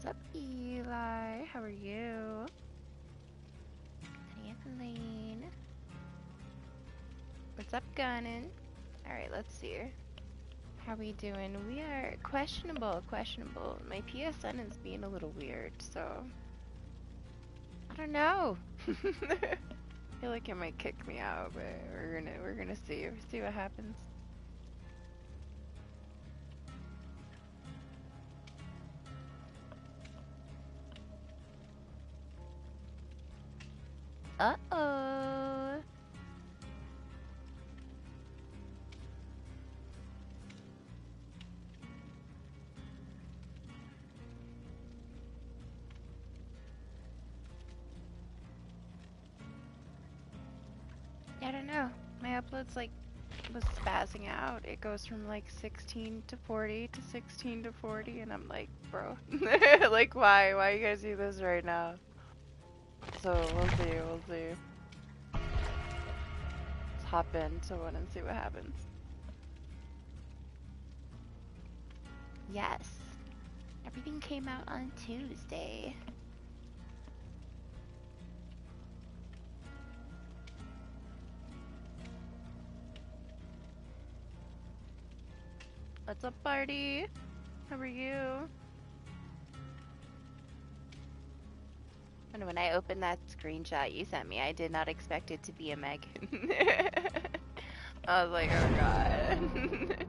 What's up, Eli? How are you? Anthony. What's up, Gunnin? Alright, let's see. How we doing? We are questionable. My PSN is being a little weird, so I don't know. I feel like it might kick me out, but we're gonna see what happens. Uh-oh. I don't know. My upload's like was spazzing out. It goes from like 16 to 40 to 16 to 40, and I'm like, bro, like why? Why you guys do this right now? So we'll see. Let's hop into one and see what happens. Yes, everything came out on Tuesday. What's up, party? How are you? And when I opened that screenshot you sent me, I did not expect it to be a Megan. I was like, oh god.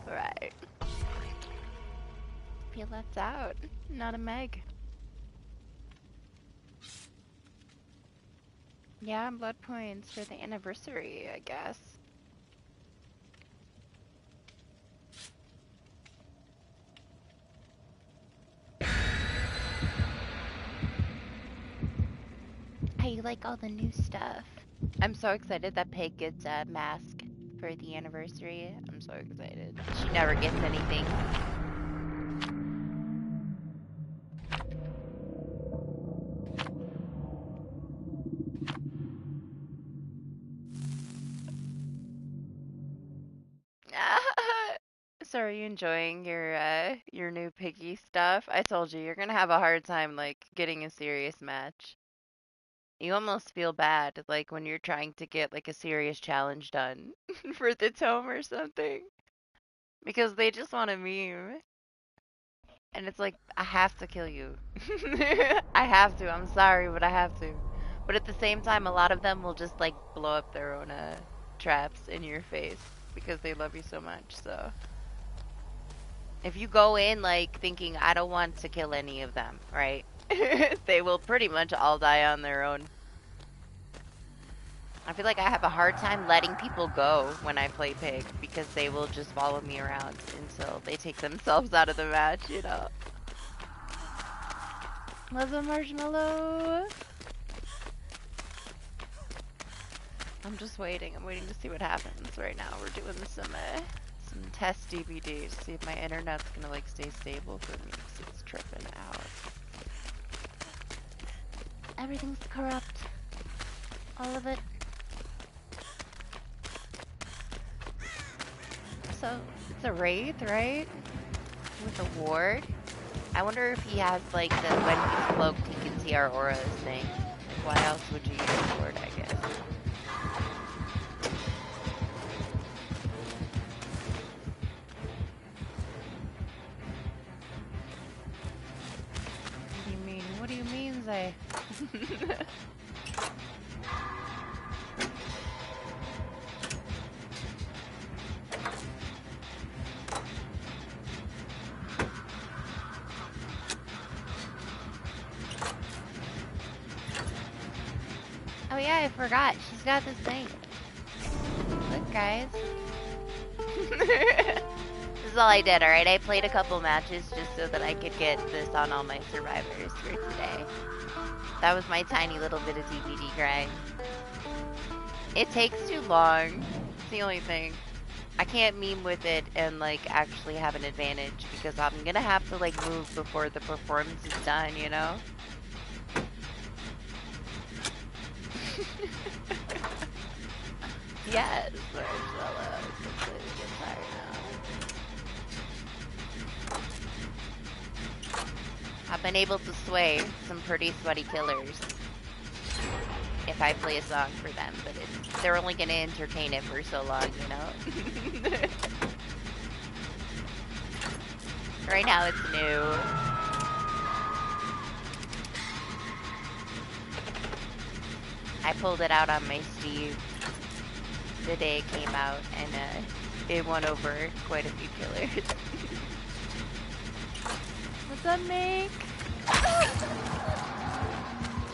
Right. Feel left out. Not a Meg. Yeah, blood points for the anniversary, I guess. I like all the new stuff. I'm so excited that Peg gets a mask for the anniversary. I'm so excited. She never gets anything. So are you enjoying your new piggy stuff? I told you, you're gonna have a hard time like getting a serious match. You almost feel bad like when you're trying to get like a serious challenge done for the tome or something. Because they just want a meme. And it's like, I have to kill you. I have to. I'm sorry, but I have to. But at the same time, a lot of them will just like blow up their own traps in your face because they love you so much. So if you go in like thinking I don't want to kill any of them, right? They will pretty much all die on their own. I feel like I have a hard time letting people go when I play Pig because they will just follow me around until they take themselves out of the match, you know. What's a marshmallow? I'm just waiting. I'm waiting to see what happens right now. We're doing some test DBD to see if my internet's gonna like stay stable for me because it's tripping out. Everything's corrupt. All of it. So it's a wraith, right? With a ward. I wonder if he has like the when he's cloaked he can see our auras thing. Like, why else would you use a ward, I guess? What do you mean? What do you mean, Zay? Oh yeah, I forgot. She's got this thing. Look, guys. This is all I did, alright? I played a couple matches just so that I could get this on all my survivors for today. That was my tiny little bit of DBD grind. It takes too long. It's the only thing. I can't meme with it and like actually have an advantage because I'm gonna have to like move before the performance is done, you know? Yes, Marcella. I've been able to sway some pretty sweaty killers if I play a song for them, but they're only gonna entertain it for so long, you know? Right now it's new. I pulled it out on my Steve the day it came out, and it won over quite a few killers. What's up, Make?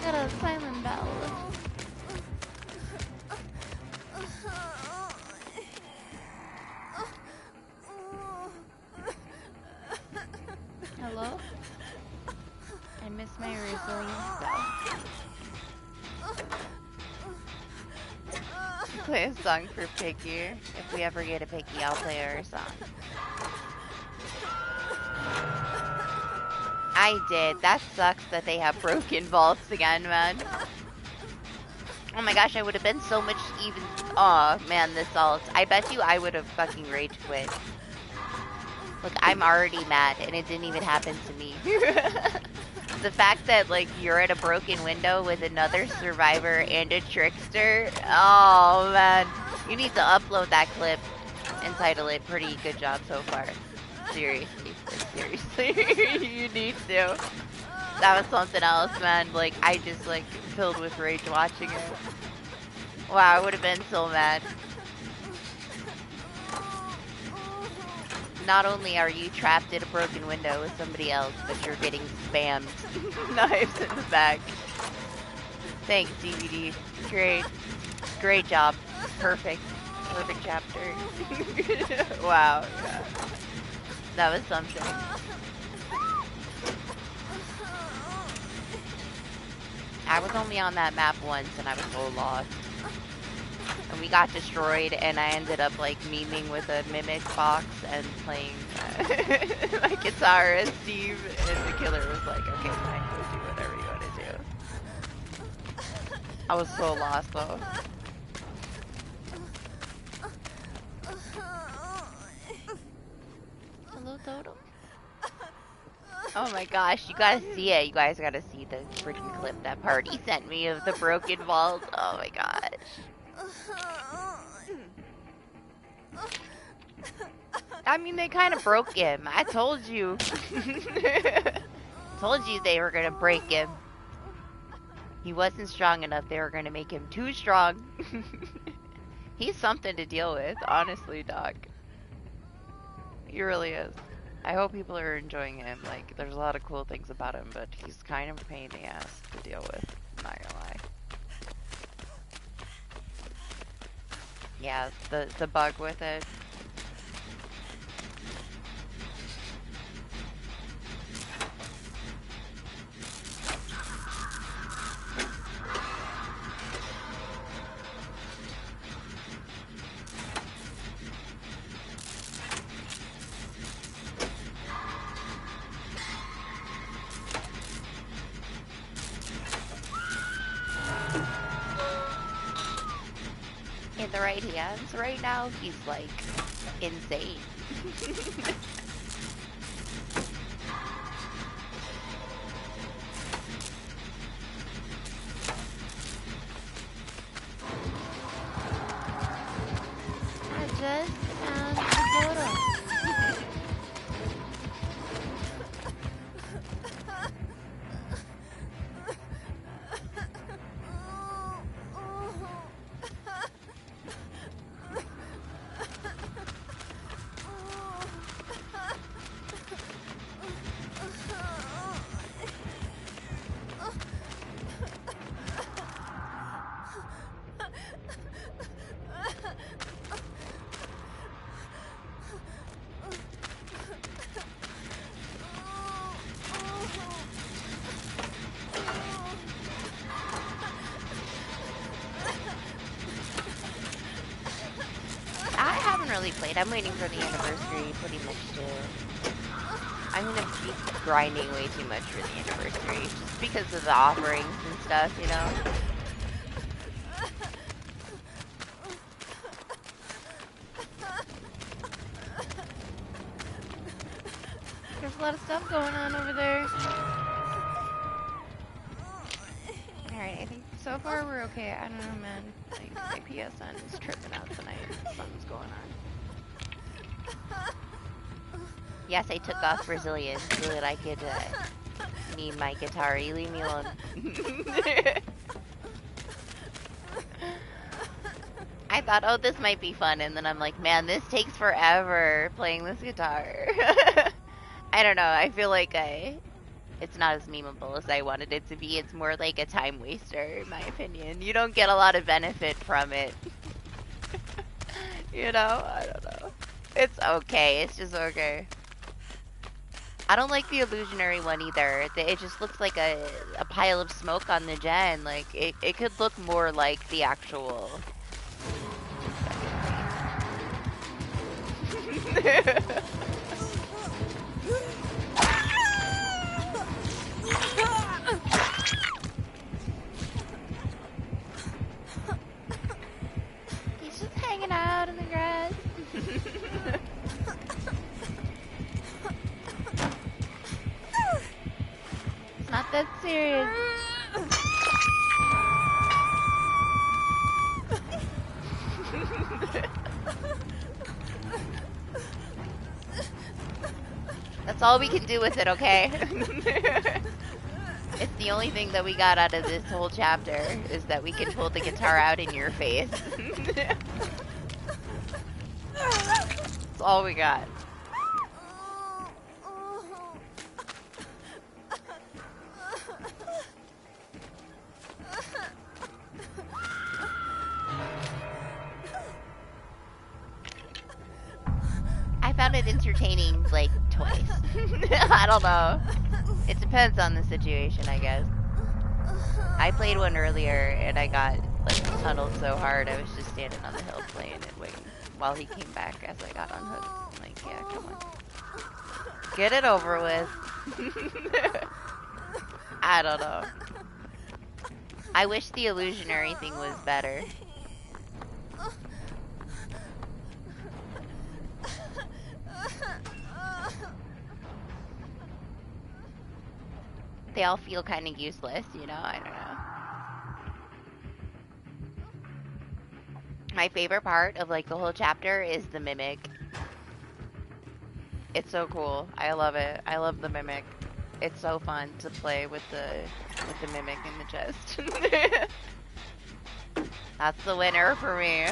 Got a silent bell. Hello? I miss my resilience though. Play a song for Piggy. If we ever get a Piggy, I'll play her a song. I did. That sucks that they have broken vaults again, man. Oh my gosh, I would have been so much even. Oh man, this alt. I bet you I would have fucking rage quit. Look, I'm already mad, and it didn't even happen to me. The fact that, like, you're at a broken window with another survivor and a trickster. Oh, man. You need to upload that clip and title it Pretty Good Job So Far. Seriously. Like, seriously. You need to. That was something else, man. Like, I just, like, filled with rage watching it. Wow, I would have been so mad. Not only are you trapped in a broken window with somebody else, but you're getting spammed knives in the back. Thanks, DBD. Great. Great job. Perfect. Perfect chapter. Wow. Yeah. That was something. I was only on that map once and I was so lost. And we got destroyed, and I ended up, like, memeing with a mimic box and playing my guitar as Steve, and the killer was like, okay, fine, go do whatever you want to do. I was so lost, though. Hello, Totem? Oh my gosh, you gotta see it. You guys gotta see the freaking clip that Party sent me of the broken vault. Oh my gosh. I mean, they kind of broke him. I told you. Told you they were gonna break him. He wasn't strong enough. They were gonna make him too strong. He's something to deal with, honestly, dog. He really is. I hope people are enjoying him. Like, there's a lot of cool things about him, but he's kind of a pain in the ass to deal with. I'm not gonna lie. Yeah, the bug with it. In the right hands right now, he's like insane. I just found a photo. Played. I'm waiting for the anniversary pretty much too. I'm gonna be grinding way too much for the anniversary just because of the offerings and stuff, you know? There's a lot of stuff going on over there. So far we're okay. I don't know, man. Like, my PSN is tripping out tonight. Something's going on. Yes, I took off Brazilian so that I could need my guitar. You leave me alone. I thought, oh, this might be fun, and then I'm like, man, this takes forever playing this guitar. I don't know. I feel like it's not as memeable as I wanted it to be. It's more like a time waster, in my opinion. You don't get a lot of benefit from it. You know? I don't know. It's okay. It's just okay. I don't like the illusionary one either. It just looks like a pile of smoke on the gen. Like, it could look more like the actual... He's just hanging out in the grass. It's not that serious. That's all we can do with it, okay? It's the only thing that we got out of this whole chapter, is that we can pull the guitar out in your face. That's all we got. I found it entertaining, like, twice. I don't know. It depends on the situation, I guess. I played one earlier, and I got, like, tunneled so hard, I was just standing on the hill playing it, waiting while he came back as I got unhooked. I'm like, yeah, come on. Get it over with. I don't know. I wish the illusionary thing was better. They all feel kind of useless, you know? I don't know. My favorite part of, like, the whole chapter is the mimic. It's so cool. I love it. I love the mimic. It's so fun to play with the mimic in the chest. That's the winner for me.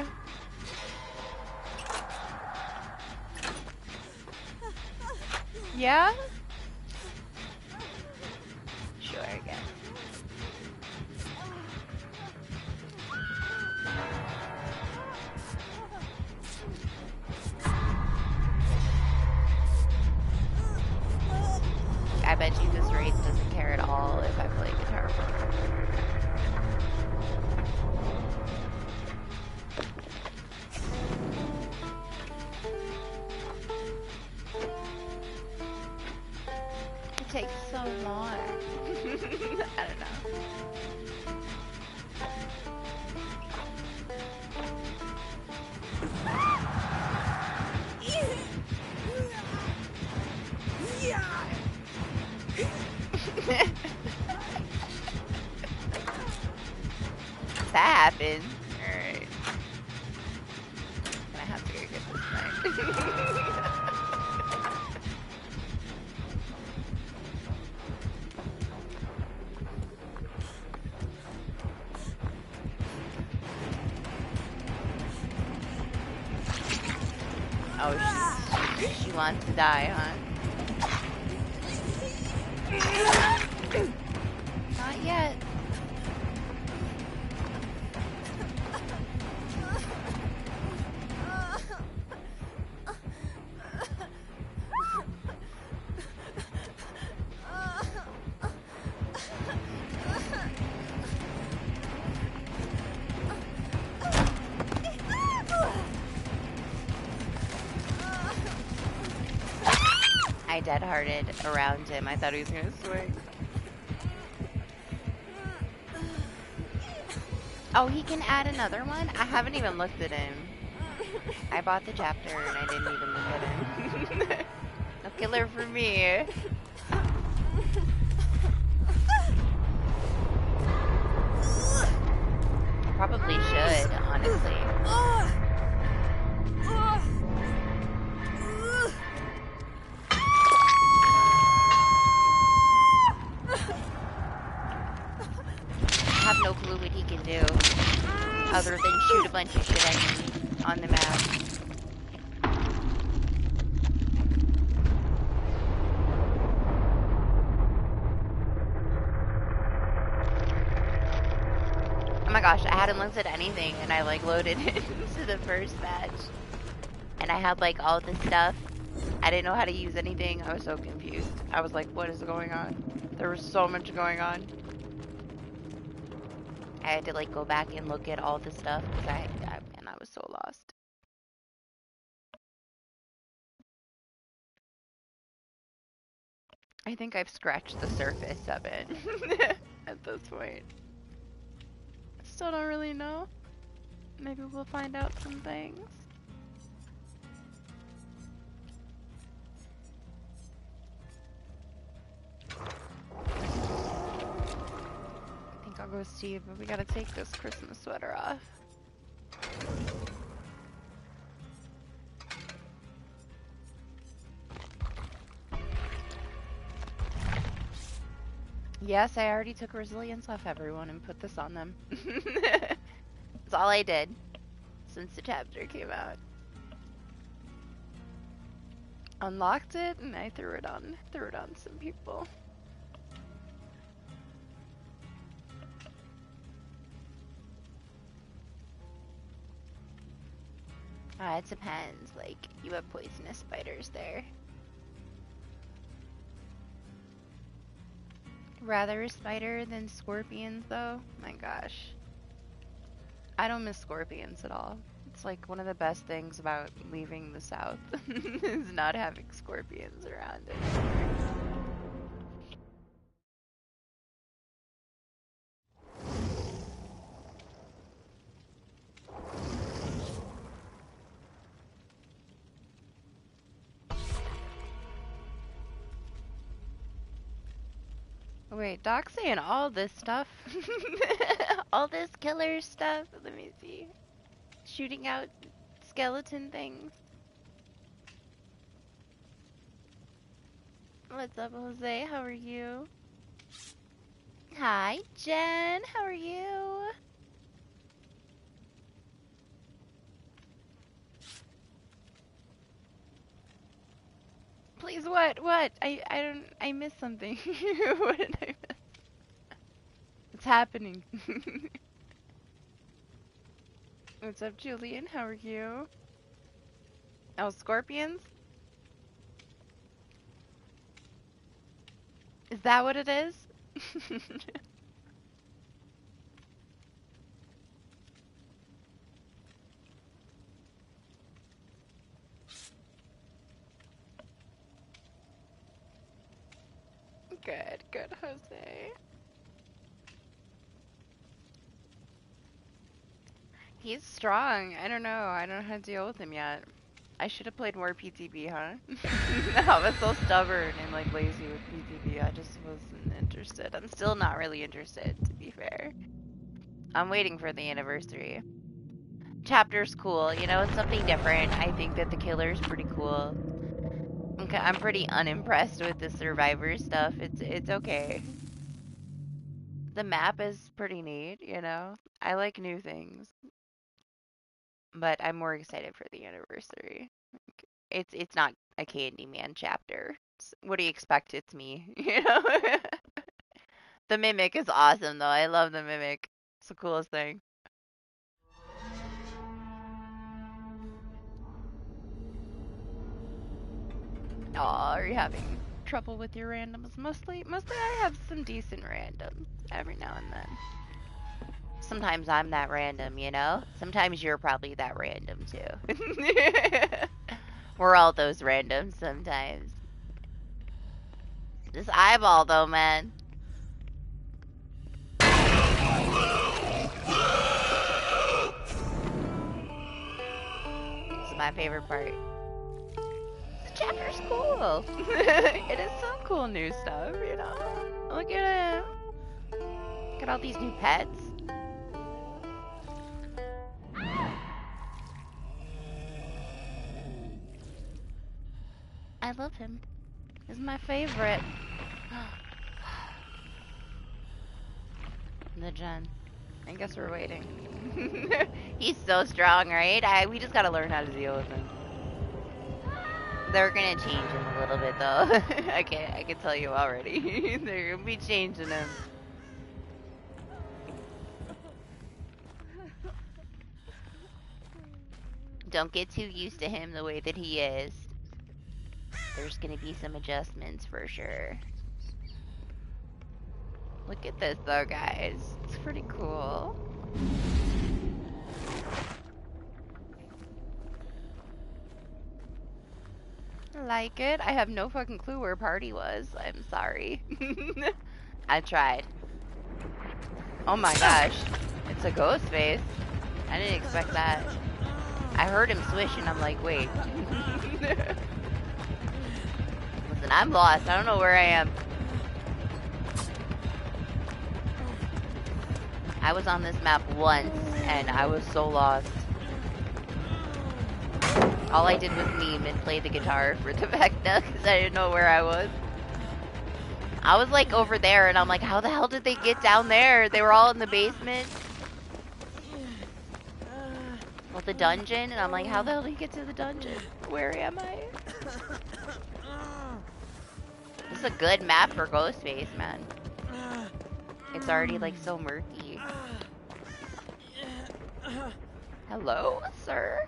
Yeah? Sure, I guess. I bet you this race doesn't care at all if I play guitar. It takes so long. I don't know. That happened. Alright. Gonna have to go get this thing. Oh, she wants to die, huh? Not yet. I dead-hearted around him. I thought he was gonna swing. Oh, he can add another one? I haven't even looked at him. I bought the chapter and I didn't even look at him. No killer for me. Probably should, honestly. I have no clue what he can do, other than shoot a bunch of shit at me on the map. Oh my gosh, I hadn't looked at anything, and I like loaded into the first match. And I had like all this stuff. I didn't know how to use anything. I was so confused. I was like, what is going on? There was so much going on. I had to like go back and look at all the stuff because man, I was so lost. I think I've scratched the surface of it at this point. Still don't really know. Maybe we'll find out some things. I think I'll go see, but we gotta take this Christmas sweater off. Yes, I already took resilience off everyone and put this on them. That's all I did since the chapter came out. Unlocked it and I threw it on some people. It depends. Like, you have poisonous spiders there. Rather a spider than scorpions, though. My gosh. I don't miss scorpions at all. It's like one of the best things about leaving the South is not having scorpions around anymore. Wait, Doc's saying all this stuff? All this killer stuff? Let me see. Shooting out skeleton things. What's up, Jose? How are you? Hi, Jen. How are you? Please, what? What? I missed something. What did I miss? It's happening. What's up, Julian? How are you? Oh, scorpions? Is that what it is? Good, Jose. He's strong. I don't know. I don't know how to deal with him yet. I should have played more PTB, huh? I was so stubborn and like lazy with PTB. I just wasn't interested. I'm still not really interested, to be fair. I'm waiting for the anniversary. Chapter's cool. You know, it's something different. I think that the killer's pretty cool. Okay, I'm pretty unimpressed with the survivor stuff. It's okay. The map is pretty neat, you know. I like new things. But I'm more excited for the anniversary. It's not a Candyman chapter. What do you expect? It's me, you know? The Mimic is awesome, though. I love the Mimic. It's the coolest thing. Oh, are you having trouble with your randoms? Mostly I have some decent randoms every now and then. Sometimes I'm that random, you know? Sometimes you're probably that random, too. We're all those randoms sometimes. This eyeball, though, man. This is my favorite part. The chapter's cool. It is some cool new stuff, you know? Look at him. Look at all these new pets. I love him. He's my favorite. The gen. I guess we're waiting. He's so strong, right? We just gotta learn how to deal with him. They're gonna change him a little bit, though. I can tell you already. They're gonna be changing him. Don't get too used to him the way that he is. There's gonna be some adjustments for sure. Look at this, though, guys. It's pretty cool. I like it. I have no fucking clue where party was. I'm sorry. I tried. Oh my gosh. It's a ghost face. I didn't expect that. I heard him swish and I'm like, wait. Listen, I'm lost. I don't know where I am. I was on this map once and I was so lost. All I did was meme and play the guitar for the Vecna because I didn't know where I was. I was like over there and I'm like, how the hell did they get down there? They were all in the basement. Well, the dungeon, and I'm like, how the hell did he get to the dungeon? Where am I? This is a good map for Ghostface, man. It's already like so murky. Hello, sir?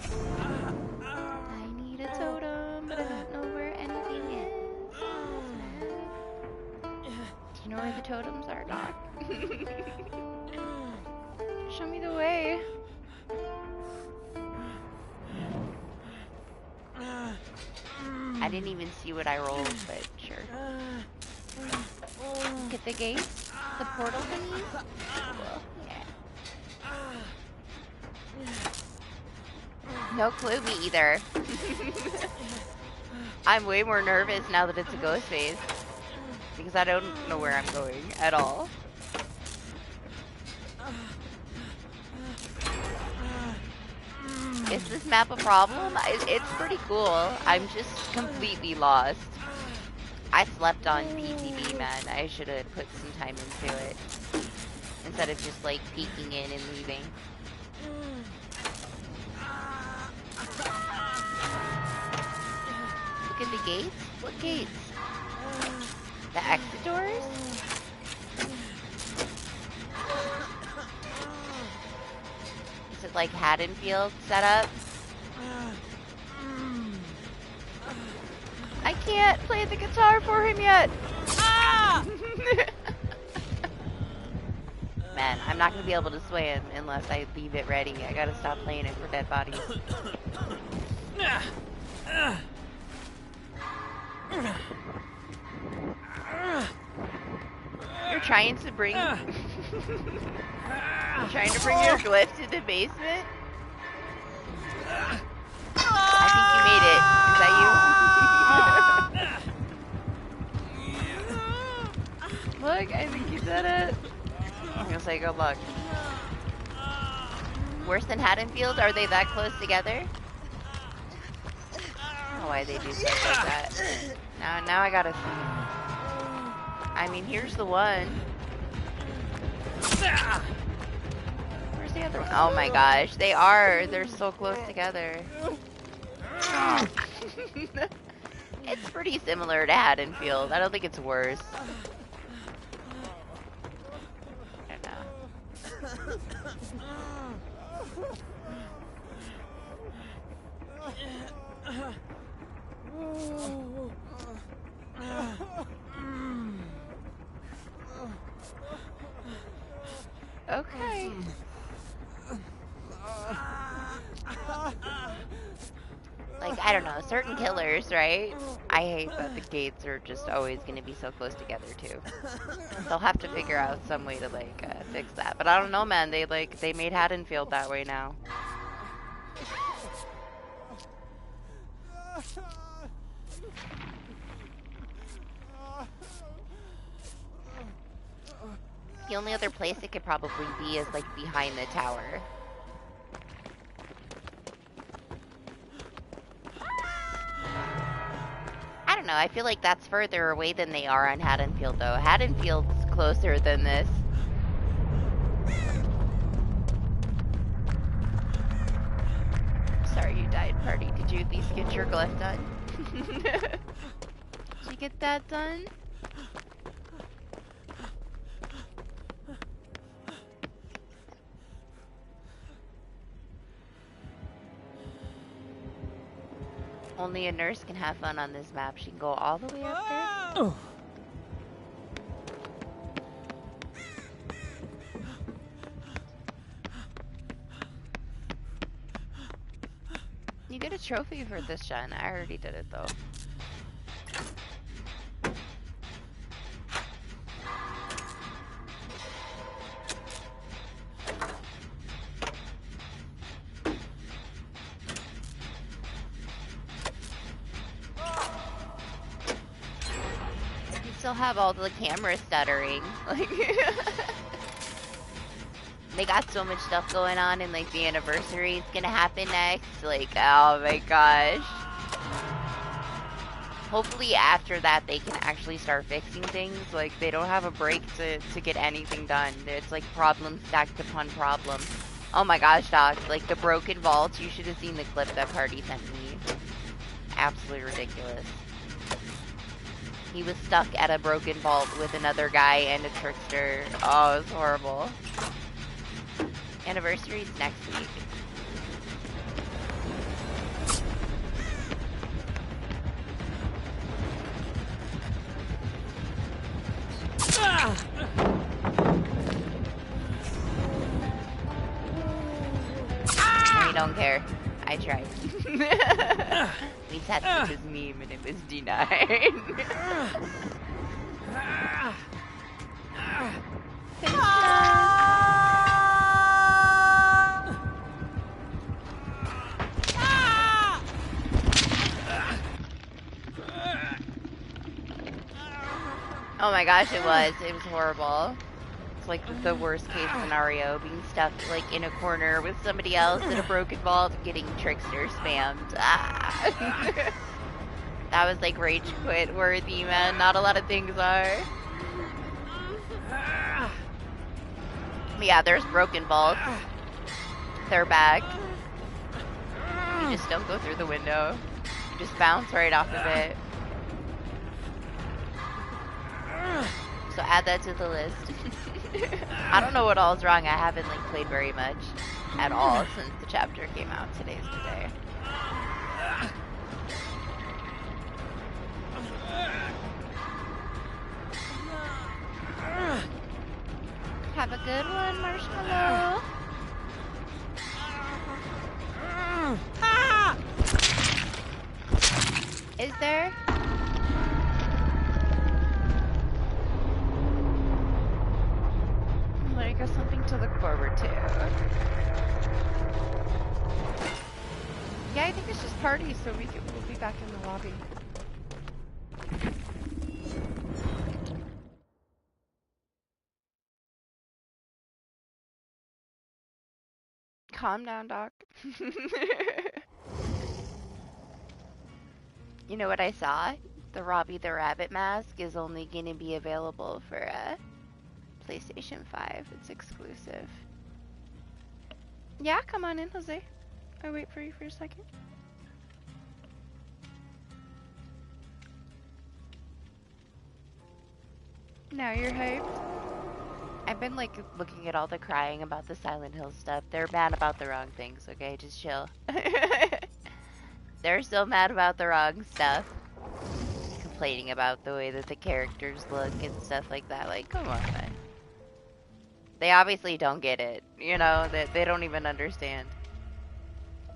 I need a totem, but I don't know where anything is. Do you know where the totems are, Doc? Show me the way. I didn't even see what I rolled, but sure. Look at the gates, the portal thingies. Cool. Yeah. No clue, me either. I'm way more nervous now that it's a ghost phase. Because I don't know where I'm going at all. Is this map a problem? It's pretty cool. I'm just completely lost. I slept on PCB, man. I should have put some time into it. Instead of just like peeking in and leaving. Look at the gates. What gates? The exit doors? Is it like Haddonfield setup? I can't play the guitar for him yet. Ah! Man, I'm not gonna be able to sway him unless I leave it ready. I gotta stop playing it for dead bodies. You're trying to bring... You're trying to bring your glyph to the basement? I think you made it. Is that you? Look, I think you did it. I'm gonna say good luck. Worse than Haddonfield? Are they that close together? I don't know why they do stuff like that. Now I gotta see. I mean, here's the one. Where's the other one? Oh my gosh, they're so close together. It's pretty similar to Haddonfield. I don't think it's worse. I don't know. Okay. Like, I don't know, certain killers, right? I hate that the gates are just always going to be so close together, too. They'll have to figure out some way to, like, fix that. But I don't know, man. They made Haddonfield that way now. The only other place it could probably be is, like, behind the tower. know. I feel like that's further away than they are on Haddonfield, though. Haddonfield's closer than this. Sorry you died, party. Did you at least get your glyph done? Did you get that done? Only a nurse can have fun on this map. She can go all the way up there. Oh. You get a trophy for this, Jen. I already did it, though. You still have all the camera stuttering. Like, they got so much stuff going on, and like the anniversary is gonna happen next. Like, oh my gosh. Hopefully after that they can actually start fixing things. Like, they don't have a break to get anything done. It's like problem stacked upon problem. Oh my gosh, Doc. Like, the broken vault, you should have seen the clip that Party sent me. Absolutely ridiculous. He was stuck at a broken vault with another guy and a trickster. Oh, it was horrible. Anniversary's next week. I don't care. I tried. We tested his meme and it was denied. Oh my gosh, it was horrible. It's like the worst case scenario, being stuck like in a corner with somebody else in a broken vault, getting trickster spammed. Ah. That was like rage quit worthy, man. Not a lot of things are. But yeah, there's broken vaults. They're back. You just don't go through the window. You just bounce right off of it. So add that to the list. I don't know what all's wrong. I haven't like played very much at all since the chapter came out. Today's the day. Have a good one, Marshmallow. Is there? There you go, something to look forward to. Yeah, I think it's just party, so we'll be back in the lobby. Calm down, Doc. You know what I saw? The Robbie the Rabbit mask is only going to be available for PlayStation 5. It's exclusive. Yeah, come on in, Jose. I'll wait for you for a second. Now you're hyped. I've been like looking at all the crying about the Silent Hill stuff. They're mad about the wrong things, okay? Just chill. They're still mad about the wrong stuff. Complaining about the way that the characters look and stuff like that. Like, come on, man. They obviously don't get it, you know? They don't even understand.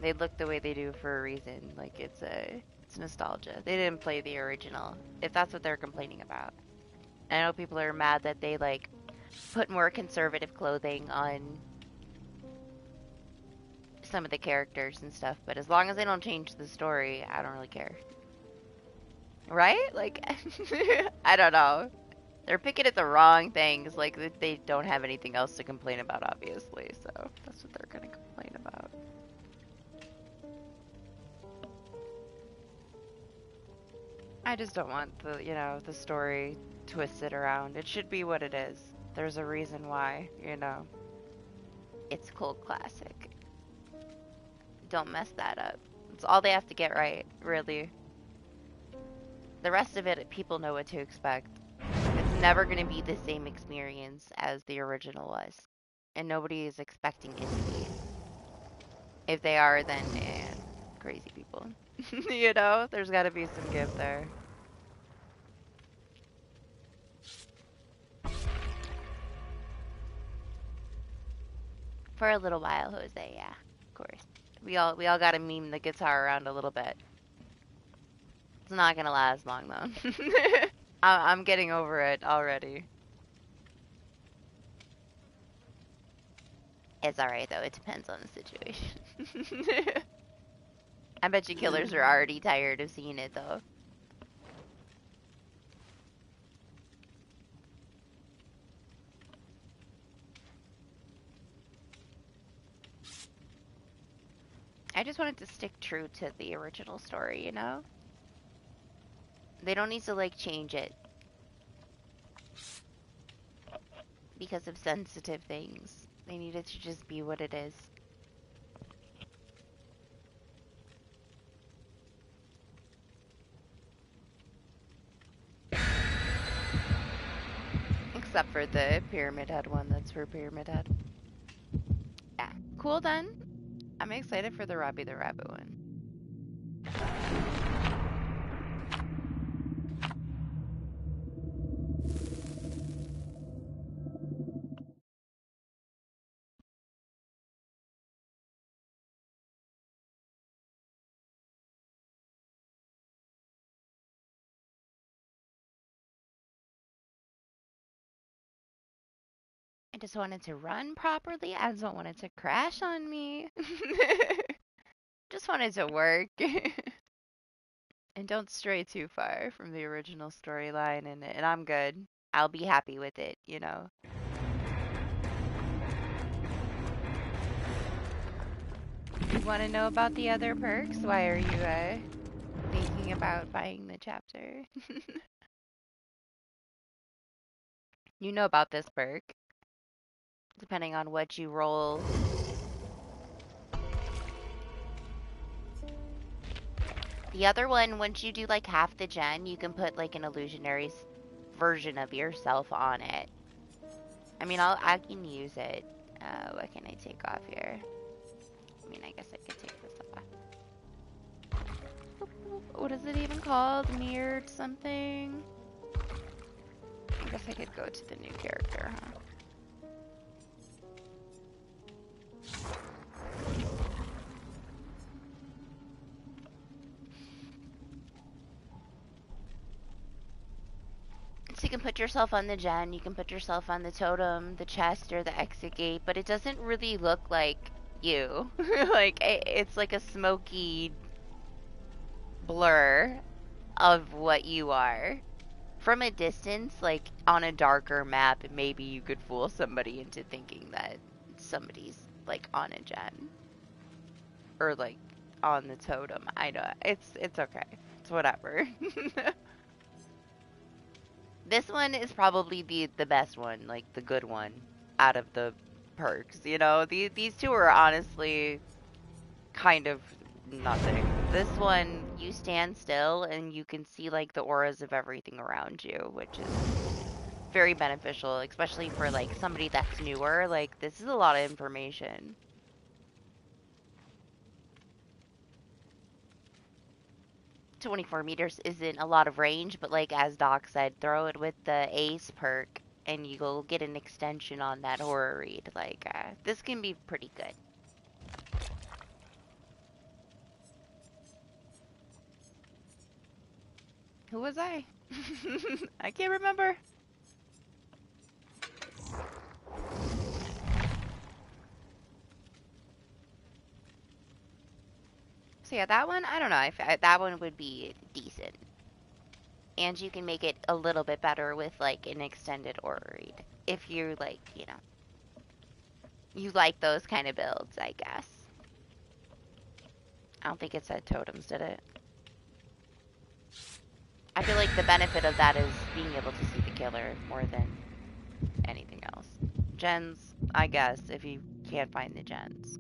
They look the way they do for a reason. Like, it's nostalgia. They didn't play the original, if that's what they're complaining about. I know people are mad that they, like, put more conservative clothing on some of the characters and stuff, but as long as they don't change the story, I don't really care. Right? Like, I don't know. They're picking at the wrong things. Like, they don't have anything else to complain about, obviously, so that's what they're gonna complain about. I just don't want the story twisted around. It should be what it is. There's a reason why. It's a cult classic. Don't mess that up. It's all they have to get right, really. The rest of it, people know what to expect. It's never going to be the same experience as the original was. And nobody is expecting it to be. If they are, then crazy people. There's got to be some give there. For a little while, Jose, yeah, of course. We all got to meme the guitar around a little bit. It's not gonna last long though. I'm getting over it already. It's alright though. It depends on the situation. I bet you killers are already tired of seeing it though. I just wanted to stick true to the original story. They don't need to like change it because of sensitive things. They need it to just be what it is. Except for the Pyramid Head one, that's for Pyramid Head. Yeah, cool then. I'm excited for the Robbie the Rabbit one. I just wanted to run properly. I don't want it to crash on me. Just wanted to work. And don't stray too far from the original storyline, and I'm good. I'll be happy with it. You want to know about the other perks? Why are you thinking about buying the chapter? You know about this perk. Depending on what you roll. The other one, once you do like half the gen, you can put like an illusionary version of yourself on it. I mean, I can use it. What can I take off here? I mean, I guess I could take this off. What is it even called? Mirrored something? I guess I could go to the new character, huh? So you can put yourself on the gen, you can put yourself on the totem, the chest, or the exit gate, but it doesn't really look like you. Like, it's like a smoky blur of what you are. From a distance, like on a darker map, maybe you could fool somebody into thinking that somebody's like on a gen. Or like on the totem. I know. It's okay. It's whatever. This one is probably the best one, like the good one out of the perks. These two are honestly kind of nothing. This one, you stand still and you can see like the auras of everything around you, which is very beneficial, especially for like somebody that's newer. Like, this is a lot of information. "24 meters isn't a lot of range, but like as Doc said, throw it with the Ace perk and you'll get an extension on that horror read. Like, this can be pretty good. Who was I? I can't remember. So yeah, that one, I don't know. That one would be decent. And you can make it a little bit better with like an extended aura read. If you're like, you like those kind of builds, I guess. I don't think it said totems, did it? I feel like the benefit of that is being able to see the killer more than anything else. Gens, I guess, if you can't find the gens.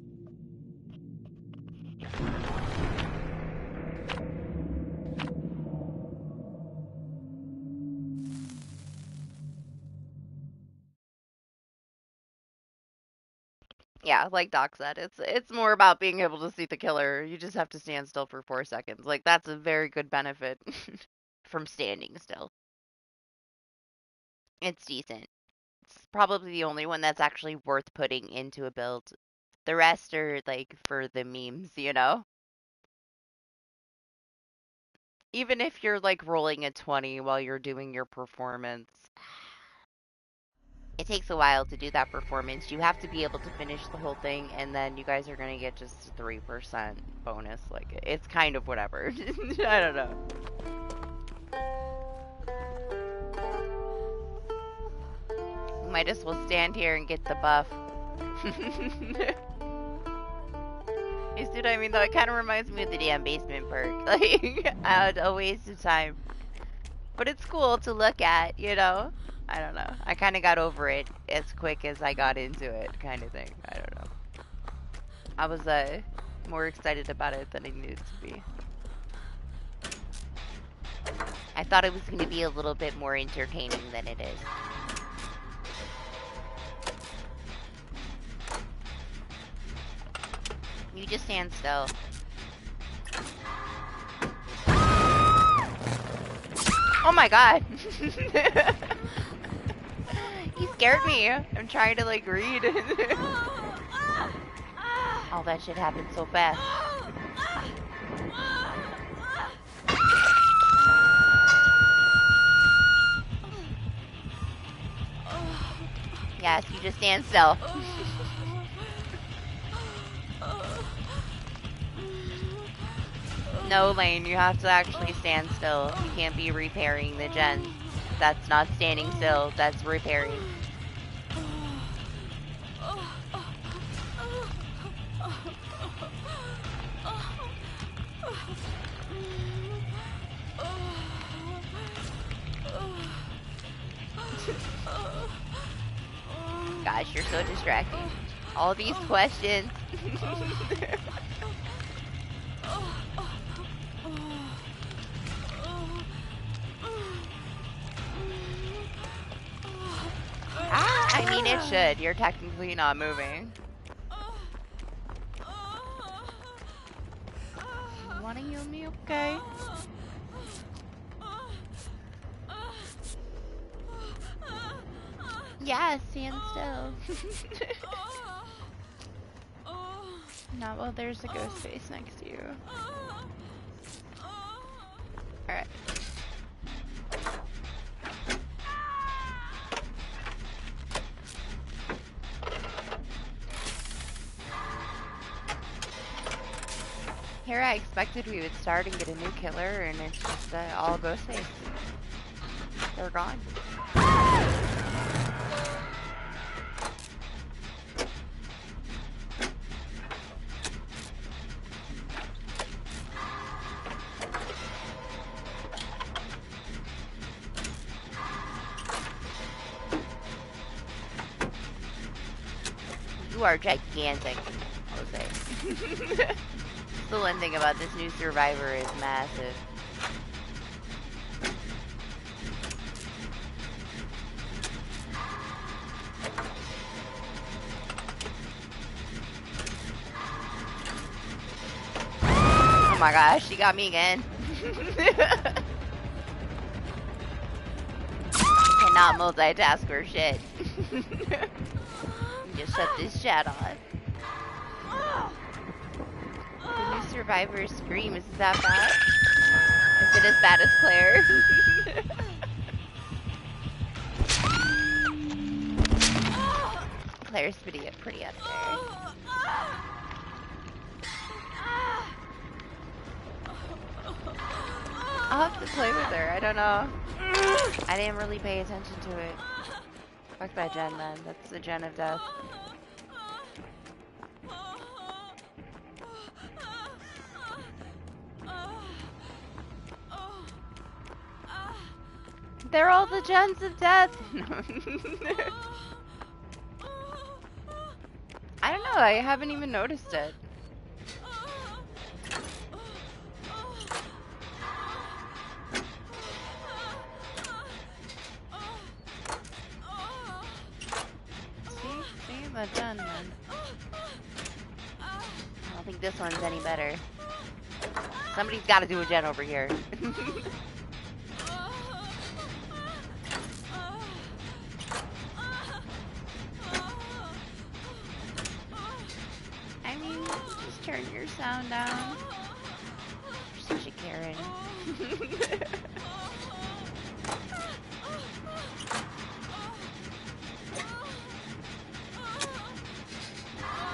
Yeah, like Doc said, it's more about being able to see the killer. You just have to stand still for 4 seconds. Like that's a very good benefit from standing still. It's decent. It's probably the only one that's actually worth putting into a build. The rest are like for the memes, you know? Even if you're like rolling a 20 while you're doing your performance, it takes a while to do that performance. You have to be able to finish the whole thing, and then you guys are gonna get just a 3% bonus. Like, it's kind of whatever. I don't know. Might as well stand here and get the buff. You see what I mean, though? It kind of reminds me of the damn basement perk. Like, a waste of time. But it's cool to look at, you know? I don't know. I kind of got over it as quick as I got into it, kind of thing. I don't know. I was more excited about it than I needed to be. I thought it was going to be a little bit more entertaining than it is. You just stand still. Oh my god! He scared me. I'm trying to like read. All that shit happened so fast. Yes, you just stand still. No, Lane, you have to actually stand still. You can't be repairing the gens. That's not standing still, that's repairing. Gosh, you're so distracting. All these questions. I mean, it should. You're technically not moving. You wanna heal me? Okay. Yeah, stand still. Not while there's a ghost face next to you. Alright. Here I expected we would start and get a new killer, and it's just all ghost face. They're gone. You are gigantic, Jose. The one thing about this new survivor is massive. Oh my gosh, she got me again. Cannot multitask or shit. Just shut this chat on. The new survivor scream, is it that bad? Is it as bad as Claire? Claire's pretty up there. I'll have to play with her, I don't know. I didn't really pay attention to it. Fuck that gen then, that's the gen of death. They're all the gens of death. I don't know, I haven't even noticed it. See, the gen then. I don't think this one's any better. Somebody's got to do a gen over here. I mean, just turn your sound down. You're such a Karen.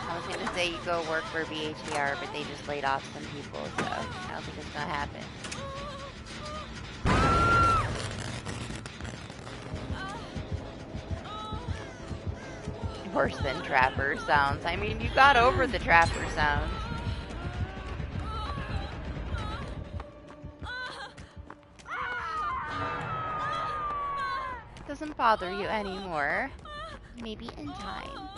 I was gonna say you go work for BHDR, but they just laid off some people, so I don't think it's gonna happen. Worse than trapper sounds. I mean, you got over the trapper sounds. Doesn't bother you anymore. Maybe in time.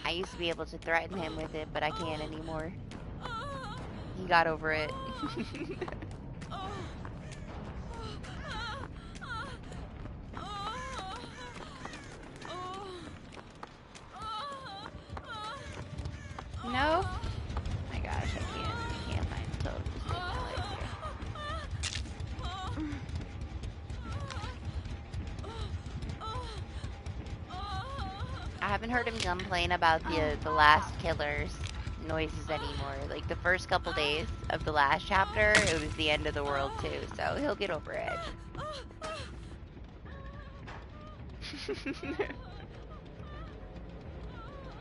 I used to be able to threaten him with it, but I can't anymore. He got over it. No? Oh my gosh, I can't find a toad. Just take my life here. I haven't heard him complain about the last killer's noises anymore. Like the first couple days of the last chapter, it was the end of the world too, so he'll get over it.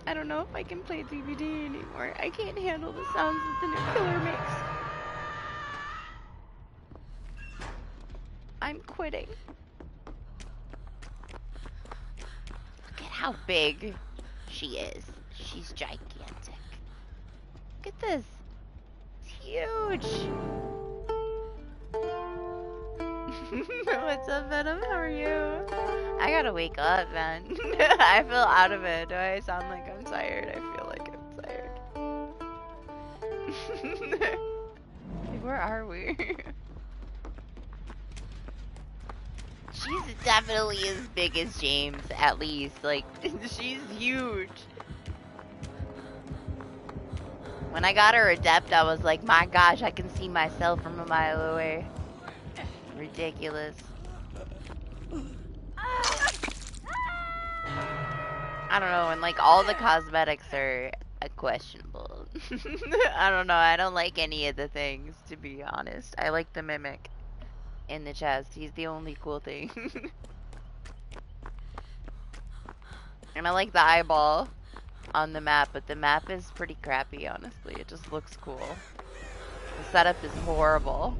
I don't know if I can play DBD anymore. I can't handle the sounds that the new killer makes. I'm quitting. Look at how big she is. She's gigantic. Look at this. It's huge. What's up, Venom? How are you? I gotta wake up, man. I feel out of it. Do I sound like I'm tired? I feel like I'm tired. Like, where are we? She's definitely as big as James, at least. Like, she's huge. When I got her adept, I was like, my gosh, I can see myself from a mile away. Ridiculous. I don't know, and like all the cosmetics are questionable. I don't know, I don't like any of the things, to be honest. I like the mimic in the chest. He's the only cool thing. And I like the eyeball on the map, but the map is pretty crappy, honestly. It just looks cool. The setup is horrible.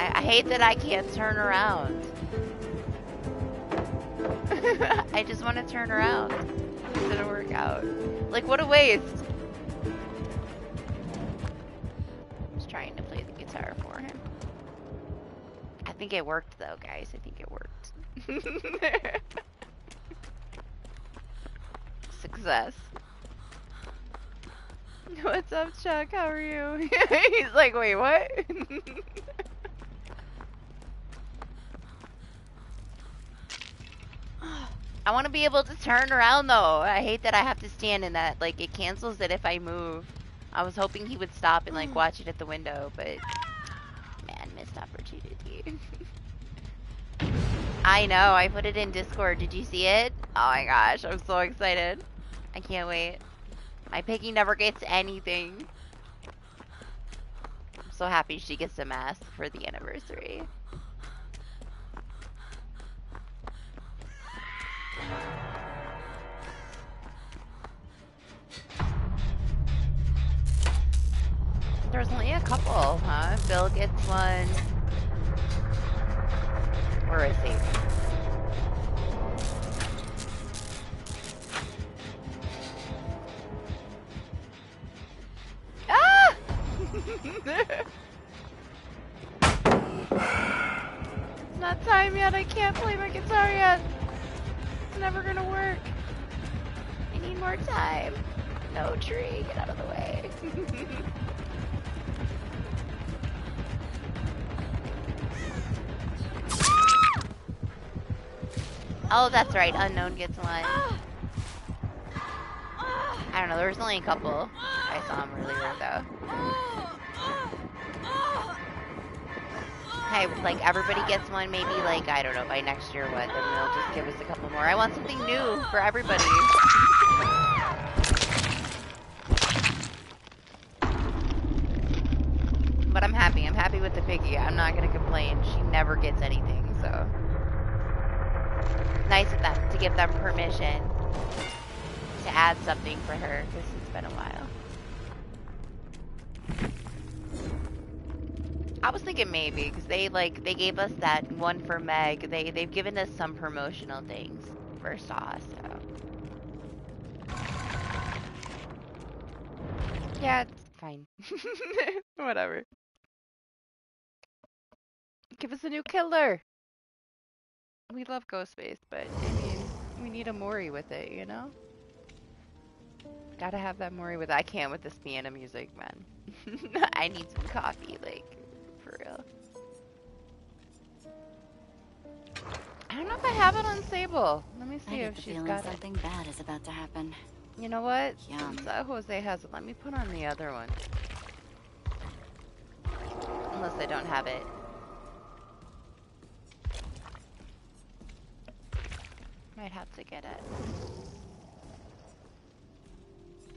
I hate that I can't turn around. I just want to turn around. It's gonna work out. Like, what a waste. Just trying to play the guitar for him. I think it worked though, guys. I think it worked. Success. What's up, Chuck? How are you? He's like, wait, what? I want to be able to turn around though. I hate that I have to stand in that. Like, it cancels it if I move. I was hoping he would stop and like watch it at the window, but man, missed opportunity. I know, I put it in Discord. Did you see it? Oh my gosh, I'm so excited. I can't wait. My piggy never gets anything. I'm so happy she gets a mask for the anniversary. There's only a couple, huh? Bill gets one. Where is he? Ah! It's not time yet. I can't play my guitar yet. It's never gonna work. I need more time. No, tree, get out of the way. Oh, that's right. Unknown gets one. I don't know. There was only a couple. I saw him earlier, though. Hey, like, everybody gets one, maybe, like, I don't know, by next year, what? Then they'll just give us a couple more. I want something new for everybody. But I'm happy. I'm happy with the piggy. I'm not going to complain. She never gets anything, so. Nice of them to give them permission to add something for her, because it's been a while. I was thinking maybe, because they gave us that one for Meg. They've given us some promotional things for Saw, so. Yeah, it's fine. Whatever. Give us a new killer. We love Ghostface, but I mean, we need a Mori with it, you know? Gotta have that Mori with it. I can't with this piano music, man. I need some coffee, like, for real. I don't know if I have it on Sable. Let me see if she's got something bad is about to happen. You know what? Yum. Since Jose has it, let me put on the other one. Unless I don't have it. Might have to get it.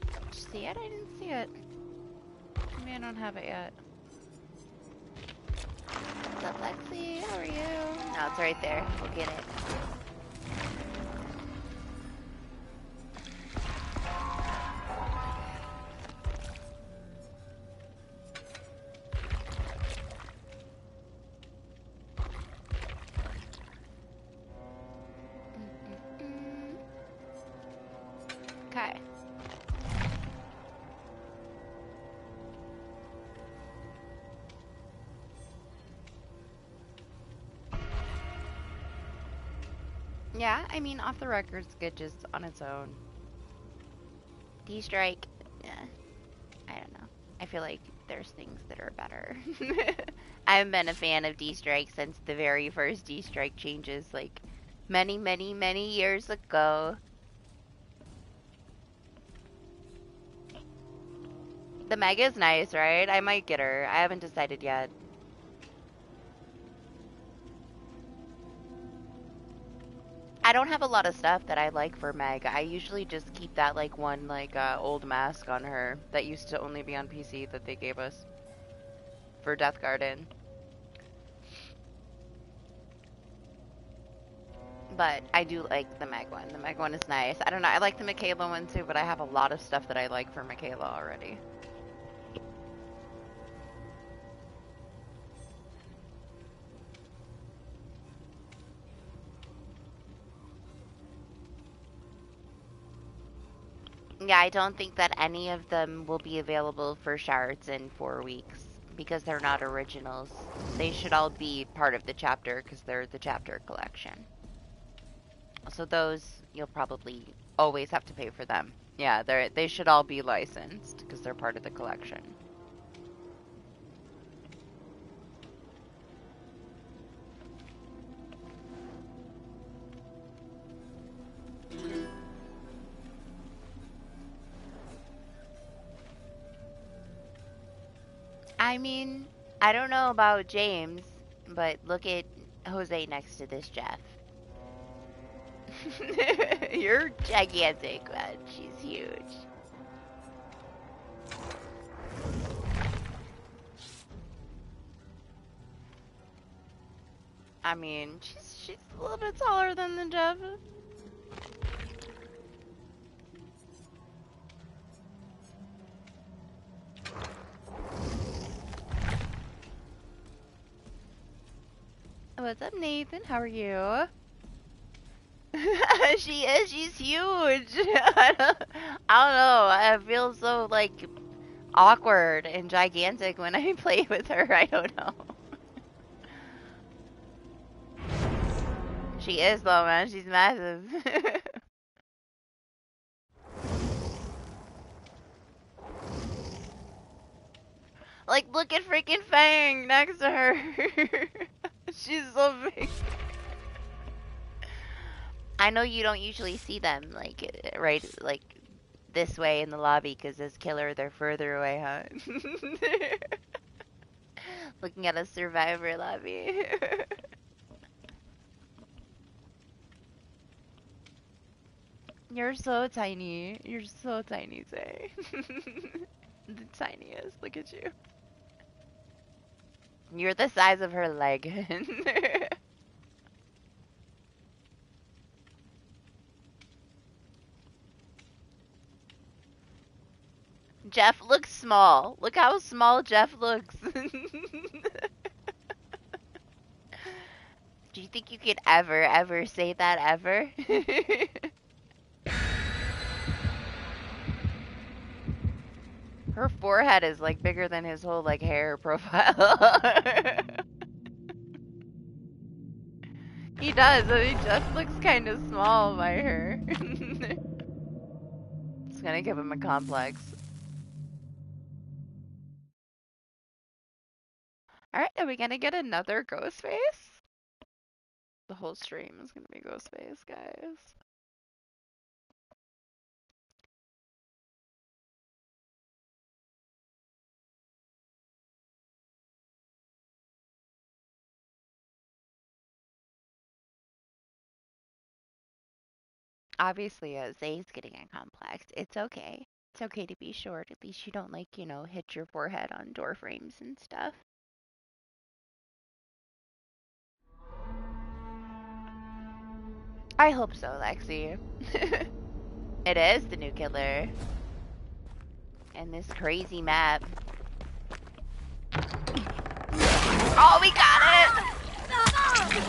Did you see it? I didn't see it. Maybe I don't have it yet. What's up, Lexi? How are you? No, it's right there. We'll get it. Okay. Yeah, I mean, off the record's good just on its own. D-Strike, yeah, I don't know. I feel like there's things that are better. I haven't been a fan of D-Strike since the very first D-Strike changes, like, many, many, many years ago. The Mega is nice, right? I might get her. I haven't decided yet. I don't have a lot of stuff that I like for Meg. I usually just keep that like one old mask on her that used to only be on PC that they gave us for Death Garden. But I do like the Meg one. The Meg one is nice. I don't know. I like the Michaela one too, but I have a lot of stuff that I like for Michaela already. Yeah, I don't think that any of them will be available for shards in 4 weeks because they're not originals. They should all be part of the chapter because they're the chapter collection. So those, you'll probably always have to pay for them. Yeah, they should all be licensed because they're part of the collection. I mean, I don't know about James, but look at Jose next to this Jeff. You're gigantic, man. She's huge. I mean, she's a little bit taller than the Jeff. What's up, Nathan? How are you? She is. She's huge. I don't know. I feel so like awkward and gigantic when I play with her. I don't know. She is though, man. She's massive. Like, look at freaking Fang next to her. She's so big. I know you don't usually see them, like, right, like, this way in the lobby, because as killer, they're further away, huh? Looking at a survivor lobby. You're so tiny. You're so tiny, Zay. The tiniest. Look at you. You're the size of her leg. Jeff looks small. Look how small Jeff looks. Do you think you could ever say that ever? Her forehead is like bigger than his whole like hair profile. He does. I mean, Jeff looks kind of small by her. It's gonna give him a complex. Alright, are we gonna get another ghost face? The whole stream is gonna be ghost face, guys. Obviously, Zay's getting a complex. It's okay. It's okay to be short. At least you don't, like, hit your forehead on door frames and stuff. I hope so, Lexi. It is the new killer. And this crazy map. Oh, we got it!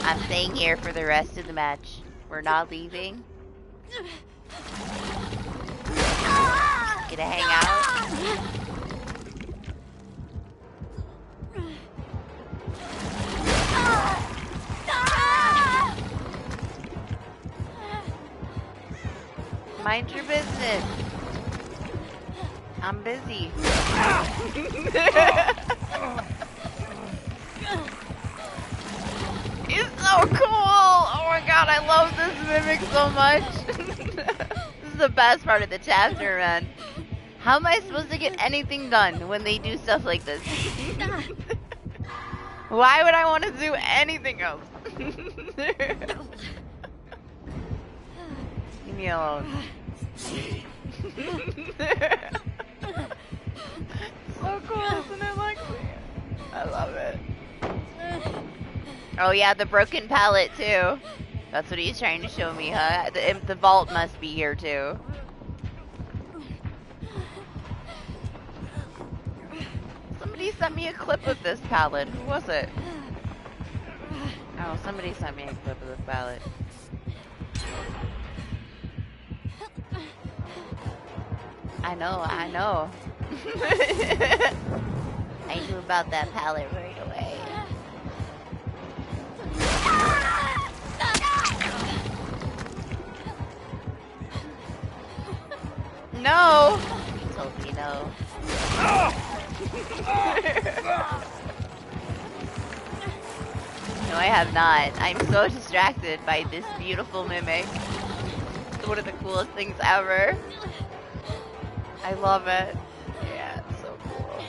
I'm staying here for the rest of the match. We're not leaving. Gonna hang out. Mind your business. I'm busy. He's so cool! Oh my god, I love this mimic so much. This is the best part of the chapter, man. How am I supposed to get anything done when they do stuff like this? Why would I want to do anything else? Leave me alone. So cool, isn't it, Lexi? I love it. Oh yeah, the broken pallet too. That's what he's trying to show me, huh? The vault must be here too. Somebody sent me a clip of this pallet. Who was it? Oh, somebody sent me a clip of this pallet. I know. I knew about that pallet right away. No! He told me no. No, I have not. I'm so distracted by this beautiful mimic. It's one of the coolest things ever. I love it. Yeah, it's so cool.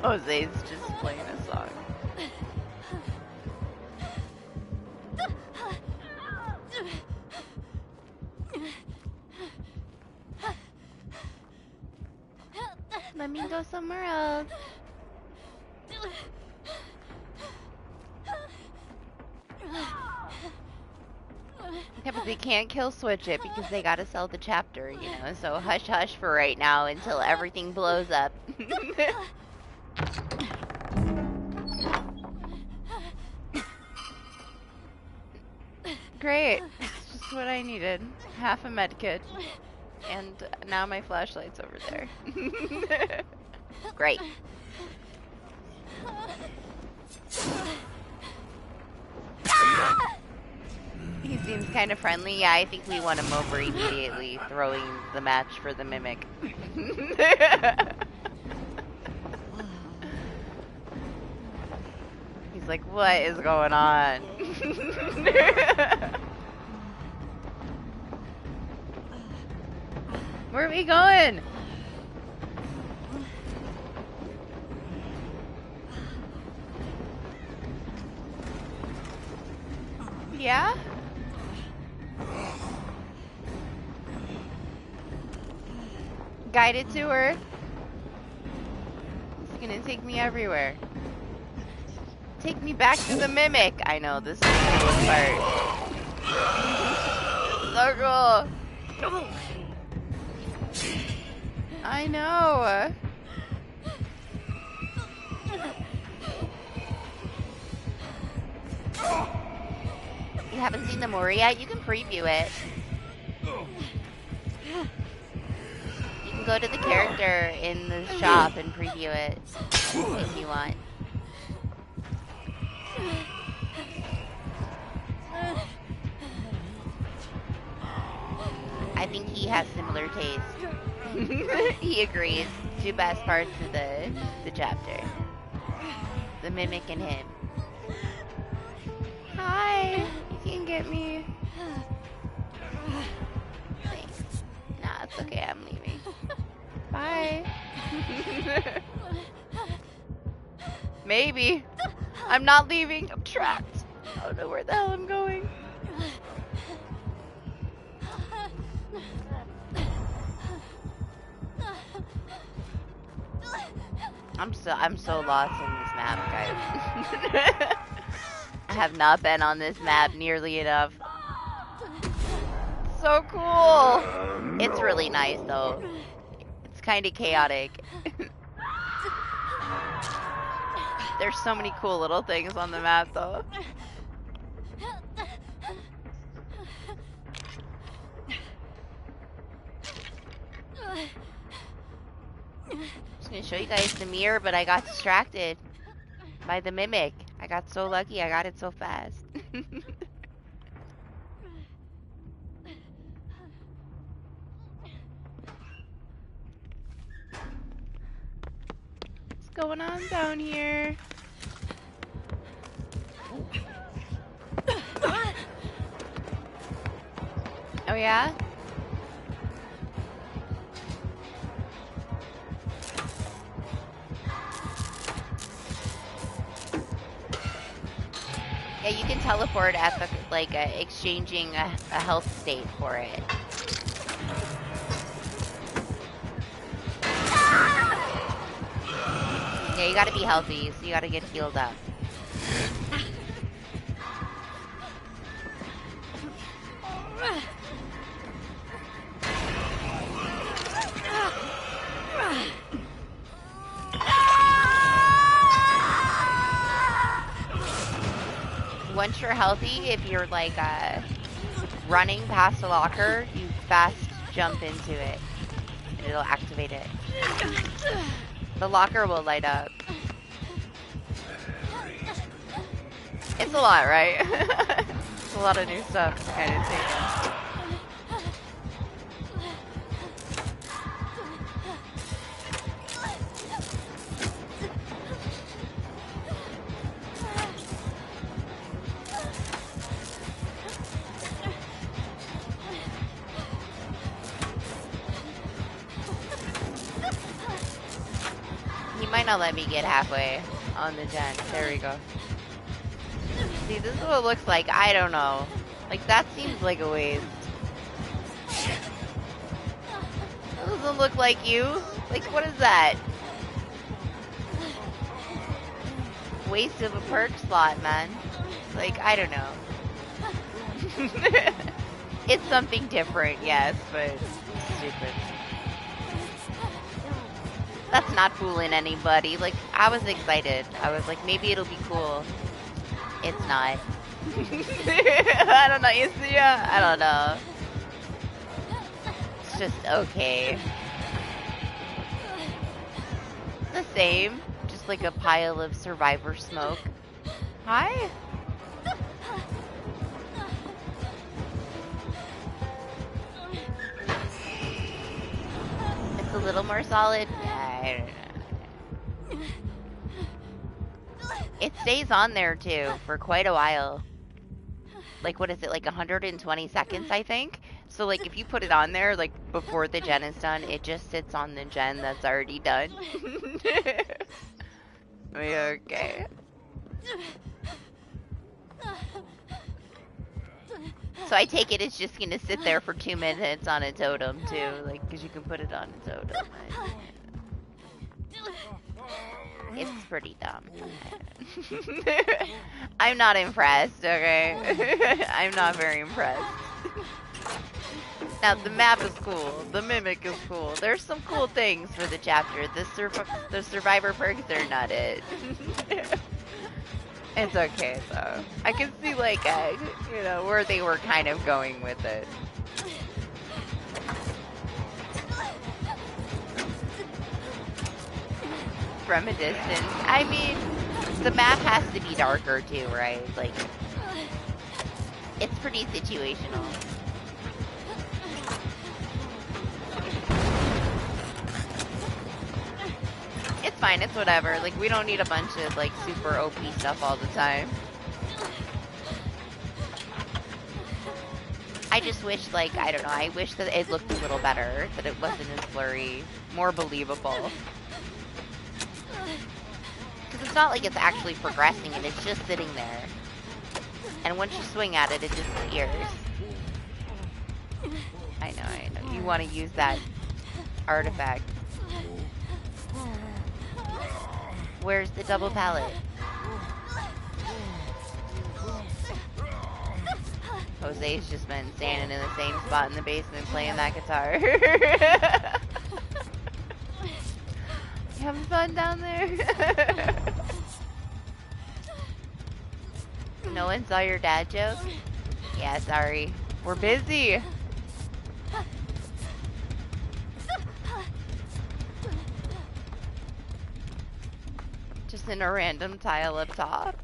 Jose's just playing a song. Let me go somewhere else. Yeah, but they can't kill switch it because they gotta sell the chapter, you know, so hush hush for right now until everything blows up. Great. It's just what I needed. Half a med kit. And now my flashlight's over there. Great. He seems kind of friendly. Yeah, I think we won him over immediately, throwing the match for the mimic. He's like, what is going on? Where are we going? Yeah? Guided tour. It's gonna take me everywhere. Take me back to the mimic. I know, this is the coolest part. So cool. I know. You haven't seen the Mori yet? You can preview it. You can go to the character in the shop and preview it if you want. I think he has similar taste. He agrees. Two best parts of the chapter. The mimic and him. Hi. You can get me. Thanks. Nah, it's okay. I'm leaving. Bye. Maybe. I'm not leaving. I'm trapped. I don't know where the hell I'm going. I'm so lost in this map, guys. I have not been on this map nearly enough. So cool. It's really nice though. It's kind of chaotic. There's so many cool little things on the map though. I was gonna show you guys the mirror, but I got distracted by the mimic. I got so lucky, I got it so fast. What's going on down here? Oh yeah? Yeah, you can teleport at the, like, exchanging a health state for it. Yeah, you gotta be healthy, so you gotta get healed up. Once you're healthy, if you're like running past a locker, you fast jump into it and it'll activate it. The locker will light up. It's a lot, right? It's a lot of new stuff to kind of take. Might not let me get halfway on the gen. There we go. See, this is what it looks like. I don't know. Like, that seems like a waste. That doesn't look like you. Like, what is that? Waste of a perk slot, man. Like, I don't know. It's something different, yes, but stupid. That's not fooling anybody. Like, I was excited. I was like, maybe it'll be cool. It's not. I don't know. You see, I don't know. It's just okay. The same. Just like a pile of survivor smoke. Hi? It's a little more solid. I don't know. It stays on there too for quite a while. Like, what is it, like 120 seconds, I think? So, like, if you put it on there, like, before the gen is done, it just sits on the gen that's already done. Okay. So I take it it's just gonna sit there for 2 minutes on a totem, too, like, because you can put it on a totem. It's pretty dumb. I'm not impressed, okay? I'm not very impressed. Now, the map is cool. The mimic is cool. There's some cool things for the chapter. The survivor perks are not it. It's okay, though. I can see, like, you know, where they were kind of going with it. From a distance. I mean, the map has to be darker, too, right? Like, it's pretty situational. It's fine, it's whatever. Like, we don't need a bunch of, like, super OP stuff all the time. I just wish, like, I don't know, I wish that it looked a little better, that it wasn't as blurry, more believable. Because it's not like it's actually progressing, and it's just sitting there. And once you swing at it, it disappears. I know. You want to use that artifact. Where's the double pallet? Jose's just been standing in the same spot in the basement playing that guitar. You having fun down there? No one saw your dad joke? Yeah, sorry. We're busy. Just in a random tile up top.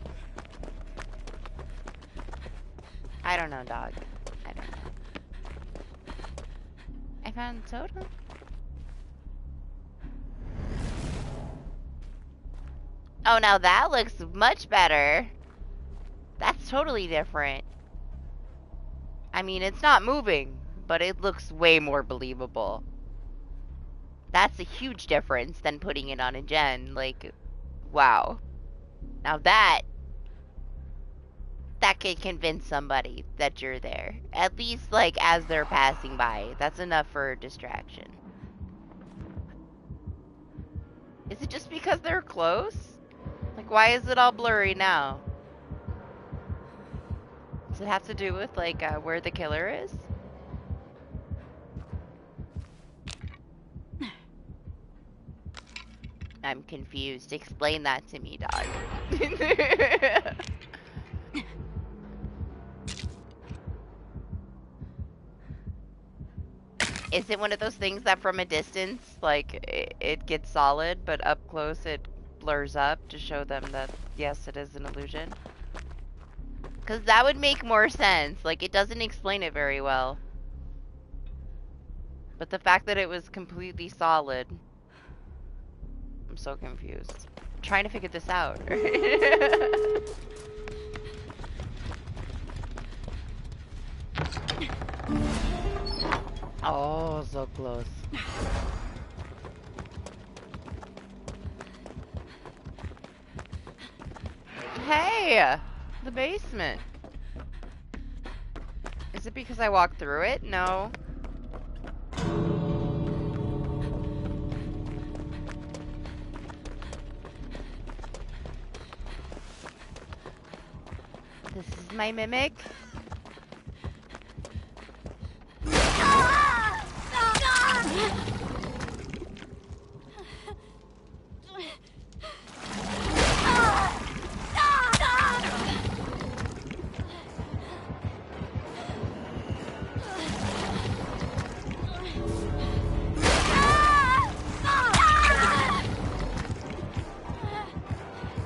I don't know, dog. I don't know. I found a totem. Oh, now that looks much better. That's totally different. I mean, it's not moving, but it looks way more believable. That's a huge difference than putting it on a gen. Like, wow. Now that can convince somebody that you're there. At least, like, as they're passing by. That's enough for a distraction. Is it just because they're close? Like, why is it all blurry now? Does it have to do with, like, where the killer is? I'm confused. Explain that to me, dog. Is it one of those things that from a distance, like, it gets solid, but up close it blurs up to show them that, yes, it is an illusion? Because that would make more sense. Like, it doesn't explain it very well. But the fact that it was completely solid, I'm so confused. I'm trying to figure this out. Oh, so close. Hey! The basement. Is it because I walked through it? No. The my mimic.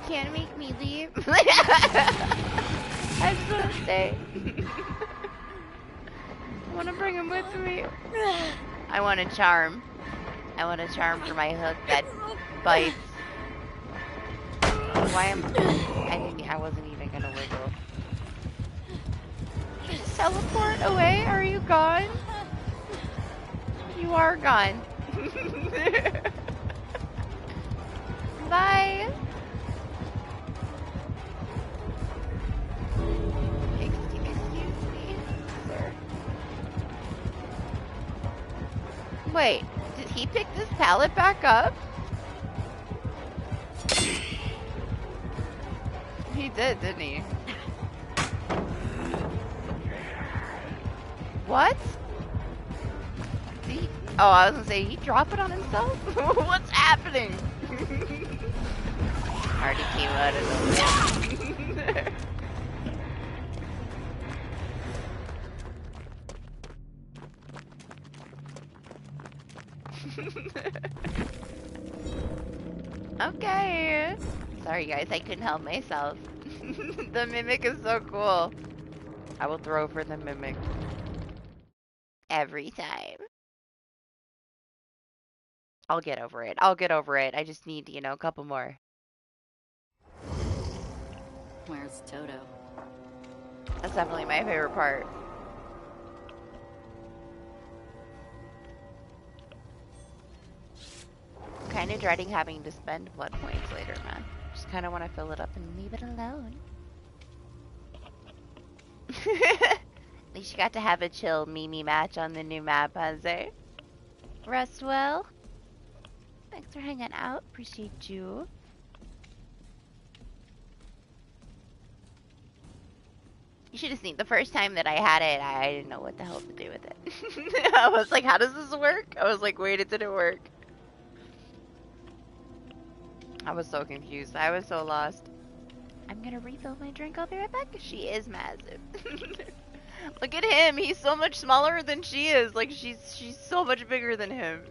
Can't make me leave. I just want to stay. I want to bring him with me. I want a charm. I want a charm for my hook that bites. Why am I wasn't even gonna wiggle. Just teleport away? Are you gone? You are gone. Bye. Excuse me, sir. Wait, did he pick this pallet back up? He did, didn't he? What? Did he? Oh, I was gonna say, he drop it on himself? What's happening? Already came out of the Okay. Sorry guys, I couldn't help myself. The mimic is so cool. I will throw for the mimic. Every time. I'll get over it. I'll get over it. I just need, you know, a couple more. Where's Toto? That's definitely my favorite part. Kind of dreading having to spend blood points later, man. Just kind of want to fill it up and leave it alone. At least you got to have a chill Mimi match on the new map, Jose. Rest well. Thanks for hanging out. Appreciate you. You should have seen the first time that I had it. I didn't know what the hell to do with it. I was like, how does this work? I was like, wait, it didn't work. I was so confused. I was so lost. I'm gonna refill my drink. I'll be right back. She is massive. Look at him. He's so much smaller than she is. Like, she's so much bigger than him.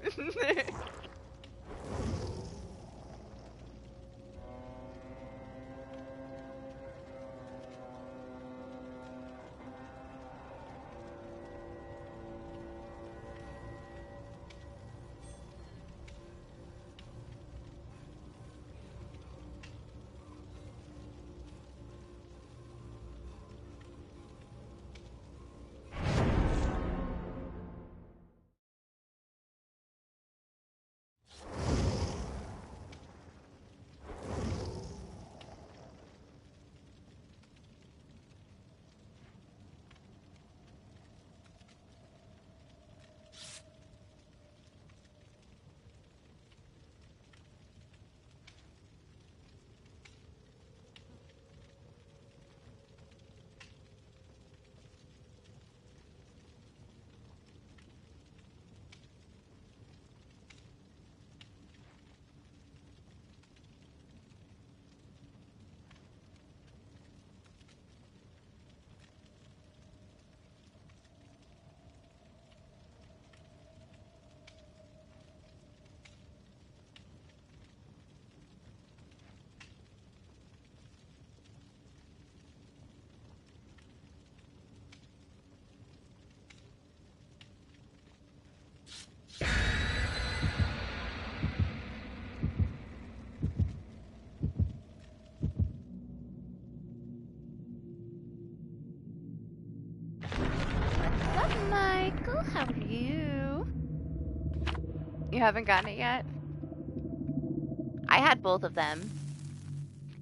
What's up, Michael? How are you? You haven't gotten it yet? I had both of them.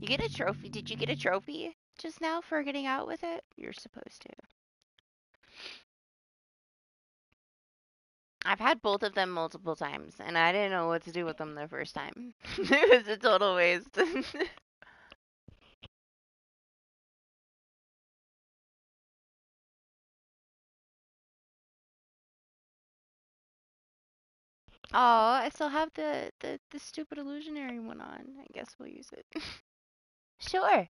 You get a trophy. Did you get a trophy just now for getting out with it? You're supposed to. I've had both of them multiple times, and I didn't know what to do with them the first time. It was a total waste. Oh, I still have the stupid illusionary one on. I guess we'll use it. Sure.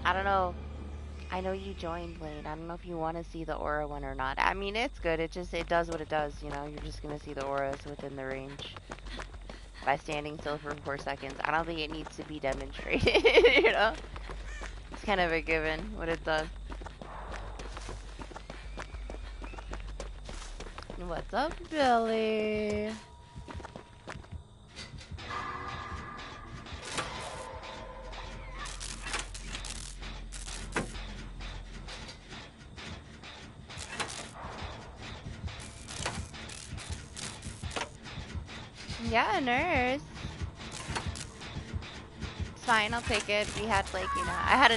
I don't know. I know you joined late. I don't know if you want to see the aura one or not. I mean, it's good. It does what it does, you know. You're just gonna see the auras within the range by standing still for 4 seconds. I don't think it needs to be demonstrated, you know. It's kind of a given what it does. What's up, Billy? Yeah, nurse. It's fine, I'll take it. We had like, you know, I had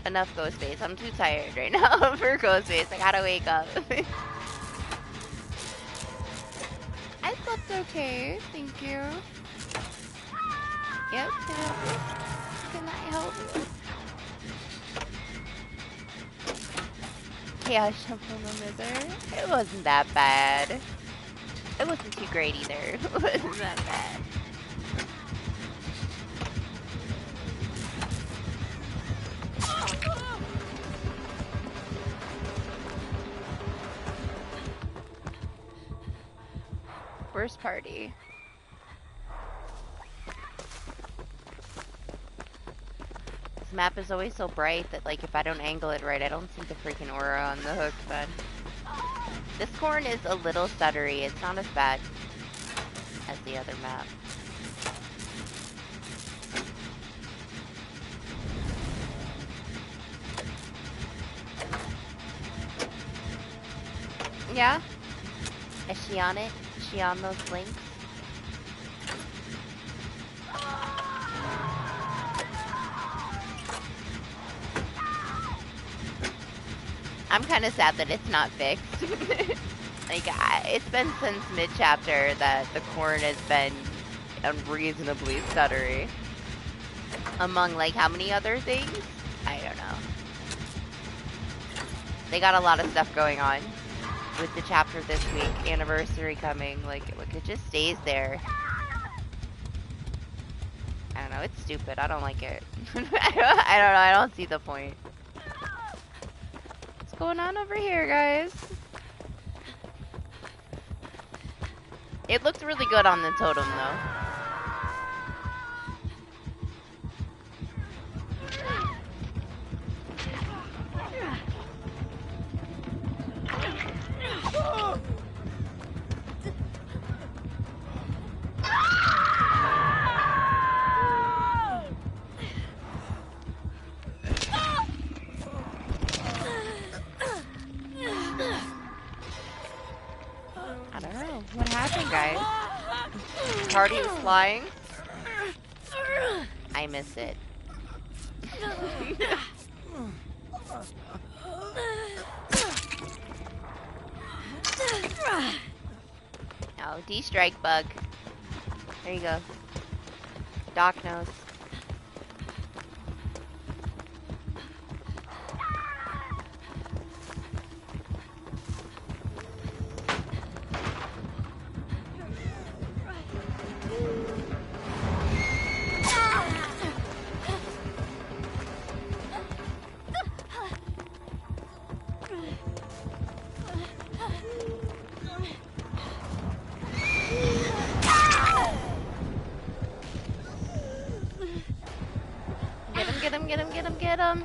enough ghost space. I'm too tired right now for ghost space. I gotta wake up. I slept okay, thank you. Yep, can I help you? Yeah, shampoo mither. It wasn't that bad. It wasn't too great either. It wasn't that bad. Worst party. This map is always so bright that, like, if I don't angle it right, I don't see the freaking aura on the hook, but this corn is a little stuttery. It's not as bad as the other map. Yeah? Is she on it? Is she on those links? I'm kind of sad that it's not fixed. Like, it's been since mid-chapter that the corn has been unreasonably stuttery. Among, like, how many other things? I don't know. They got a lot of stuff going on with the chapter this week. Anniversary coming. Like, look, it just stays there. I don't know. It's stupid. I don't like it. I don't know. I don't see the point. What's going on over here, guys? It looked really good on the totem, though. I don't know. What happened, guys? Party was flying. I miss it. Oh, D-strike bug. There you go. Doc knows. Get him.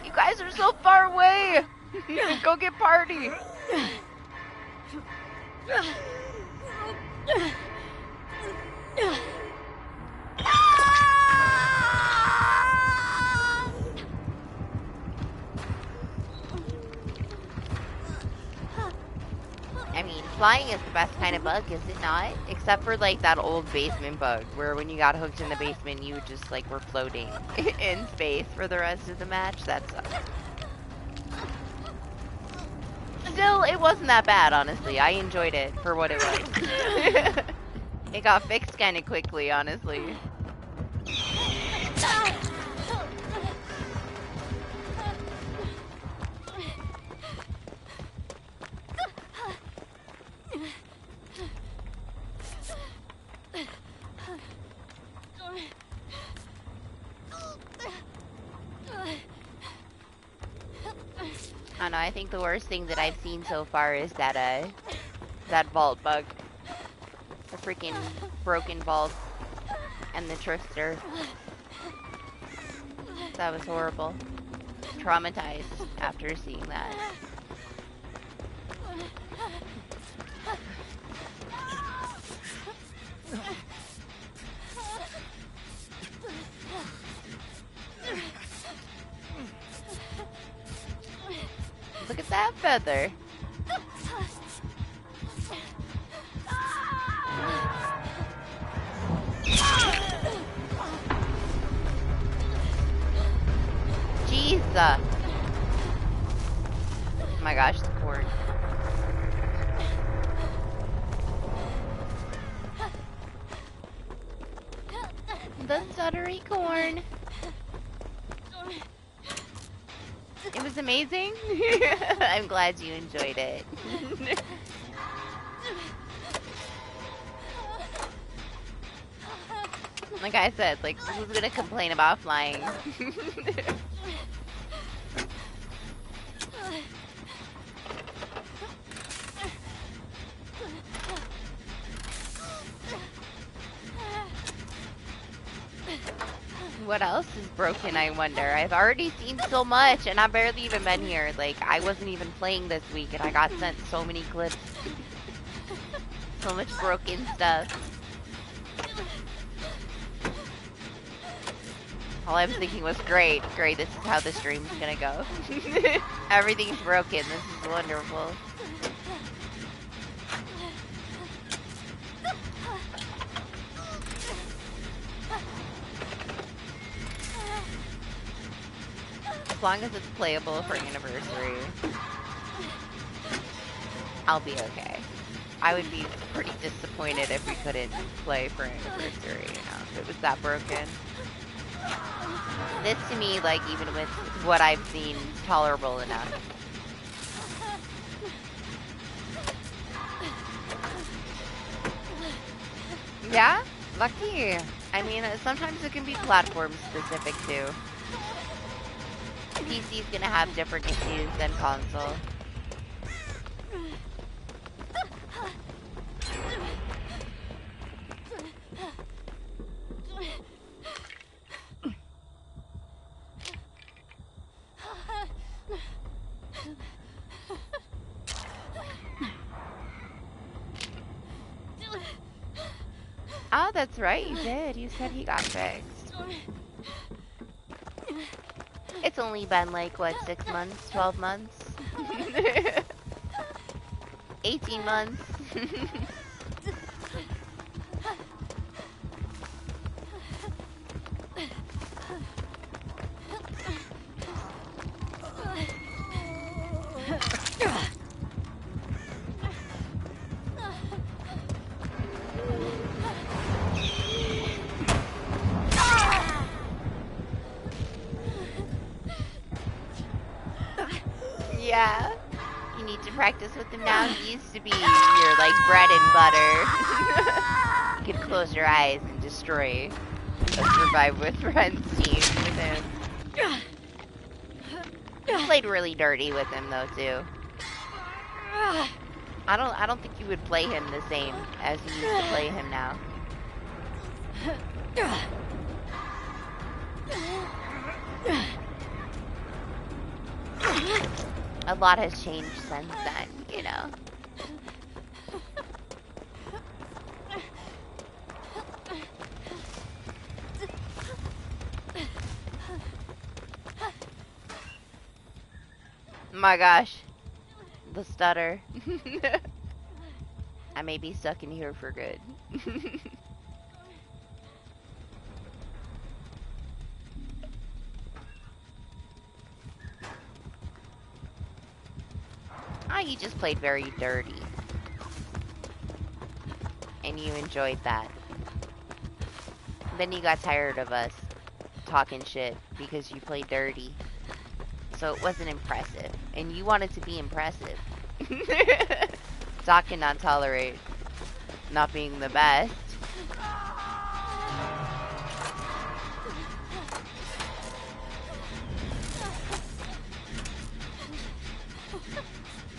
You guys are so far away. Go get Party. I mean, flying is the best kind of bug, is it not? Except for, like, that old basement bug, where when you got hooked in the basement, you just, like, were floating in space for the rest of the match. That sucks. Still, it wasn't that bad, honestly. I enjoyed it for what it was. It got fixed kind of quickly, honestly. don't know. I think the worst thing that I've seen so far is that vault bug. The freaking broken vault and the trickster. That was horrible. Traumatized after seeing that. Look at that feather. Jesus. Oh my gosh, the cord. The stuttery corn. It was amazing. I'm glad you enjoyed it. Like I said, like, who's gonna complain about flying? What else is broken, I wonder? I've already seen so much, and I've barely even been here. Like, I wasn't even playing this week, and I got sent so many clips. So much broken stuff. All I was thinking was, great, this is how the stream's gonna go. Everything's broken, this is wonderful. As long as it's playable for anniversary, I'll be okay. I would be pretty disappointed if we couldn't play for anniversary, you know, if it was that broken. This to me, like, even with what I've seen, is tolerable enough. Yeah? Lucky. I mean, sometimes it can be platform specific too. PC's gonna have different issues than console. Oh, that's right, you did. You said he got fixed. It's only been like, what, 6 months? 12 months? 18 months? Yeah. You need to practice with him now. He used to be your, like, bread and butter. You could close your eyes and destroy a Survive with Friends team with him. You played really dirty with him, though, too. I don't think you would play him the same as you used to play him now. A lot has changed since then, you know. My gosh. The stutter. I may be stuck in here for good. Ah, you just played very dirty. And you enjoyed that. Then you got tired of us talking shit because you played dirty. So it wasn't impressive. And you wanted to be impressive. Doc cannot tolerate not being the best.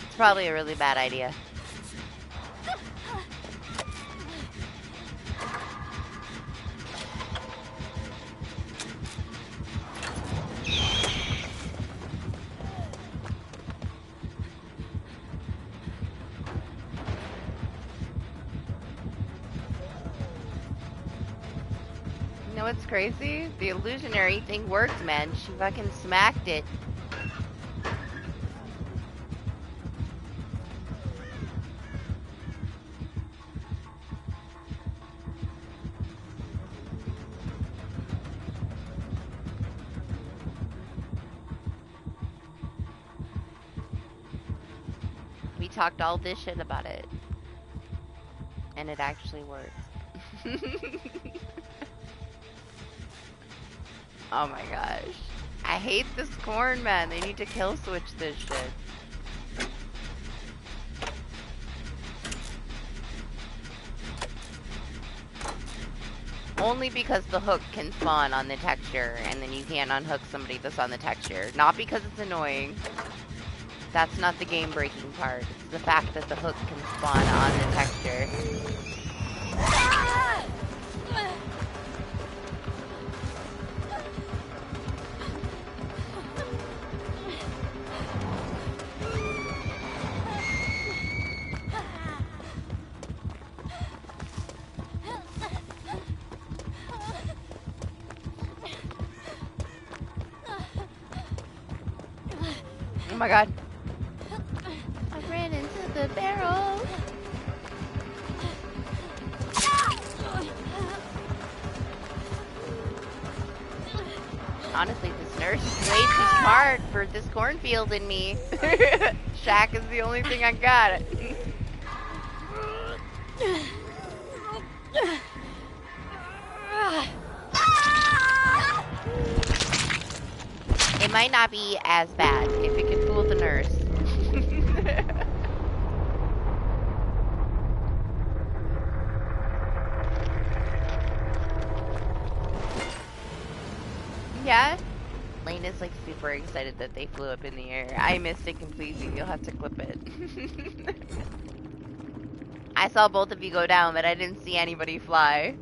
It's probably a really bad idea. You know what's crazy? The illusionary thing worked, man. She fucking smacked it. We talked all this shit about it. And it actually works. Oh my gosh. I hate this corn, man. They need to kill switch this shit. Only because the hook can spawn on the texture, and then you can't unhook somebody that's on the texture. Not because it's annoying. That's not the game-breaking part. It's the fact that the hook can spawn on the texture. Oh my god. I ran into the barrel. Honestly, this nurse is way too smart for this cornfield in me. Shack is the only thing I got. It might not be as bad if it can fool the nurse. Yeah? Lane is like super excited that they flew up in the air. I missed it completely. You'll have to clip it. I saw both of you go down, but I didn't see anybody fly.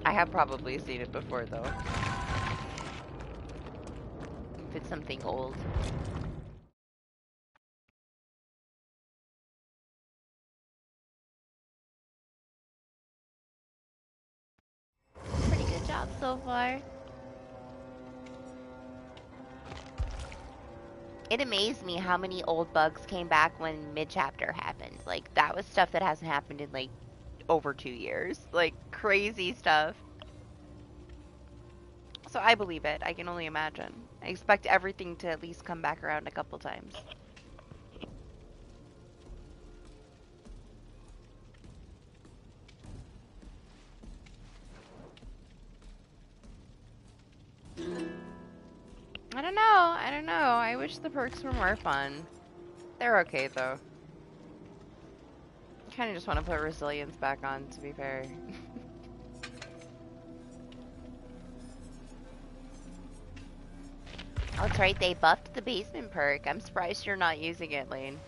I have probably seen it before, though. If it's something old. Pretty good job so far. It amazed me how many old bugs came back when mid-chapter happened. Like, that was stuff that hasn't happened in, like, over 2 years. Like, crazy stuff. So I believe it. I can only imagine. I expect everything to at least come back around a couple times. I don't know. I don't know. I wish the perks were more fun. They're okay, though. I kind of just want to put resilience back on, to be fair. Oh, that's right. They buffed the basement perk. I'm surprised you're not using it, Lane.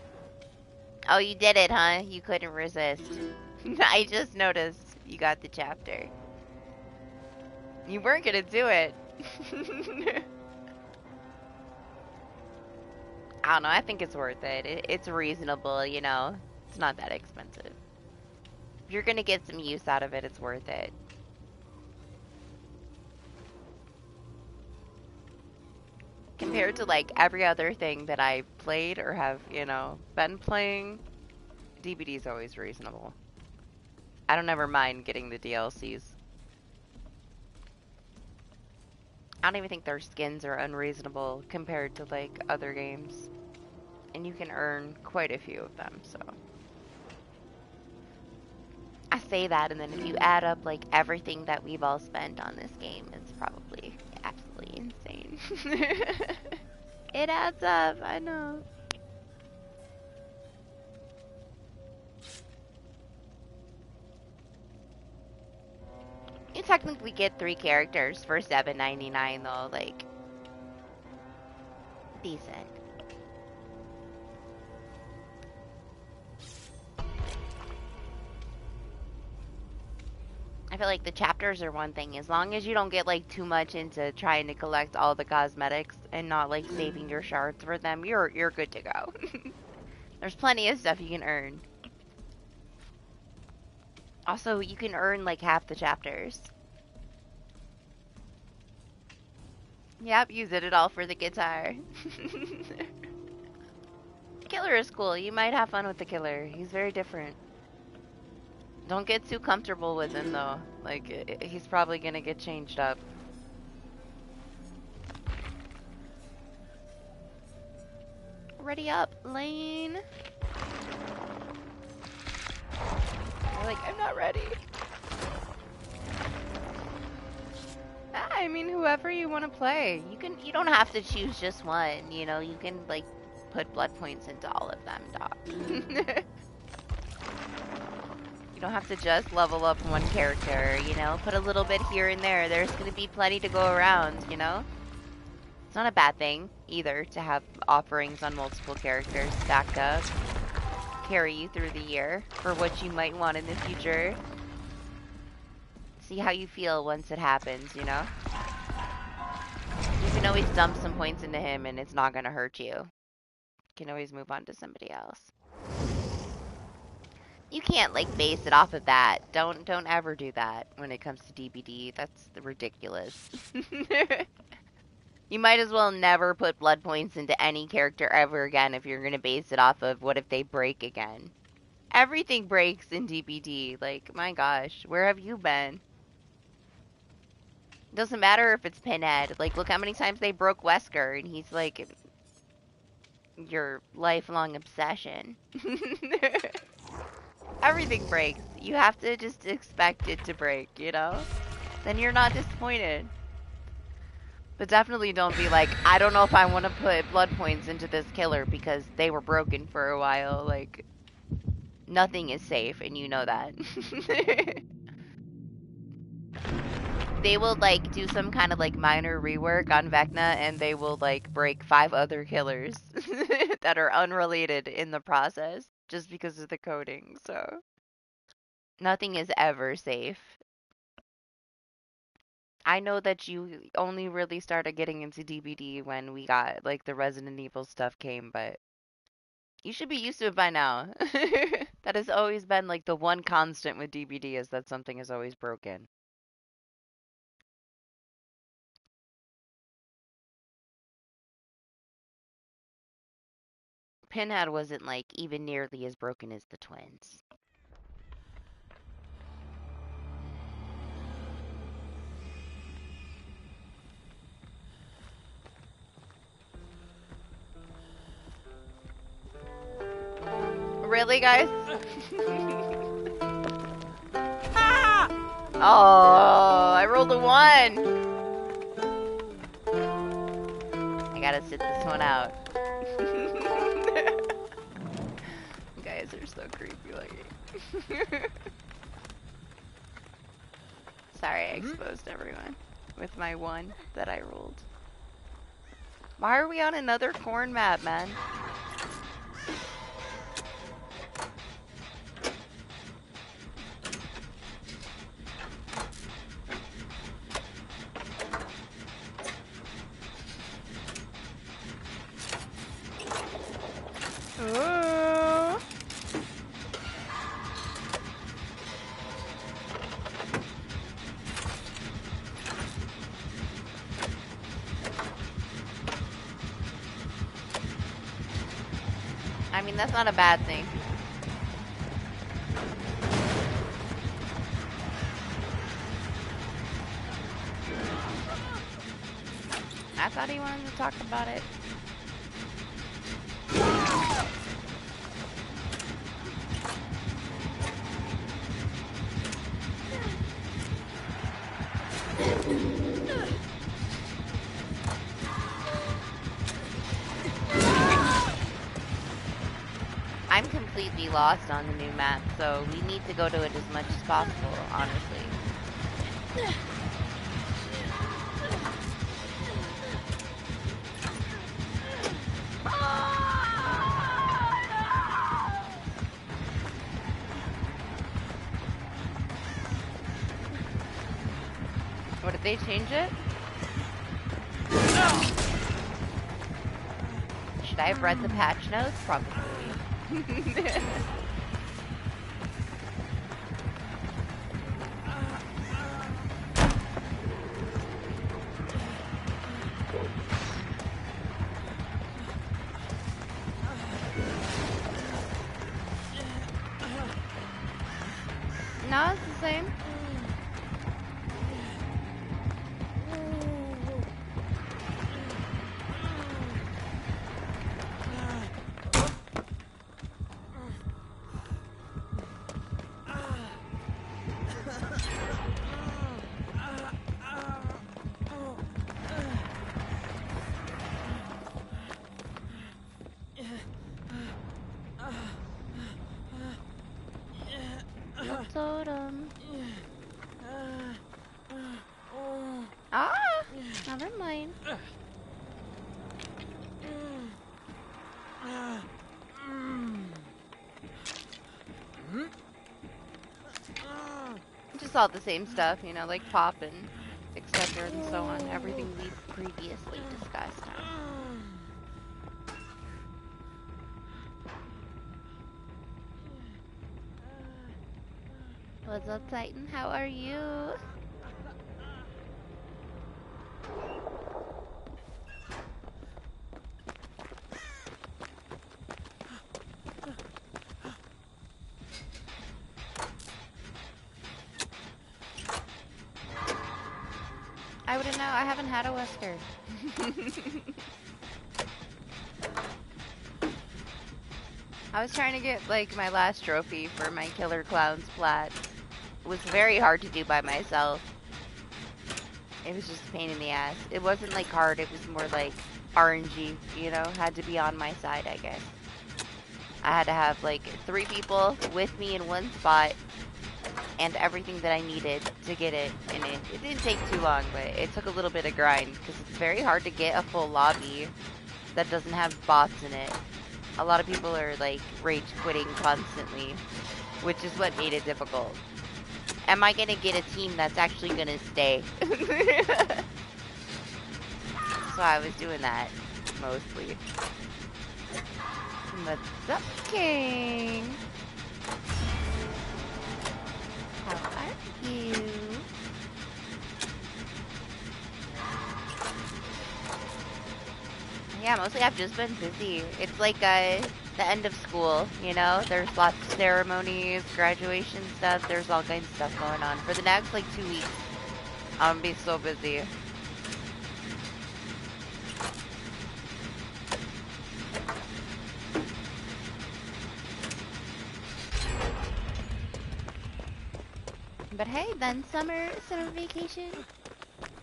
Oh, you did it, huh? You couldn't resist. I just noticed you got the chapter. You weren't gonna do it. I don't know. I think it's worth it. It's reasonable, you know. It's not that expensive. If you're gonna get some use out of it, it's worth it. Compared to, like, every other thing that I played or have, you know, been playing, DBD is always reasonable. I don't ever mind getting the DLCs. I don't even think their skins are unreasonable compared to, like, other games. And you can earn quite a few of them, so. I say that, and then if you add up, like, everything that we've all spent on this game, it's probably absolutely insane. It adds up, I know. You technically get 3 characters for $7.99 though, like, decent. feel like the chapters are one thing. As long as you don't get like too much into trying to collect all the cosmetics and not like saving your shards for them, you're good to go. There's plenty of stuff you can earn. Also, you can earn like half the chapters. Yep, use it all for the guitar. Killer is cool. You might have fun with the killer. He's very different. Don't get too comfortable with him though. Like he's probably gonna get changed up. Ready up, Lane. You're like, I'm not ready. I mean, whoever you want to play. You don't have to choose just one, you know, you can like put blood points into all of them, dog. You don't have to just level up one character, you know, put a little bit here and there. There's gonna be plenty to go around, you know? It's not a bad thing either to have offerings on multiple characters stacked up. Carry you through the year for what you might want in the future. See how you feel once it happens, you know? You can always dump some points into him and it's not gonna hurt you. You can always move on to somebody else. You can't like base it off of that. Don't ever do that when it comes to DBD. That's ridiculous. You might as well never put blood points into any character ever again if you're gonna base it off of what if they break again. Everything breaks in DBD. Like, my gosh, where have you been? Doesn't matter if it's Pinhead. Like, look how many times they broke Wesker, and he's like your lifelong obsession. Everything breaks. You have to just expect it to break, you know? Then you're not disappointed. But definitely don't be like, I don't know if I want to put blood points into this killer because they were broken for a while. Like, nothing is safe, and you know that. They will, like, do some kind of, like, minor rework on Vecna, and they will, like, break 5 other killers that are unrelated in the process just because of the coding, so. Nothing is ever safe. I know that you only really started getting into DBD when we got, like, the Resident Evil stuff came, but you should be used to it by now. That has always been, like, the one constant with DBD is that something is always broken. Pinhead wasn't, like, even nearly as broken as the twins. Really, guys? Ah! Oh, I rolled a 1. I gotta sit this one out. You guys are so creepy looking. Sorry, I exposed everyone with my 1 that I rolled. Why are we on another corn map, man? Oh. I mean, that's not a bad thing. I thought he wanted to talk about it. I'm completely lost on the new map, so we need to go to it as much as possible, honestly. Did they change it? Should I have read the patch notes? Probably. No, it's the same. No totem. Ah, never mind. Just all the same stuff, you know, like pop and etc. and so on. Everything we've previously discussed. What's up, Titan? How are you? I wouldn't know. I haven't had a Wesker. I was trying to get, like, my last trophy for my Killer Clowns plat. It was very hard to do by myself. It was just a pain in the ass. It wasn't, like, hard. It was more, like, RNG, you know? Had to be on my side, I guess. I had to have, like, 3 people with me in one spot and everything that I needed to get it. And it didn't take too long, but it took a little bit of grind because it's very hard to get a full lobby that doesn't have bots in it. A lot of people are, like, rage quitting constantly, which is what made it difficult. Am I gonna get a team that's actually gonna stay? So I was doing that, mostly. What's up, King? How are you? Yeah, mostly I've just been busy. It's like the end of school, you know? There's lots of ceremonies, graduation stuff. There's all kinds of stuff going on. For the next, like, 2 weeks, I'm gonna be so busy. But hey, then summer vacation.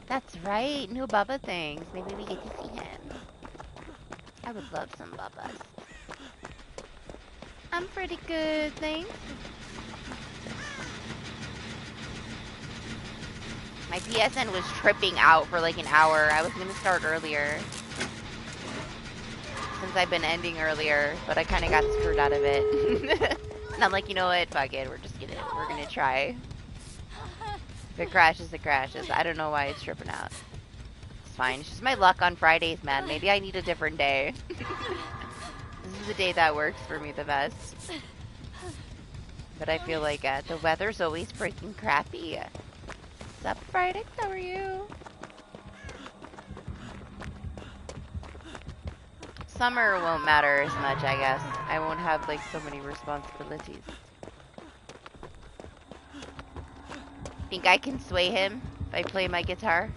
That's right, new Bubba things. Maybe we get to see him. I would love some Bubbas. I'm pretty good, thanks. My PSN was tripping out for like an hour. I was gonna start earlier. Since I've been ending earlier, but I kind of got screwed out of it. And I'm like, you know what? Fuck it. We're gonna try. If it crashes, it crashes. I don't know why it's tripping out. It's fine. It's just my luck on Fridays, man. Maybe I need a different day. This is the day that works for me the best. But I feel like the weather's always freaking crappy. What's up, Friday? How are you? Summer won't matter as much, I guess. I won't have, like, so many responsibilities. Think I can sway him if I play my guitar?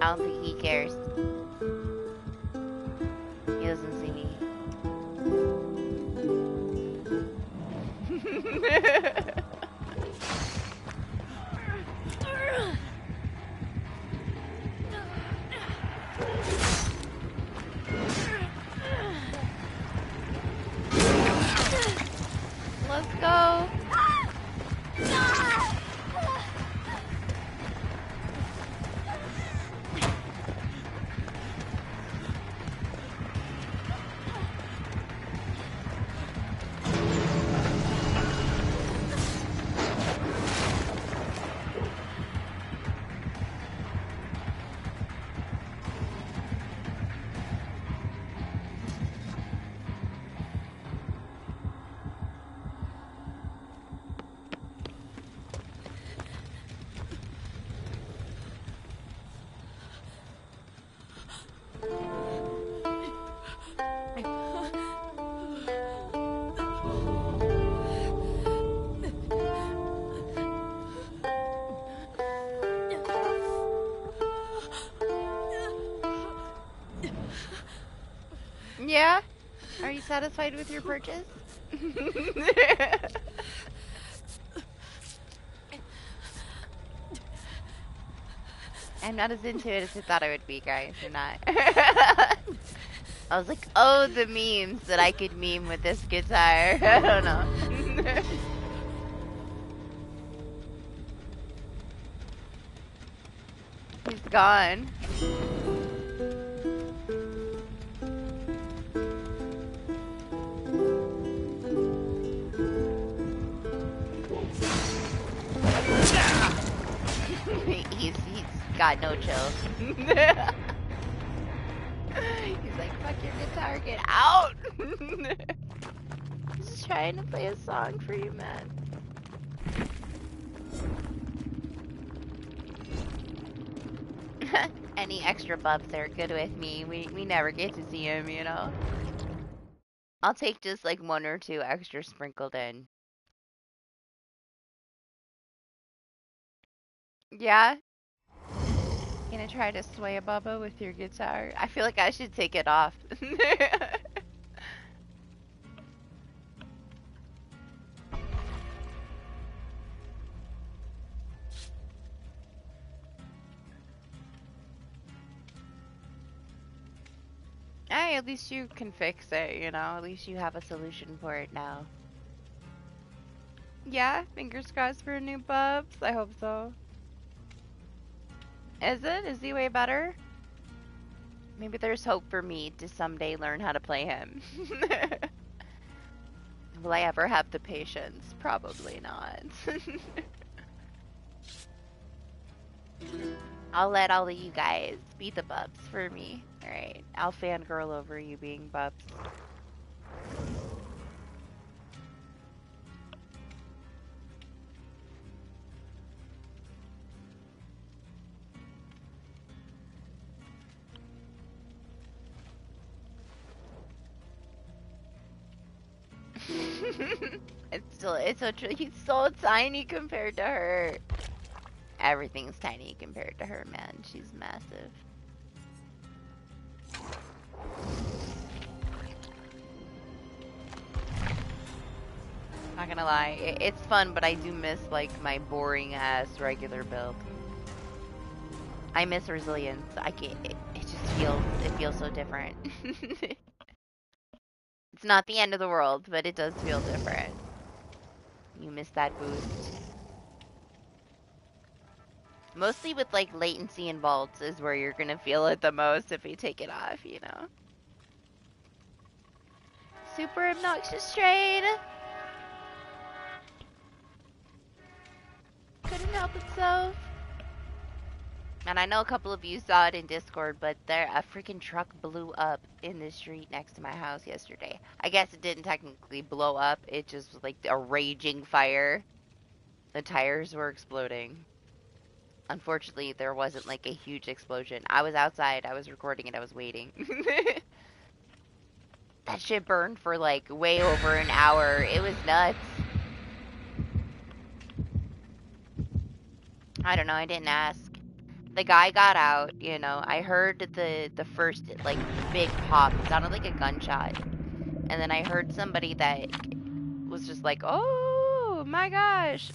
I don't think he cares. He doesn't see me. Let's go. Yeah? Are you satisfied with your purchase? I'm not as into it as I thought I would be, guys. I'm not. I was like, oh, the memes that I could meme with this guitar. I don't know. He's gone. he's got no chills. He's like, fuck your guitar, get out! He's just trying to play a song for you, man. Any extra bubs are good with me. We never get to see him, you know? I'll take just like one or two extra sprinkled in. Yeah? Gonna try to sway a bubba with your guitar? I feel like I should take it off. Hey, at least you can fix it, you know? At least you have a solution for it now. Yeah, fingers crossed for new bubs. I hope so. Is it? Is he way better? Maybe there's hope for me to someday learn how to play him. Will I ever have the patience? Probably not. I'll let all of you guys be the bubs for me. Alright, I'll fangirl over you being bubs. It's so true. He's so tiny compared to her. Everything's tiny compared to her, man. She's massive. Not gonna lie, it's fun, but I do miss like my boring ass regular build. I miss resilience. I can't. It just feels so different. It's not the end of the world, but it does feel different. You miss that boost. Mostly with like latency and vaults is where you're gonna feel it the most if you take it off, you know. Super obnoxious trade. Couldn't help itself. And I know a couple of you saw it in Discord, but a freaking truck blew up in the street next to my house yesterday. I guess it didn't technically blow up. It just was like a raging fire. The tires were exploding. Unfortunately, there wasn't like a huge explosion. I was outside. I was recording it. I was waiting. That shit burned for like way over an hour. It was nuts. I don't know. I didn't ask. The guy got out, you know. I heard the first like big pop. It sounded like a gunshot. And then I heard somebody that was just like, "Oh my gosh."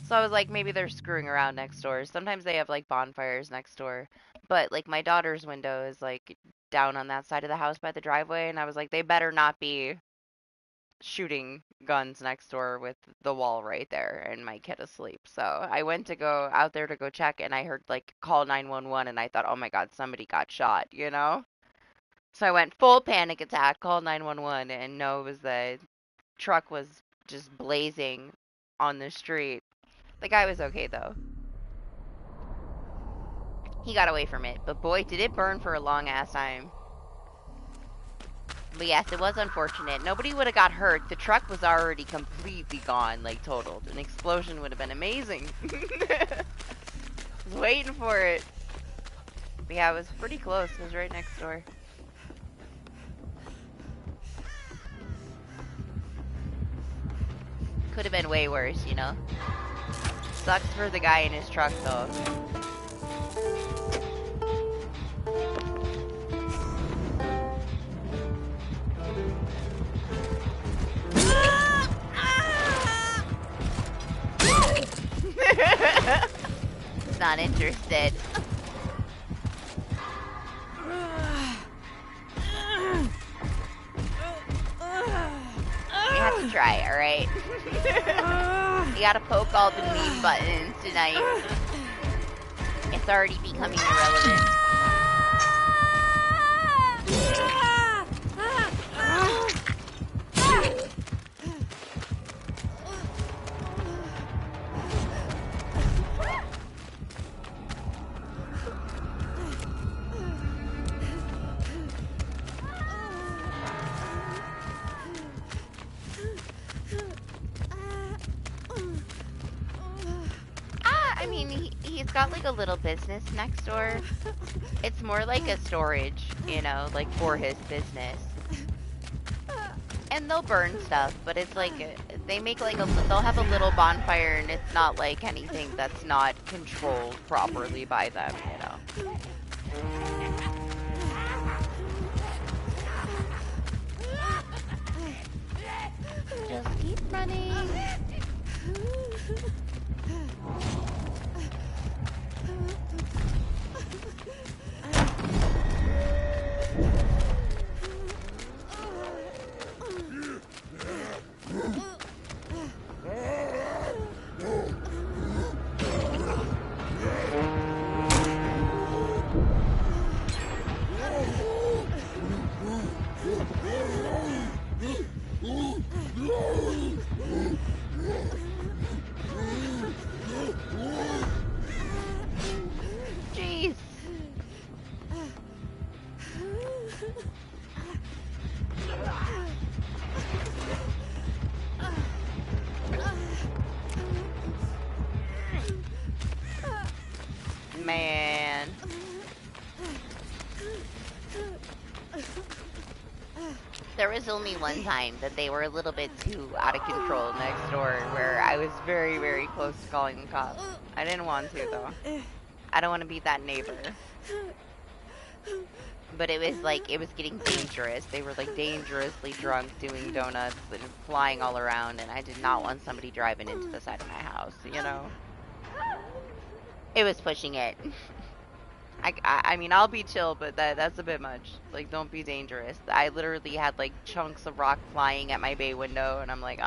So I was like, maybe they're screwing around next door. Sometimes they have like bonfires next door. But like my daughter's window is like down on that side of the house by the driveway, and I was like, they better not be shooting guns next door with the wall right there and my kid asleep. So I went to go out there to go check, and I heard like call 911, and I thought, oh my God, somebody got shot, you know? So I went full panic attack, called 911, and no, it was the truck was just blazing on the street. The guy was okay though. He got away from it, but boy, did it burn for a long ass time. But yes, it was unfortunate. Nobody would have got hurt. The truck was already completely gone, like totaled. An explosion would have been amazing. I was waiting for it. But yeah, it was pretty close. It was right next door. Could have been way worse, you know? Sucks for the guy in his truck, though. not interested. You have to try, alright? You gotta poke all the mean buttons tonight. It's already becoming irrelevant. I mean, he's got like a little business next door. It's more like a storage, you know, like for his business. And they'll burn stuff, but it's like, they make like they'll have a little bonfire and it's not like anything that's not controlled properly by them, you know. Just keep running. Jeez. Man. There was only one time that they were a little bit too out of control next door where I was very, very close to calling the cops. I didn't want to, though. I don't want to be that neighbor. But it was like, it was getting dangerous. They were like dangerously drunk doing donuts and flying all around, and I did not want somebody driving into the side of my house, you know? It was pushing it. I mean, I'll be chill, but that's a bit much. Like, don't be dangerous. I literally had, like, chunks of rock flying at my bay window, and I'm like,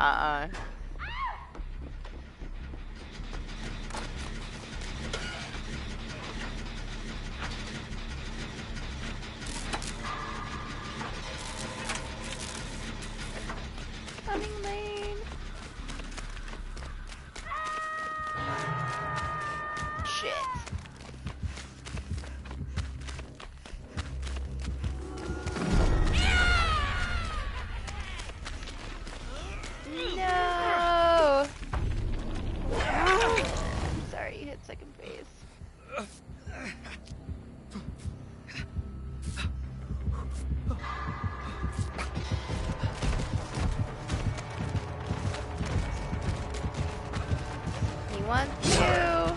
Coming lane. Shit. No. Sorry, you hit second base. He wants you.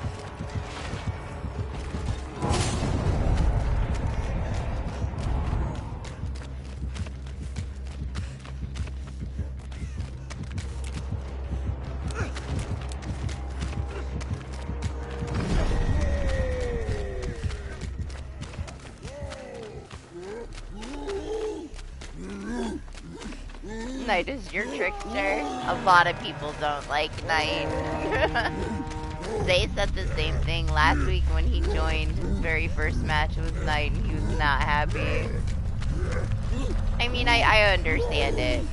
Knight is your trickster. A lot of people don't like Knight. Zay said the same thing last week when he joined his very first match with Knight and he was not happy. I mean, I understand it.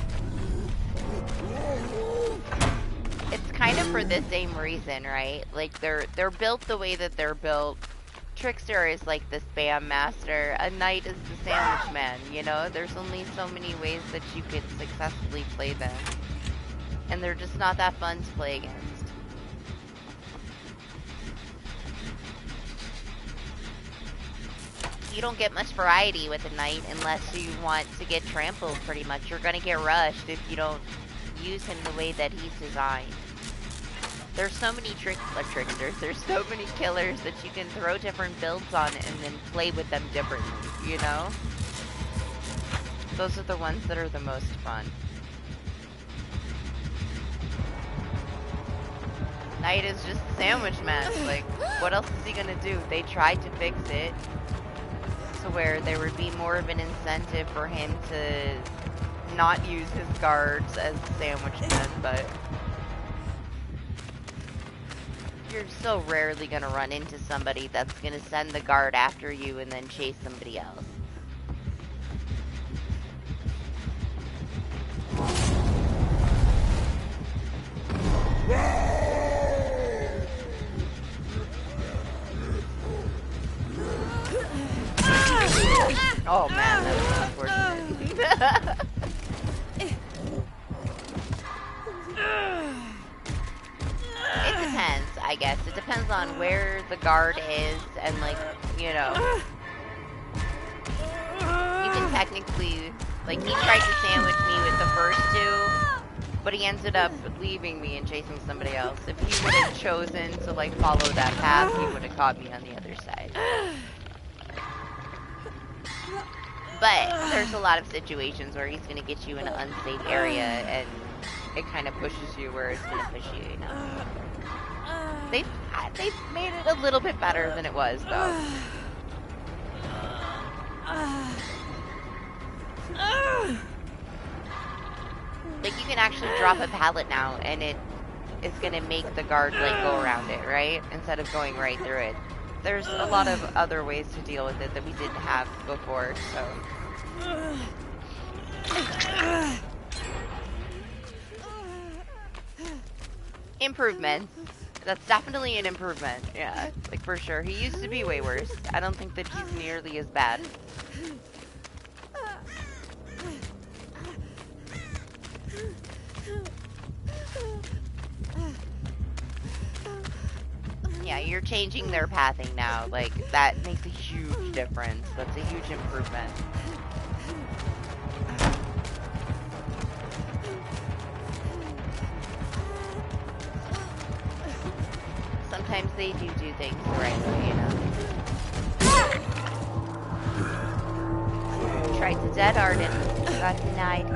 It's kind of for the same reason, right? Like, they're built the way that they're built. Trickster is like the spam master. A Knight is the sandwich man, you know? There's only so many ways that you could successfully play them. And they're just not that fun to play against. You don't get much variety with a Knight unless you want to get trampled, pretty much. You're gonna get rushed if you don't use him the way that he's designed. There's so many tricksters, there's so many killers that you can throw different builds on and then play with them differently, you know? Those are the ones that are the most fun. Knight is just the sandwich match. Like, what else is he gonna do? They tried to fix it to where there would be more of an incentive for him to not use his guards as sandwich men, but you're so rarely gonna run into somebody that's gonna send the guard after you and then chase somebody else. Oh man, that was unfortunate. It depends, I guess. It depends on where the guard is and, like, you know. You can technically, like, he tried to sandwich me with the first two, but he ended up leaving me and chasing somebody else. If he would have chosen to, like, follow that path, he would have caught me on the other side. But there's a lot of situations where he's going to get you in an unsafe area, and it kind of pushes you where it's going to push you, you know. They've made it a little bit better than it was, though. Like, you can actually drop a pallet now, and it is going to make the guard, like, go around it, right? Instead of going right through it. There's a lot of other ways to deal with it that we didn't have before, so... Improvements. That's definitely an improvement, yeah, like, for sure. He used to be way worse. I don't think that he's nearly as bad. Yeah, you're changing their pathing now. Like, that makes a huge difference. That's a huge improvement. Sometimes they do things the right way, you know. Tried to dead Arden. Got denied.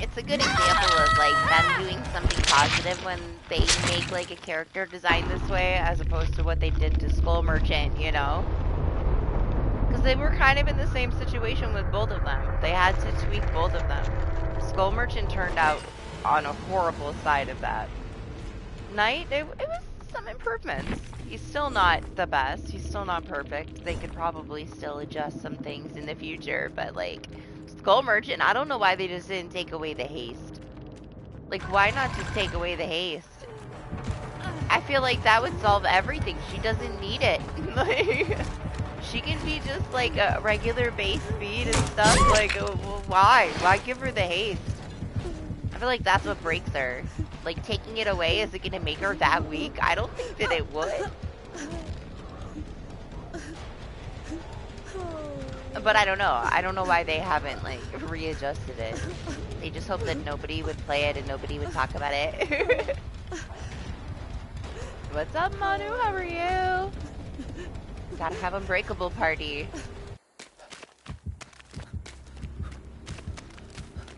It's a good example of, like, them doing something positive when they make, like, a character design this way, as opposed to what they did to Skull Merchant, you know? Because they were kind of in the same situation with both of them. They had to tweak both of them. Skull Merchant turned out on a horrible side of that. Knight, it was some improvements. He's still not the best. He's still not perfect. They could probably still adjust some things in the future, but, like... Skull Merchant, I don't know why they just didn't take away the haste. Like, why not just take away the haste? I feel like that would solve everything. She doesn't need it. Like, she can be just, like, a regular base speed and stuff. Like, well, why? Why give her the haste? I feel like that's what breaks her. Like, taking it away, is it gonna make her that weak? I don't think that it would. But I don't know. I don't know why they haven't, like, readjusted it. They just hope that nobody would play it and nobody would talk about it. What's up, Manu? How are you? Gotta have Unbreakable party.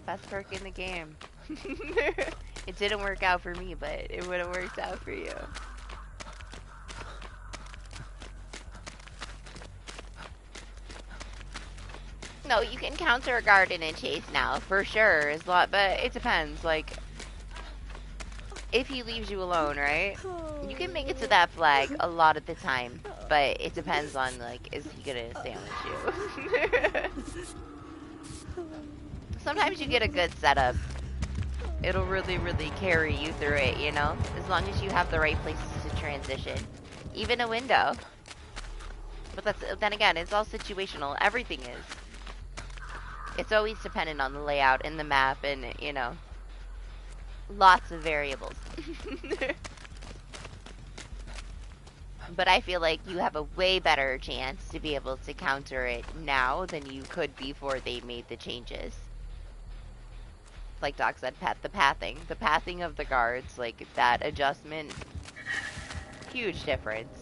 Best perk in the game. It didn't work out for me, but it would have worked out for you. No, you can counter a guard in a chase now, for sure. But it depends. Like, if he leaves you alone, right? You can make it to that flag a lot of the time, but it depends on, like, is he gonna sandwich you? Sometimes you get a good setup. It'll really, really carry you through it, you know? As long as you have the right places to transition. Even a window. But then again, it's all situational. Everything is. It's always dependent on the layout and the map and, you know, lots of variables. But I feel like you have a way better chance to be able to counter it now than you could before they made the changes. Like Doc said, the pathing. The pathing of the guards, like, that adjustment, huge difference.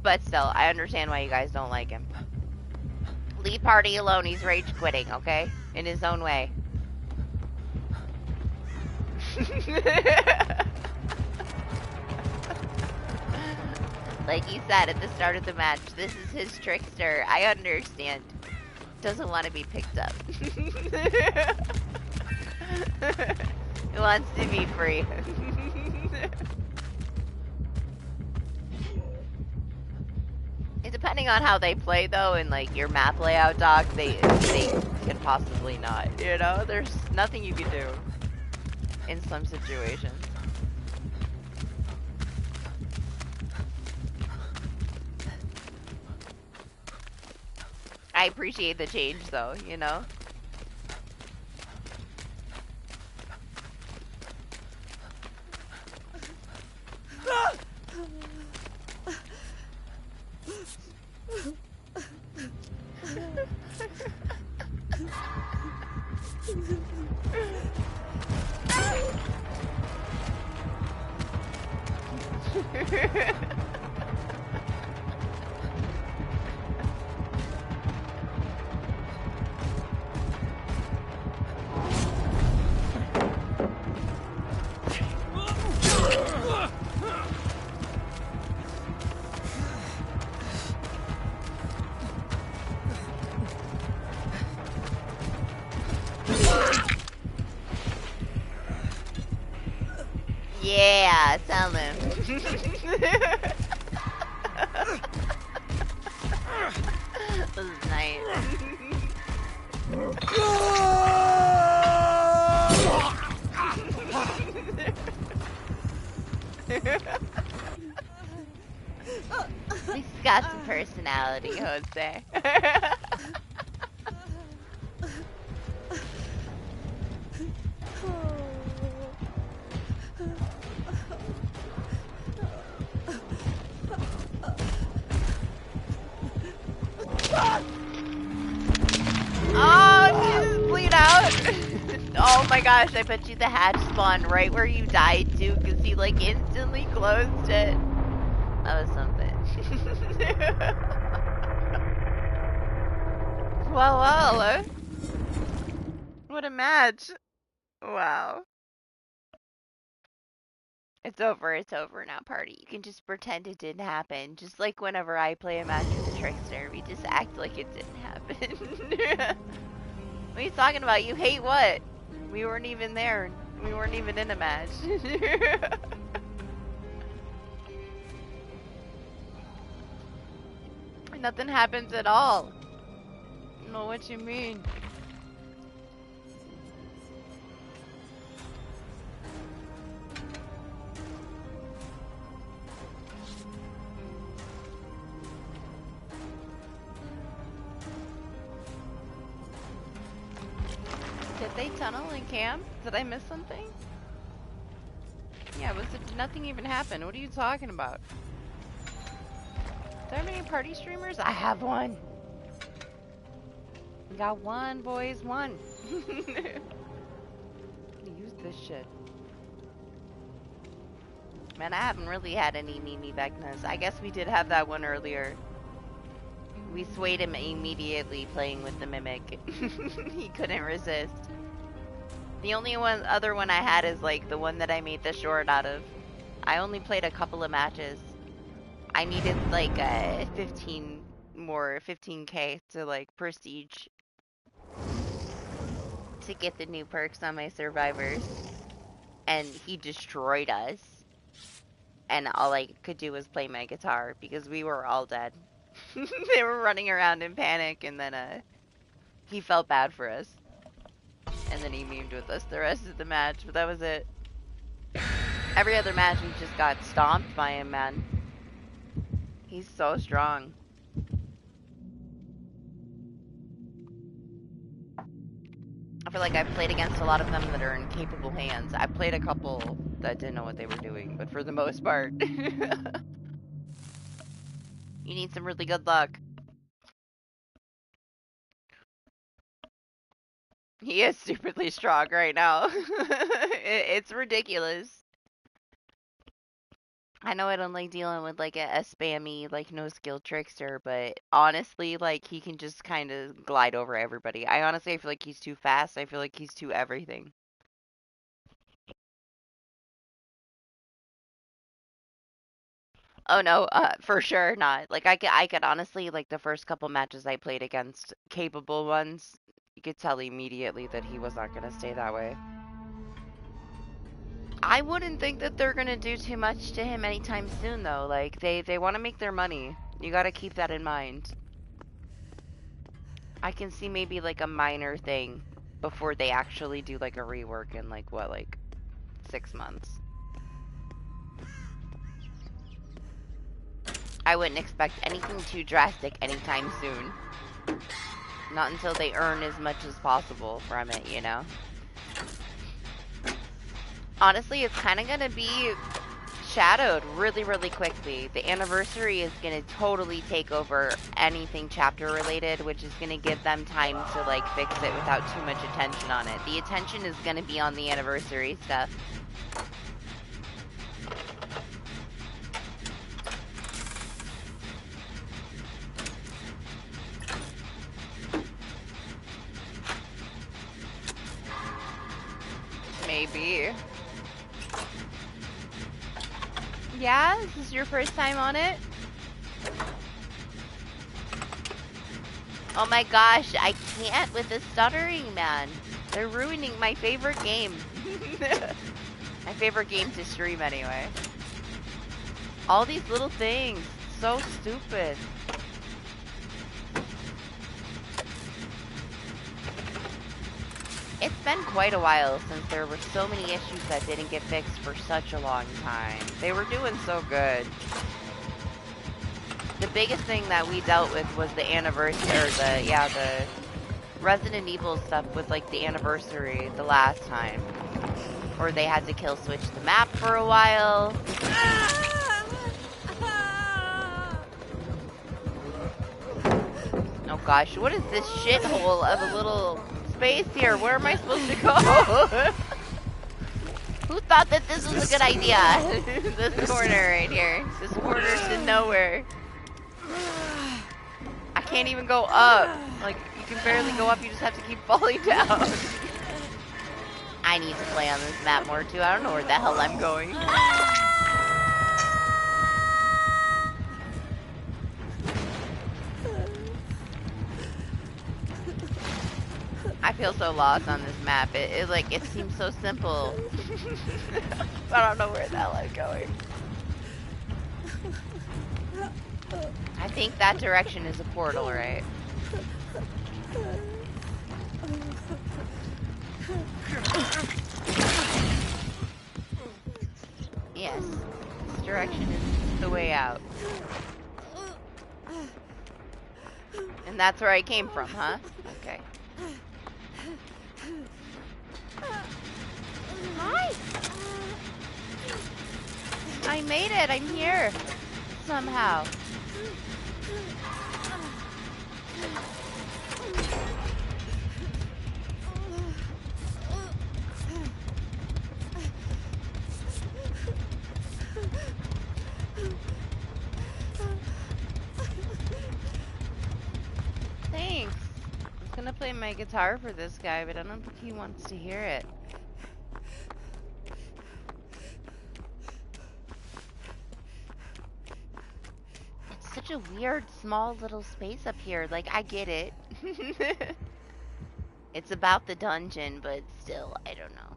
But still, I understand why you guys don't like him. Leave party alone. He's rage quitting, okay? In his own way. Like he said at the start of the match, this is his trickster. I understand. Doesn't want to be picked up. He wants to be free. And depending on how they play though, and like your map layout, Doc, they could possibly not. You know, there's nothing you can do in some situations. I appreciate the change though, you know? Yeah, tell him. This is nice. He's got some personality, Jose. Oh, Jesus, bleed out. Oh my gosh, I bet you the hatch spawned right where you died too, because he like instantly closed it. That was something. Well, what a match. Wow. It's over now, party. You can just pretend it didn't happen. Just like whenever I play a match with the trickster, we just act like it didn't happen. What are you talking about? You hate what? We weren't even there. We weren't even in a match. Nothing happens at all. I don't know what you mean. Did they tunnel in camp? Did I miss something? Yeah, nothing even happened? What are you talking about? Do I have any party streamers? I have one. We got one, boys, one. Use this shit. Man, I haven't really had any Mimi Vecnas. I guess we did have that one earlier. We swayed him immediately playing with the Mimic. He couldn't resist. The only other one I had is like the one that I made the short out of. I only played a couple of matches. I needed like a 15k to like prestige to get the new perks on my survivors. And he destroyed us. And all I could do was play my guitar because we were all dead. They were running around in panic, and then he felt bad for us. And then he memed with us the rest of the match, but that was it. Every other match we just got stomped by him, man. He's so strong. I feel like I've played against a lot of them that are in capable hands. I played a couple that didn't know what they were doing, but for the most part. You need some really good luck. He is stupidly strong right now. It's ridiculous. I know I don't like dealing with like a spammy, like no skill trickster, but honestly, like he can just kind of glide over everybody. I feel like he's too fast. I feel like he's too everything. Oh no, for sure not. Like I could honestly like the first couple matches I played against capable ones, you could tell immediately that he was not gonna stay that way. I wouldn't think that they're gonna do too much to him anytime soon though. Like they want to make their money. You got to keep that in mind. I can see maybe like a minor thing before they actually do like a rework in like what, like 6 months. I wouldn't expect anything too drastic anytime soon. Not until they earn as much as possible from it, you know? Honestly, it's kind of going to be shadowed really, really quickly. The anniversary is going to totally take over anything chapter related, which is going to give them time to like fix it without too much attention on it. The attention is going to be on the anniversary stuff. Maybe. Yeah, this is your first time on it? Oh my gosh, I can't with the stuttering, man. They're ruining my favorite game. My favorite game to stream anyway. All these little things. So stupid. It's been quite a while since there were so many issues that didn't get fixed for such a long time. They were doing so good. The biggest thing that we dealt with was the anniversary, or the Resident Evil stuff with like the anniversary the last time. Or they had to kill switch the map for a while. Oh gosh, what is this shithole of a little space here? Where am I supposed to go? Who thought that this was a good idea? This corner right here. This corner's to nowhere. I can't even go up. Like, you can barely go up, you just have to keep falling down. I need to play on this map more too. I don't know where the hell I'm going. I feel so lost on this map. It seems so simple. I don't know where the hell I'm going. I think that direction is a portal, right? Yes. This direction is the way out. And that's where I came from, huh? Okay. Hi! I made it! I'm here! Somehow. Thanks. I was gonna play my guitar for this guy, but I don't think he wants to hear it. It's such a weird, small little space up here. Like, I get it. It's about the dungeon, but still, I don't know.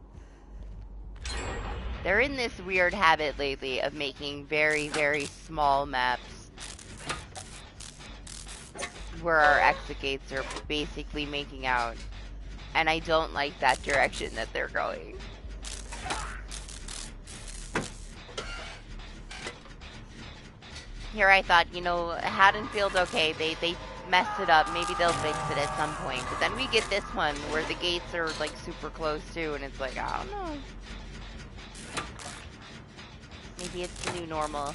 They're in this weird habit lately of making very, very small maps where our exegates are basically making out. And I don't like that direction that they're going. Here I thought, you know, Haddonfield, okay, they messed it up. Maybe they'll fix it at some point. But then we get this one where the gates are like super close too, and it's like, I don't know. Maybe it's the new normal.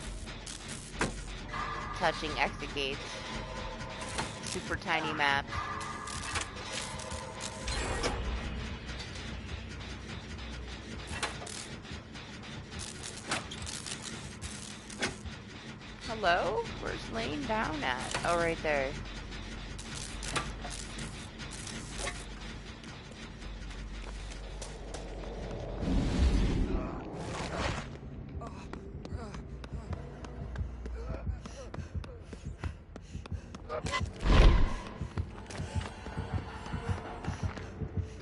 Touching exit gates. Super tiny map. Hello? Where's laying down at? Oh, right there.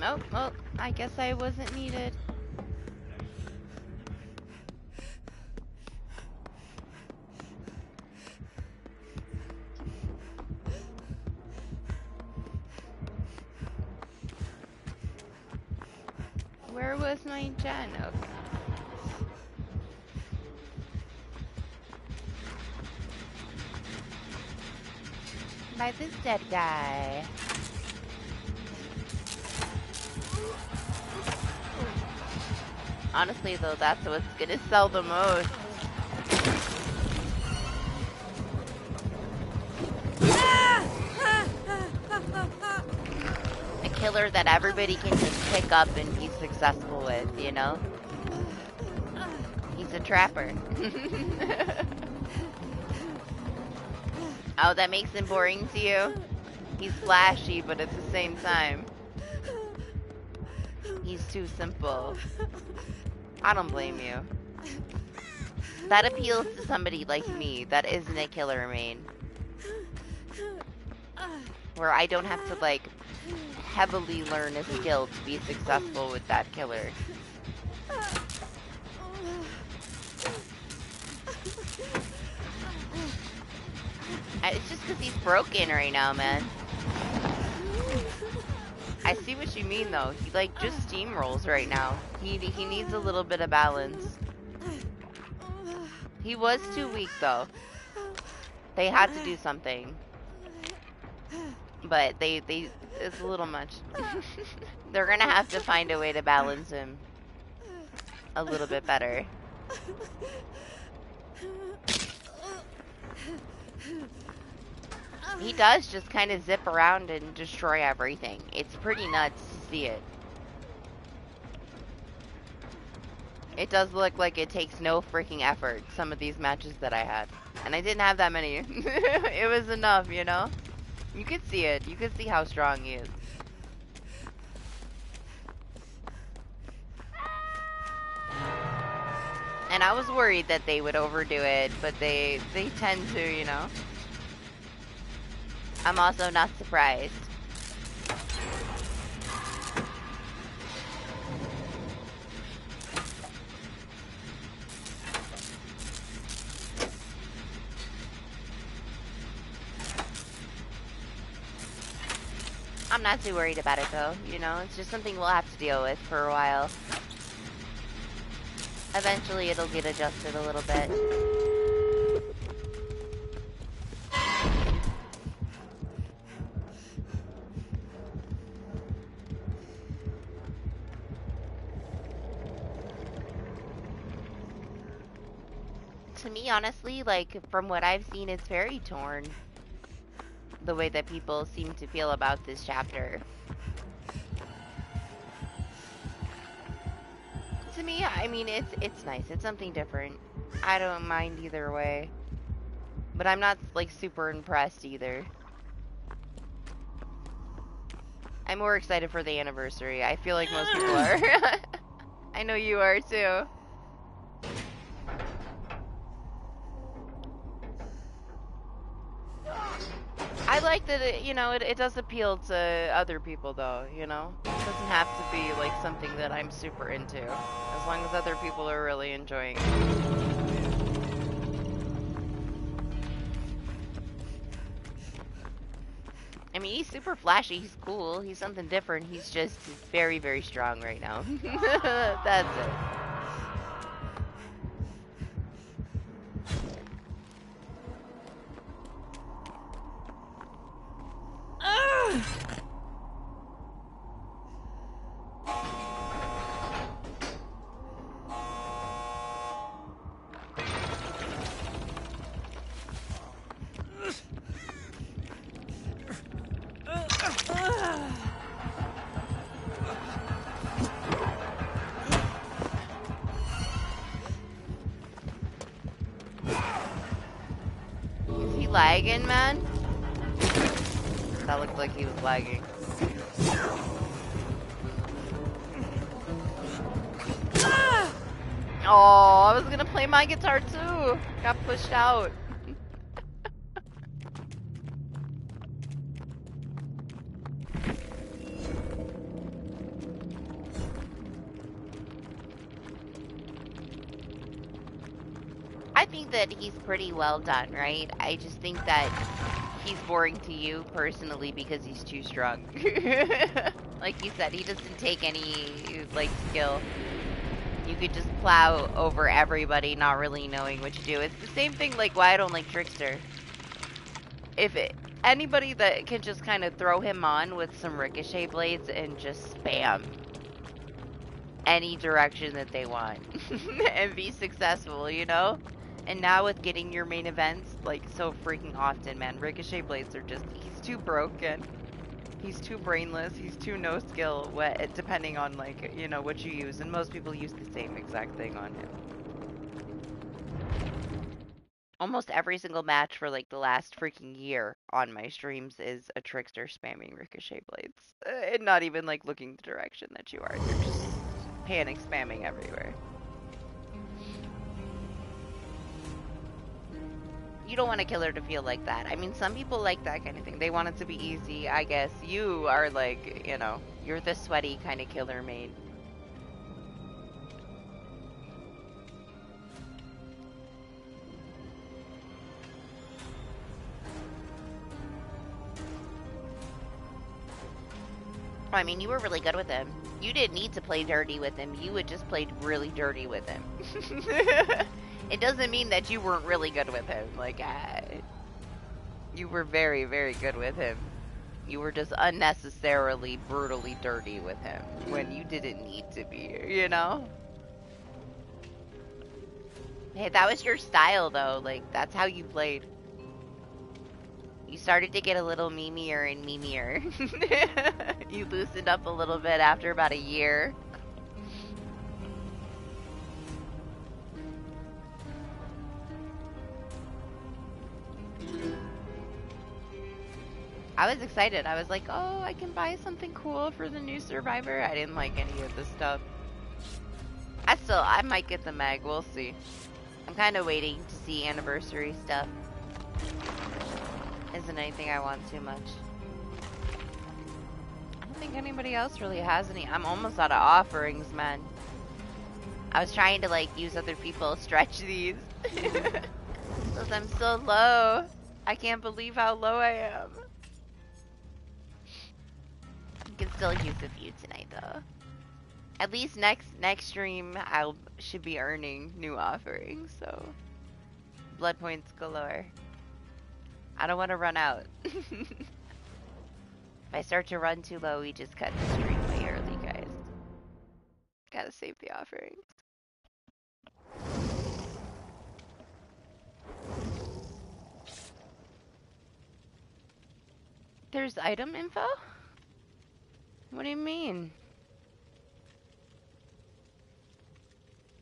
Oh, well, I guess I wasn't needed. Where was my gen? Okay. By this dead guy. Honestly, though, that's what's gonna sell the most. A killer that everybody can just pick up and be successful with, you know? He's a trapper. Oh, that makes him boring to you? He's flashy, but at the same time, he's too simple. I don't blame you. That appeals to somebody like me that isn't a killer main. Where I don't have to, like, heavily learn a skill to be successful with that killer. It's just because he's broken right now, man. I see what you mean, though. He, like, just steamrolls right now. He needs a little bit of balance. He was too weak, though. They had to do something. But it's a little much. They're gonna have to find a way to balance him a little bit better. He does just kind of zip around and destroy everything. It's pretty nuts to see it. It does look like it takes no freaking effort, some of these matches that I had. And I didn't have that many. It was enough, you know? You could see it. You could see how strong he is. And I was worried that they would overdo it, but they tend to, you know? I'm also not surprised. I'm not too worried about it though, you know? It's just something we'll have to deal with for a while. Eventually it'll get adjusted a little bit. To me, honestly, like, from what I've seen, it's very torn. The way that people seem to feel about this chapter. To me, I mean, it's nice. It's something different. I don't mind either way. But I'm not, like, super impressed either. I'm more excited for the anniversary. I feel like most people are. I know you are, too. I like that it, you know, it does appeal to other people, though, you know? It doesn't have to be, like, something that I'm super into. As long as other people are really enjoying it. I mean, he's super flashy, he's cool, he's something different, he's just very, very strong right now. That's it. lagging, man? That looked like he was lagging. Oh, I was gonna play my guitar too. Got pushed out. I think that he's pretty well done, right? I just think that he's boring to you personally because he's too strong. Like you said, he doesn't take any, like, skill. You could just plow over everybody not really knowing what you do. It's the same thing like why I don't like Trickster. Anybody that can just kind of throw him on with some ricochet blades and just spam any direction that they want and be successful, you know? And now with getting your main events like so freaking often, man, ricochet blades are just, he's too broken. He's too brainless. He's too no skill, depending on, like, you know, what you use. And most people use the same exact thing on him. Almost every single match for, like, the last freaking year on my streams is a Trickster spamming ricochet blades. And not even, like, looking the direction that you are. They're just panic spamming everywhere. You don't want a killer to feel like that. I mean, some people like that kind of thing. They want it to be easy, I guess. You are like, you know, you're the sweaty kind of killer main. I mean, you were really good with him. You didn't need to play dirty with him. You had just played really dirty with him. It doesn't mean that you weren't really good with him. Like, you were very, very good with him. You were just unnecessarily brutally dirty with him when you didn't need to be, you know? Hey, that was your style, though. Like, that's how you played. You started to get a little memeier and memeier. You loosened up a little bit after about a year. I was excited. I was like, oh, I can buy something cool for the new Survivor. I didn't like any of this stuff. I might get the mag. We'll see. I'm kind of waiting to see anniversary stuff. Isn't anything I want too much. I don't think anybody else really has any. I'm almost out of offerings, man. I was trying to, like, use other people, stretch these. Because I'm so low. I can't believe how low I am. You can still use a few tonight, though. At least next stream, should be earning new offerings, so blood points galore. I don't want to run out. If I start to run too low, we just cut the stream way early, guys. Gotta save the offerings. There's item info? What do you mean?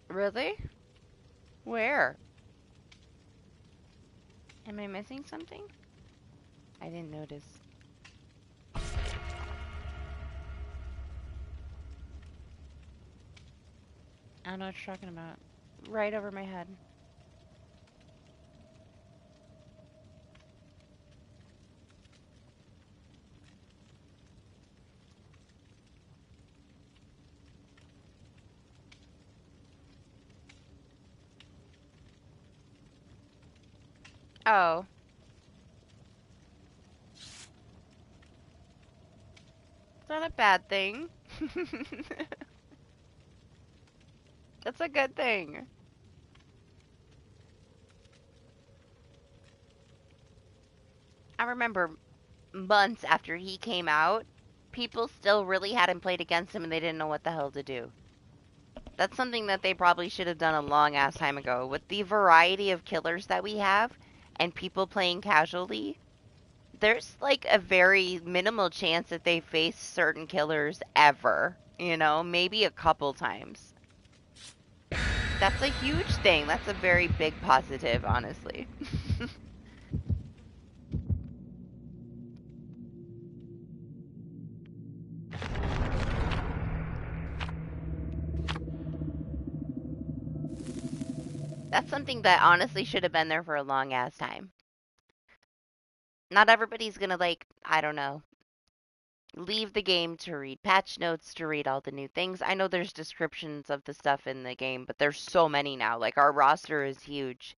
Really? Where? Am I missing something? I didn't notice. I don't know what you're talking about. Right over my head. Oh. It's not a bad thing. That's a good thing. I remember months after he came out, people still really hadn't played against him and they didn't know what the hell to do. That's something that they probably should have done a long ass time ago. With the variety of killers that we have and people playing casually, there's like a very minimal chance that they face certain killers ever. You know, maybe a couple times. That's a huge thing. That's a very big positive, honestly. That's something that honestly should have been there for a long ass time. Not everybody's gonna like, I don't know, leave the game to read patch notes to read all the new things. I know there's descriptions of the stuff in the game, but there's so many now. Like our roster is huge.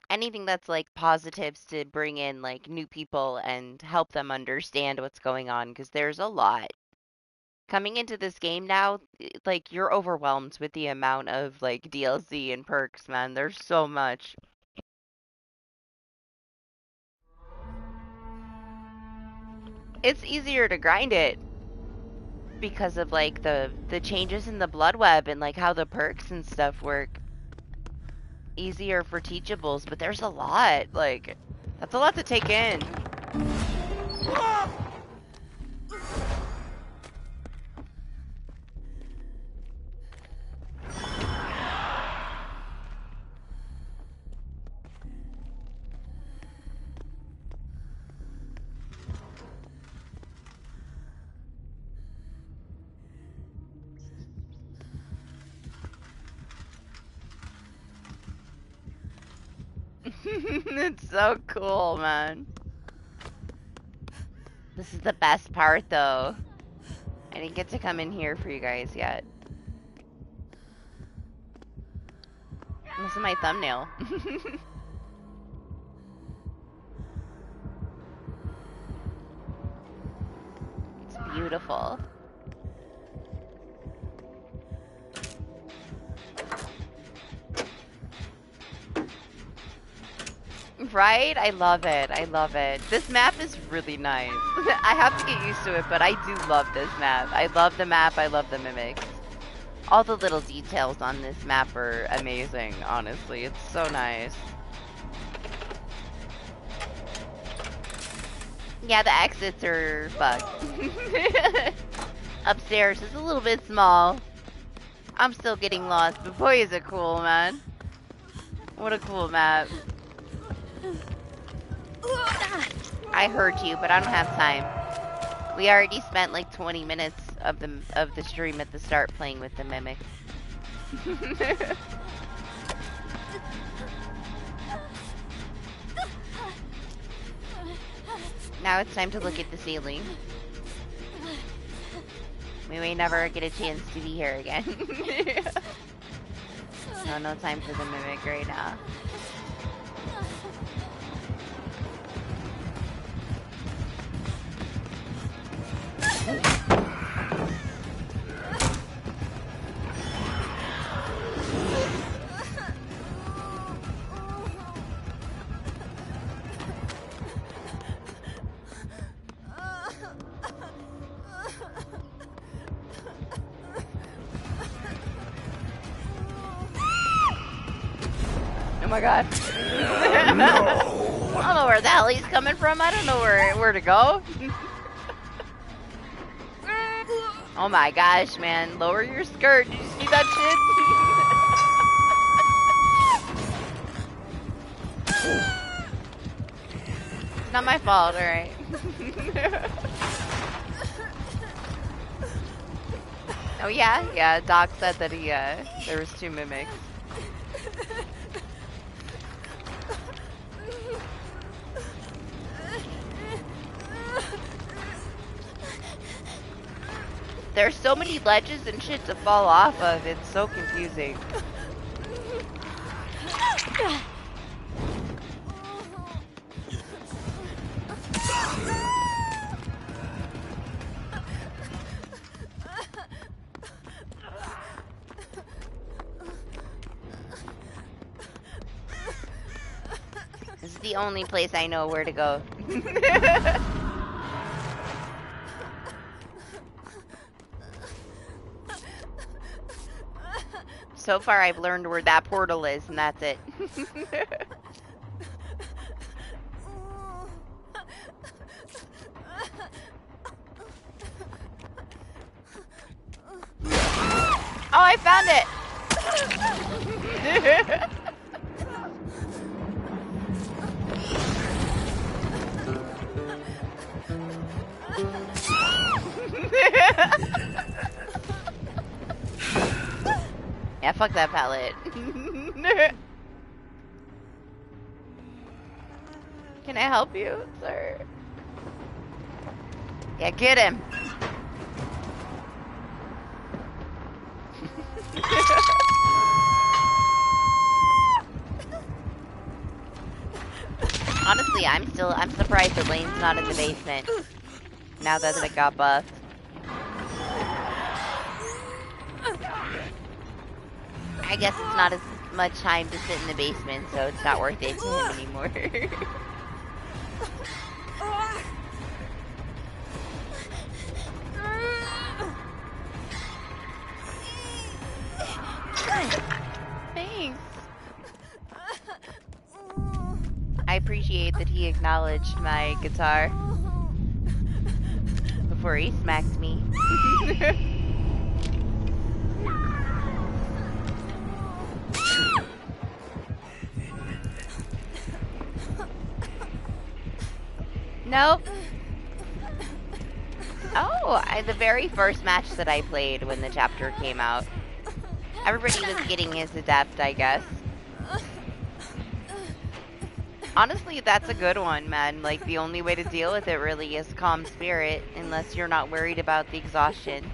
Anything that's like positives to bring in like new people and help them understand what's going on because there's a lot. Coming into this game now, like you're overwhelmed with the amount of like DLC and perks, man. There's so much. It's easier to grind it because of like the changes in the blood web and like how the perks and stuff work. Easier for teachables, but there's a lot. Like that's a lot to take in. It's so cool, man. This is the best part though. I didn't get to come in here for you guys yet. This is my thumbnail. It's beautiful. Right? I love it. I love it. This map is really nice. I have to get used to it, but I do love this map. I love the map. I love the mimics. All the little details on this map are amazing, honestly. It's so nice. Yeah, the exits are fucked. Upstairs is a little bit small. I'm still getting lost, but boy is it cool, man. What a cool map. I heard you, but I don't have time. We already spent like 20 minutes of the stream at the start playing with the mimic. Now it's time to look at the ceiling. We may never get a chance to be here again. No time for the mimic right now. Oh my god. I don't know where the hell he's coming from. I don't know where to go. Oh my gosh, man. Lower your skirt. Did you see that shit? It's not my fault, alright. Oh yeah? Yeah, Doc said that there was 2 mimics. There's so many ledges and shit to fall off of, it's so confusing. This is the only place I know where to go. So far, I've learned where that portal is, and that's it. Oh, I found it! Yeah, fuck that pallet. Can I help you, sir? Yeah, get him. Honestly, I'm surprised that Lane's not in the basement. Now that it got buffed. I guess it's not as much time to sit in the basement, so it's not worth it to him anymore. Thanks. I appreciate that he acknowledged my guitar before he smacked me. Nope. Oh, the very first match that I played when the chapter came out. Everybody was getting his adept, I guess. Honestly, that's a good one, man. Like, the only way to deal with it really is calm spirit, unless you're not worried about the exhaustion.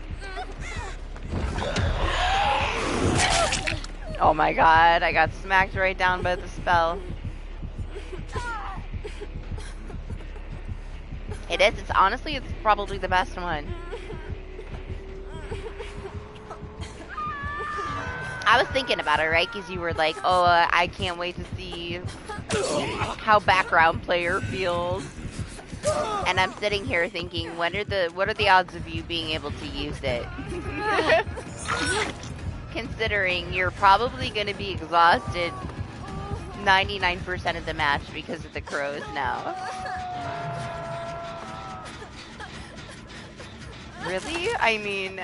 Oh my god, I got smacked right down by the spell. It is, honestly, it's probably the best one. I was thinking about it, right? Because you were like, oh, I can't wait to see how background player feels. And I'm sitting here thinking, what are the odds of you being able to use it? Considering you're probably going to be exhausted 99% of the match because of the crows now. Really? I mean,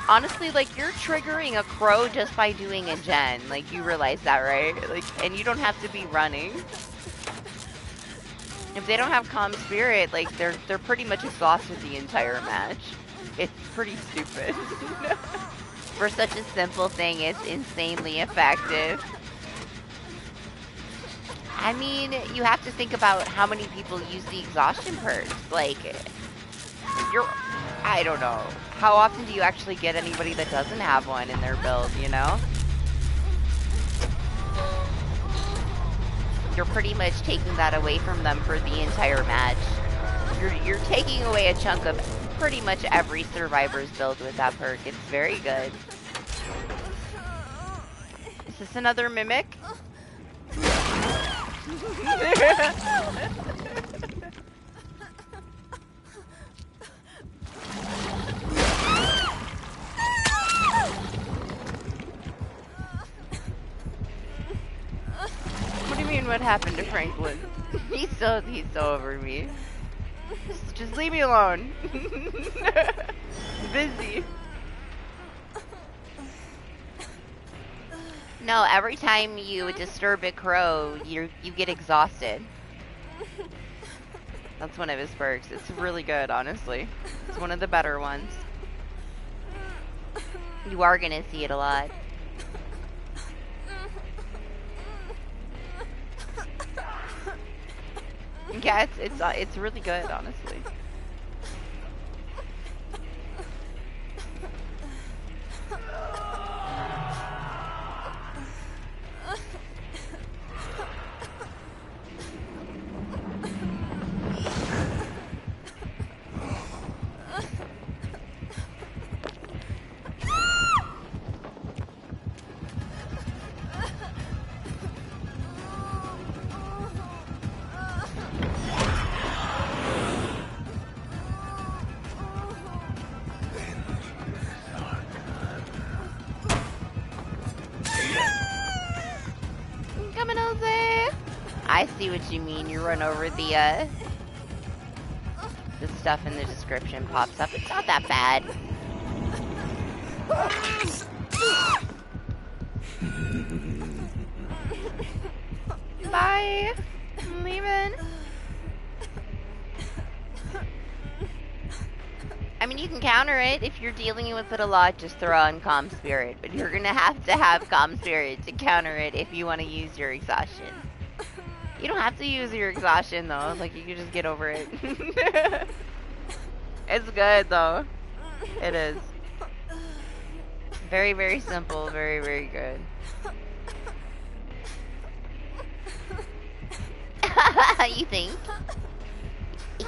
honestly, like, you're triggering a crow just by doing a gen. Like, you realize that, right? Like, and you don't have to be running. If they don't have calm spirit, like, they're pretty much exhausted the entire match. It's pretty stupid. For such a simple thing, it's insanely effective. I mean, you have to think about how many people use the exhaustion perks. Like, I don't know. How often do you actually get anybody that doesn't have one in their build, you know? You're pretty much taking that away from them for the entire match. You're taking away a chunk of pretty much every survivor's build with that perk. It's very good. Is this another mimic? What do you mean, what happened to Franklin? He's so over me. Just leave me alone. Busy. No, every time you disturb a crow, you get exhausted. That's one of his perks. It's really good, honestly. It's one of the better ones. You are gonna see it a lot. Yeah, it's really good, honestly. I see what you mean. You run over the stuff in the description pops up. It's not that bad. Bye. I'm leaving. I mean, You can counter it if you're dealing with it a lot. Just throw on Calm Spirit, but you're gonna have to have Calm Spirit to counter it if you want to use your exhaustion. You don't have to use your exhaustion though. Like you can just get over it. It's good though. It is. Very, very simple. Very, very good. You think?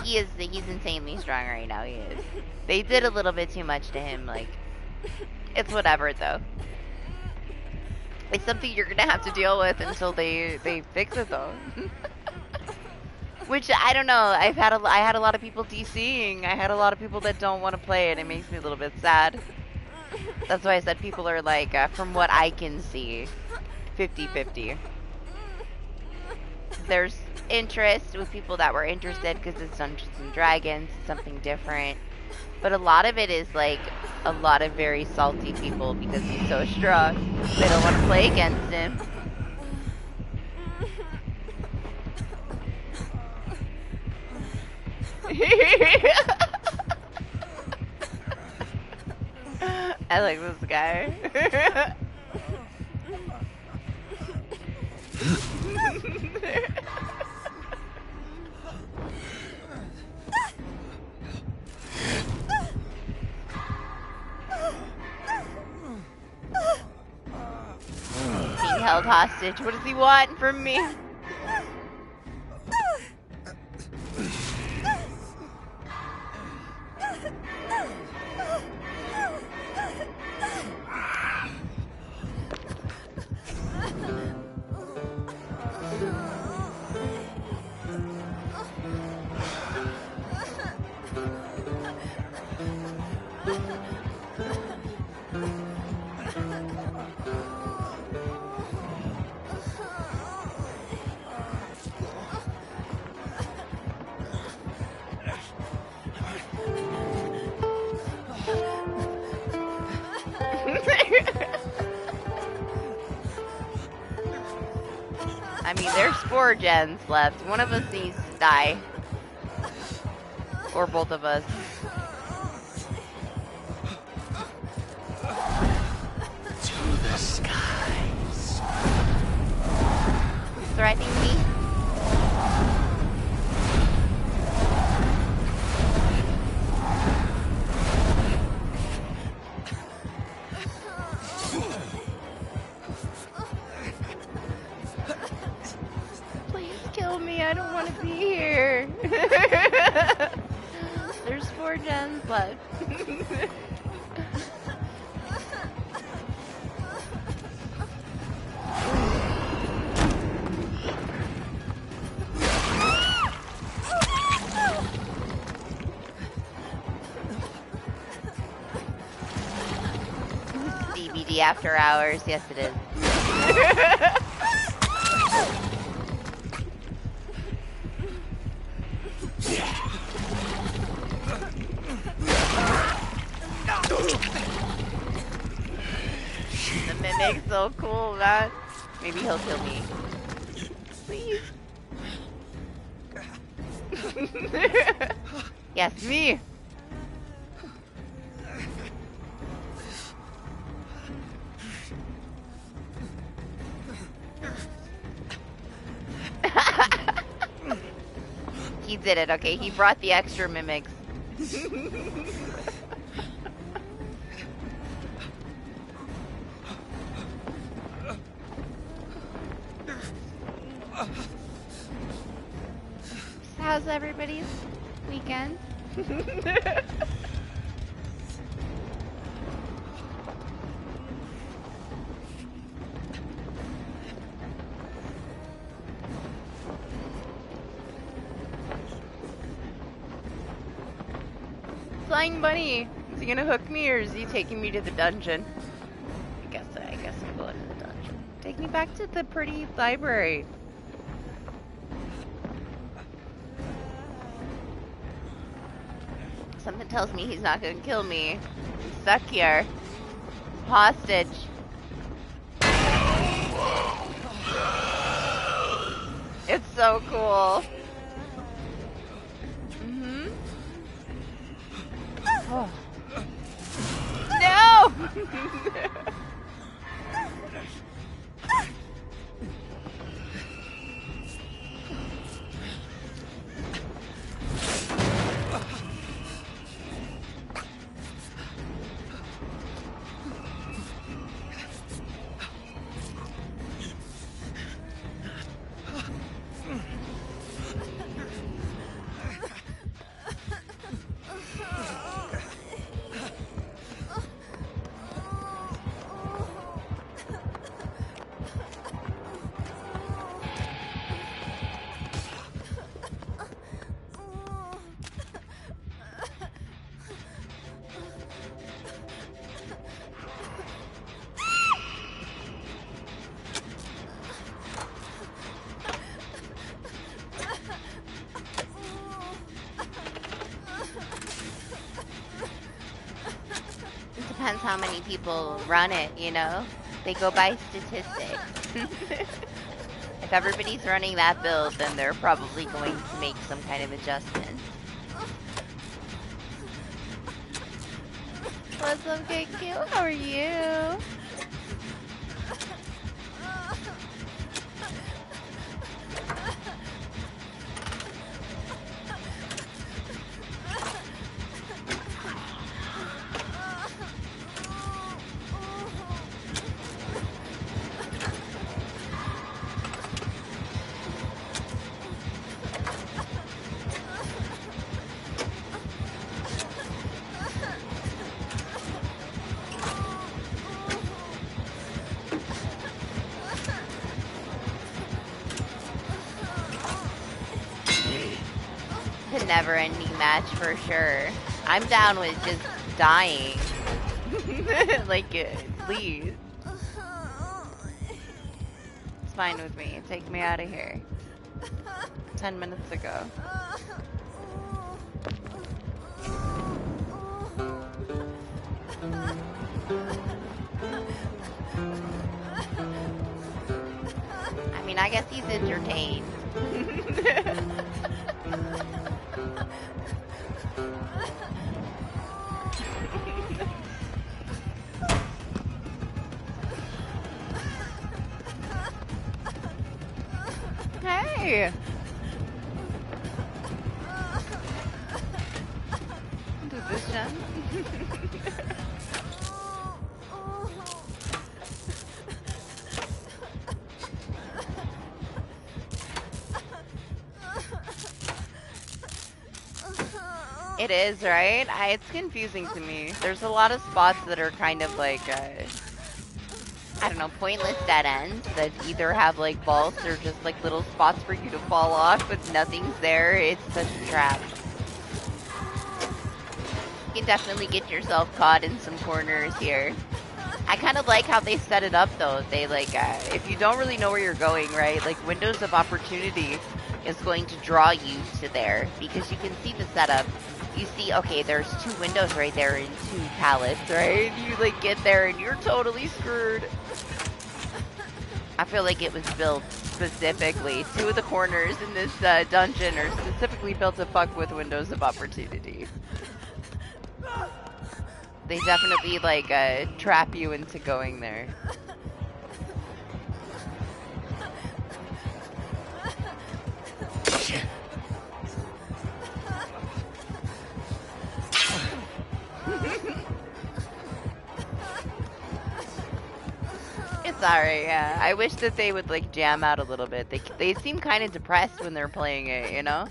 He's insanely strong right now, he is. They did a little bit too much to him, like, it's whatever though. It's something you're gonna have to deal with until they fix it though. Which, I don't know, I had a lot of people DCing, I had a lot of people that don't want to play it, it makes me a little bit sad. That's why I said people are like, from what I can see, 50-50. There's interest with people that were interested because it's Dungeons and Dragons, something different. But a lot of it is like a lot of very salty people because he's so strong. They don't want to play against him. I like this guy. Being held hostage. What does he want from me? I mean, there's 4 gens left. One of us needs to die. Or both of us. To the skies. Who's threatening me? Kill me, I don't want to be here. There's 4 gens left. DBD after hours, yes it is. The mimic's so cool, man. Maybe he'll kill me. Please. Yes, me. He did it, okay? He brought the extra mimics. How's everybody's weekend? Flying Bunny, is he gonna hook me or is he taking me to the dungeon? I guess I'm going to the dungeon. Take me back to the pretty library. Something tells me he's not gonna kill me. I'm stuck here. Hostage. It's so cool. Mm-hmm. Oh. It depends how many people run it, you know? They go by statistics. If everybody's running that build, then they're probably going to make some kind of adjustment. What's up, KQ? How are you? It's a never-ending match for sure. I'm down with just dying. Like, please. It's fine with me. Take me out of here. 10 minutes ago. I mean, I guess he's entertained. Hey! Do this, Jen. It is, right? It's confusing to me. There's a lot of spots that are kind of like, I don't know, pointless dead ends that either have like vaults or just like little spots for you to fall off, but nothing's there. It's such a trap. You can definitely get yourself caught in some corners here. I kind of like how they set it up though. They like, if you don't really know where you're going, right? Like windows of opportunity is going to draw you to there because you can see the setup. You see, okay, there's 2 windows right there and 2 pallets, right? You like get there and you're totally screwed. I feel like it was built specifically. 2 of the corners in this dungeon are specifically built to fuck with windows of opportunity. They definitely like trap you into going there. It's alright, yeah. I wish that they would like jam out a little bit. They seem kind of depressed when they're playing it, you know?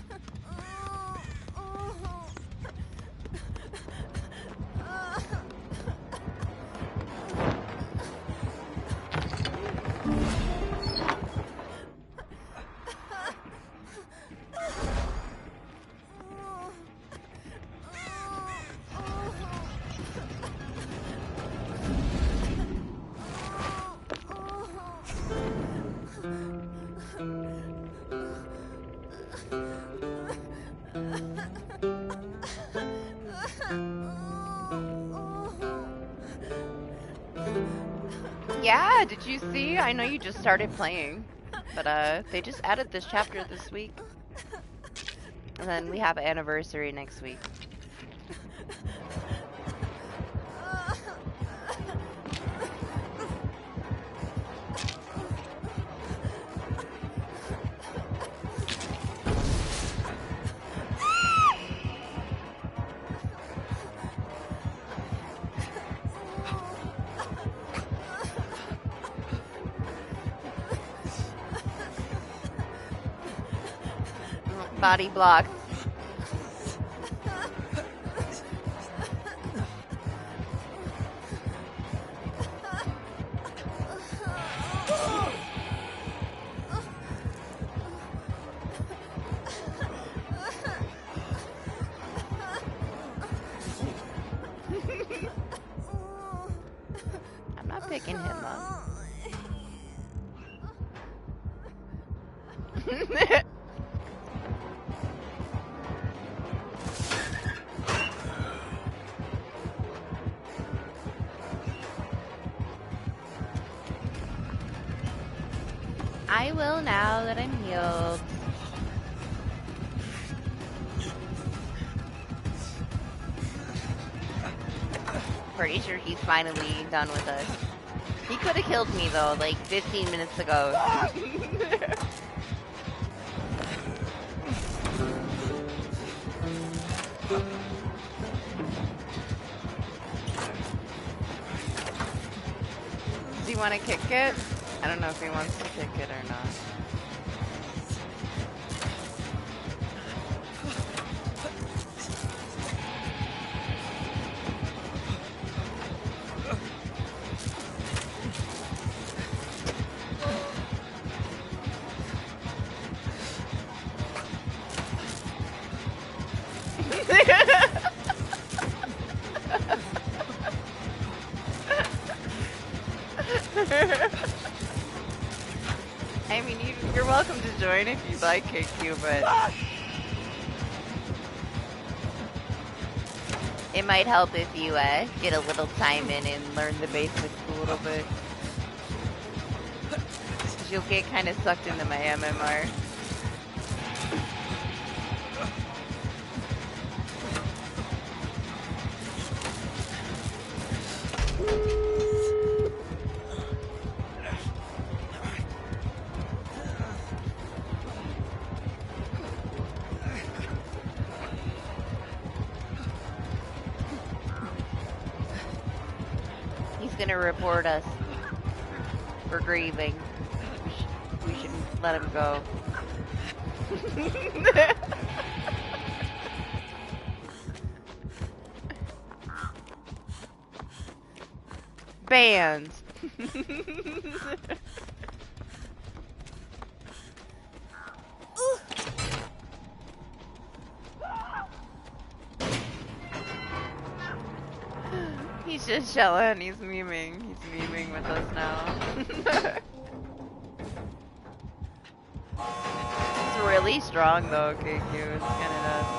Yeah, did you see? I know you just started playing, but they just added this chapter this week. And then we have an anniversary next week. Body blocked. I'm not picking him up. I will now that I'm healed. Pretty sure he's finally done with us. He could have killed me though, like 15 minutes ago. Does he want to kick it? I don't know if he wants to kick it or not. I mean, you're welcome to join if you'd like, KQ, but it might help if you get a little time in and learn the basics a little bit. 'Cause you'll get kind of sucked into my MMR. He's gonna report us for grieving. We should let him go. Bands. He's just chilling. He's memeing. He's memeing with us now. It's really strong though, KQ. It's kind of nuts.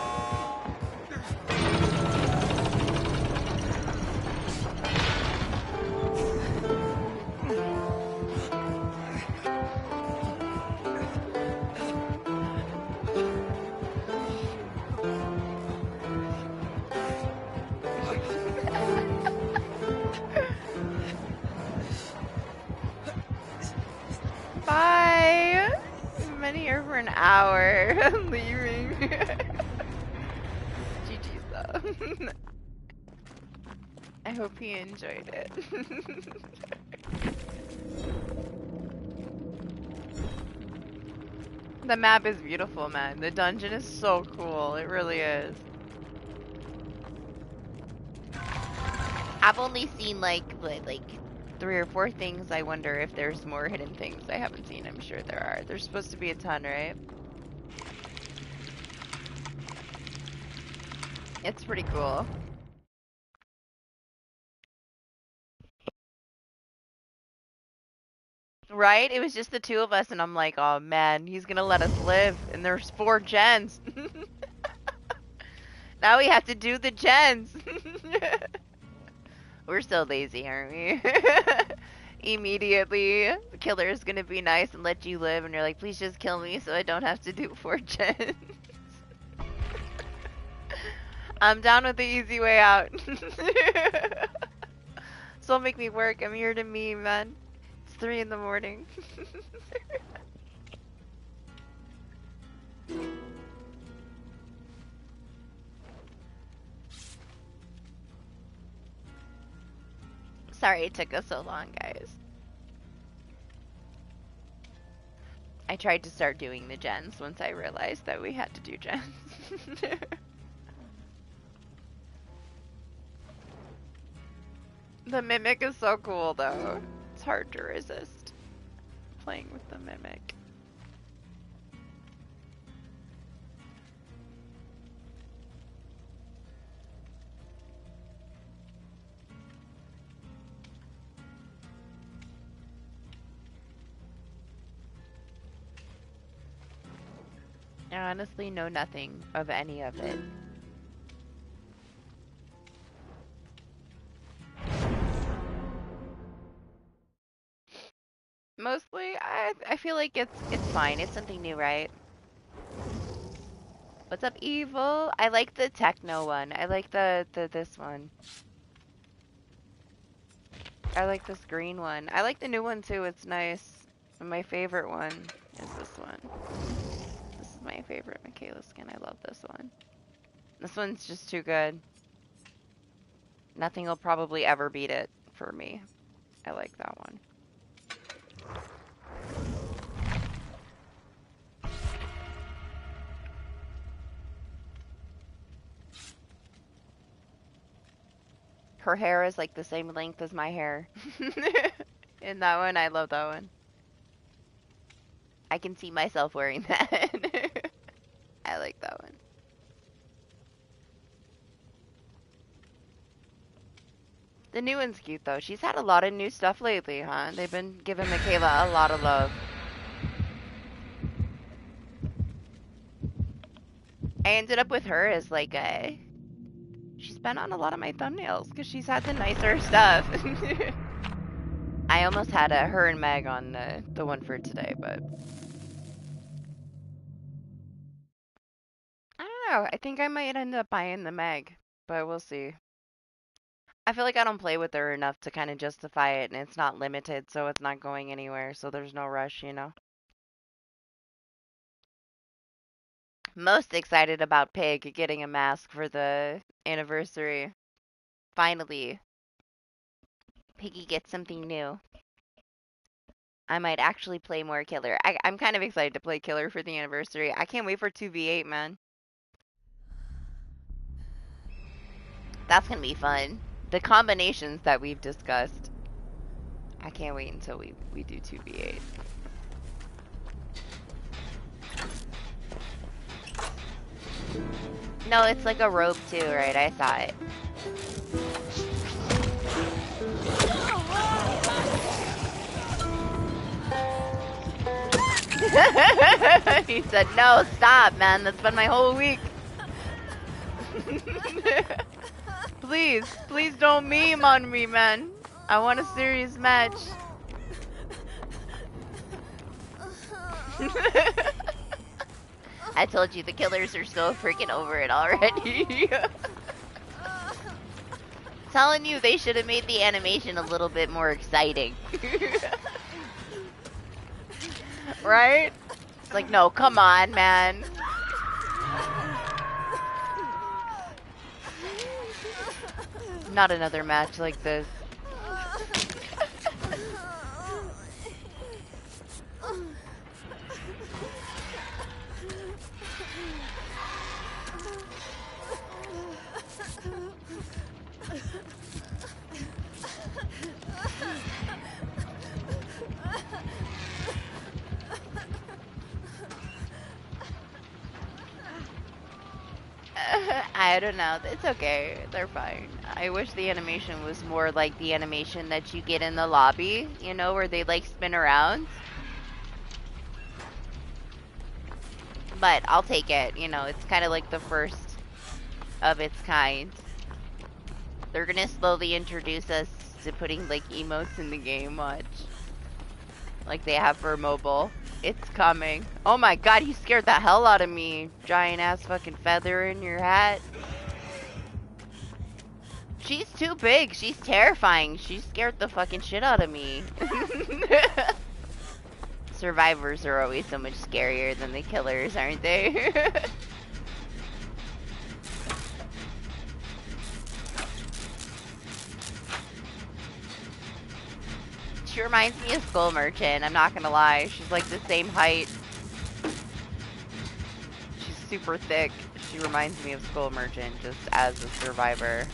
Bye! I've been here for an hour. I'm leaving. GG's though. I hope he enjoyed it. The map is beautiful, man. The dungeon is so cool. It really is. I've only seen like 3 or 4 things. I wonder if there's more hidden things I haven't seen. I'm sure there are. There's supposed to be a ton, right? It's pretty cool. Right? It was just the 2 of us, and I'm like, oh man, he's gonna let us live. And there's 4 gens. Now we have to do the gens. We're so lazy, aren't we? Immediately, the killer's gonna be nice and let you live, and you're like, please just kill me so I don't have to do 4 gens. I'm down with the easy way out. So make me work. I'm here to meme, man. It's 3 in the morning. Sorry it took us so long, guys. I tried to start doing the gens once I realized that we had to do gens. The Mimic is so cool, though. It's hard to resist playing with the Mimic. I honestly know nothing of any of it. Mostly, I feel like it's fine. It's something new, right? What's up, Evil? I like the techno one. I like this one. I like this green one. I like the new one too. It's nice. And my favorite one is this one. This is my favorite Michaela skin. I love this one. This one's just too good. Nothing will probably ever beat it for me. I like that one. Her hair is like the same length as my hair. In that one, I love that one. I can see myself wearing that. I like that one. The new one's cute though. She's had a lot of new stuff lately, huh? They've been giving Michaela a lot of love. I ended up with her as like a... She's been on a lot of my thumbnails because she's had the nicer stuff. I almost had her and Meg on the one for today, but... I don't know. I think I might end up buying the Meg, but we'll see. I feel like I don't play with her enough to kind of justify it, and it's not limited, so it's not going anywhere, so there's no rush, you know? Most excited about Pig getting a mask for the anniversary. Finally. Piggy gets something new. I might actually play more Killer. I'm kind of excited to play Killer for the anniversary. I can't wait for 2v8, man. That's gonna be fun. The combinations that we've discussed. I can't wait until we do 2v8. No, it's like a rope too, right? I saw it. He said, no, stop, man. That's been my whole week. Please don't meme on me, man. I want a serious match. I told you the killers are so freaking over it already. Telling you they should have made the animation a little bit more exciting. Right? It's like, no, come on, man. Not another match like this. I don't know. It's okay. They're fine. I wish the animation was more like the animation that you get in the lobby, you know, where they like spin around. But I'll take it, you know, it's kind of like the first of its kind. They're gonna slowly introduce us to putting like emotes in the game, watch. Like they have for mobile. It's coming. Oh my god, you scared the hell out of me. Giant ass fucking feather in your hat. She's too big. She's terrifying. She scared the fucking shit out of me. Survivors are always so much scarier than the killers, aren't they? She reminds me of Skull Merchant, I'm not gonna lie. She's like the same height. super thick. She reminds me of Skull Merchant just as a survivor.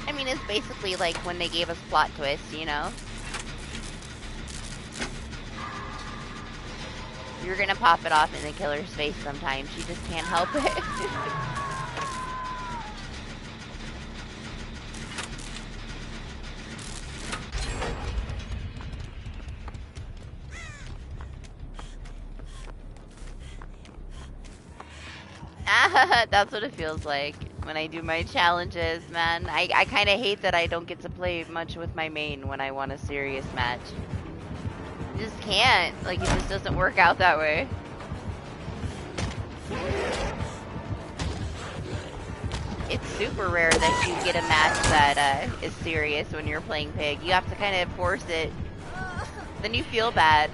I mean, it's basically like when they gave us plot twists, you know? You're gonna pop it off in the killer's face sometimes. She just can't help it. That's what it feels like when I do my challenges, man. I kind of hate that I don't get to play much with my main when I want a serious match. I just can't. Like, it just doesn't work out that way. It's super rare that you get a match that is serious when you're playing Pig. You have to kind of force it. Then you feel bad.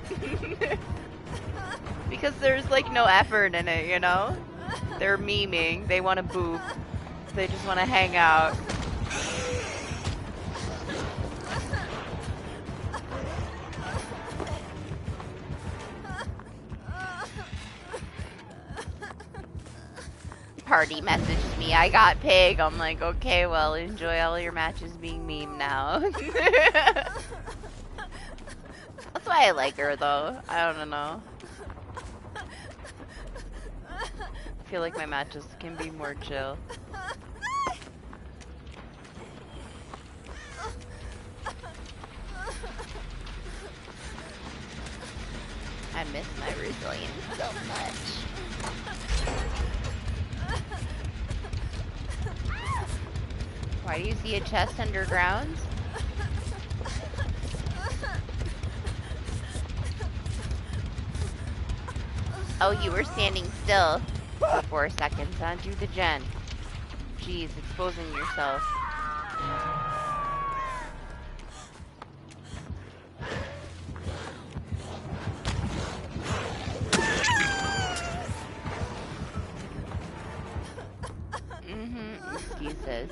Because there's, like, no effort in it, you know? They're memeing. They want to boop. They just want to hang out. Party messaged me, I got Pig. I'm like, okay, well, enjoy all your matches being meme now. That's why I like her, though. I don't know. I feel like my matches can be more chill. I miss my resilience so much. Why do you see a chest underground? Oh, you were standing still for 4 seconds, huh? Do the gen. Jeez, exposing yourself. Excuses.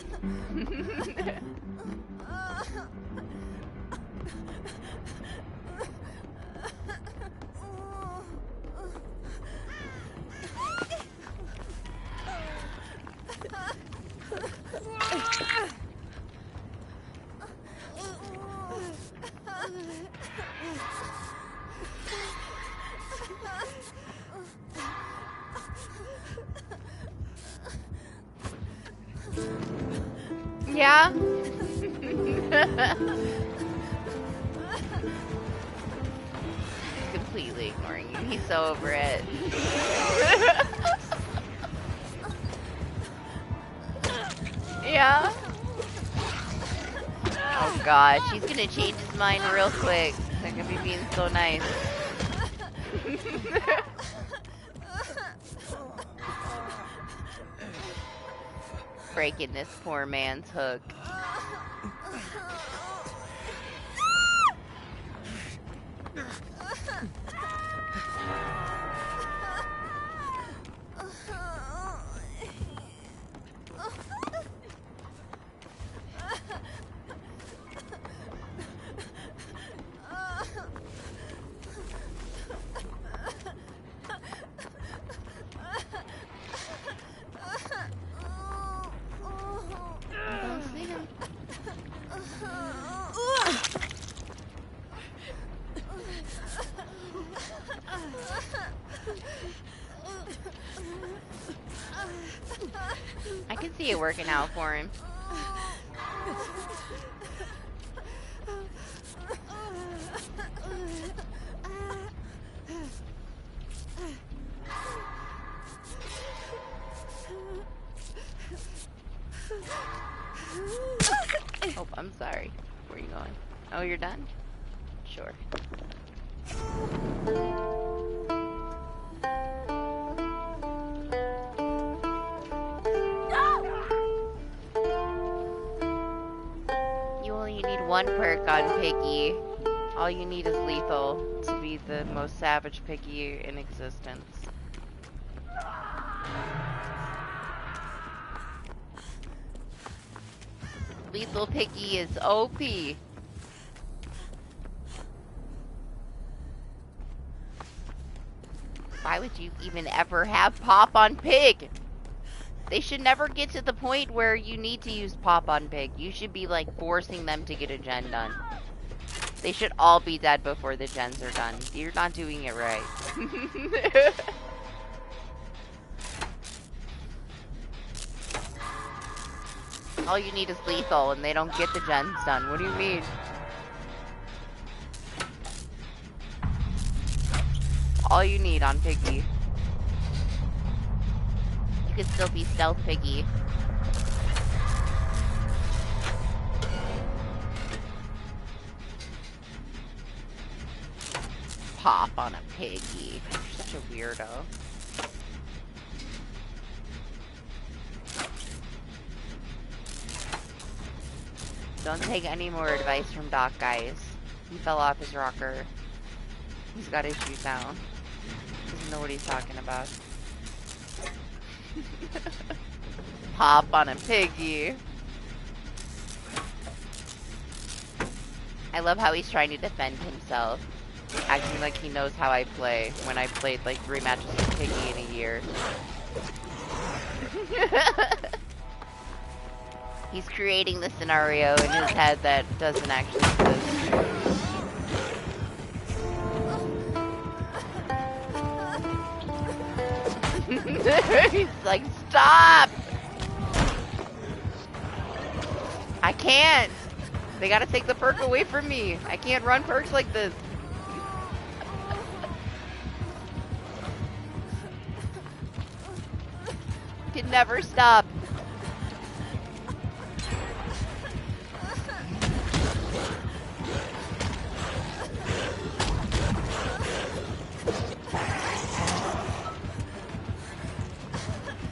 Yeah? He's completely ignoring you. He's so over it. Yeah? Oh god, she's gonna change his mind real quick. They're gonna be being so nice. Breaking this poor man's hook. I can see it working out for him. Oh, I'm sorry. Where are you going? Oh, you're done? Sure. You only need one perk on Piggy. All you need is lethal to be the most savage Piggy in existence. Lethal Piggy is OP. Why would you even ever have Pop on Pig? They should never get to the point where you need to use Pop on Pig. You should be like forcing them to get a gen done. They should all be dead before the gens are done. You're not doing it right. All you need is lethal and they don't get the gens done. What do you mean? All you need on Piggy. You can still be stealth Piggy. Pop on a Piggy. You're such a weirdo. Don't take any more advice from Doc, guys. He fell off his rocker. He's got issues now. Doesn't know what he's talking about. Pop on a Piggy. I love how he's trying to defend himself. Acting like he knows how I play when I played like 3 matches with Piggy in a year. He's creating the scenario in his head that doesn't actually exist. He's like, stop! I can't! They gotta take the perk away from me. I can't run perks like this. Can never stop.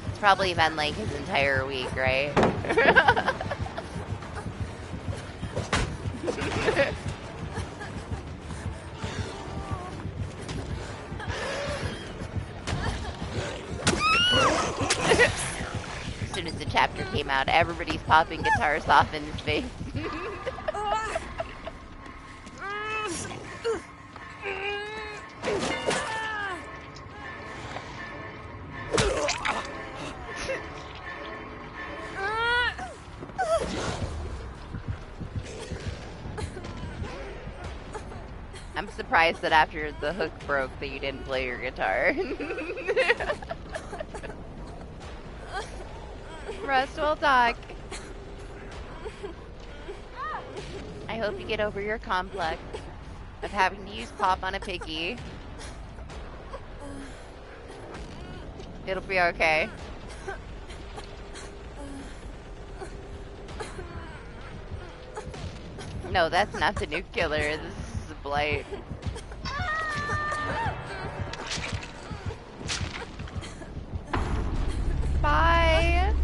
It's probably been like his entire week, right? As soon as the chapter came out, everybody's popping guitars off in his face. I'm surprised that after the hook broke that you didn't play your guitar. Rest well, Doc. I hope you get over your complex of having to use Pop on a Piggy. It'll be okay. No, that's not the new killer. This is a blight. Bye.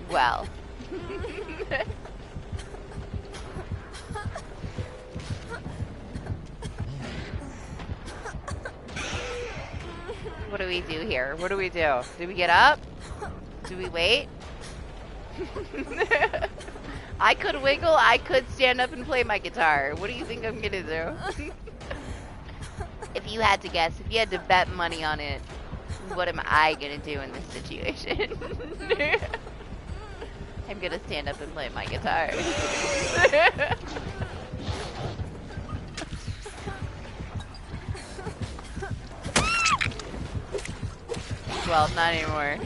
Well. What do we do here? What do we do? Do we get up? Do we wait? I could wiggle, I could stand up and play my guitar. What do you think I'm gonna do? If you had to guess, if you had to bet money on it, what am I gonna do in this situation? I'm gonna stand up and play my guitar. Well, not anymore.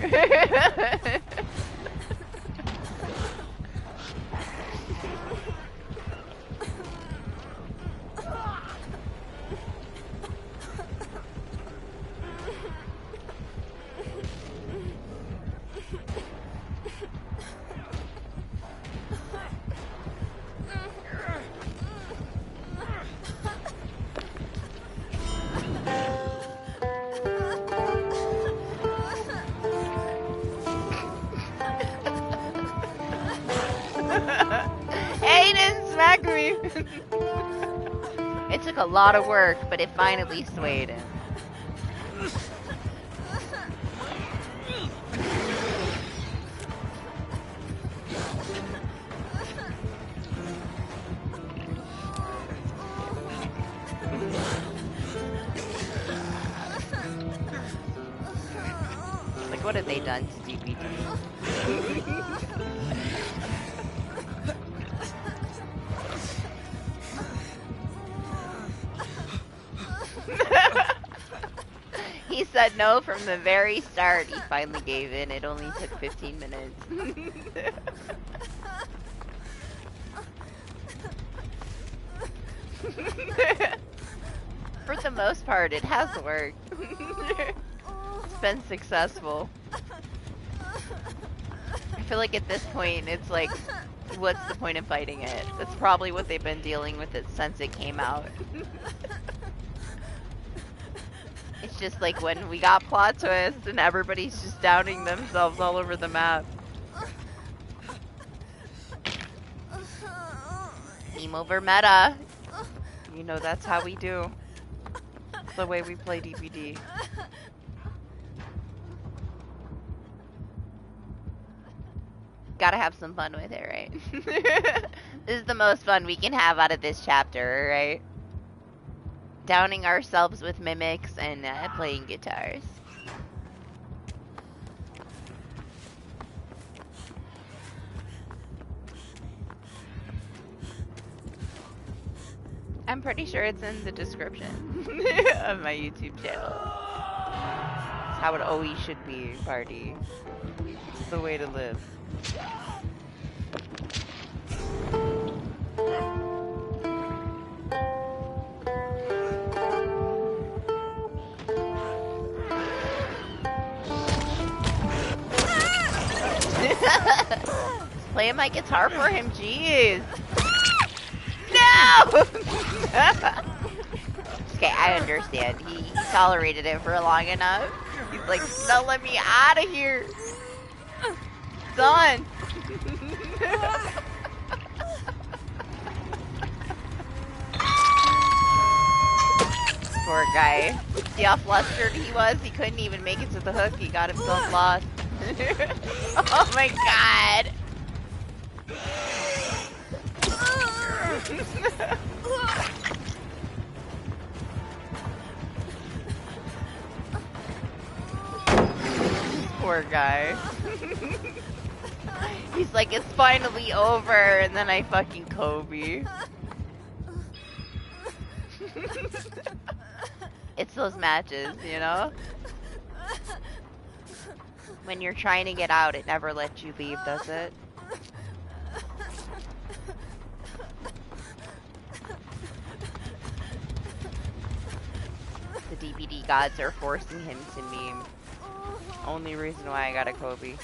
It took a lot of work, but it finally swayed him. Like, what have they done to DBD? He said no from the very start. He finally gave in. It only took 15 minutes. For the most part, it has worked. It's been successful. I feel like at this point, it's like, what's the point of fighting it? That's probably what they've been dealing with it since it came out. It's just like when we got plot twists and everybody's just downing themselves all over the map. Meme over meta. You know, that's how we do. It's the way we play DBD. Gotta have some fun with it, right? This is the most fun we can have out of this chapter, right? Downing ourselves with mimics and playing guitars. I'm pretty sure it's in the description of my YouTube channel. It's how it always should be, party. It's the way to live. Playing my guitar for him, jeez. No! Okay, I understand. He tolerated it for long enough. He's like, no, let me out of here. Done. Poor guy. See how flustered he was? He couldn't even make it to the hook. He got himself lost. Oh my god. Poor guy. He's like, it's finally over, and then I fucking Kobe. It's those matches, you know? When you're trying to get out, it never lets you leave, does it? The DBD gods are forcing him to meme. Only reason why I got a Kobe.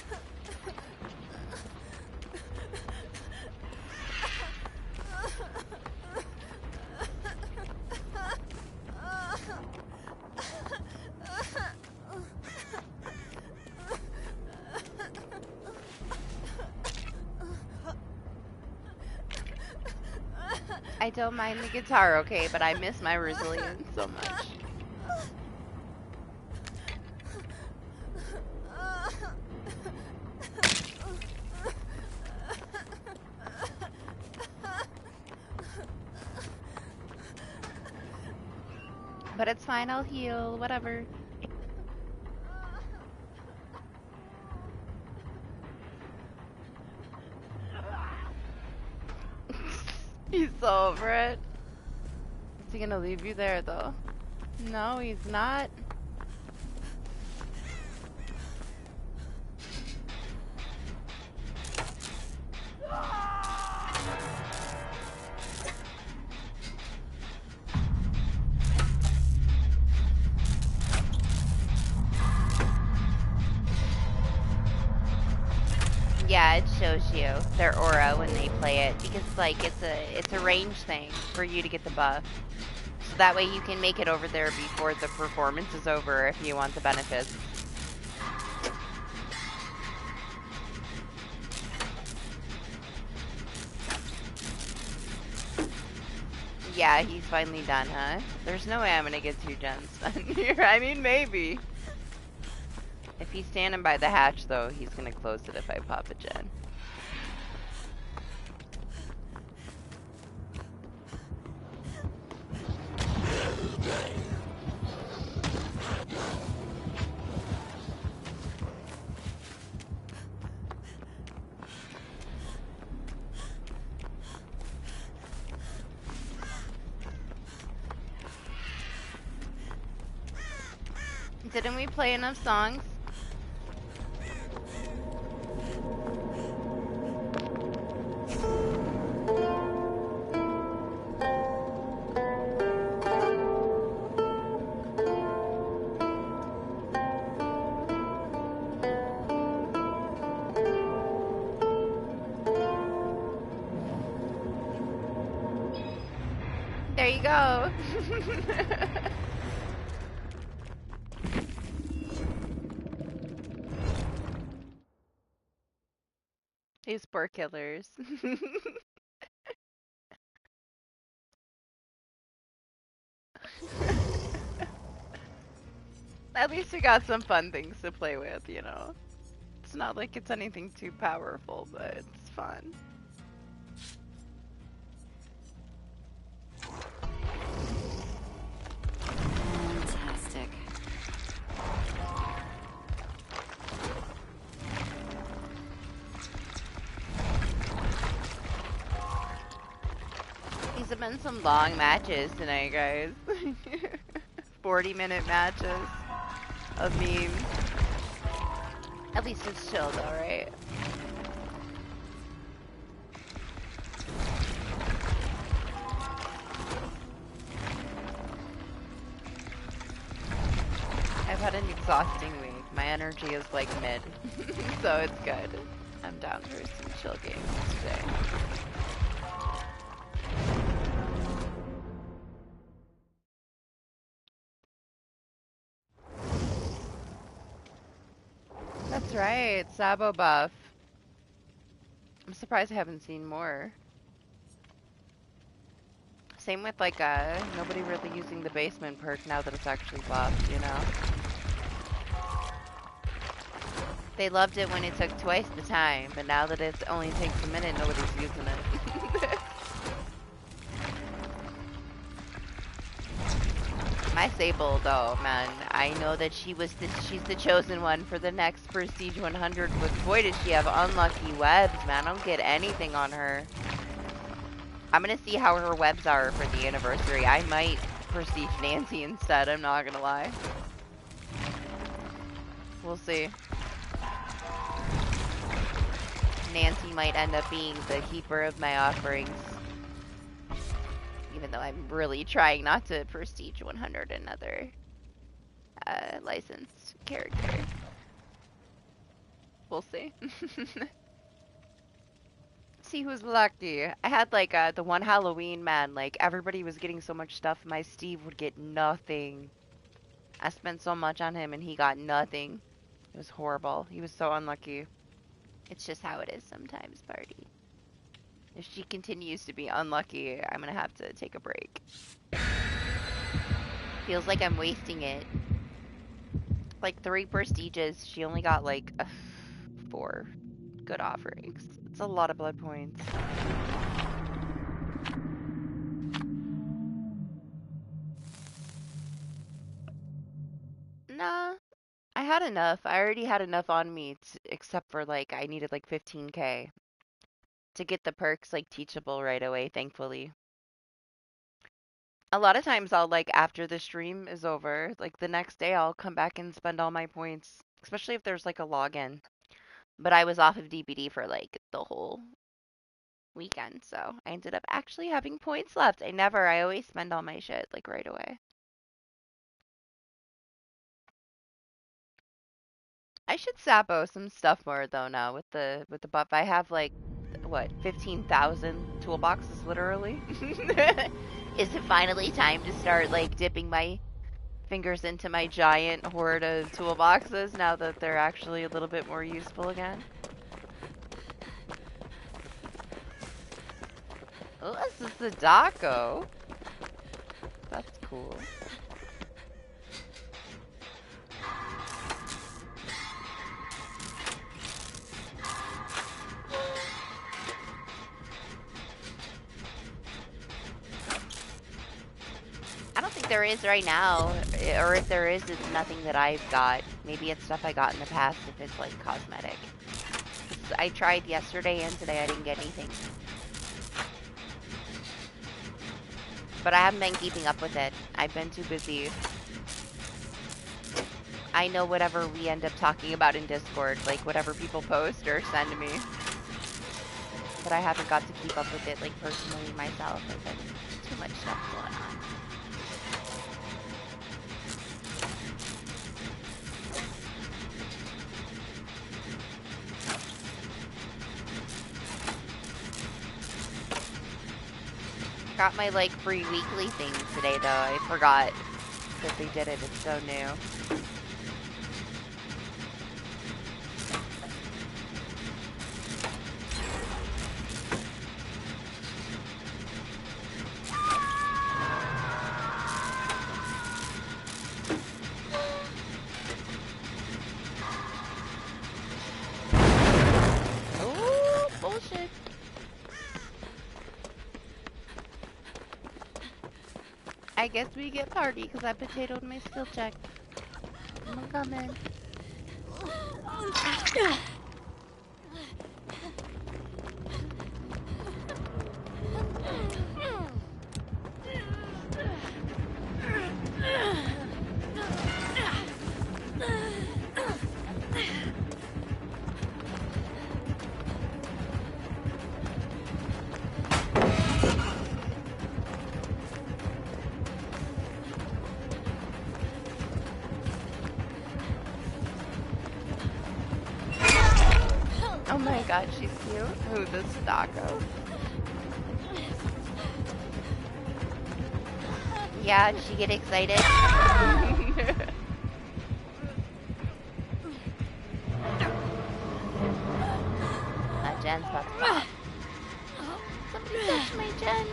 I don't mind the guitar, okay, but I miss my resilience so much. But it's fine, I'll heal, whatever. He's so over it. Is he gonna leave you there, though? No, he's not. Yeah, it shows you their aura when they play it because like it's a range thing for you to get the buff. So that way you can make it over there before the performance is over if you want the benefits. Yeah, he's finally done, huh? There's no way I'm gonna get 2 gens done here. I mean, maybe. If he's standing by the hatch, though, he's gonna close it if I pop a gen. Didn't we play enough songs? There you go. These poor killers. At least we got some fun things to play with, you know. It's not like it's anything too powerful, but it's fun. Fantastic. These have been some long matches tonight, guys. 40-minute matches of memes. At least it's chill though, right? I've had an exhausting week. My energy is like mid, so it's good. I'm down for some chill games today. That's right, Sabo buff. I'm surprised I haven't seen more. Same with like nobody really using the basement perk now that it's actually buffed, you know? They loved it when it took twice the time, but now that it only takes a minute, nobody's using it. My Sable, though, man, I know that she's the chosen one for the next Prestige 100, but boy does she have unlucky webs, man. I don't get anything on her. I'm gonna see how her webs are for the anniversary. I might Prestige Nancy instead, I'm not gonna lie. We'll see. Nancy might end up being the keeper of my offerings. Even though I'm really trying not to Prestige 100 another licensed character. We'll see. See who's lucky. I had like the one Halloween man, like everybody was getting so much stuff, my Steve would get nothing. I spent so much on him and he got nothing. It was horrible. He was so unlucky. It's just how it is sometimes, party. If she continues to be unlucky, I'm gonna have to take a break. Feels like I'm wasting it. Like 3 prestiges, she only got like 4 good offerings. It's a lot of blood points. Nah, I had enough. I already had enough on me, except for like I needed like 15k to get the perks like teachable right away, thankfully. A lot of times I'll like after the stream is over, like the next day I'll come back and spend all my points, especially if there's like a login. But I was off of DBD for like the whole weekend, so I ended up actually having points left. I always spend all my shit like right away. I should Sapo some stuff more though now with the buff. I have like what 15,000 toolboxes literally. Is it finally time to start like dipping my fingers into my giant hoard of toolboxes now that they're actually a little bit more useful again? Oh, this is the Daco. That's cool. I don't think there is right now, or if there is, it's nothing that I've got. Maybe it's stuff I got in the past if it's like cosmetic. 'Cause I tried yesterday and today I didn't get anything. But I haven't been keeping up with it. I've been too busy. I know whatever we end up talking about in Discord, like whatever people post or send me. But I haven't got to keep up with it like personally myself. I've been too much stuff going on. Got my like free weekly thing today though. I forgot that they did it. It's so new. Oh, bullshit. I guess we get party because I potatoed my skill check. I'm coming. Oh my god, she's cute. Who, the Sadako? Yeah, did she get excited? Jen's about to pop. Somebody touch my Jen.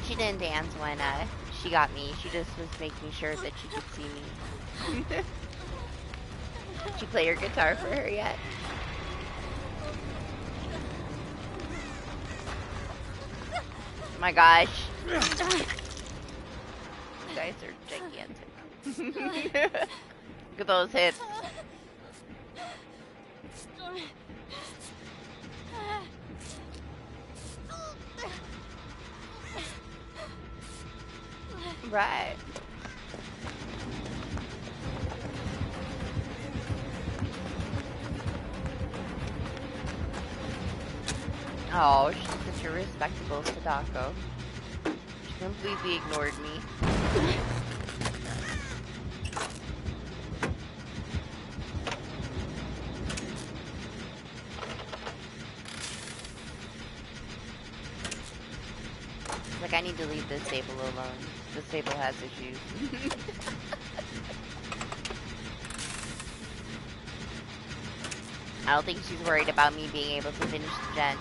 She didn't dance when she got me. She just was making sure that she could see me. Did you play your guitar for her yet? My gosh. You guys are gigantic. Look at those hits. Right. Oh, she's such a respectable Sadako. She completely ignored me. Like, I need to leave this Sable alone. This Sable has issues. I don't think she's worried about me being able to finish the gen.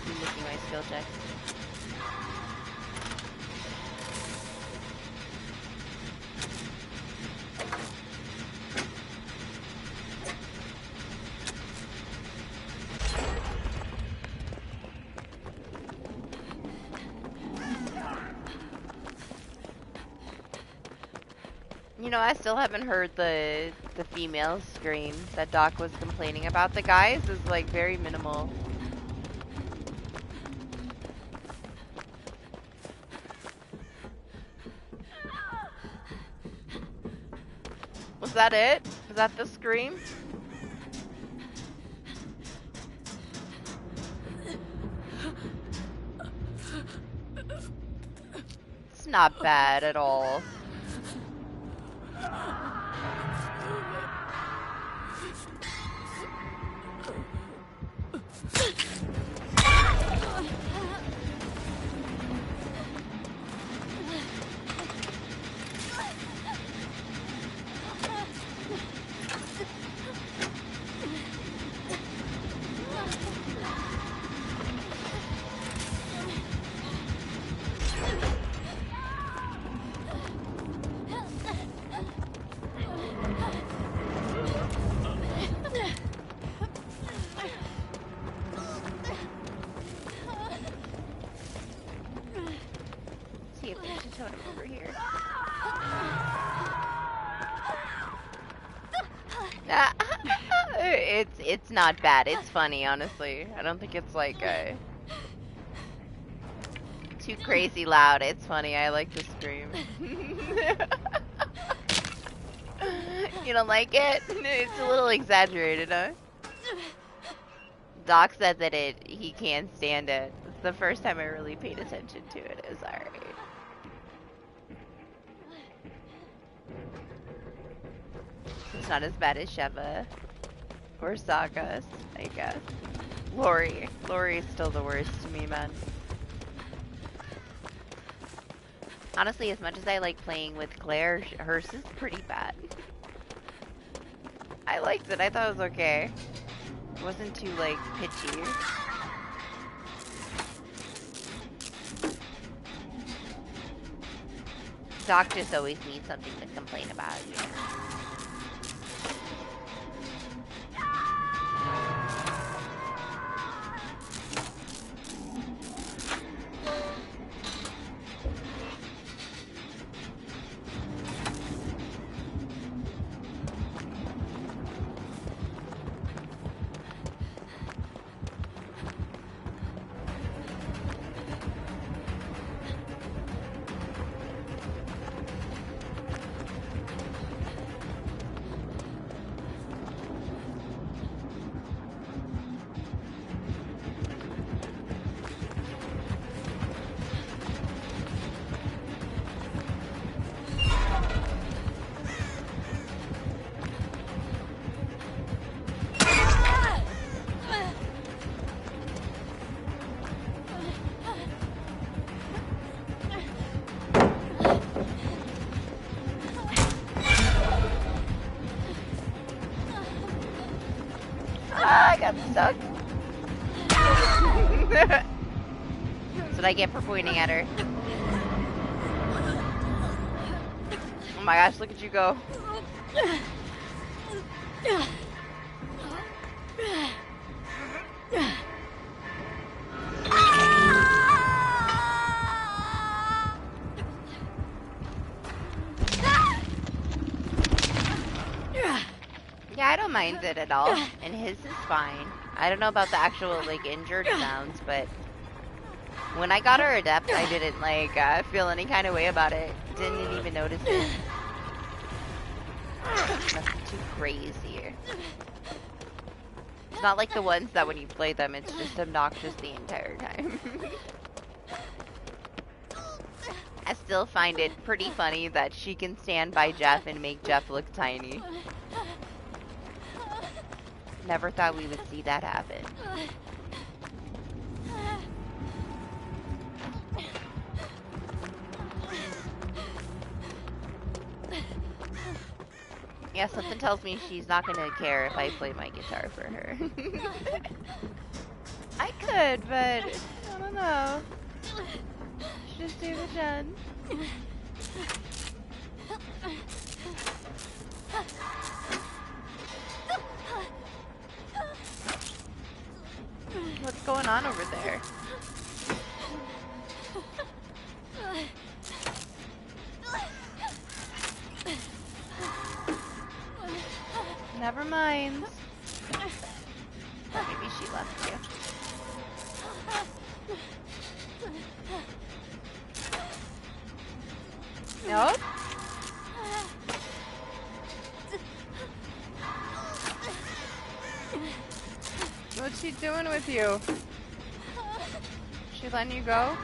I'm missing my skill check. You know, I still haven't heard the female scream that Doc was complaining about. The guys is like very minimal. Was that it? Was that the scream? It's not bad at all. It's not bad. It's funny, honestly. I don't think it's like too crazy loud. It's funny. I like the scream. You don't like it? It's a little exaggerated, huh? Doc said that he can't stand it. It's the first time I really paid attention to it. It was alright. It's not as bad as Sheva or Sagas, I guess. Lori. Lori is still the worst to me, man. Honestly, as much as I like playing with Claire, hers is pretty bad. I liked it. I thought it was okay. It wasn't too, like, pitchy. Doc just always needs something to complain about, you know? I got stuck. That's what I get for pointing at her. Oh my gosh, look at you go. Yeah, I don't mind it at all, and his is fine. I don't know about the actual, like, injured sounds, but when I got her adept, I didn't, like, feel any kind of way about it. Didn't even notice it. Nothing too crazy. It's not like the ones that when you play them, it's just obnoxious the entire time. I still find it pretty funny that she can stand by Jeff and make Jeff look tiny. Never thought we would see that happen. Yeah, something tells me she's not gonna care if I play my guitar for her. I could, but I don't know. Should just do the gen. What's going on over there? Never mind. Maybe she left you. Nope. What's she doing with you? She letting you go?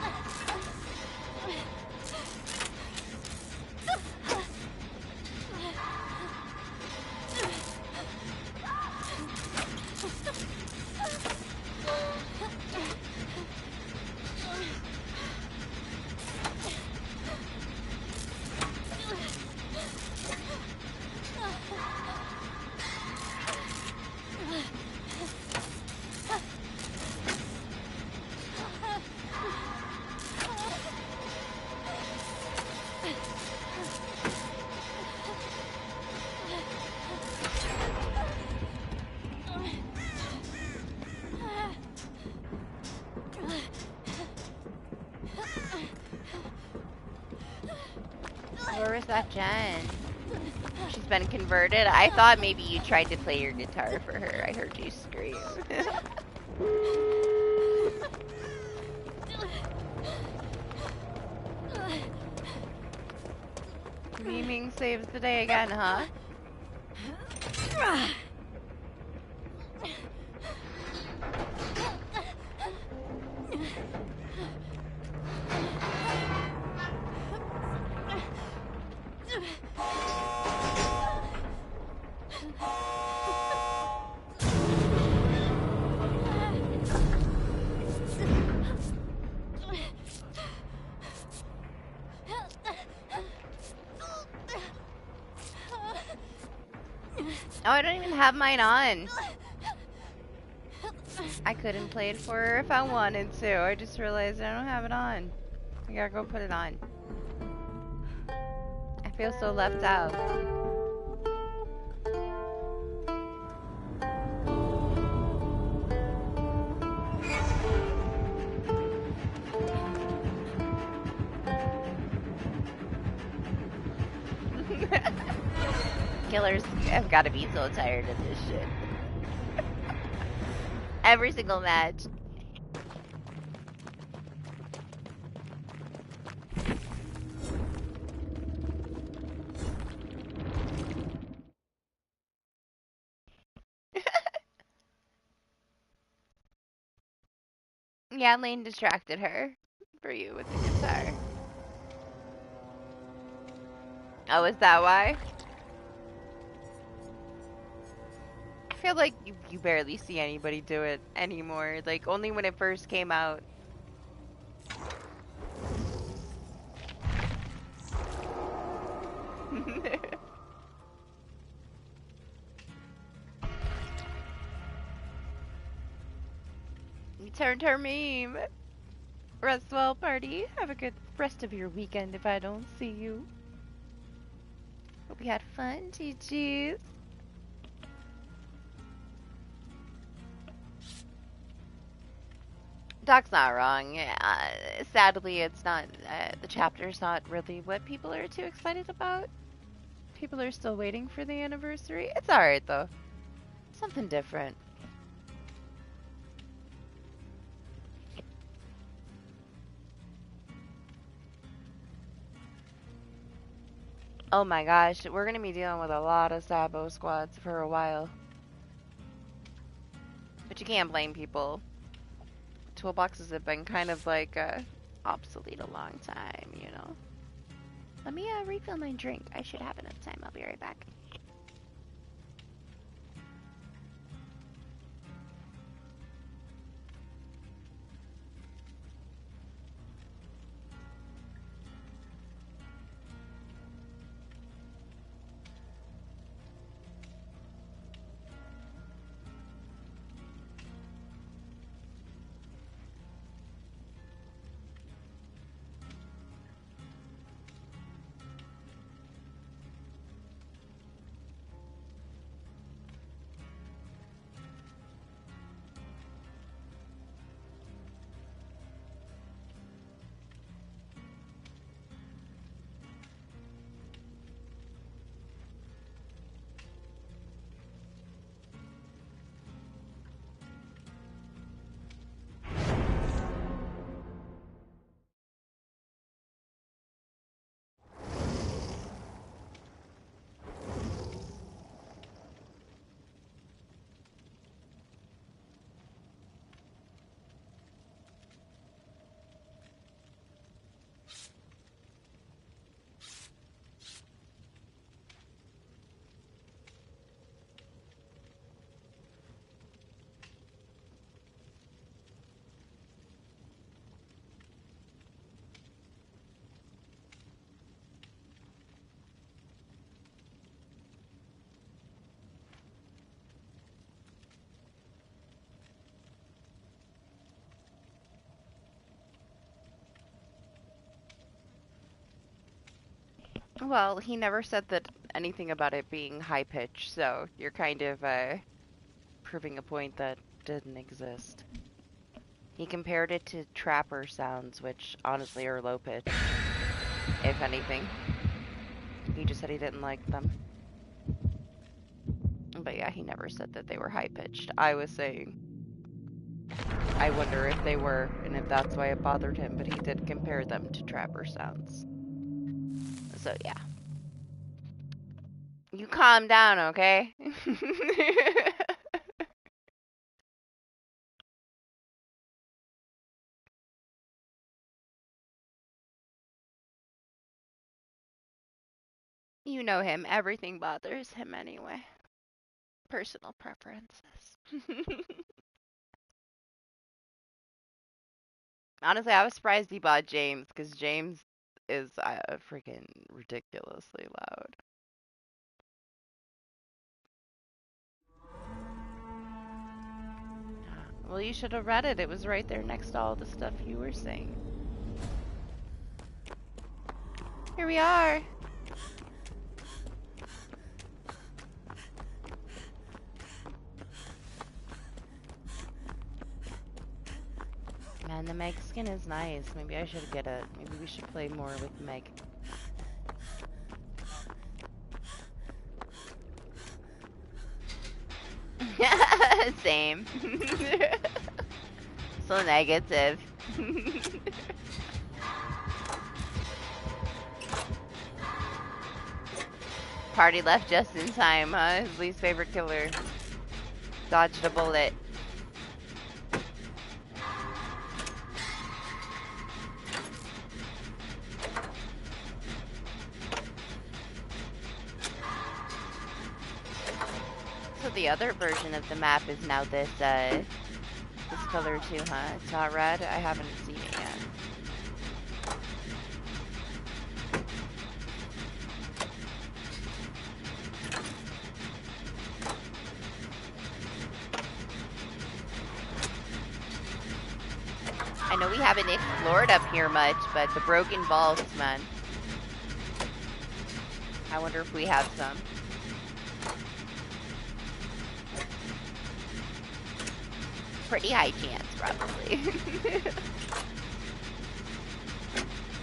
Where was that gen? She's been converted. I thought maybe you tried to play your guitar for her. I heard you scream. Memeing saves the day again, huh? Oh, I don't even have mine on. I couldn't play it for her if I wanted to. I just realized I don't have it on. I gotta go put it on. I feel so left out. Killers have gotta be so tired of this shit. Every single match. Yeah, Lane distracted her for you with the guitar. Oh, is that why? I feel like you barely see anybody do it anymore. Like, only when it first came out. You turned her meme. Rest well, party. Have a good rest of your weekend if I don't see you. Hope you had fun, GG's. Doc's not wrong. Sadly, it's not. The chapter's not really what people are too excited about. People are still waiting for the anniversary. It's alright though. Something different. Oh my gosh, we're gonna be dealing with a lot of Sabo squads for a while. But you can't blame people. Toolboxes have been kind of like obsolete a long time, you know. Let me refill my drink. I should have enough time. I'll be right back. Well, he never said that anything about it being high pitch, so you're kind of proving a point that didn't exist. He compared it to trapper sounds, which honestly are low pitch, if anything. He just said he didn't like them. But yeah, he never said that they were high-pitched. I was saying, I wonder if they were, and if that's why it bothered him, but he did compare them to trapper sounds. So yeah. You calm down, okay? You know him. Everything bothers him anyway. Personal preferences. Honestly, I was surprised he bought James, because James is freaking ridiculously loud. Well, you should have read it. It was right there next to all the stuff you were saying. Here we are. Man, the Meg skin is nice. Maybe I should get it. Maybe we should play more with Meg. Same. So negative. Party left just in time, huh? His least favorite killer. Dodged a bullet. So the other version of the map is now this color too, huh? It's not red? I haven't seen it yet. I know we haven't explored up here much, but the broken vaults, man. I wonder if we have some. Pretty high chance, probably.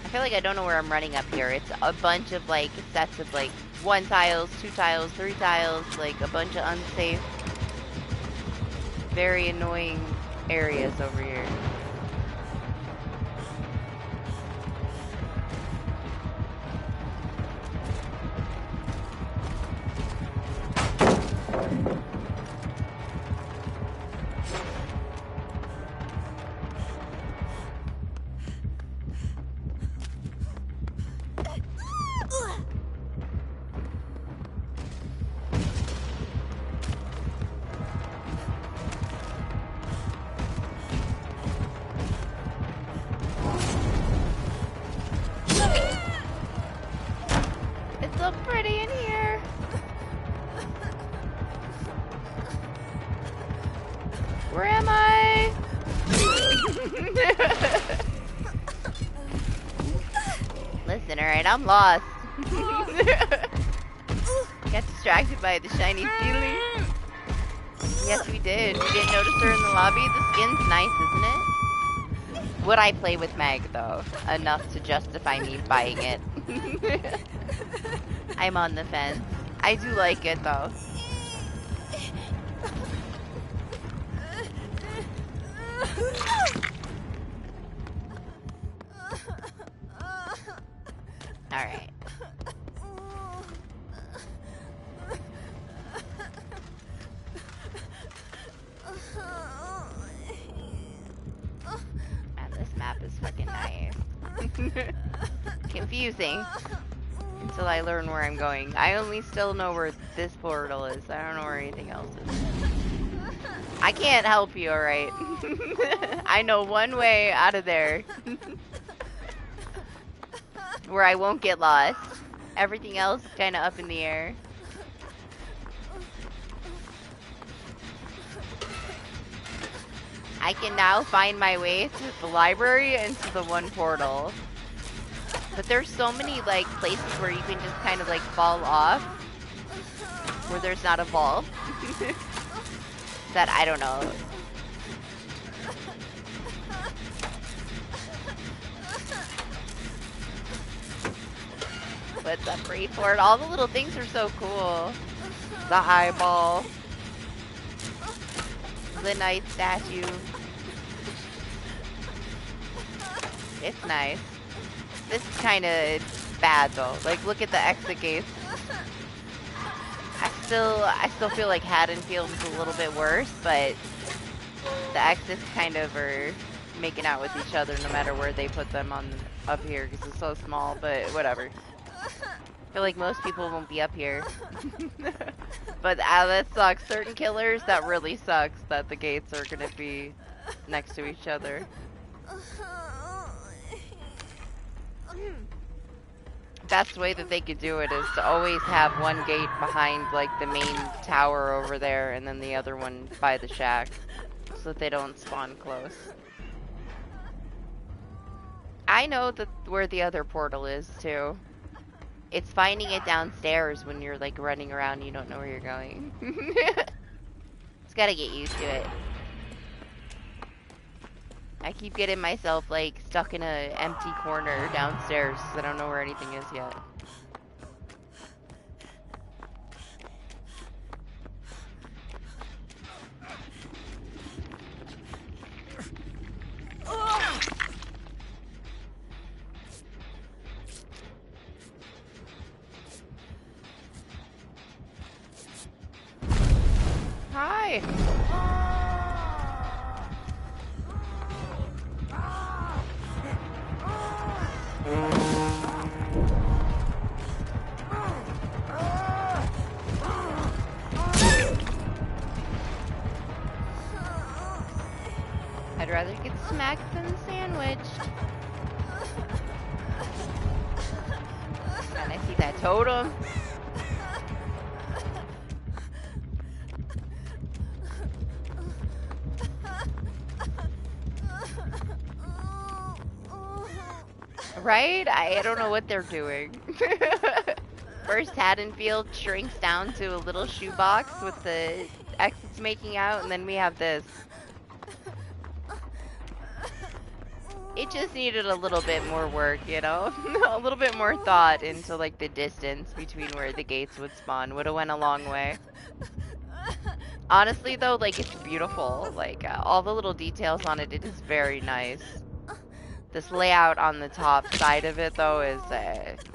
I feel like I don't know where I'm running up here. It's a bunch of, like, sets of, like, 1 tiles, 2 tiles, 3 tiles, like, a bunch of unsafe, very annoying areas over here. I'm lost. Got distracted by the shiny ceiling. Yes, we did. We didn't notice her in the lobby. The skin's nice, isn't it? Would I play with Meg, though? Enough to justify me buying it. I'm on the fence. I do like it, though. Alright. Man, this map is fucking nice. Confusing. Until I learn where I'm going. I only still know where this portal is. I don't know where anything else is. I can't help you, alright? I know one way out of there. Where I won't get lost. Everything else is kind of up in the air. I can now find my way to the library and to the one portal. But there's so many, like, places where you can just kind of, like, fall off. Where there's not a vault. That I don't know. What's up, Freeport? All the little things are so cool. The eyeball. The night statue. It's nice. This is kind of bad though. Like, look at the exit gates. I still feel like Haddonfield is a little bit worse, but the exits kind of are making out with each other no matter where they put them on up here because it's so small. But whatever. I feel like most people won't be up here. But that sucks. Certain killers, that really sucks that the gates are gonna be next to each other. Best way that they could do it is to always have one gate behind like the main tower over there and then the other one by the shack so that they don't spawn close. I know that where the other portal is too. It's finding it downstairs when you're like running around and you don't know where you're going. Just gotta get used to it. I keep getting myself like stuck in a empty corner downstairs because I don't know where anything is yet. Hi! I'd rather get smacked than sandwiched. And I see that totem. Right? I don't know what they're doing. First Haddonfield shrinks down to a little shoebox with the exits making out, and then we have this. It just needed a little bit more work, you know? A little bit more thought into like the distance between where the gates would spawn. Would have went a long way. Honestly though, like it's beautiful. Like all the little details on it, it is very nice. This layout on the top side of it though is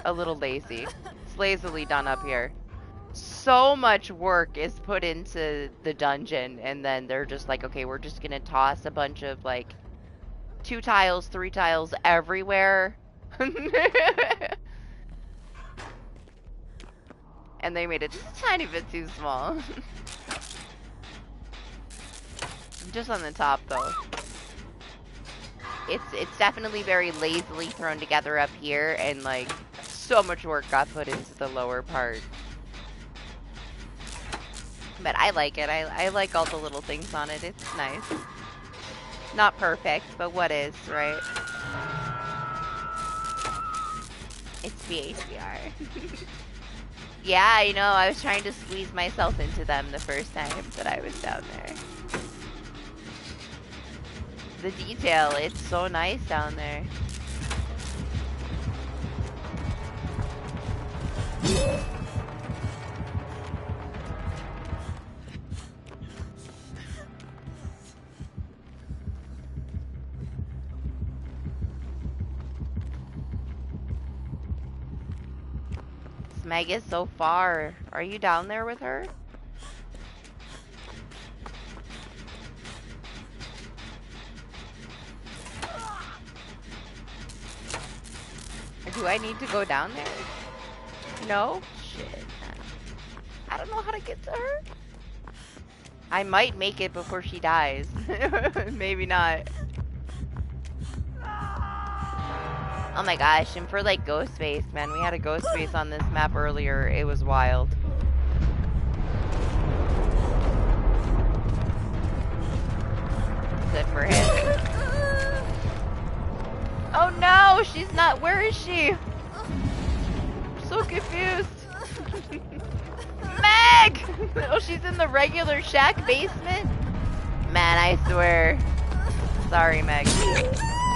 a little lazy. It's lazily done up here. So much work is put into the dungeon and then they're just like, okay, we're just gonna toss a bunch of like 2 tiles, 3 tiles everywhere. And they made it just a tiny bit too small. Just on the top though. It's definitely very lazily thrown together up here and like so much work got put into the lower part. But I like it. I like all the little things on it. It's nice. Not perfect, but what is, right? It's VHBR. Yeah, I know. I was trying to squeeze myself into them the first time that I was down there. The detail, it's so nice down there. Meg is so far. Are you down there with her? Or do I need to go down there? No? Shit. I don't know how to get to her. I might make it before she dies. Maybe not. Oh my gosh, and for like ghost face, man, we had a ghost face on this map earlier. It was wild. Good for him. Oh no, she's not. Where is she? I'm so confused. Meg! Oh, she's in the regular shack basement? Man, I swear. Sorry, Meg.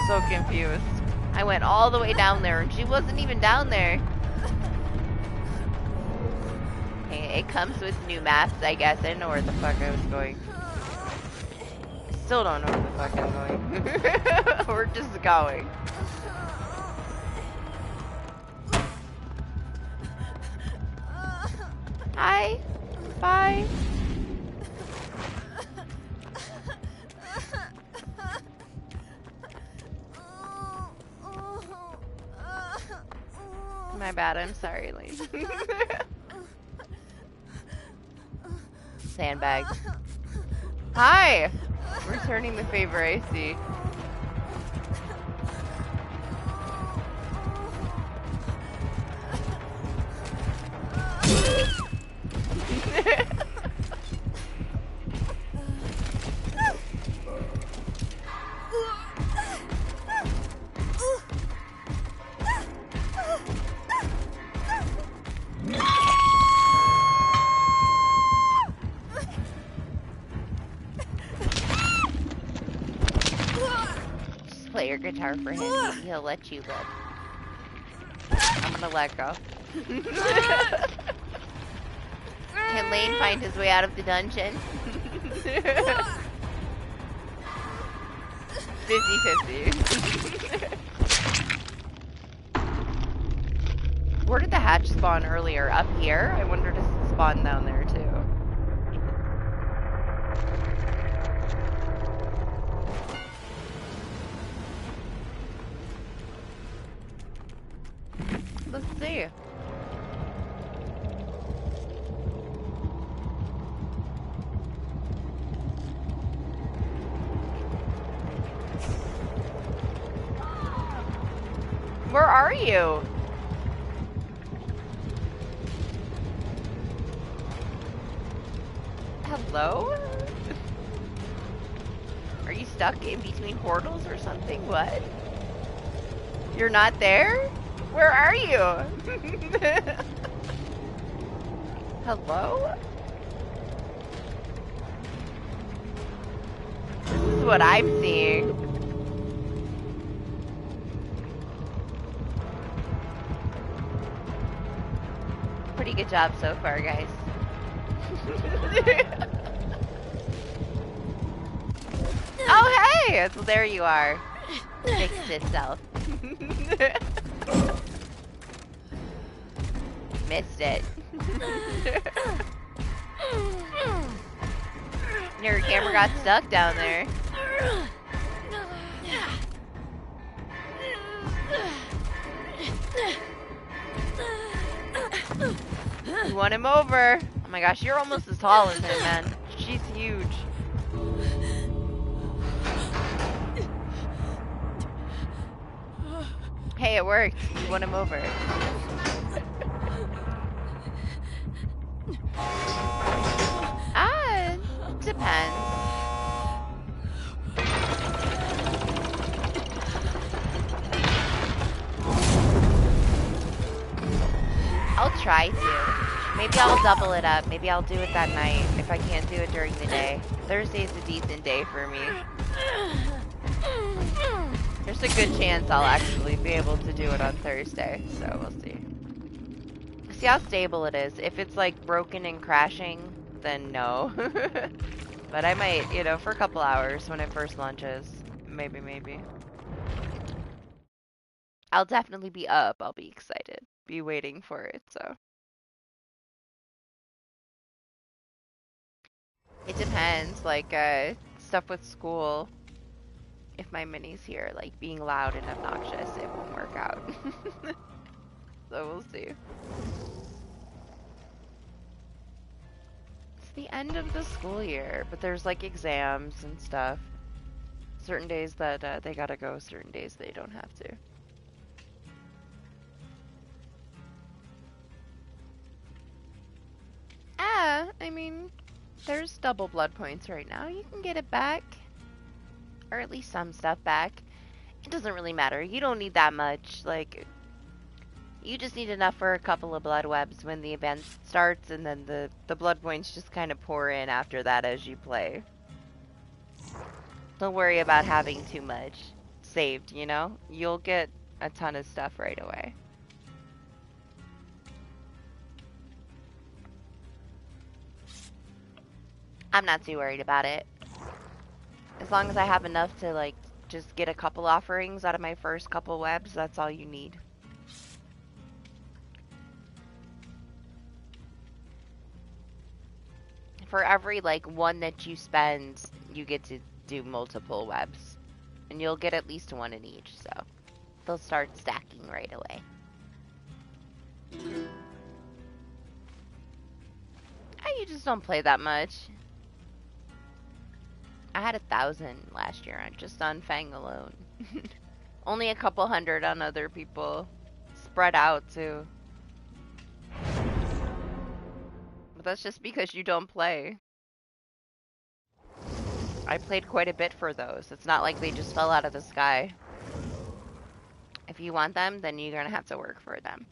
So confused. I went all the way down there and she wasn't even down there. It comes with new maps, I guess. I didn't know where the fuck I was going. I still don't know where the fuck I'm going. We're just going. Hi. Bye. My bad, I'm sorry, Lane. Sandbag. Hi! Returning the favor, I see. Just play your guitar for him. Maybe he'll let you live. I'm gonna let go. Can Lane find his way out of the dungeon? 50-50. Where did the hatch spawn earlier? Up here? I wonder does it spawn down there too. Let's see. Where are you? Hello? Are you stuck in between portals or something? What? You're not there? Where are you? Hello? This is what I'm seeing. Pretty good job so far, guys. Oh, hey! Well, there you are. Fixed itself. Missed it. Your camera got stuck down there. You want him over. Oh my gosh, you're almost as tall as him, man. She's huge. Hey, it worked. You won him over. Depends. I'll try to. Maybe I'll double it up. Maybe I'll do it that night if I can't do it during the day. Thursday's a decent day for me. There's a good chance I'll actually be able to do it on Thursday, so we'll see. See how stable it is. If it's like broken and crashing, then no. But I might, you know, for a couple hours when it first launches. Maybe. I'll definitely be up. I'll be excited. Be waiting for it, so. It depends, like, stuff with school. If my mini's here, like, being loud and obnoxious, it won't work out. So we'll see. It's the end of the school year, but there's, like, exams and stuff. Certain days that they gotta go, certain days they don't have to. I mean, there's double blood points right now. You can get it back. Or at least some stuff back. It doesn't really matter. You don't need that much. Like, you just need enough for a couple of blood webs when the event starts, and then the blood points just kind of pour in after that as you play. Don't worry about having too much saved, you know? You'll get a ton of stuff right away. I'm not too worried about it. As long as I have enough to, like, just get a couple offerings out of my first couple webs, that's all you need. For every, like, one that you spend, you get to do multiple webs. And you'll get at least one in each, so they'll start stacking right away. You just don't play that much. I had 1,000 last year just on Fang alone. Only a couple hundred on other people. Spread out, too. But that's just because you don't play. I played quite a bit for those. It's not like they just fell out of the sky. If you want them, then you're gonna have to work for them.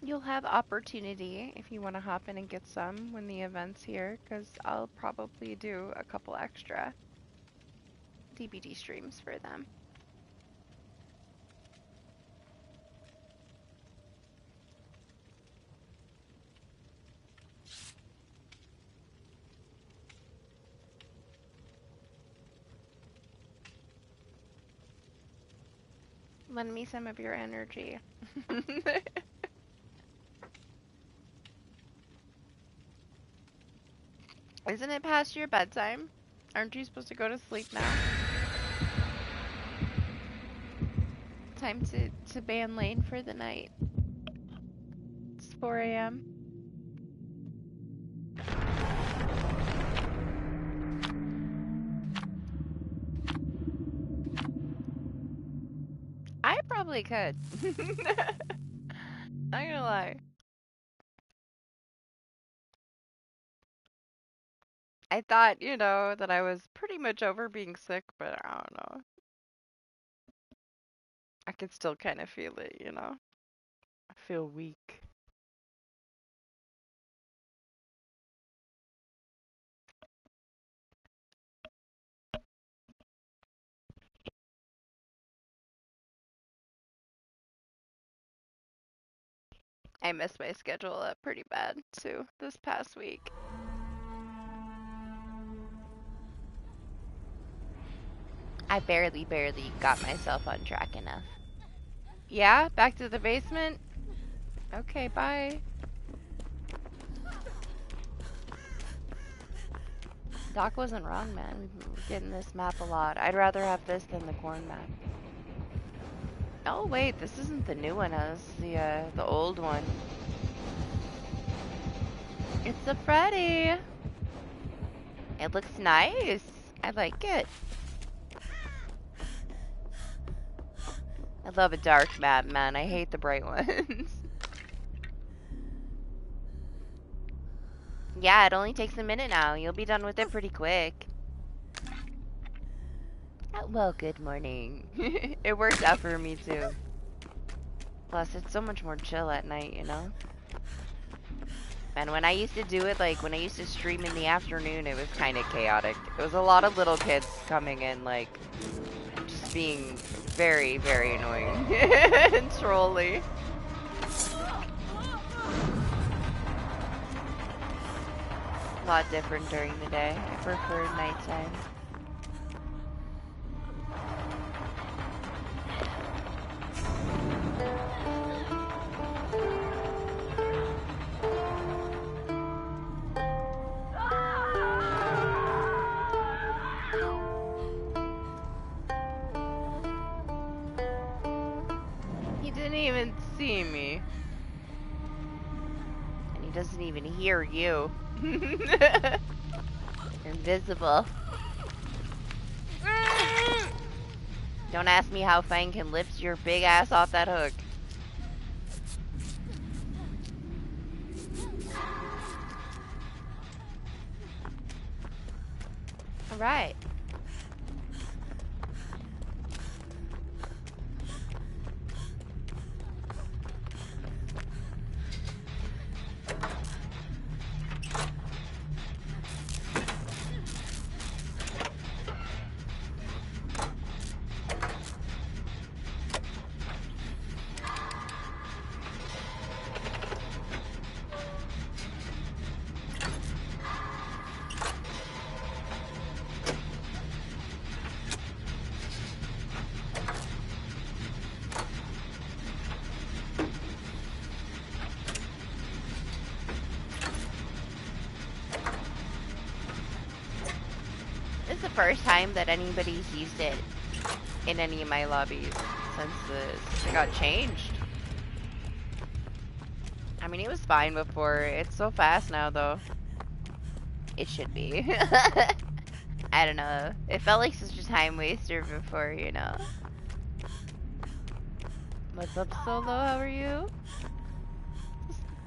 You'll have opportunity if you want to hop in and get some when the event's here, because I'll probably do a couple extra DBD streams for them. Lend me some of your energy. Isn't it past your bedtime? Aren't you supposed to go to sleep now? Time to ban lane for the night. It's 4 a.m. I probably could. Not gonna lie. I thought, you know, that I was pretty much over being sick, but I don't know. I could still kind of feel it, you know? I feel weak. I messed my schedule up pretty bad, too, this past week. I barely got myself on track enough. Yeah? Back to the basement? Okay, bye. Doc wasn't wrong, man. We're getting this map a lot. I'd rather have this than the corn map. Oh, wait, this isn't the new one. It's the old one. It's a Freddy. It looks nice. I like it. I love a dark map, man. I hate the bright ones. Yeah, it only takes a minute now. You'll be done with it pretty quick. Well, good morning. It works out for me, too. Plus, it's so much more chill at night, you know? And when I used to do it, like, when I used to stream in the afternoon, it was kind of chaotic. It was a lot of little kids coming in, like, just being very, very annoying and trolly. A lot different during the day. I prefer nighttime. He didn't even see me. And he doesn't even hear you. Invisible. Don't ask me how Fang can lift your big ass off that hook. Alright. first time that anybody's used it in any of my lobbies since it got changed. I mean, it was fine before. It's so fast now, though. It should be. I don't know. It felt like such a time waster before, you know? What's up, Solo? How are you?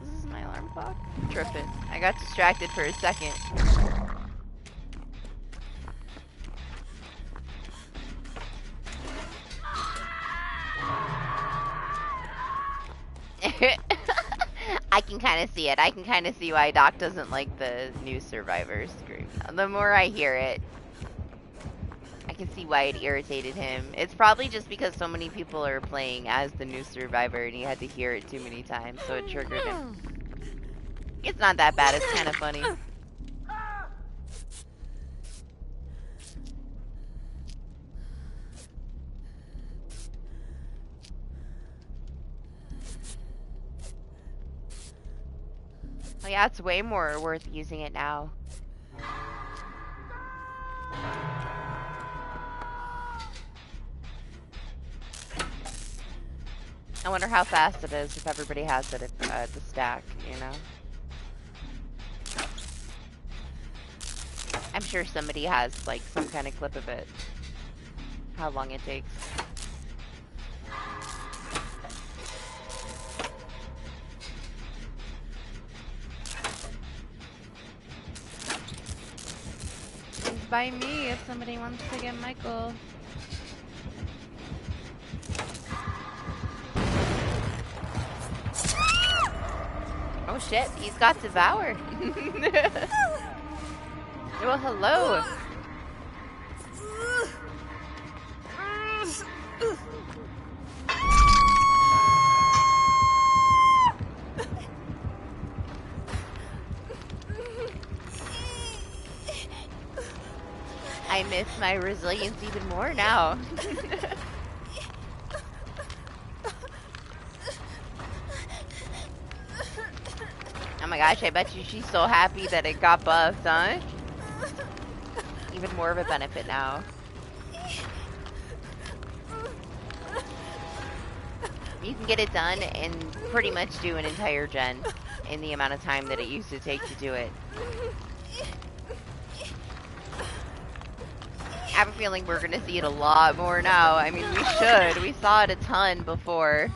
This is my alarm clock? Tripping. I got distracted for a second. I can kind of see it. I can kind of see why Doc doesn't like the new Survivor scream. The more I hear it, I can see why it irritated him. It's probably just because so many people are playing as the new Survivor and he had to hear it too many times, so it triggered him. It's not that bad. It's kind of funny. Oh yeah, it's way more worth using it now. I wonder how fast it is if everybody has it at the stack, you know? I'm sure somebody has, like, some kind of clip of it. How long it takes. Please buy me if somebody wants to get Michael. Oh shit, he's got Devour. Well, hello. I miss my resilience even more now. Oh my gosh, I bet you she's so happy that it got buffed, huh? Even more of a benefit now. You can get it done and pretty much do an entire gen in the amount of time that it used to take to do it. I have a feeling we're gonna see it a lot more now. I mean, we should. We saw it a ton before.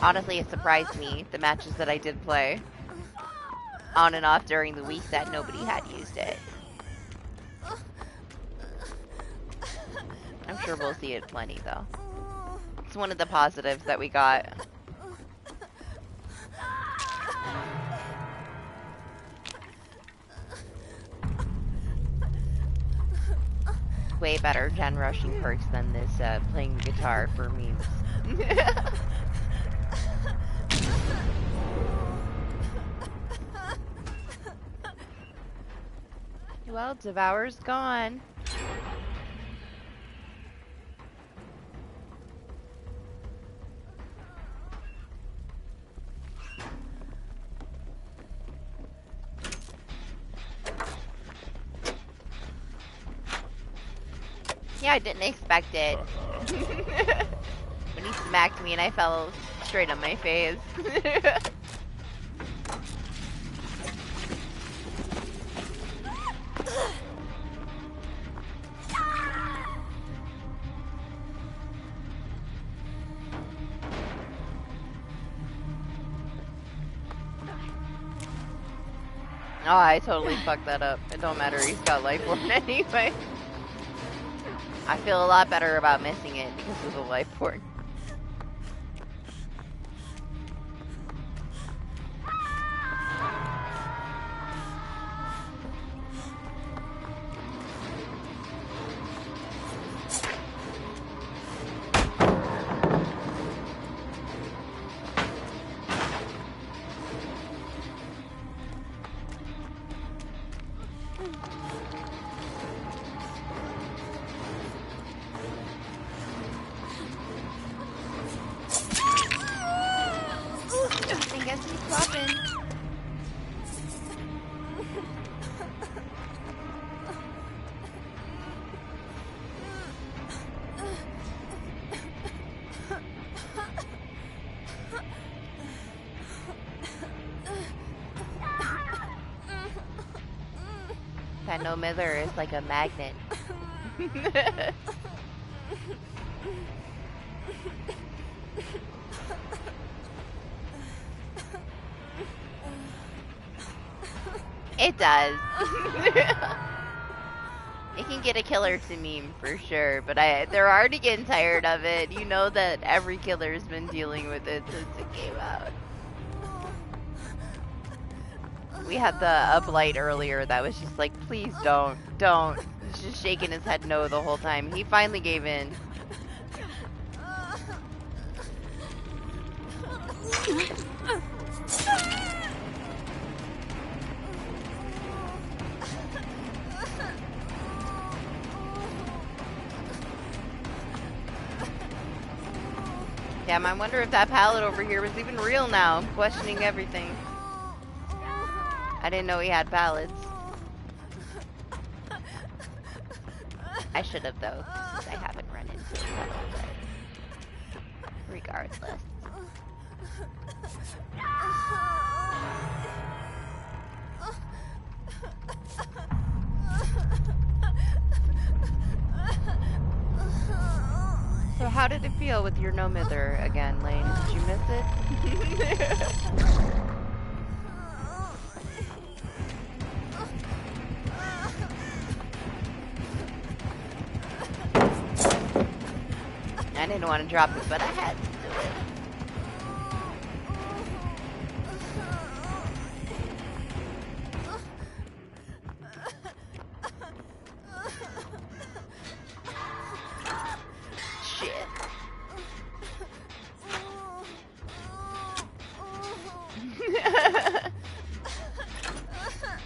Honestly, it surprised me, the matches that I did play on and off during the week that nobody had used it. I'm sure we'll see it plenty, though. It's one of the positives that we got. Way better gen rushing perks than this playing the guitar for memes. Well, Devour's gone. Yeah, I didn't expect it. When he smacked me and I fell straight on my face. Oh, I totally fucked that up. It don't matter, he's got life orb anyway. I feel a lot better about missing it because of the life orb. That no mither is like a magnet. It does. It can get a killer to meme for sure, but they're already getting tired of it. You know that every killer's been dealing with it since it came out. We had the Uplight earlier that was just like, please don't. He's just shaking his head no the whole time. He finally gave in. Damn, I wonder if that pallet over here was even real now. I'm questioning everything. I didn't know he had pallets. I should have though, since I haven't run into it yet, but regardless. So how did it feel with your no mither again, Lane? Did you miss it? I didn't want to drop it, but I had to do it. Shit.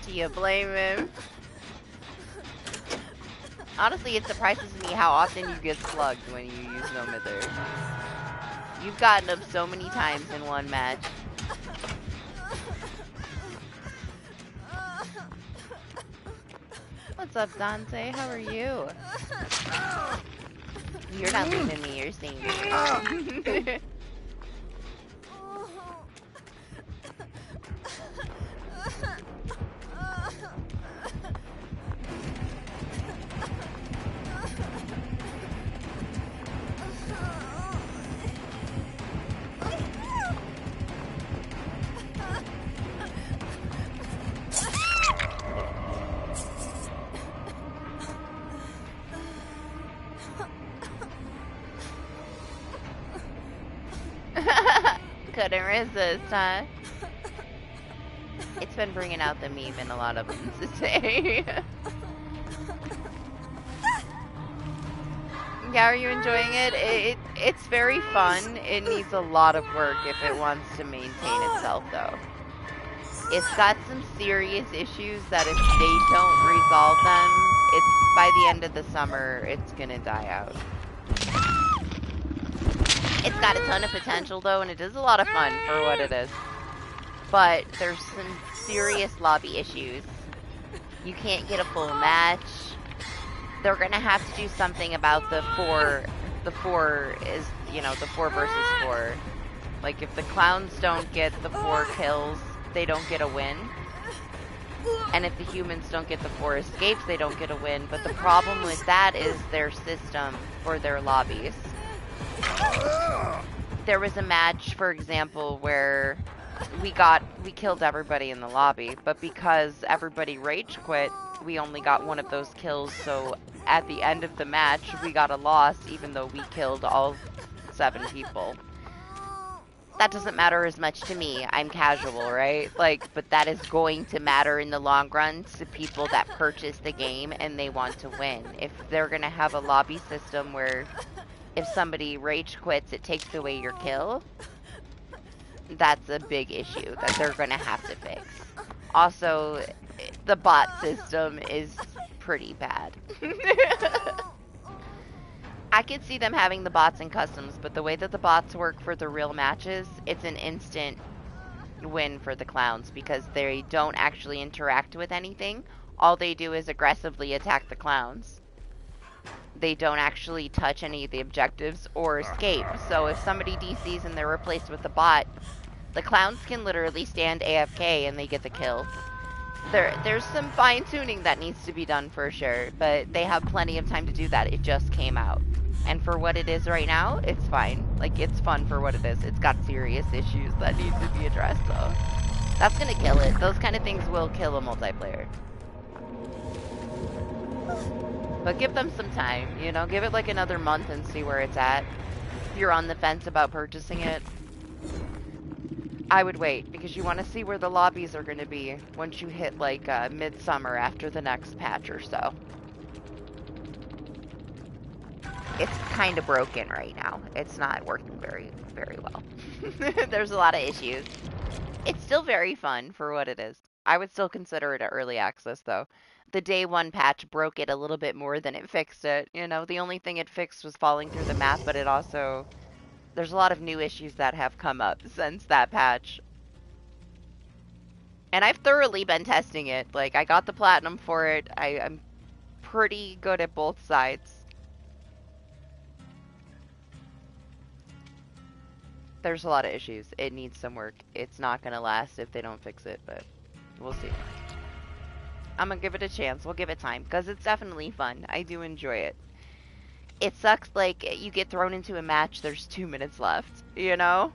Do you blame him? Honestly, it surprises me how often you get slugged when you use no mither. You've gotten them so many times in one match. What's up, Dante? How are you? You're not leaving me, you're staying here. Couldn't resist, huh? It's been bringing out the meme in a lot of them today. Yeah, are you enjoying it? It's very fun. It needs a lot of work if it wants to maintain itself, though. It's got some serious issues that if they don't resolve them, it's by the end of the summer, it's gonna die out. It's got a ton of potential, though, and it is a lot of fun for what it is. But there's some serious lobby issues. You can't get a full match. They're gonna have to do something about the four is, you know, the 4 versus 4. Like, if the clowns don't get the 4 kills, they don't get a win. And if the humans don't get the 4 escapes, they don't get a win. But the problem with that is their system for their lobbies. There was a match, for example, where we killed everybody in the lobby, but because everybody rage quit, we only got one of those kills, so at the end of the match, we got a loss, even though we killed all 7 people. That doesn't matter as much to me. I'm casual, right? Like, but that is going to matter in the long run to people that purchase the game and they want to win. If they're gonna have a lobby system where if somebody rage quits, it takes away your kill, that's a big issue that they're gonna have to fix. Also, the bot system is pretty bad. I could see them having the bots in customs, but the way that the bots work for the real matches, it's an instant win for the clowns because they don't actually interact with anything. All they do is aggressively attack the clowns. They don't actually touch any of the objectives or escape. So if somebody DCs and they're replaced with the bot, the clowns can literally stand AFK and they get the kill. There's some fine tuning that needs to be done for sure, but they have plenty of time to do that. It just came out. And for what it is right now, it's fine. Like it's fun for what it is. It's got serious issues that need to be addressed though. That's gonna kill it. Those kind of things will kill a multiplayer. But give them some time, you know, give it like another month and see where it's at. If you're on the fence about purchasing it, I would wait because you want to see where the lobbies are going to be once you hit like midsummer after the next patch or so. It's kind of broken right now. It's not working very well. There's a lot of issues. It's still very fun for what it is. I would still consider it an early access though. The day one patch broke it a little bit more than it fixed it. You know, the only thing it fixed was falling through the map, but it also there's a lot of new issues that have come up since that patch. And I've thoroughly been testing it. Like, I got the platinum for it. I'm pretty good at both sides. There's a lot of issues. It needs some work. It's not going to last if they don't fix it, but we'll see. I'm going to give it a chance. We'll give it time, because it's definitely fun. I do enjoy it. It sucks, like, you get thrown into a match, there's 2 minutes left, you know?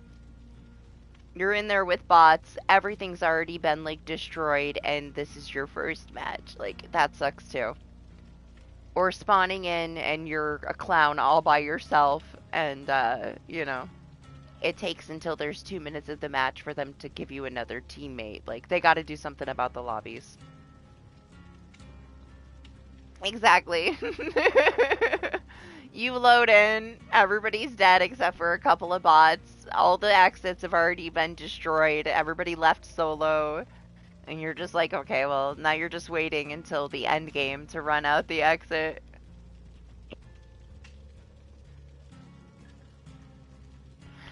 You're in there with bots, everything's already been, like, destroyed, and this is your first match. Like, that sucks, too. Or spawning in, and you're a clown all by yourself, and, you know, it takes until there's 2 minutes of the match for them to give you another teammate. Like, they gotta do something about the lobbies. Exactly. You load in, everybody's dead except for a couple of bots. All the exits have already been destroyed. Everybody left solo. And you're just like, okay, well, now you're just waiting until the end game to run out the exit.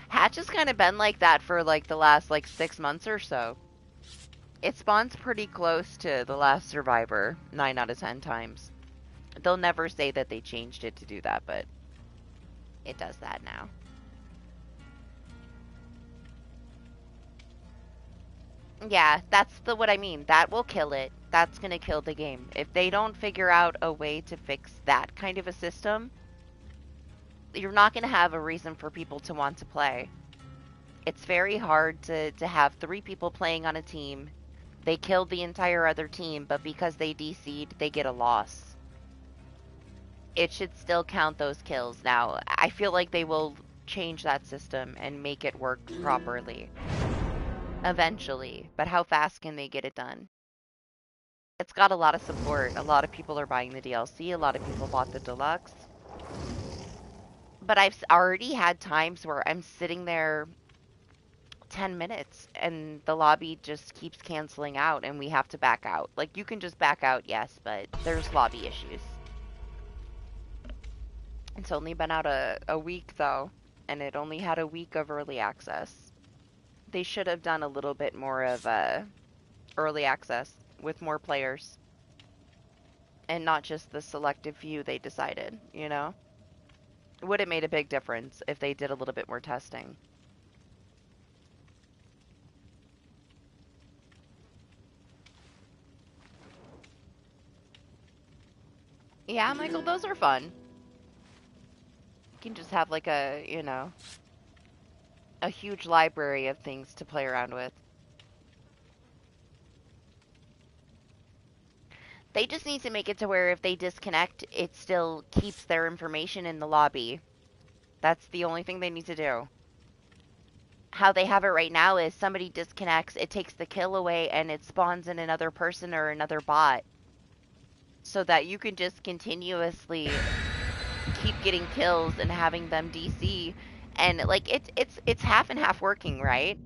Hatch has kind of been like that for like the last like 6 months or so. It spawns pretty close to the last survivor, 9 out of 10 times. They'll never say that they changed it to do that, but it does that now. Yeah, that's what I mean. That will kill it. That's gonna kill the game. If they don't figure out a way to fix that kind of a system, you're not gonna have a reason for people to want to play. It's very hard to have 3 people playing on a team. They killed the entire other team, but because they DC'd, they get a loss. It should still count those kills. Now, I feel like they will change that system and make it work properly. Eventually. But how fast can they get it done? It's got a lot of support. A lot of people are buying the DLC. A lot of people bought the deluxe. But I've already had times where I'm sitting there 10 minutes and the lobby just keeps canceling out and we have to back out. Like, you can just back out, yes, but there's lobby issues. It's only been out a week, though, and it only had a week of early access. They should have done a little bit more of early access with more players. And not just the selective few they decided, you know? Would have made a big difference if they did a little bit more testing. Yeah, Michael, those are fun. You can just have like a, you know, a huge library of things to play around with. They just need to make it to where if they disconnect, it still keeps their information in the lobby. That's the only thing they need to do. How they have it right now is somebody disconnects, it takes the kill away, and it spawns in another person or another bot. So that you can just continuously keep getting kills and having them DC. And like it's half and half working, right?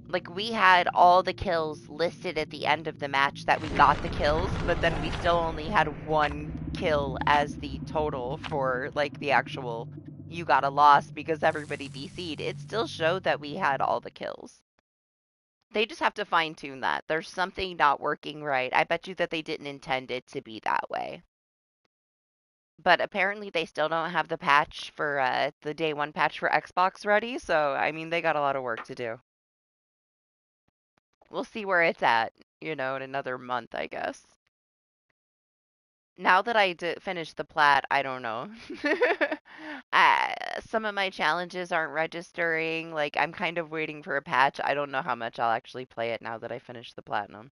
Like, we had all the kills listed at the end of the match that we got the kills, but then we still only had 1 kill as the total for, like, the actual you got a loss because everybody DC'd. It still showed that we had all the kills. They just have to fine-tune that. There's something not working right. I bet you that they didn't intend it to be that way. But apparently they still don't have the patch for, the day 1 patch for Xbox ready, so, I mean, they got a lot of work to do. We'll see where it's at. you know, in another month, I guess. Now that I did finish the plat, I don't know. uh, some of my challenges aren't registering. Like, I'm kind of waiting for a patch. I don't know how much I'll actually play it now that I finished the platinum.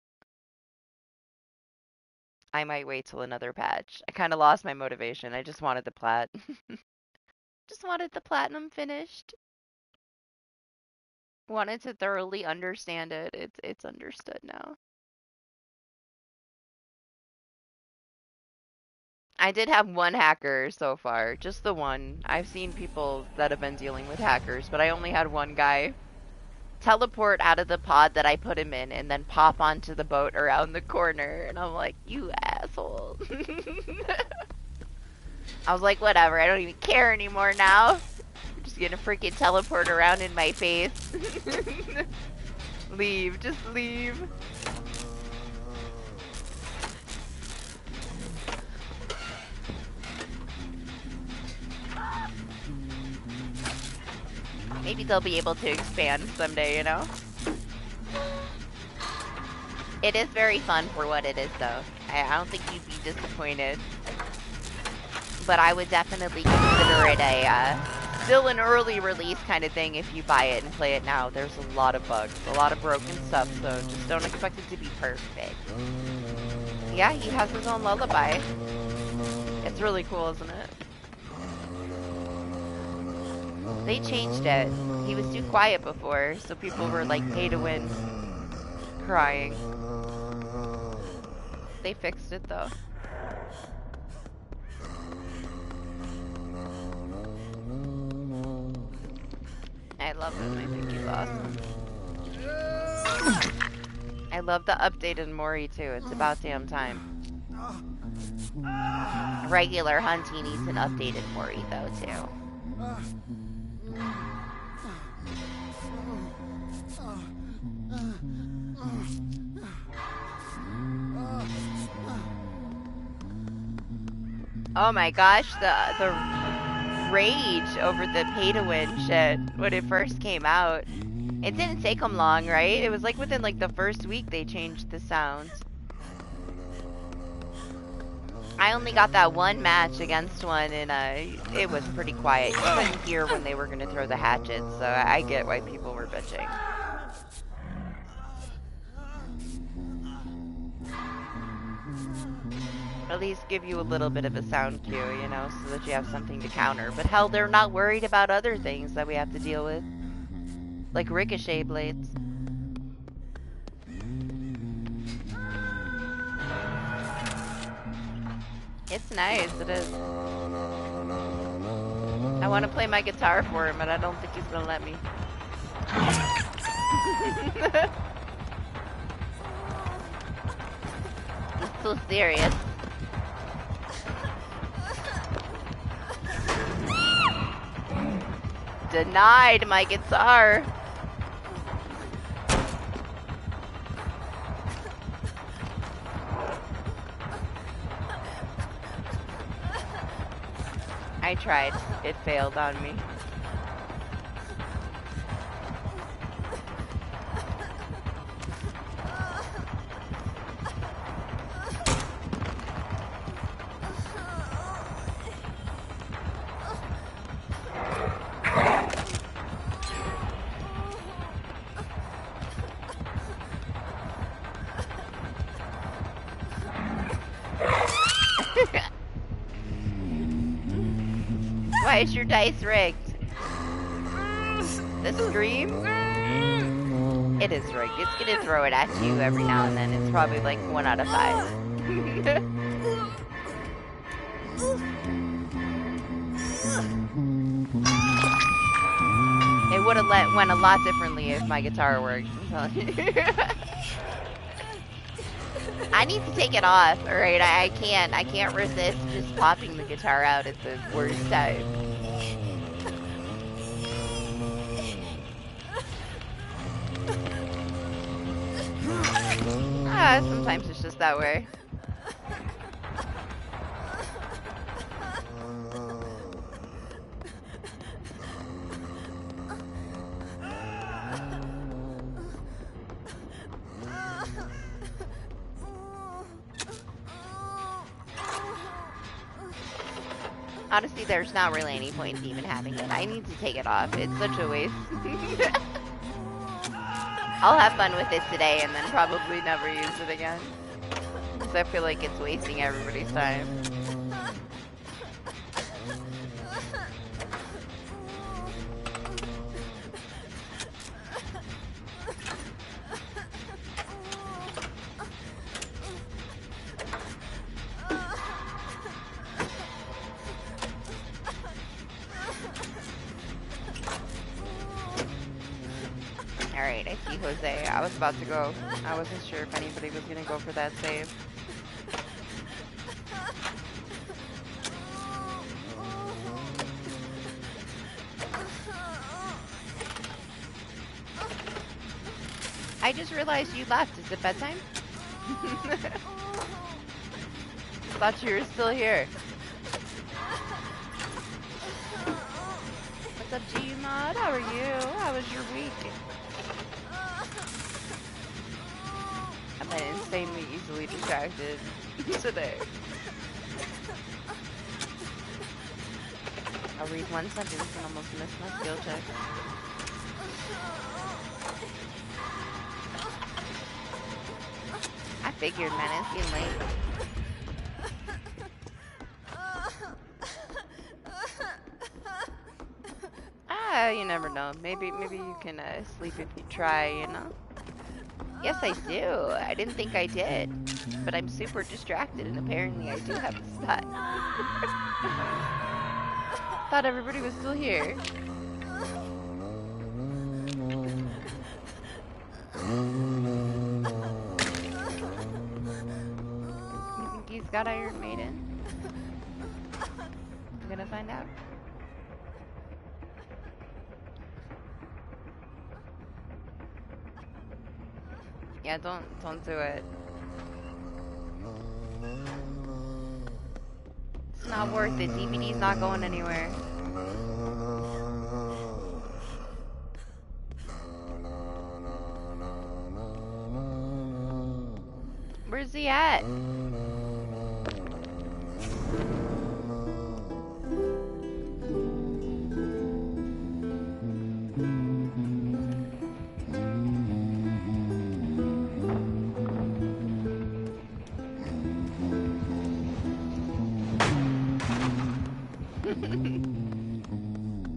I might wait till another patch. I kind of lost my motivation. I just wanted the plat. Just wanted the platinum finished. Wanted to thoroughly understand it. It's understood now. I did have one hacker so far, just the one. I've seen people that have been dealing with hackers, but I only had one guy teleport out of the pod that I put him in and then pop onto the boat around the corner. And I'm like, you asshole. I was like, whatever, I don't even care anymore now. I'm just gonna freaking teleport around in my face. Leave, just leave. Maybe they'll be able to expand someday, you know? It is very fun for what it is, though. I don't think you'd be disappointed. But I would definitely consider it a, still an early release kind of thing if you buy it and play it now. There's a lot of bugs, a lot of broken stuff, so just don't expect it to be perfect. Yeah, he has his own lullaby. It's really cool, isn't it? They changed it. He was too quiet before, so people were like pay to win, crying. They fixed it though. I love him. I think he's awesome. I love the update in Mori too. It's about damn time. Regular Hunty needs an updated Mori though too. Oh my gosh, the rage over the pay-to-win shit when it first came out. It didn't take them long, right? It was like within like the first week they changed the sounds. I only got that one match against one and it was pretty quiet. You couldn't hear when they were gonna throw the hatchets, so I get why people were bitching. At least give you a little bit of a sound cue, you know, so that you have something to counter. But hell, they're not worried about other things that we have to deal with. Like ricochet blades. It's nice, it is. I want to play my guitar for him, but I don't think he's gonna let me. He's so serious. Denied my guitar. I tried. It failed on me. Why is your dice rigged? The scream? It is rigged. It's gonna throw it at you every now and then. It's probably like 1 out of 5. It would have went a lot differently if my guitar worked. I'm telling you. I need to take it off, alright? I can't resist just popping the guitar out at the worst time. Sometimes it's just that way. Honestly, there's not really any point to even having it. I need to take it off. It's such a waste. I'll have fun with it today and then probably never use it again. Because I feel like it's wasting everybody's time. Alright, I see Jose. I was about to go. I wasn't sure if anybody was gonna go for that save. I just realized you left. Is it bedtime? Thought you were still here. What's up, Gmod? How are you? How was your week? I've been insanely easily distracted today. I'll read one sentence and almost miss my skill check. I figured, man, it's getting late. You never know. Maybe you can sleep if you try, you know? Yes, I do. I didn't think I did. But I'm super distracted, and apparently I do have a spot. Thought everybody was still here. You think he's got Iron Maiden? I'm gonna find out. Yeah, don't do it. It's not worth it. DBD's not going anywhere. Where's he at?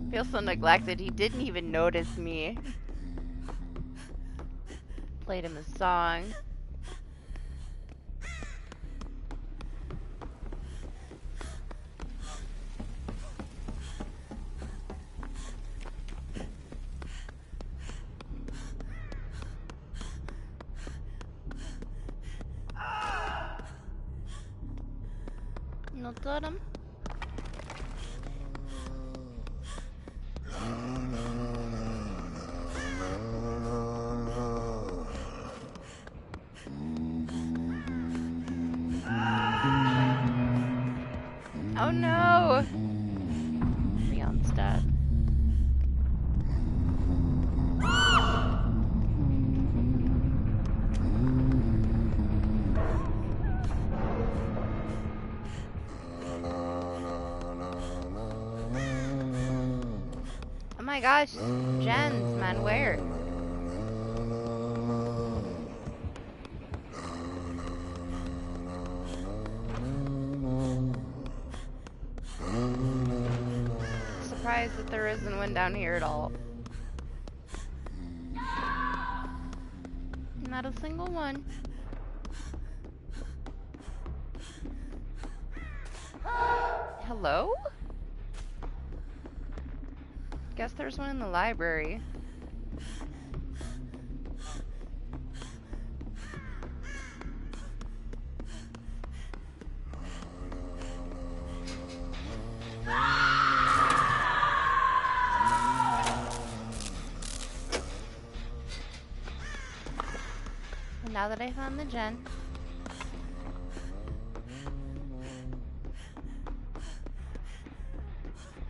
Feel so neglected. He didn't even notice me. Played him a song. No totem. Oh no! Leon, stop. Oh my gosh, gens, man, where? Surprised that there isn't one down here at all. Not a single one. Hello? Guess there's one in the library. And now that I found the gen.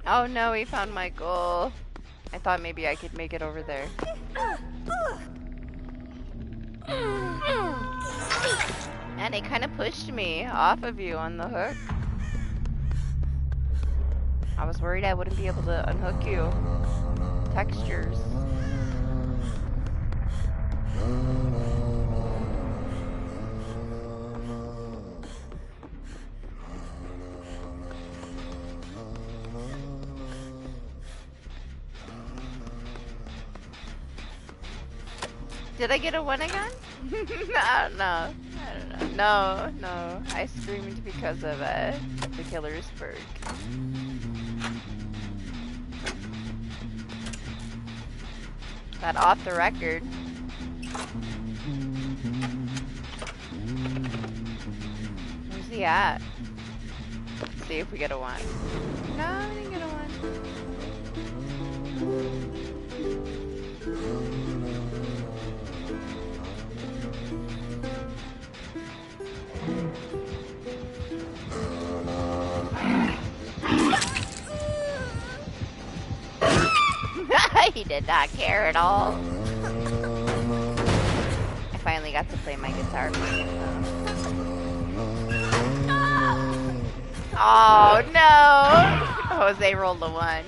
Oh no, he found my goal. I thought maybe I could make it over there. And it kind of pushed me off of you on the hook. I was worried I wouldn't be able to unhook you. Textures. Did I get a one again? I don't know. I don't know. No. I screamed because of the killer's perk. That off the record. Where's he at? Let's see if we get a one. No, we didn't get a one. He did not care at all. I finally got to play my guitar for him though. Oh no! Jose rolled a one.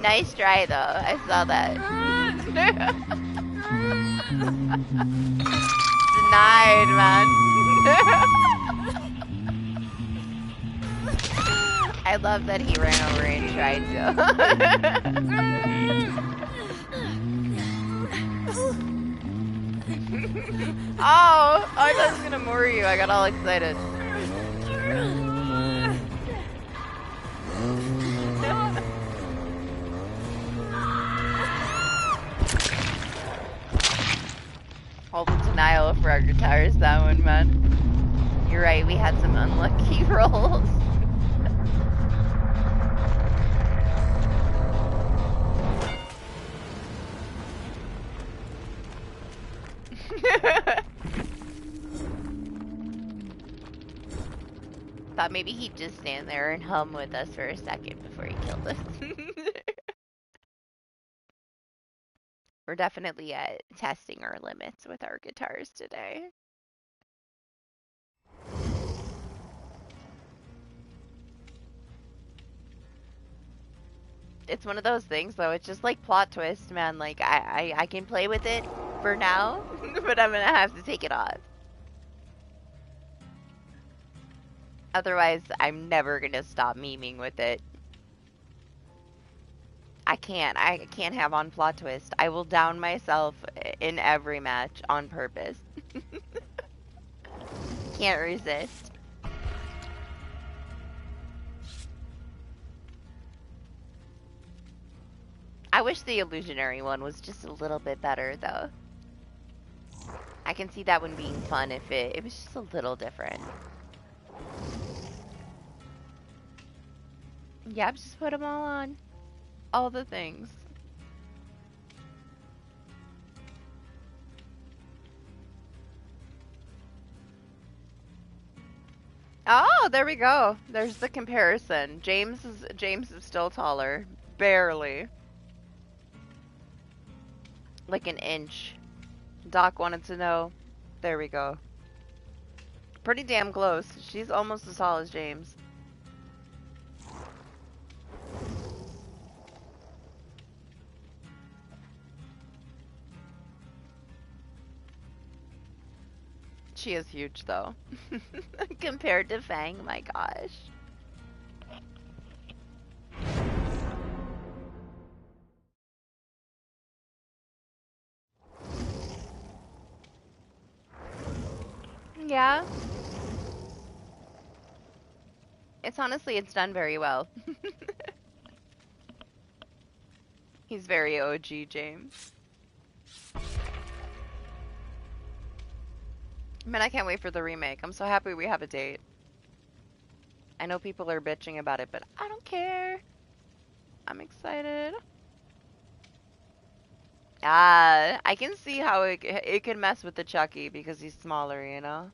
Nice try though. I saw that. Denied, man. I love that he ran over and tried to. Oh, I thought I was gonna moor you. I got all excited. All the denial for our guitars, that one, man. You're right, we had some unlucky rolls. Thought maybe he'd just stand there and hum with us for a second before he killed us. We're definitely testing our limits with our guitars today. It's one of those things, though. It's just like plot twist, man. Like, I can play with it for now, but I'm gonna have to take it off. Otherwise, I'm never gonna stop memeing with it. I can't have on plot twist. I will down myself in every match on purpose. Can't resist. I wish the illusionary one was just a little bit better, though. I can see that one being fun if it was just a little different. Yep, just put them all on. All the things. Oh, there we go. There's the comparison. James is still taller. Barely. Like an inch. Doc wanted to know. There we go. Pretty damn close. She's almost as tall as James. She is huge, though. Compared to Fang, my gosh. Yeah. It's done very well. He's very OG, James. Man, I can't wait for the remake. I'm so happy we have a date. I know people are bitching about it, but I don't care. I'm excited. Ah, I can see how it can mess with the Chucky because he's smaller, you know?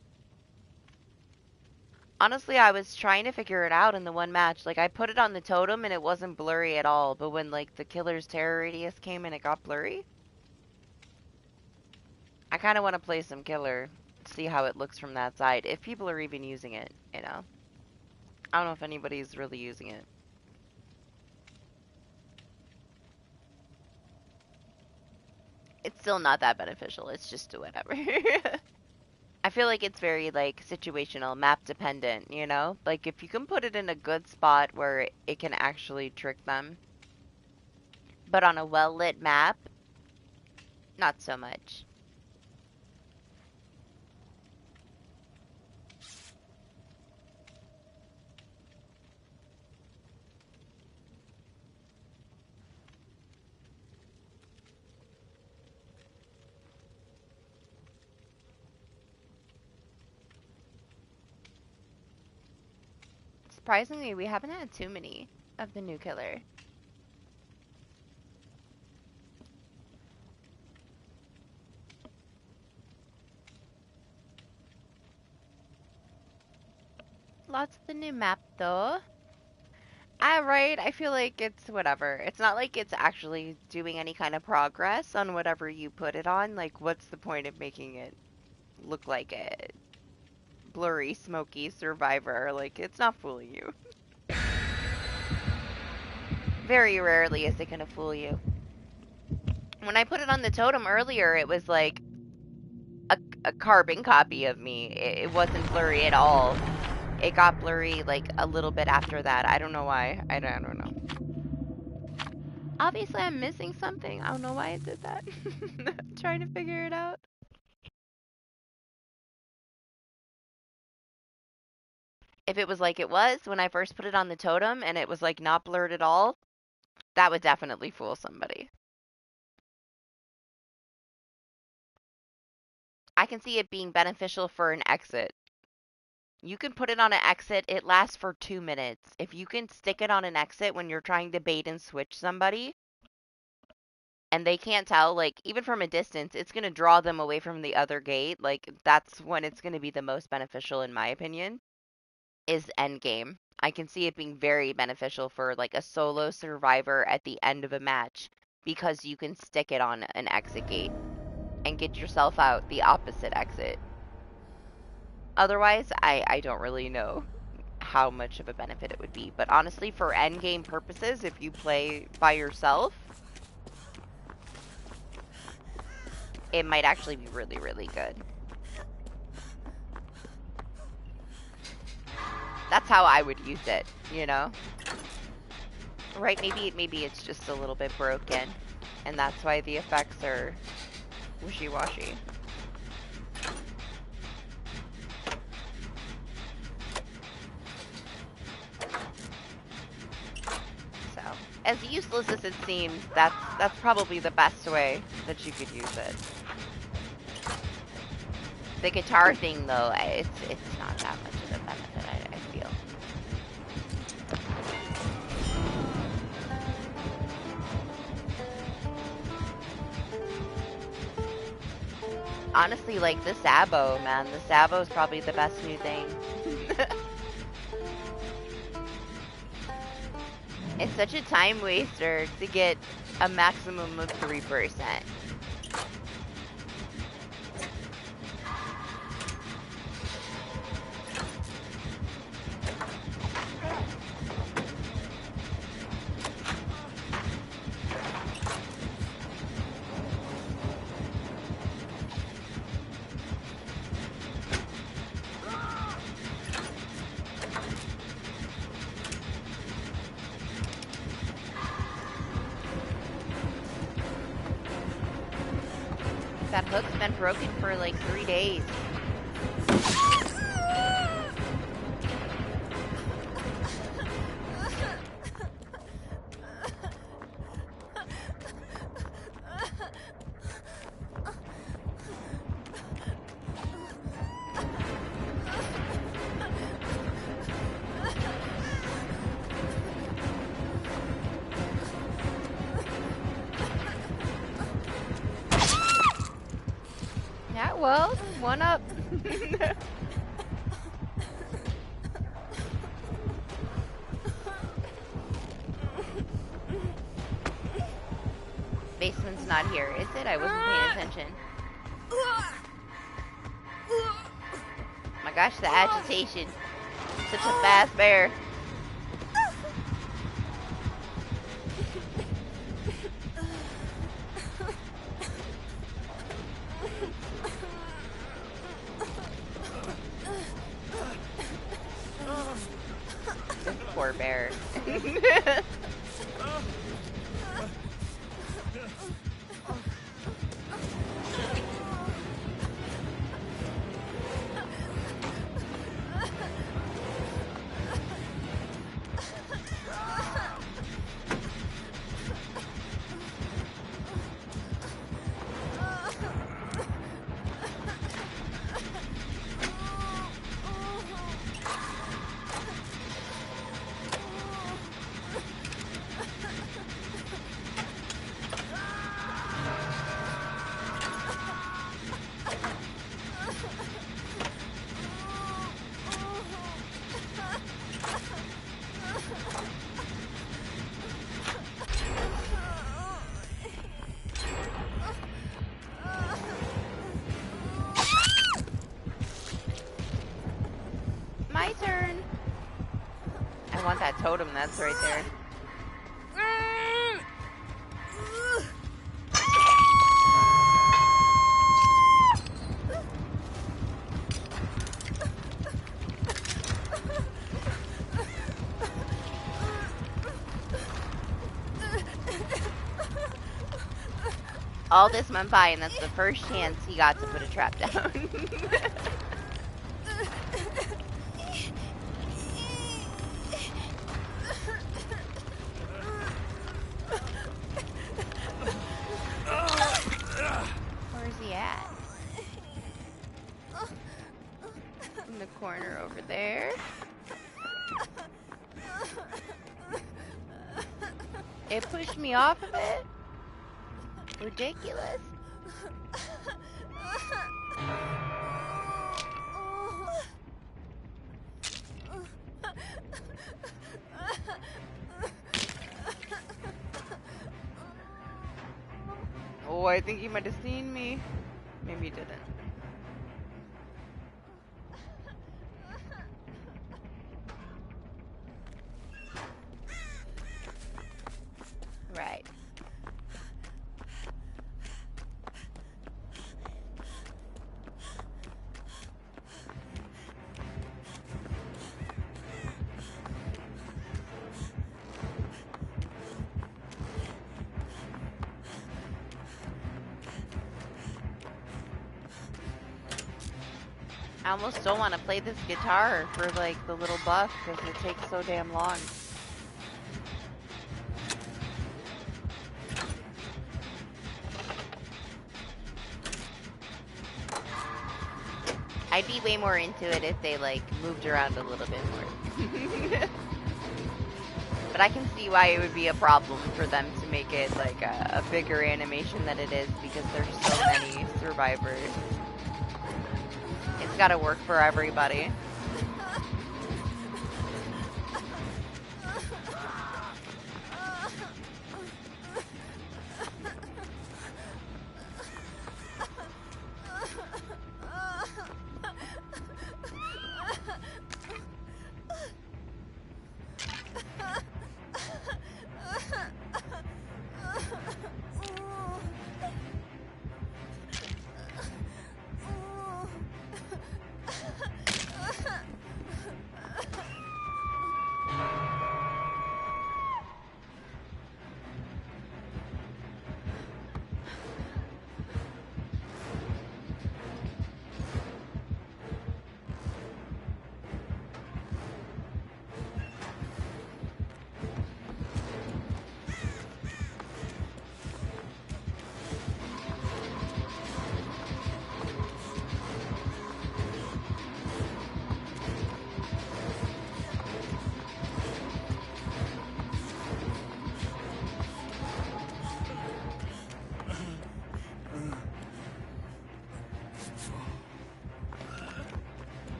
Honestly, I was trying to figure it out in the one match. Like, I put it on the totem and it wasn't blurry at all, but when, like, the killer's terror radius came in, it got blurry. I kind of want to play some killer, see how it looks from that side, if people are even using it, you know? I don't know if anybody's really using it. It's still not that beneficial. It's just whatever. I feel like it's very like situational, map dependent, you know? Like if you can put it in a good spot where it can actually trick them, but on a well-lit map, not so much. Surprisingly, we haven't had too many of the new killer. Lots of the new map though. Right. I feel like it's whatever. It's not like it's actually doing any kind of progress on whatever you put it on. Like, what's the point of making it look like a blurry, smoky survivor? Like, it's not fooling you. Very rarely is it gonna fool you. When I put it on the totem earlier, it was like a carbon copy of me. It wasn't blurry at all. It got blurry like a little bit after that. I don't know why. I don't know. Obviously, I'm missing something. I don't know why it did that. I'm trying to figure it out. If it was like it was when I first put it on the totem and it was like not blurred at all, that would definitely fool somebody. I can see it being beneficial for an exit. You can put it on an exit, it lasts for 2 minutes. If you can stick it on an exit when you're trying to bait and switch somebody and they can't tell, like, even from a distance, it's going to draw them away from the other gate. Like, that's when it's going to be the most beneficial, in my opinion, is endgame. I can see it being very beneficial for, like, a solo survivor at the end of a match because you can stick it on an exit gate and get yourself out the opposite exit. Otherwise, I don't really know how much of a benefit it would be. But honestly, for endgame purposes, if you play by yourself, it might actually be really, really good. That's how I would use it, you know? Right, maybe it's just a little bit broken, and that's why the effects are wishy-washy. So, as useless as it seems, that's probably the best way that you could use it. The guitar thing, though, it's not that much of a benefit, I feel. Honestly, like, the Sabo, man. The Sabo is probably the best new thing. It's such a time waster to get a maximum of 3%. That hook's been broken for like 3 days. Yeah, well, one up. Basement's not here, is it? I wasn't paying attention. My gosh, the agitation. Such a fast bear. This poor bear. My turn. I want that totem that's right there. All this went by, and that's the first chance he got to put a trap down. Where's he at? In the corner over there. It pushed me off of it. Ridiculous. Oh, I think he might have seen me. Maybe he didn't. Right. I almost don't want to play this guitar for like the little buff because it takes so damn long. I'd be way more into it if they like moved around a little bit more. But I can see why it would be a problem for them to make it like a bigger animation than it is because there's so many survivors. It's gotta work for everybody.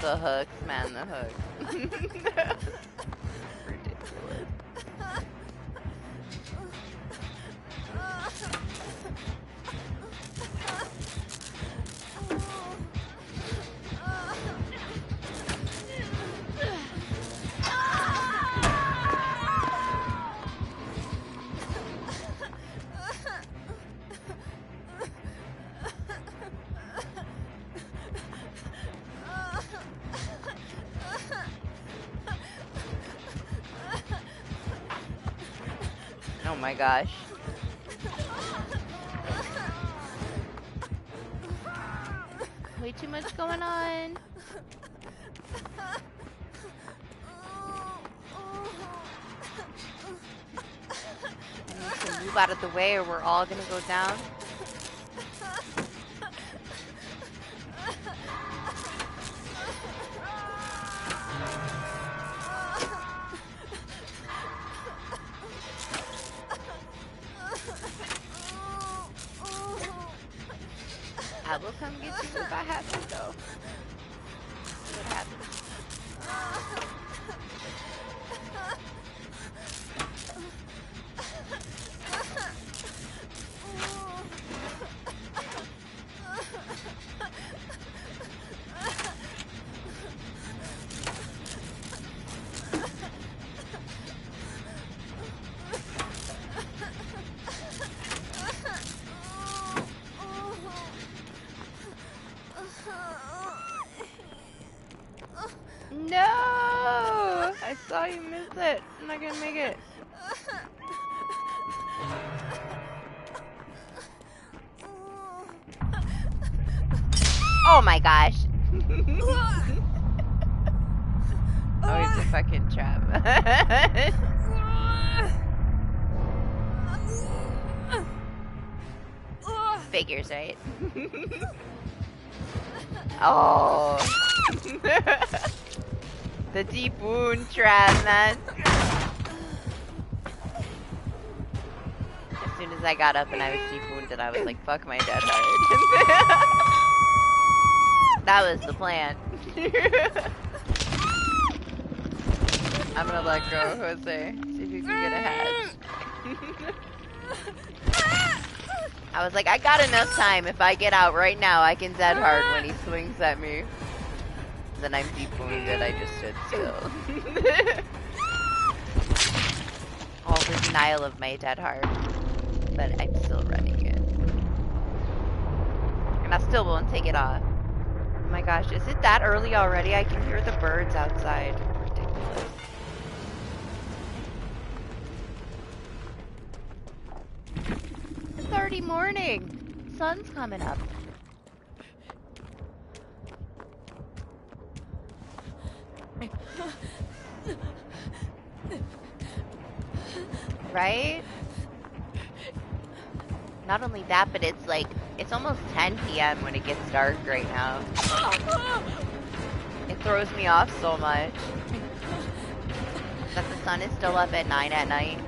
The hooks, man, the hooks. Ridiculous. Oh my gosh. Way too much going on. I need to move out of the way or we're all gonna go down. I will come get you if I have to go. What happens? No! I saw you miss it. I'm not gonna make it. Oh my gosh. Oh, it's a fucking trap. Figures, right? Oh. The deep wound trap, man. As soon as I got up and I was deep wounded, I was like, fuck my dead heart. That was the plan. I'm gonna let go, Jose. See if you can get a hatch. I was like, I got enough time. If I get out right now, I can dead hard when he swings at me. Then I'm deep wounded. I just stood still. All for denial of my dead heart. But I'm still running it. And I still won't take it off. Oh my gosh, is it that early already? I can hear the birds outside. Ridiculous. It's already morning. Sun's coming up. Right? Not only that, but it's like, it's almost 10 p.m. when it gets dark right now. It throws me off so much. That the sun is still up at 9 at night.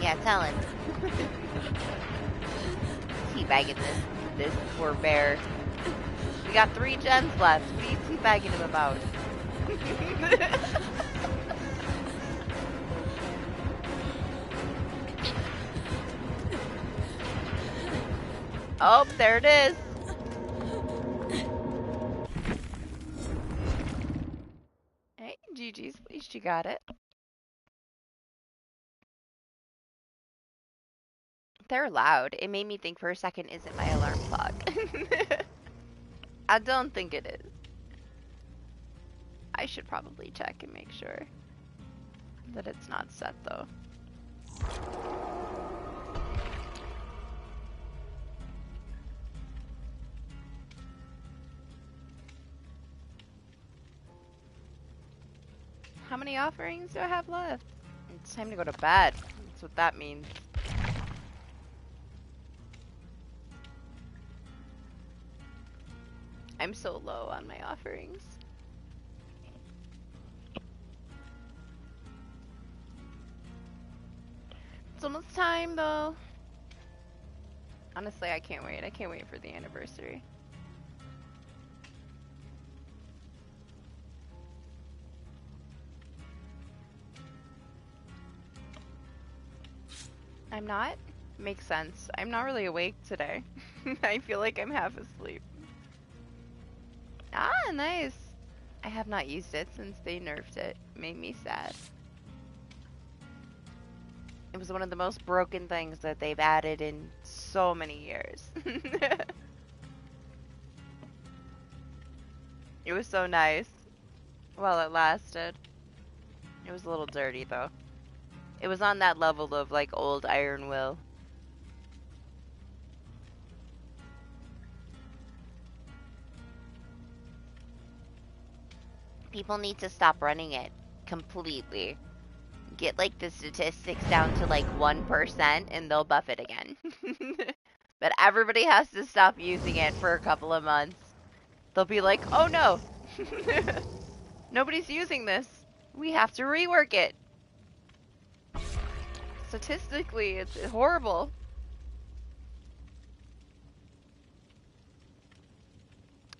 Yeah, tell him. Teabagging this poor bear. We got 3 gens left. What are you teabagging him about? Oh, there it is. Hey, GG's, at least you got it. They're loud. It made me think for a second, is it my alarm clock? I don't think it is. I should probably check and make sure that it's not set though. How many offerings do I have left? It's time to go to bed. That's what that means. I'm so low on my offerings. almost time, though. Honestly, I can't wait. I can't wait for the anniversary. I'm not? Makes sense. I'm not really awake today. I feel like I'm half asleep. Ah, nice. I have not used it since they nerfed it. Made me sad. It was one of the most broken things that they've added in so many years. It was so nice while it lasted. It was a little dirty though. It was on that level of like old Iron Will. People need to stop running it completely. Get like the statistics down to like 1% and they'll buff it again. But everybody has to stop using it for a couple of months. They'll be like, oh no, nobody's using this. We have to rework it. Statistically, it's horrible.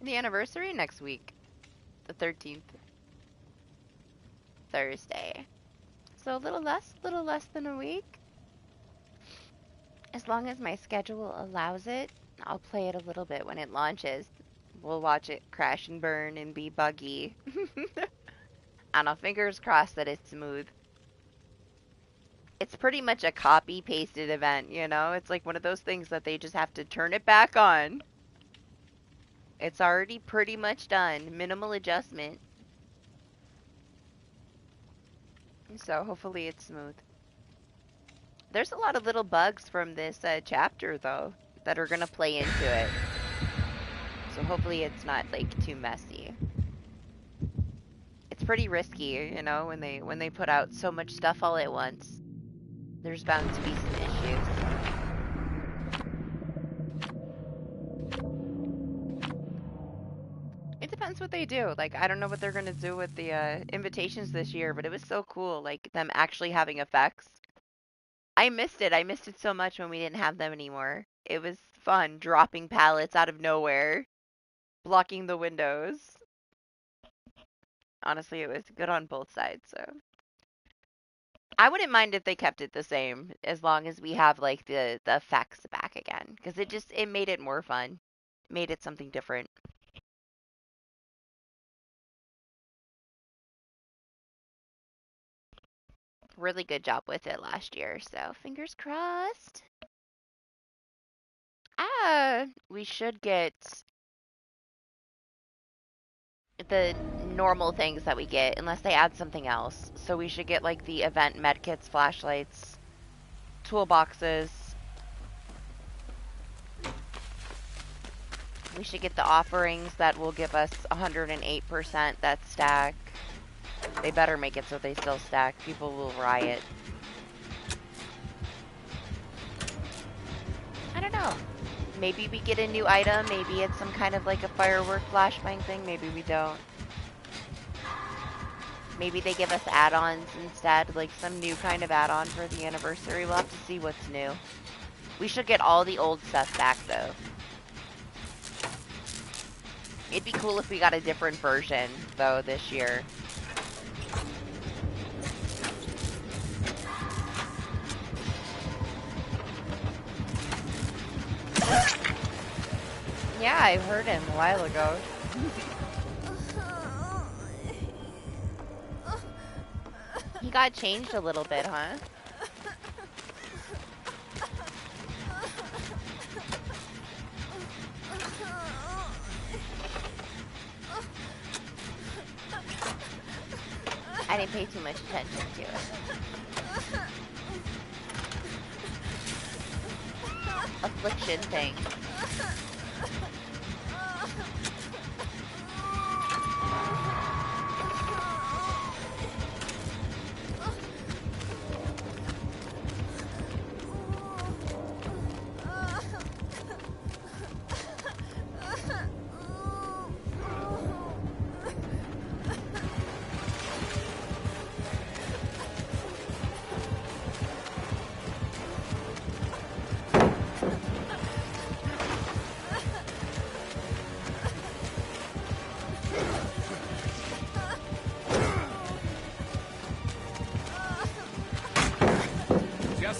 The anniversary next week, the 13th, Thursday. So a little less than a week. As long as my schedule allows it, I'll play it a little bit when it launches. We'll watch it crash and burn and be buggy. And I'll fingers crossed that it's smooth. It's pretty much a copy-pasted event, you know? It's like one of those things that they just have to turn it back on. It's already pretty much done. Minimal adjustment. So hopefully it's smooth. There's a lot of little bugs from this chapter, though, that are gonna play into it. So hopefully it's not, like, too messy. It's pretty risky, you know, when they put out so much stuff all at once. There's bound to be some issues. It depends what they do. Like, I don't know what they're gonna do with the invitations this year, but it was so cool, like, them actually having effects. I missed it. I missed it so much when we didn't have them anymore. It was fun, dropping pallets out of nowhere, blocking the windows. Honestly, it was good on both sides, so. I wouldn't mind if they kept it the same, as long as we have, like, the effects back again. Because it made it more fun. Made it something different. Really good job with it last year, so fingers crossed. We should get the normal things that we get, unless they add something else. So we should get, like, the event medkits, flashlights, toolboxes. We should get the offerings that will give us 108% that stack. They better make it so they still stack. People will riot. I don't know. Maybe we get a new item. Maybe it's some kind of like a firework flashbang thing. Maybe we don't. Maybe they give us add-ons instead. Like some new kind of add-on for the anniversary. We'll have to see what's new. We should get all the old stuff back though. It'd be cool if we got a different version though this year. Yeah, I heard him a while ago. He got changed a little bit, huh? I didn't pay too much attention to it. Affliction thing.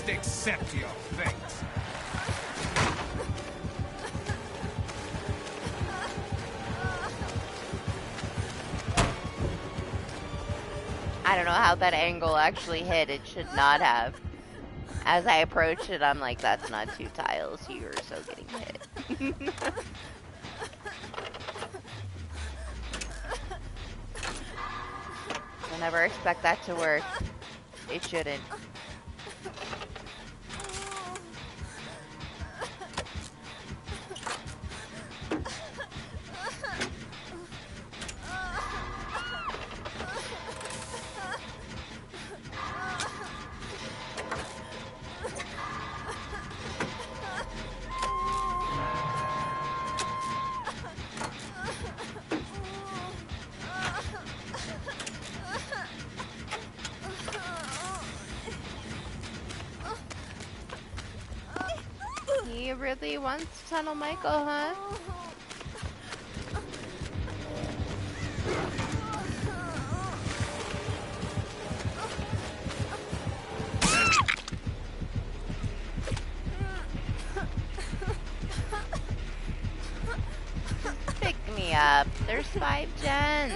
Just accept your fate. I don't know how that angle actually hit. It should not have. As I approached it, I'm like, that's not 2 tiles. You are so getting hit. Don't ever expect that to work. It shouldn't. He really wants to tunnel Michael, huh? Pick me up. There's 5 gens.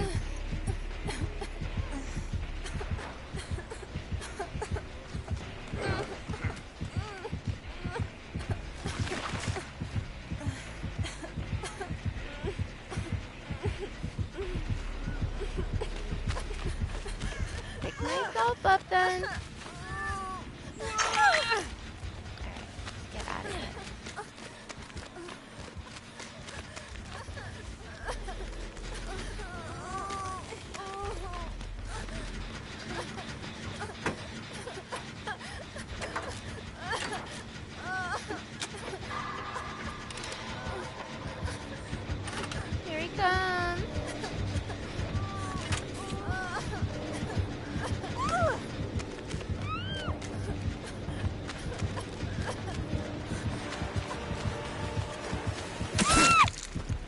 Pick myself up then. Alright, let's get out of here. Here he comes.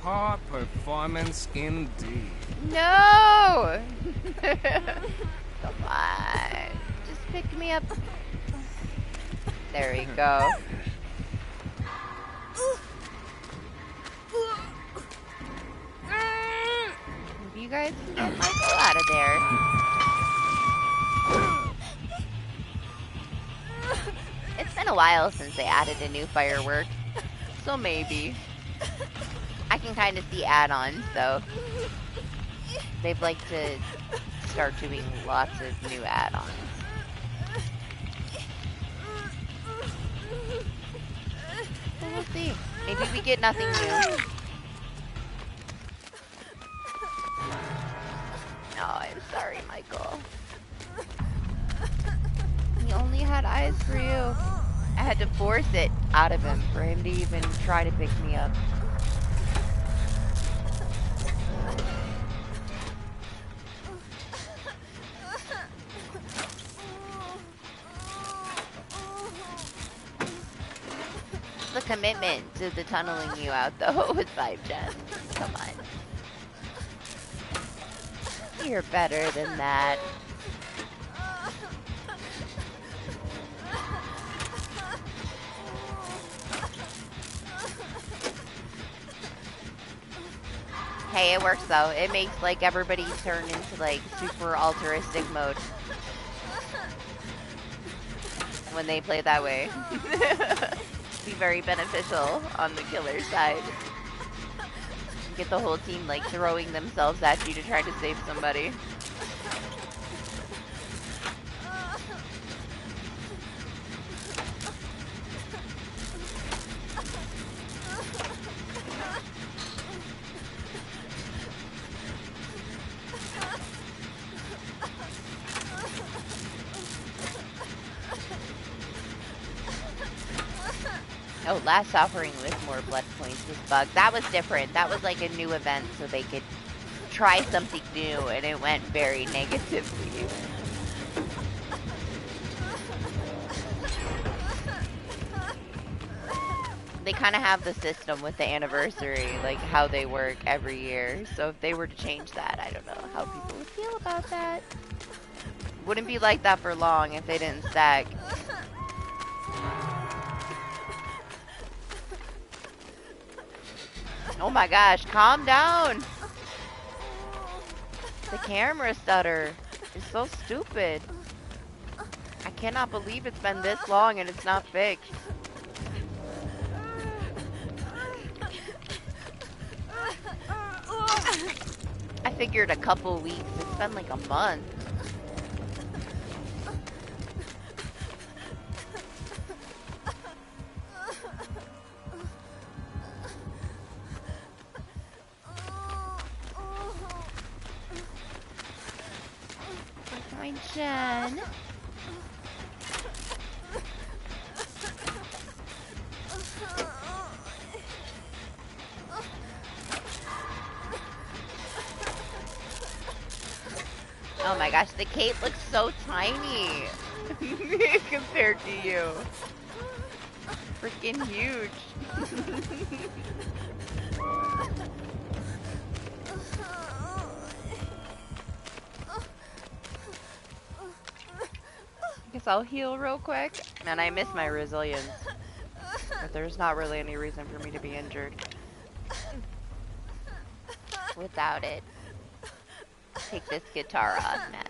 Poor performance indeed. No! Come on. Just pick me up. There we go. If you guys can get Michael out of there. It's been a while since they added a new firework. So maybe. I can kind of see add-ons, though. They'd like to start doing lots of new add-ons. So we'll see. Maybe we get nothing new. Oh, I'm sorry, Michael. He only had eyes for you. I had to force it out of him for him to even try to pick me up. The commitment to the tunneling you out, though, with 5 gens. Come on. You're better than that. Hey, it works though. It makes like everybody turn into like super altruistic mode when they play that way. Be very beneficial on the killer side. Get the whole team like throwing themselves at you to try to save somebody. Oh, last offering with more blood points was bugged. That was different. That was like a new event so they could try something new, and it went very negatively. They kind of have the system with the anniversary, like how they work every year. So if they were to change that, I don't know how people would feel about that. Wouldn't be like that for long if they didn't stack. Oh my gosh, calm down. The camera stutter is so stupid. I cannot believe it's been this long and it's not fixed. I figured a couple weeks. It's been like a month. Where's my Jen? Oh my gosh, the cape looks so tiny compared to you. Freaking huge. Guess I'll heal real quick. Man, I miss my resilience. But there's not really any reason for me to be injured without it. Take this guitar off, man.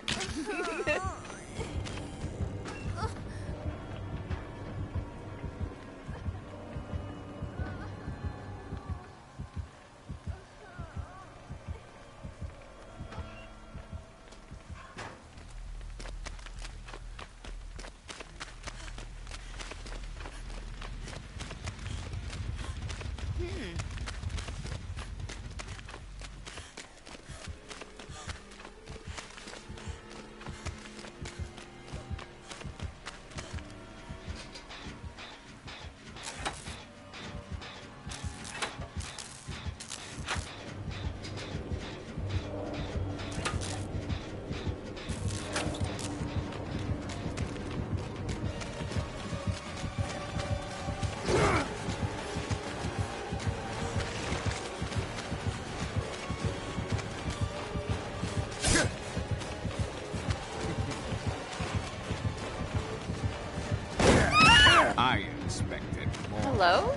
I expected more. Hello?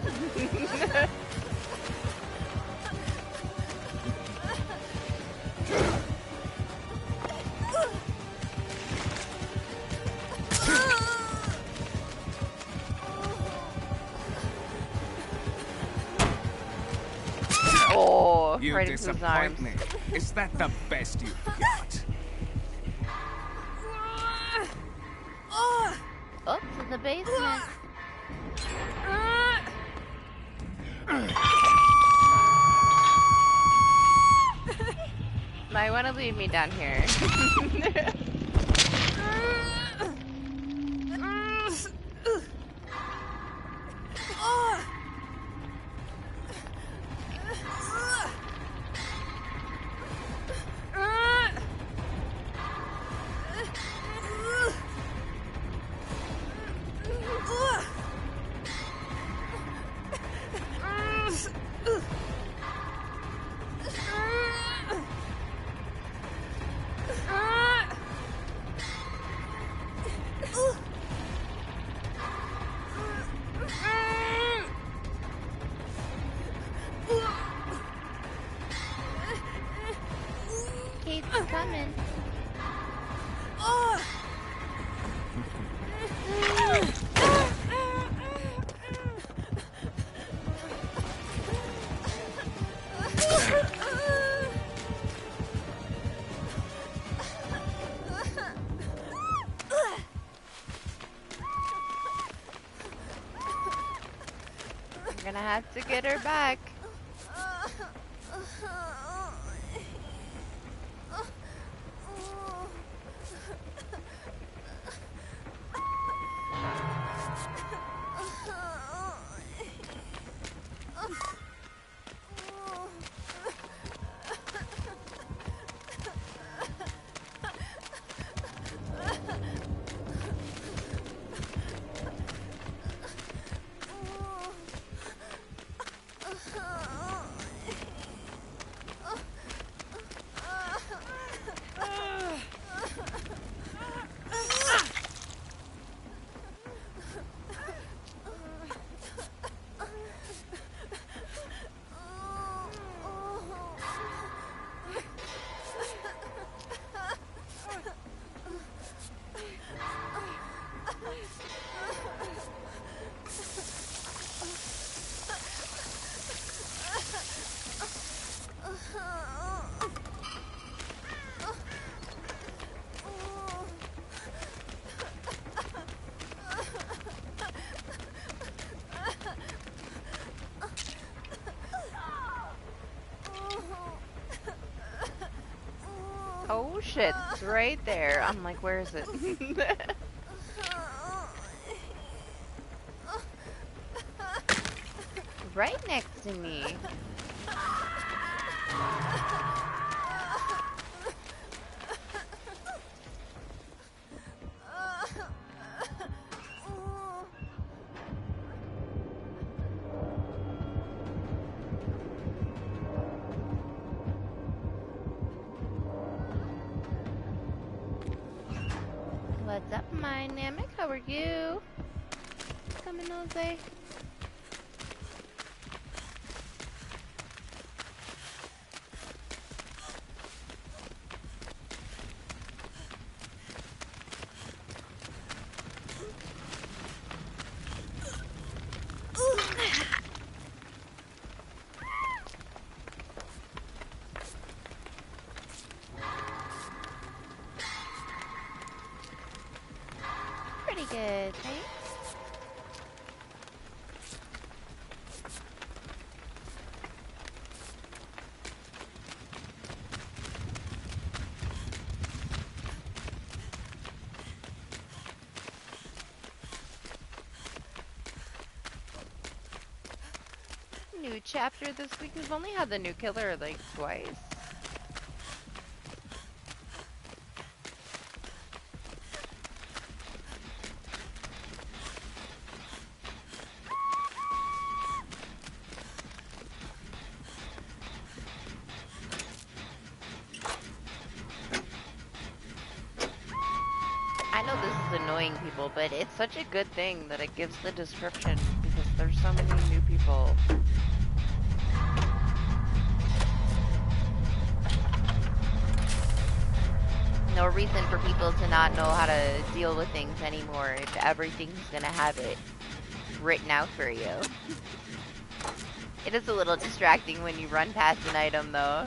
Oh, You right into his arms. disappoint me. Is that the best you've got? Up to the basement. Might want to leave me down here. Kate's coming. I'm gonna have to get her back. Oh shit, it's right there. I'm like, where is it? Right next to me. What's up, my Namek? How are you? Coming, Jose. Pretty good, thanks. New chapter this week. We've only had the new killer like twice. I know this is annoying people, but it's such a good thing that it gives the description because there's so many new people. No reason for people to not know how to deal with things anymore if everything's gonna have it written out for you. It is a little distracting when you run past an item though.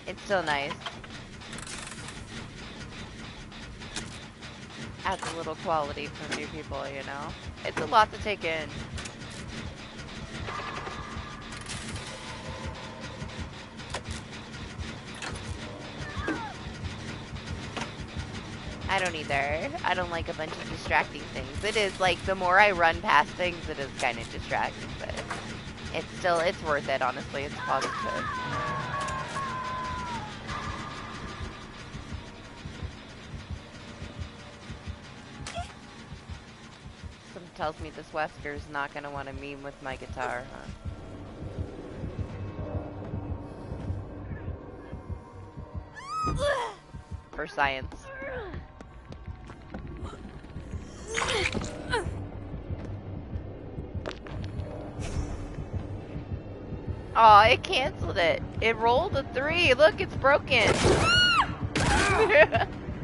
It's still nice. Adds a little quality for new people, you know? It's a lot to take in. I don't either. I don't like a bunch of distracting things. It is like, the more I run past things, it is kind of distracting, but it's worth it, honestly. It's positive. Something tells me this Wesker's not gonna want to meme with my guitar, huh? For science. Oh, it canceled it. It rolled a 3. Look, it's broken.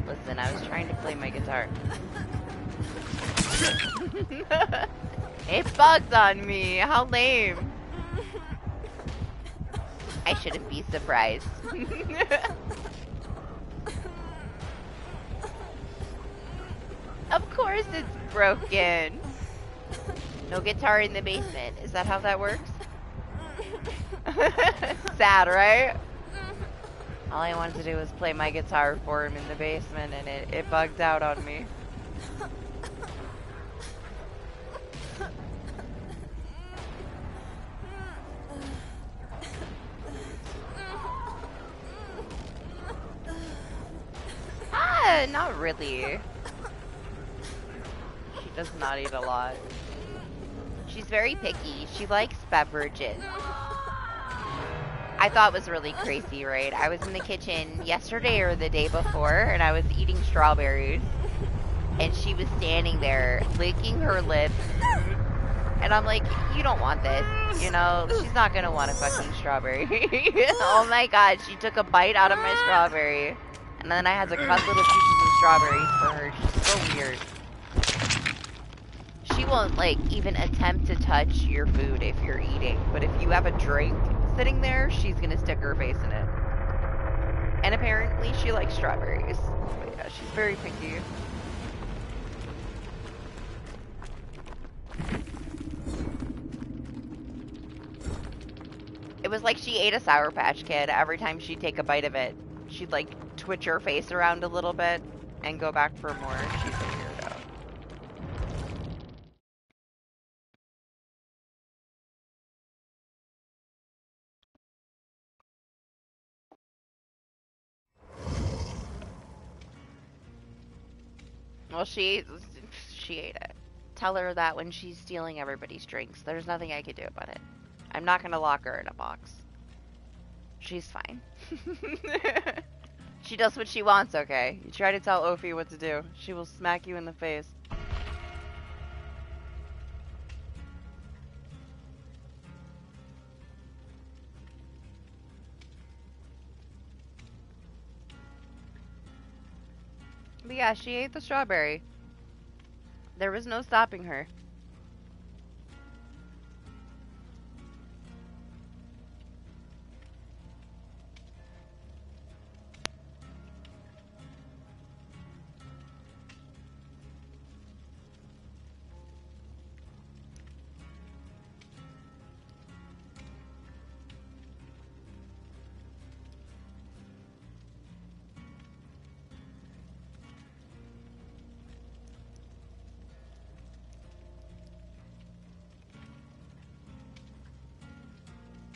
Listen, I was trying to play my guitar. It bugged on me. How lame. I shouldn't be surprised. Of course it's broken. No guitar in the basement. Is that how that works? Sad, right? All I wanted to do was play my guitar for him in the basement and it bugged out on me. Ah, not really. She does not eat a lot. She's very picky. She likes beverages. I thought it was really crazy, right? I was in the kitchen yesterday or the day before, and I was eating strawberries. And she was standing there, licking her lips. And I'm like, you don't want this. You know, she's not going to want a fucking strawberry. Oh my god, she took a bite out of my strawberry. And then I had to cut little pieces of strawberries for her. She's so weird. She won't, like, even attempt to touch your food if you're eating. But if you have a drink sitting there, she's gonna stick her face in it. And apparently she likes strawberries. But yeah, she's very picky. It was like she ate a Sour Patch Kid. Every time she'd take a bite of it, she'd, like, twitch her face around a little bit and go back for more. She's a weirdo. Well, she ate it. Tell her that when she's stealing everybody's drinks. There's nothing I can do about it. I'm not gonna lock her in a box. She's fine. She does what she wants, okay? You try to tell Ophi what to do. She will smack you in the face. But yeah, she ate the strawberry. There was no stopping her.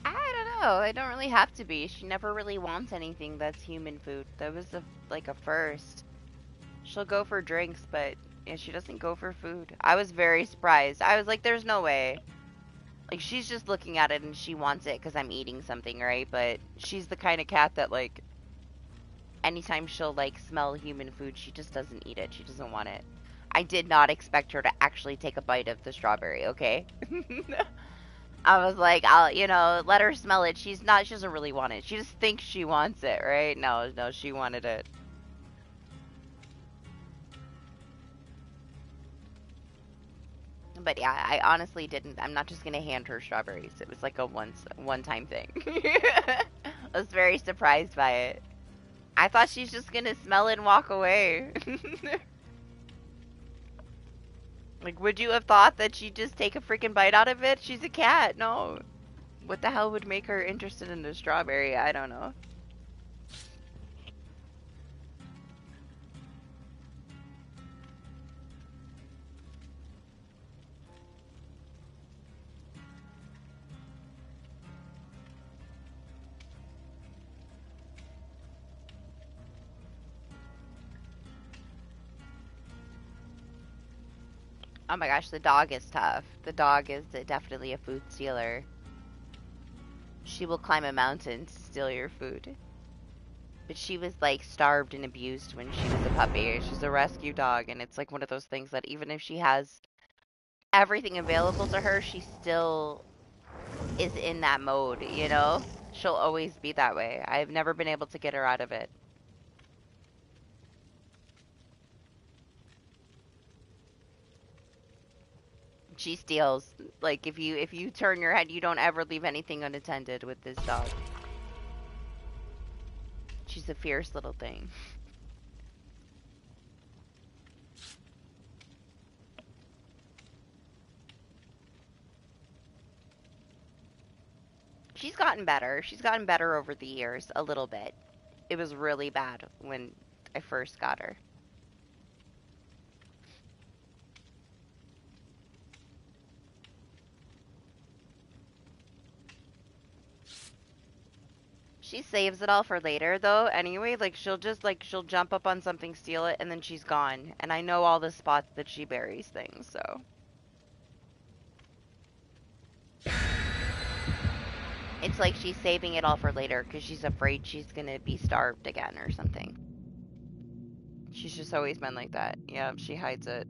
I don't know. I don't really have to be. She never really wants anything that's human food. That was like a first. She'll go for drinks, but yeah, she doesn't go for food. I was very surprised. I was like, there's no way. Like, she's just looking at it and she wants it because I'm eating something, right? But she's the kind of cat that, like, anytime she'll, like, smell human food, she just doesn't eat it. She doesn't want it. I did not expect her to actually take a bite of the strawberry, okay? I was like, let her smell it. She doesn't really want it. She just thinks she wants it, right? No, no, she wanted it. But yeah, I honestly didn't. I'm not just gonna hand her strawberries. It was like a one-time thing. I was very surprised by it. I thought she's just gonna smell it and walk away. Like, would you have thought that she'd just take a freaking bite out of it? She's a cat. No. What the hell would make her interested in the strawberry? I don't know. Oh my gosh, the dog is tough. The dog is definitely a food stealer. She will climb a mountain to steal your food. But she was like starved and abused when she was a puppy. She's a rescue dog, and it's like one of those things that even if she has everything available to her, she still is in that mode, you know? She'll always be that way. I've never been able to get her out of it. She steals. Like if you turn your head, you don't ever leave anything unattended with this dog. She's a fierce little thing. She's gotten better. She's gotten better over the years, a little bit. It was really bad when I first got her. She saves it all for later though. Anyway, like she'll jump up on something, steal it, and then she's gone. And I know all the spots that she buries things, so it's like she's saving it all for later because she's afraid she's gonna be starved again or something. She's just always been like that. Yeah, she hides it.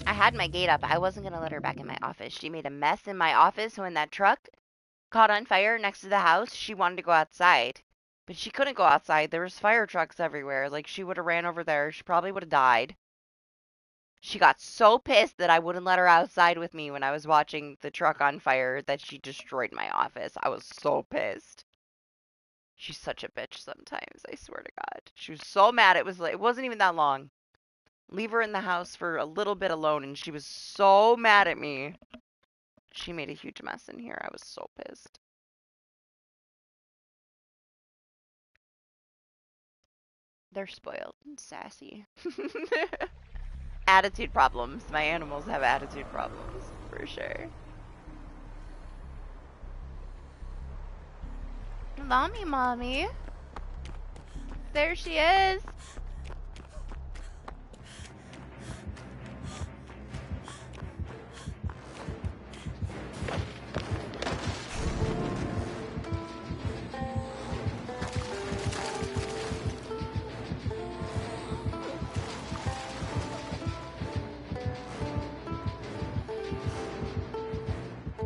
I had my gate up. I wasn't gonna let her back in my office. She made a mess in my office when that truck caught on fire next to the house. She wanted to go outside, but she couldn't go outside. There was fire trucks everywhere. Like, she would have ran over there. She probably would have died. She got so pissed that I wouldn't let her outside with me when I was watching the truck on fire that she destroyed my office. I was so pissed. She's such a bitch sometimes, I swear to God. She was so mad. It wasn't even that long. Leave her in the house for a little bit alone, and she was so mad at me. She made a huge mess in here. I was so pissed. They're spoiled and sassy. Attitude problems. My animals have attitude problems, for sure. Mommy, mommy. There she is.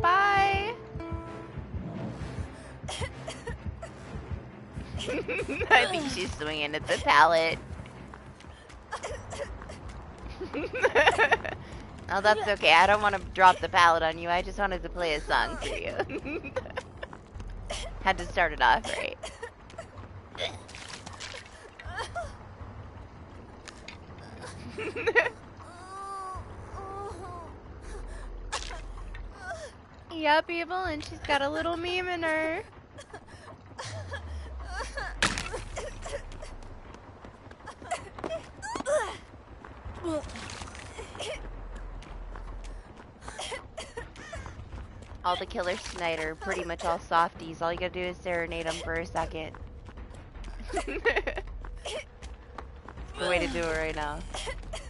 Bye. I think she's swinging at the pallet. Oh, that's okay. I don't want to drop the pallet on you. I just wanted to play a song for you. Had to start it off right. Yeah, people, and she's got a little meme in her. All the killers tonight are pretty much all softies. All you gotta do is serenade them for a second. The way to do it right now.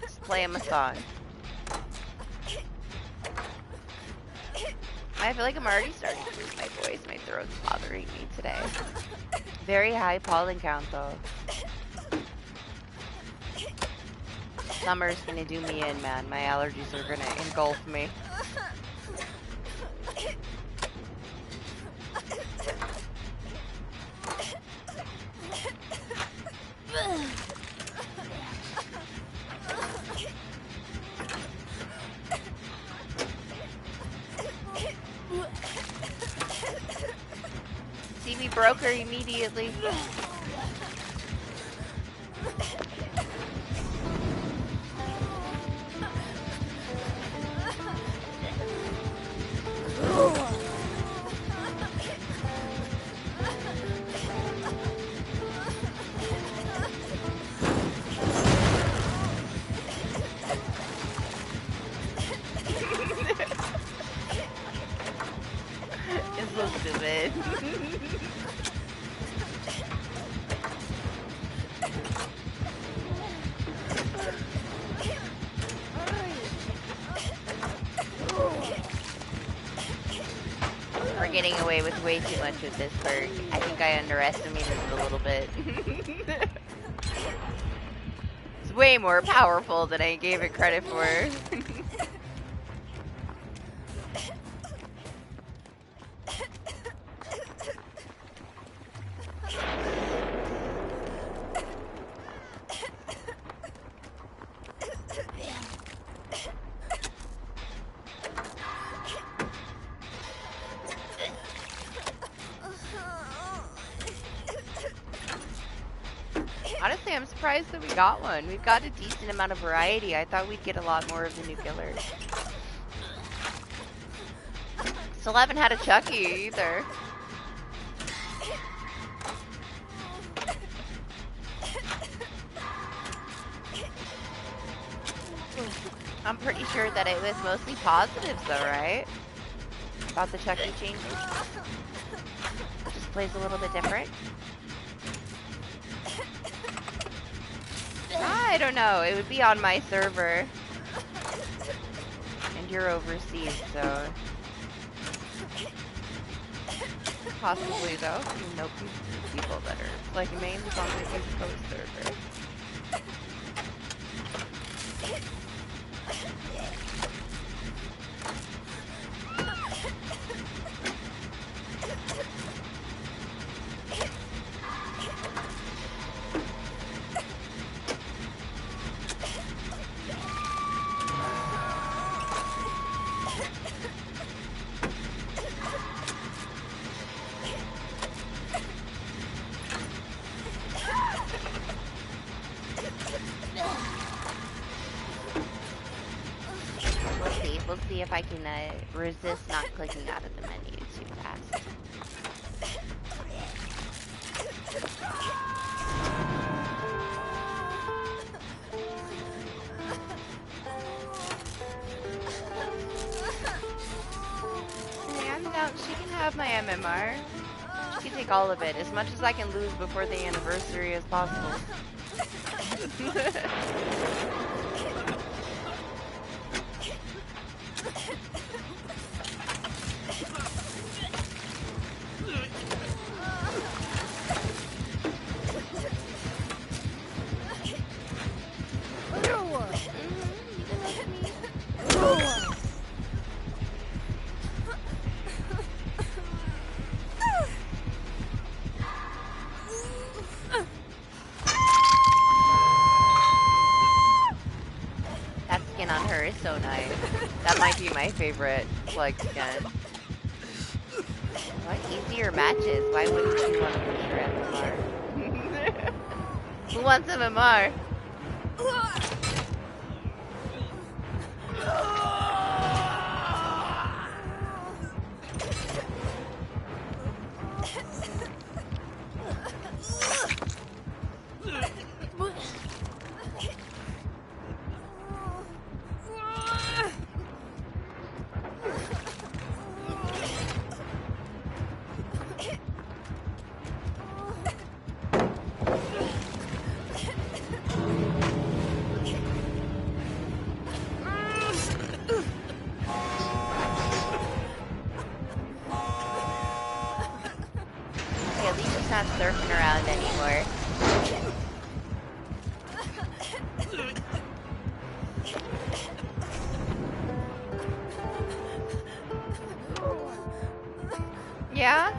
Just play them a song. I feel like I'm already starting to lose my voice. My throat's bothering me today. Very high pollen count though. Summer's gonna do me in, man. My allergies are gonna engulf me. See, we broke her immediately. It's so stupid. We're getting away with way too much with this perk. I think I underestimated it a little bit. It's way more powerful than I gave it credit for. Honestly, I'm surprised that we got one. We've got a decent amount of variety. I thought we'd get a lot more of the new killers. Still haven't had a Chucky either. I'm pretty sure that it was mostly positives though, right? About the Chucky changes. Just plays a little bit different. I don't know. It would be on my server. And you're overseas, so... Possibly, though. You know people that are like names on the East Coast server. if I can resist not clicking out of the menu too fast. Yeah, no, she can have my MMR. She can take all of it, as much as I can lose before the anniversary as possible. That skin on her is so nice. That might be my favorite slug skin. What? Easier matches? Why wouldn't you want to push your MMR? Who wants MMR? Okay, at least she's not surfing around anymore. Yeah?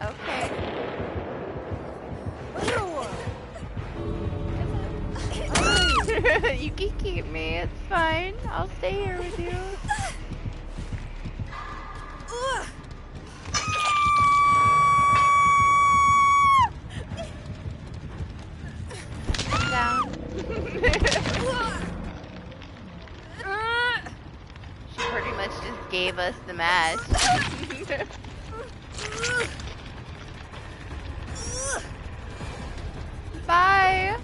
Okay. You can keep me, it's fine. I'll stay here with you. Down. She pretty much just gave us the match. Bye.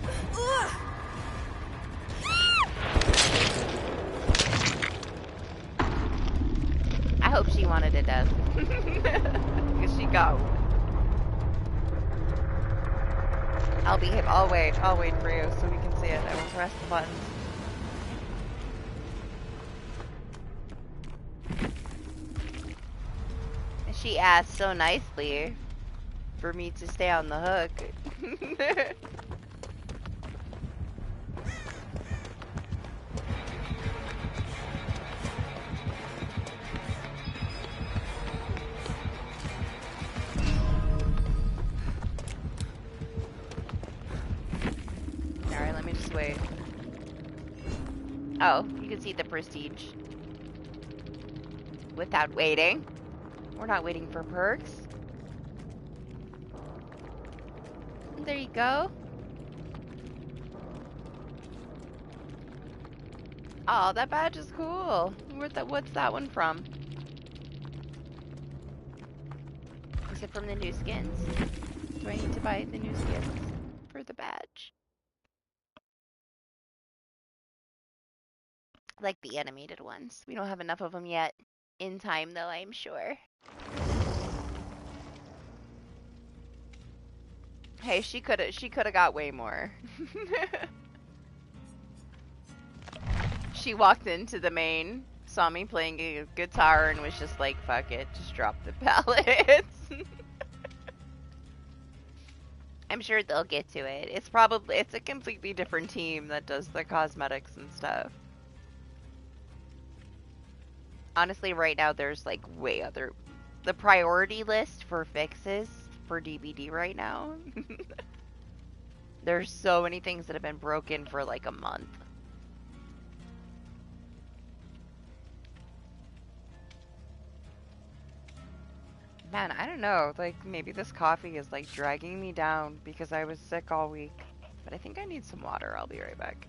I hope she wanted a death. Because she got one. I'll wait for you so we can see it. I will press the buttons. She asked so nicely for me to stay on the hook. Alright, let me just wait. Oh, you can see the prestige. Without waiting. We're not waiting for perks. There you go. Oh, that badge is cool. What's that one from? Is it from the new skins? Do I need to buy the new skins for the badge? Like the animated ones. We don't have enough of them yet. In time, though, I'm sure. Hey, she coulda got way more. She walked into the main, saw me playing a guitar, and was just like, fuck it, just drop the pallets. I'm sure they'll get to it. It's a completely different team that does the cosmetics and stuff. Honestly, right now there's like the priority list for fixes for DBD right now. There's so many things that have been broken for like a month. Man, I don't know, like maybe this coffee is like dragging me down because I was sick all week. But I think I need some water. I'll be right back.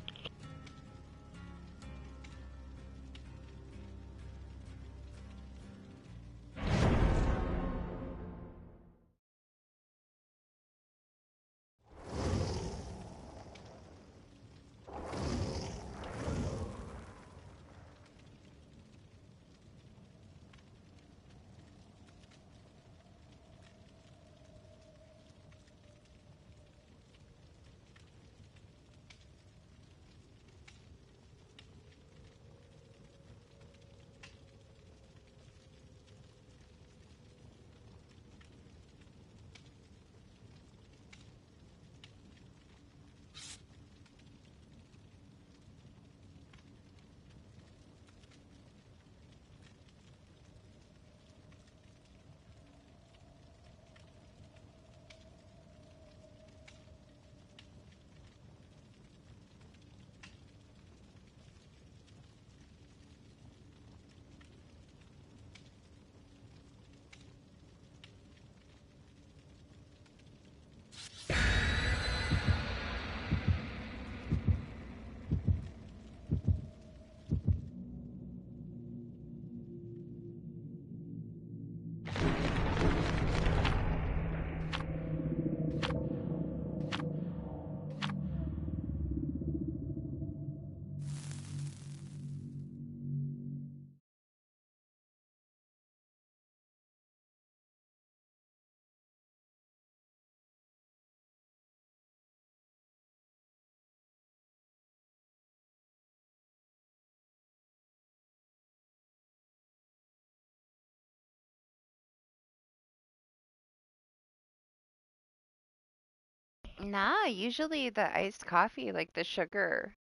Nah, usually the iced coffee, like the sugar,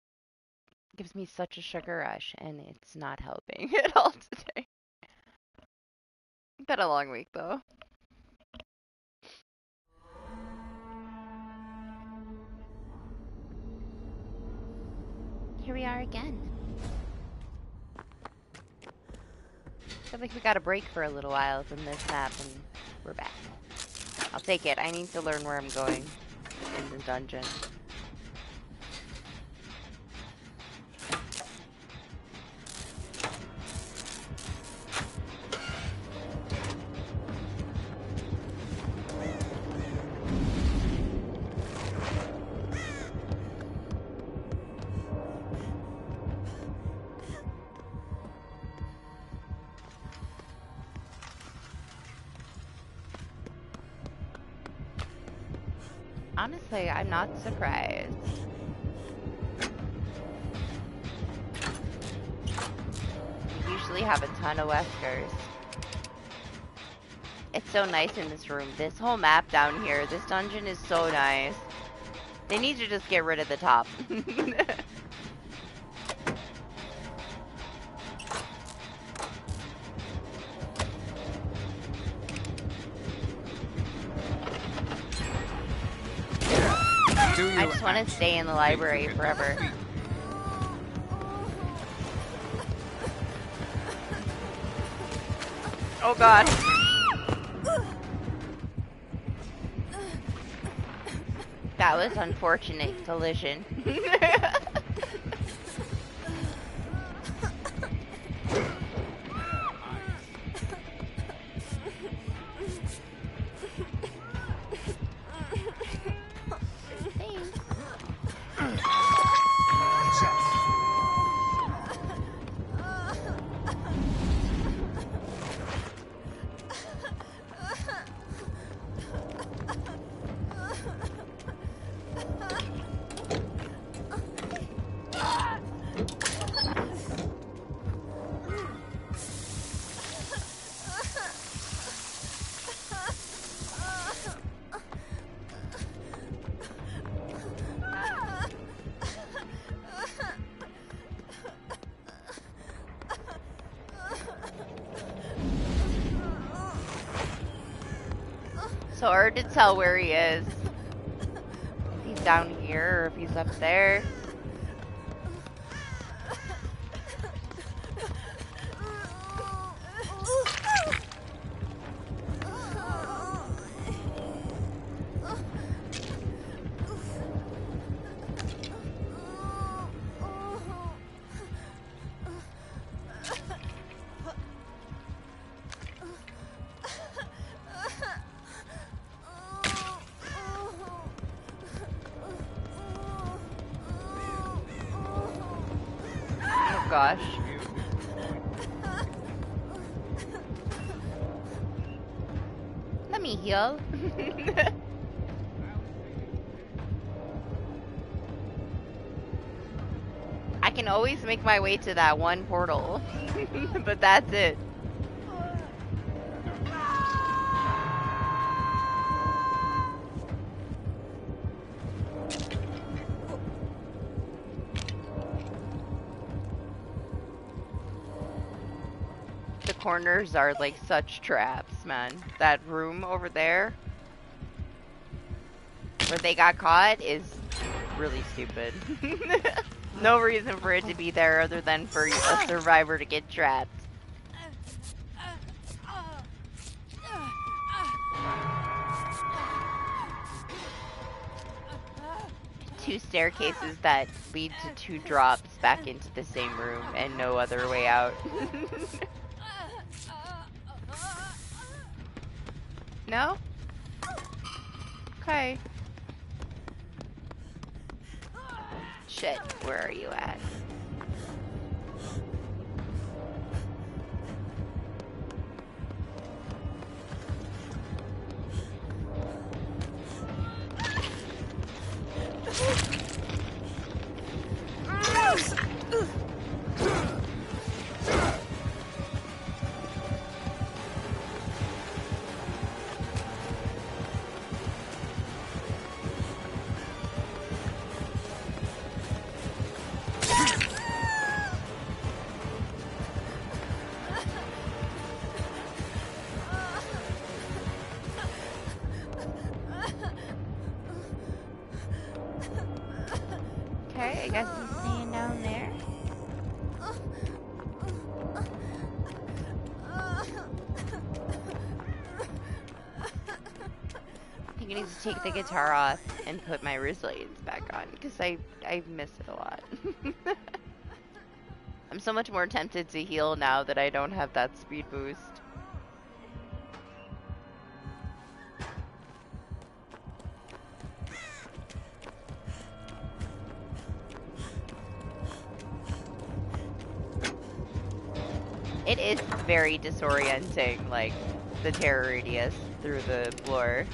gives me such a sugar rush, and it's not helping at all today. Been a long week though. Here we are again. Feel like we got a break for a little while from this map, and we're back. I'll take it. I need to learn where I'm going in the dungeon. Honestly, I'm not surprised. We usually have a ton of Weskers. It's so nice in this room. This whole map down here, this dungeon is so nice. They need to just get rid of the top. I just want to stay in the library forever. Oh god. That was unfortunate collision. So hard to tell where he is. If he's down here or if he's up there. Gosh. Let me heal. I can always make my way to that one portal, but that's it. Corners are like such traps, man. That room over there where they got caught is really stupid. No reason for it to be there other than for a survivor to get trapped. Two staircases that lead to two drops back into the same room and no other way out. No? Okay. Shit, where are you at? I guess I'm staying down there. I think I need to take the guitar off and put my resilience back on because I miss it a lot. I'm so much more tempted to heal now that I don't have that speed boost. It is very disorienting, like, the terror radius through the floor.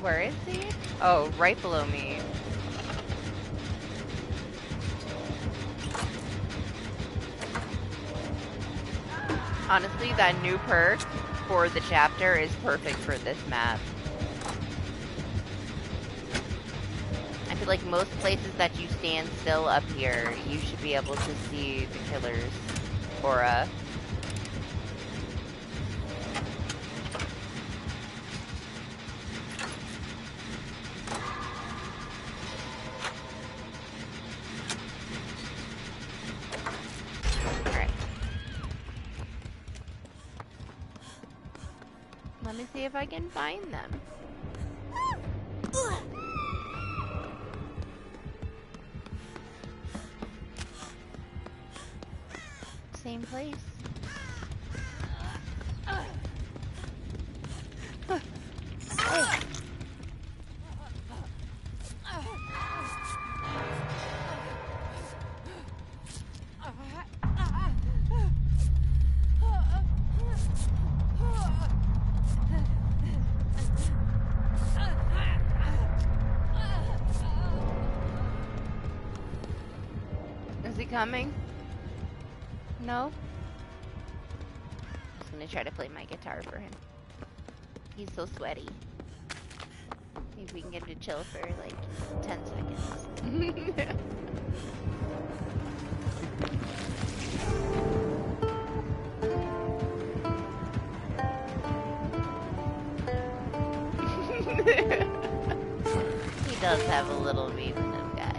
Where is he? Oh, right below me. Honestly, that new perk for the chapter is perfect for this map. I feel like most places that you stand still up here, you should be able to see the killer's aura. Let me see if I can find them. Same place. Hey. Is he coming? No? I'm just gonna try to play my guitar for him. He's so sweaty. Maybe we can get him to chill for like 10 seconds. He does have a little beef in him, guys.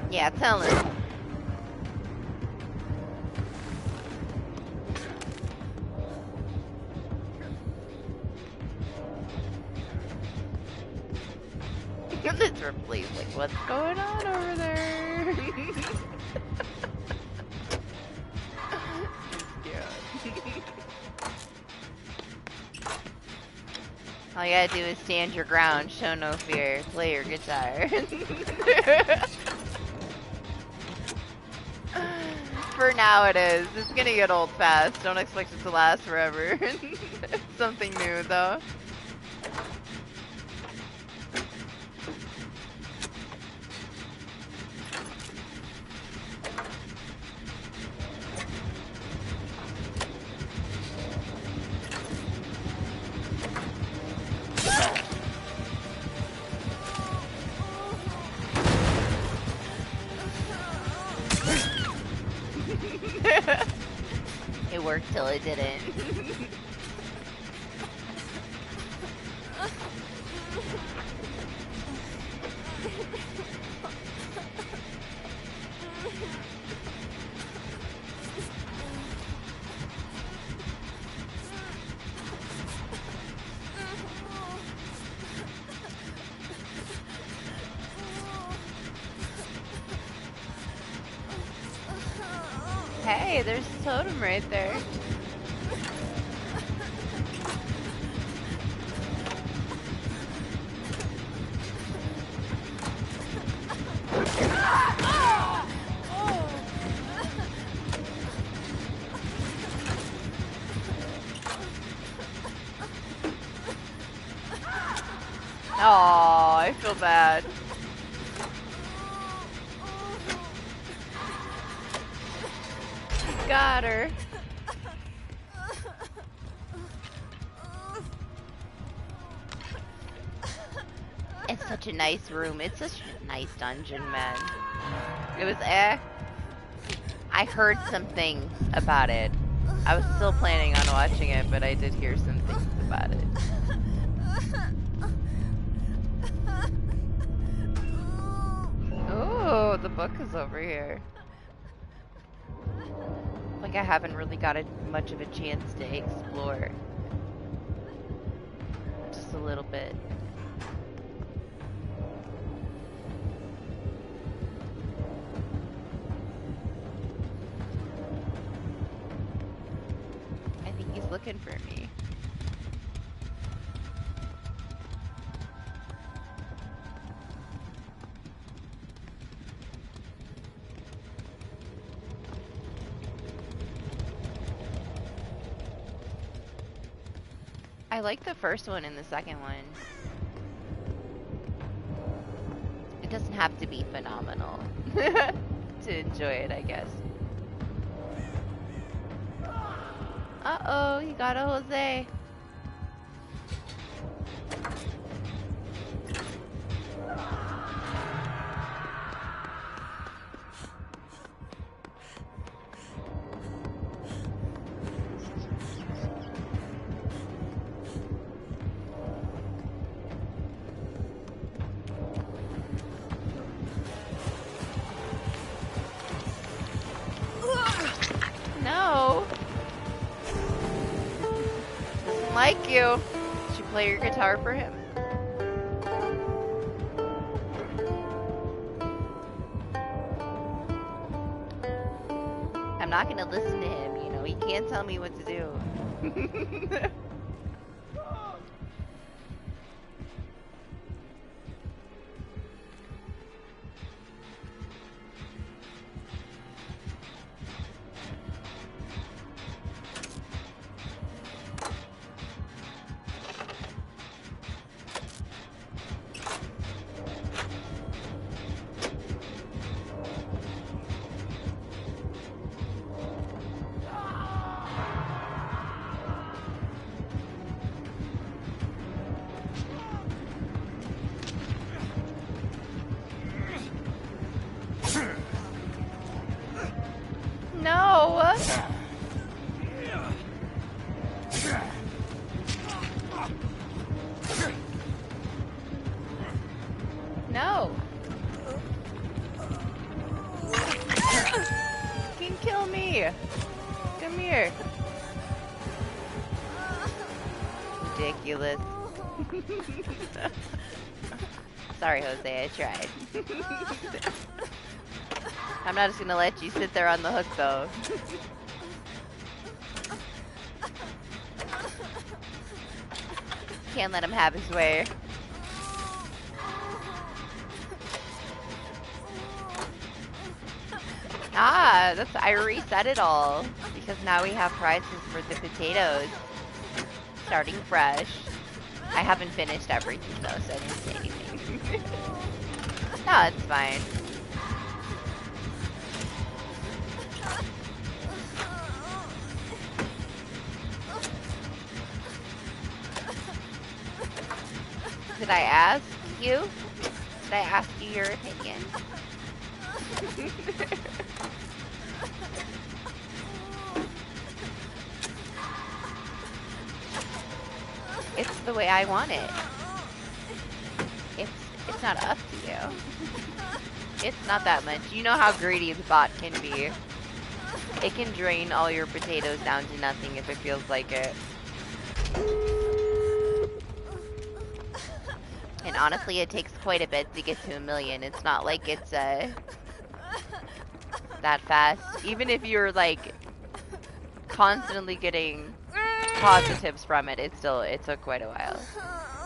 Yeah, tell him. This Ripley's like, what's going on over there? All you gotta do is stand your ground, show no fear, play your guitar. For now it is. It's gonna get old fast. Don't expect it to last forever. Something new though. It worked till it didn't. Hey, there's a totem right there. Oh, I feel bad. Got her. It's such a nice room. It's such a nice dungeon, man. It was I heard some things about it. I was still planning on watching it, but I did hear some things about it. Oh, the book is over here. Like I haven't really got much of a chance to explore. Just a little bit. I think he's looking for me. I like the first one and the second one. It doesn't have to be phenomenal to enjoy it, I guess. Uh-oh, you got a Jose. No. Doesn't like you. Did you play your guitar for him? I'm not gonna listen to him, you know, he can't tell me what to do. No! No! You can kill me! Come here! Ridiculous. Sorry, Jose, I tried. I'm not just gonna let you sit there on the hook, though. Can't let him have his way. Ah, I reset it all. Because now we have prices for the potatoes. Starting fresh. I haven't finished everything, though, so I didn't say anything. No, it's fine. Did I ask you? Did I ask you your opinion? It's the way I want it. It's not up to you. It's not that much. You know how greedy the bot can be. It can drain all your potatoes down to nothing if it feels like it. And honestly, it takes quite a bit to get to 1 million. It's not like it's that that fast. Even if you're like constantly getting positives from it, it took quite a while.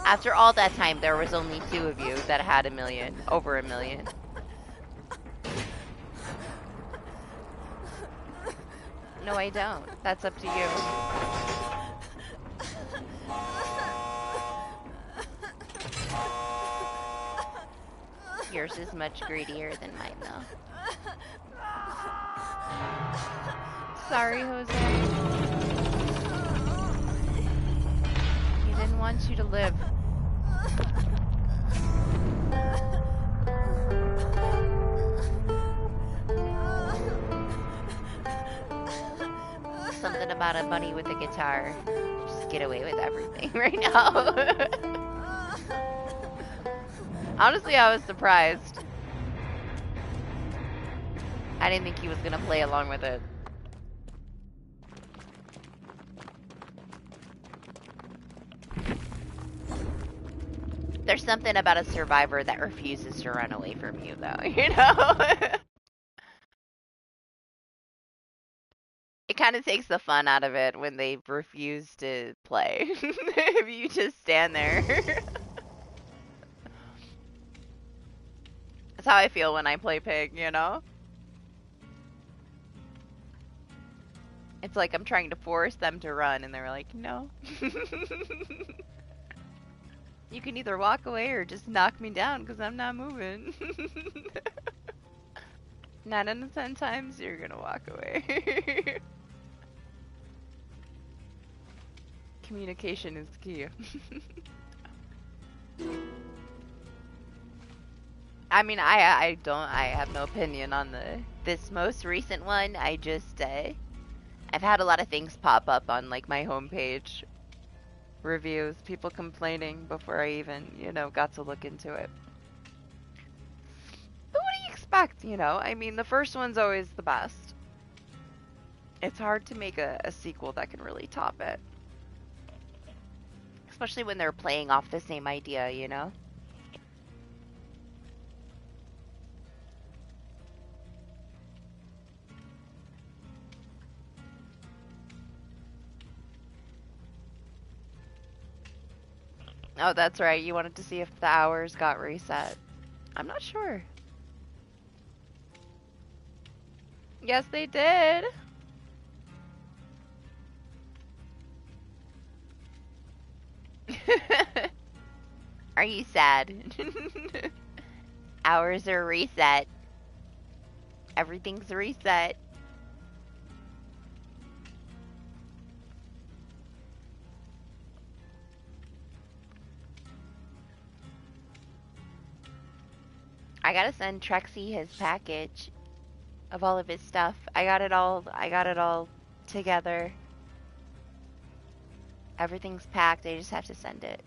After all that time, there was only 2 of you that had a million, over a million. No, I don't. That's up to you. Yours is much greedier than mine, though. Sorry, Jose. He didn't want you to live. Something about a bunny with a guitar. Just get away with everything right now. Honestly, I was surprised. I didn't think he was gonna play along with it. There's something about a survivor that refuses to run away from you, though, you know? It kind of takes the fun out of it when they refuse to play. If you just stand there. That's how I feel when I play Pig, you know? It's like I'm trying to force them to run, and they're like, no. You can either walk away or just knock me down because I'm not moving. 9 out of 10 times, you're gonna walk away. Communication is key. I mean, I have no opinion on this most recent one. I just, I've had a lot of things pop up on, like, my homepage. Reviews, people complaining before I even, you know, got to look into it. But what do you expect, you know? I mean, the first one's always the best. It's hard to make a sequel that can really top it. Especially when they're playing off the same idea, you know? Oh, that's right. You wanted to see if the hours got reset. I'm not sure. Yes, they did. Are you sad? Hours are reset. Everything's reset. I gotta send Trexie his package of all of his stuff. I got it all together. Everything's packed. I just have to send it.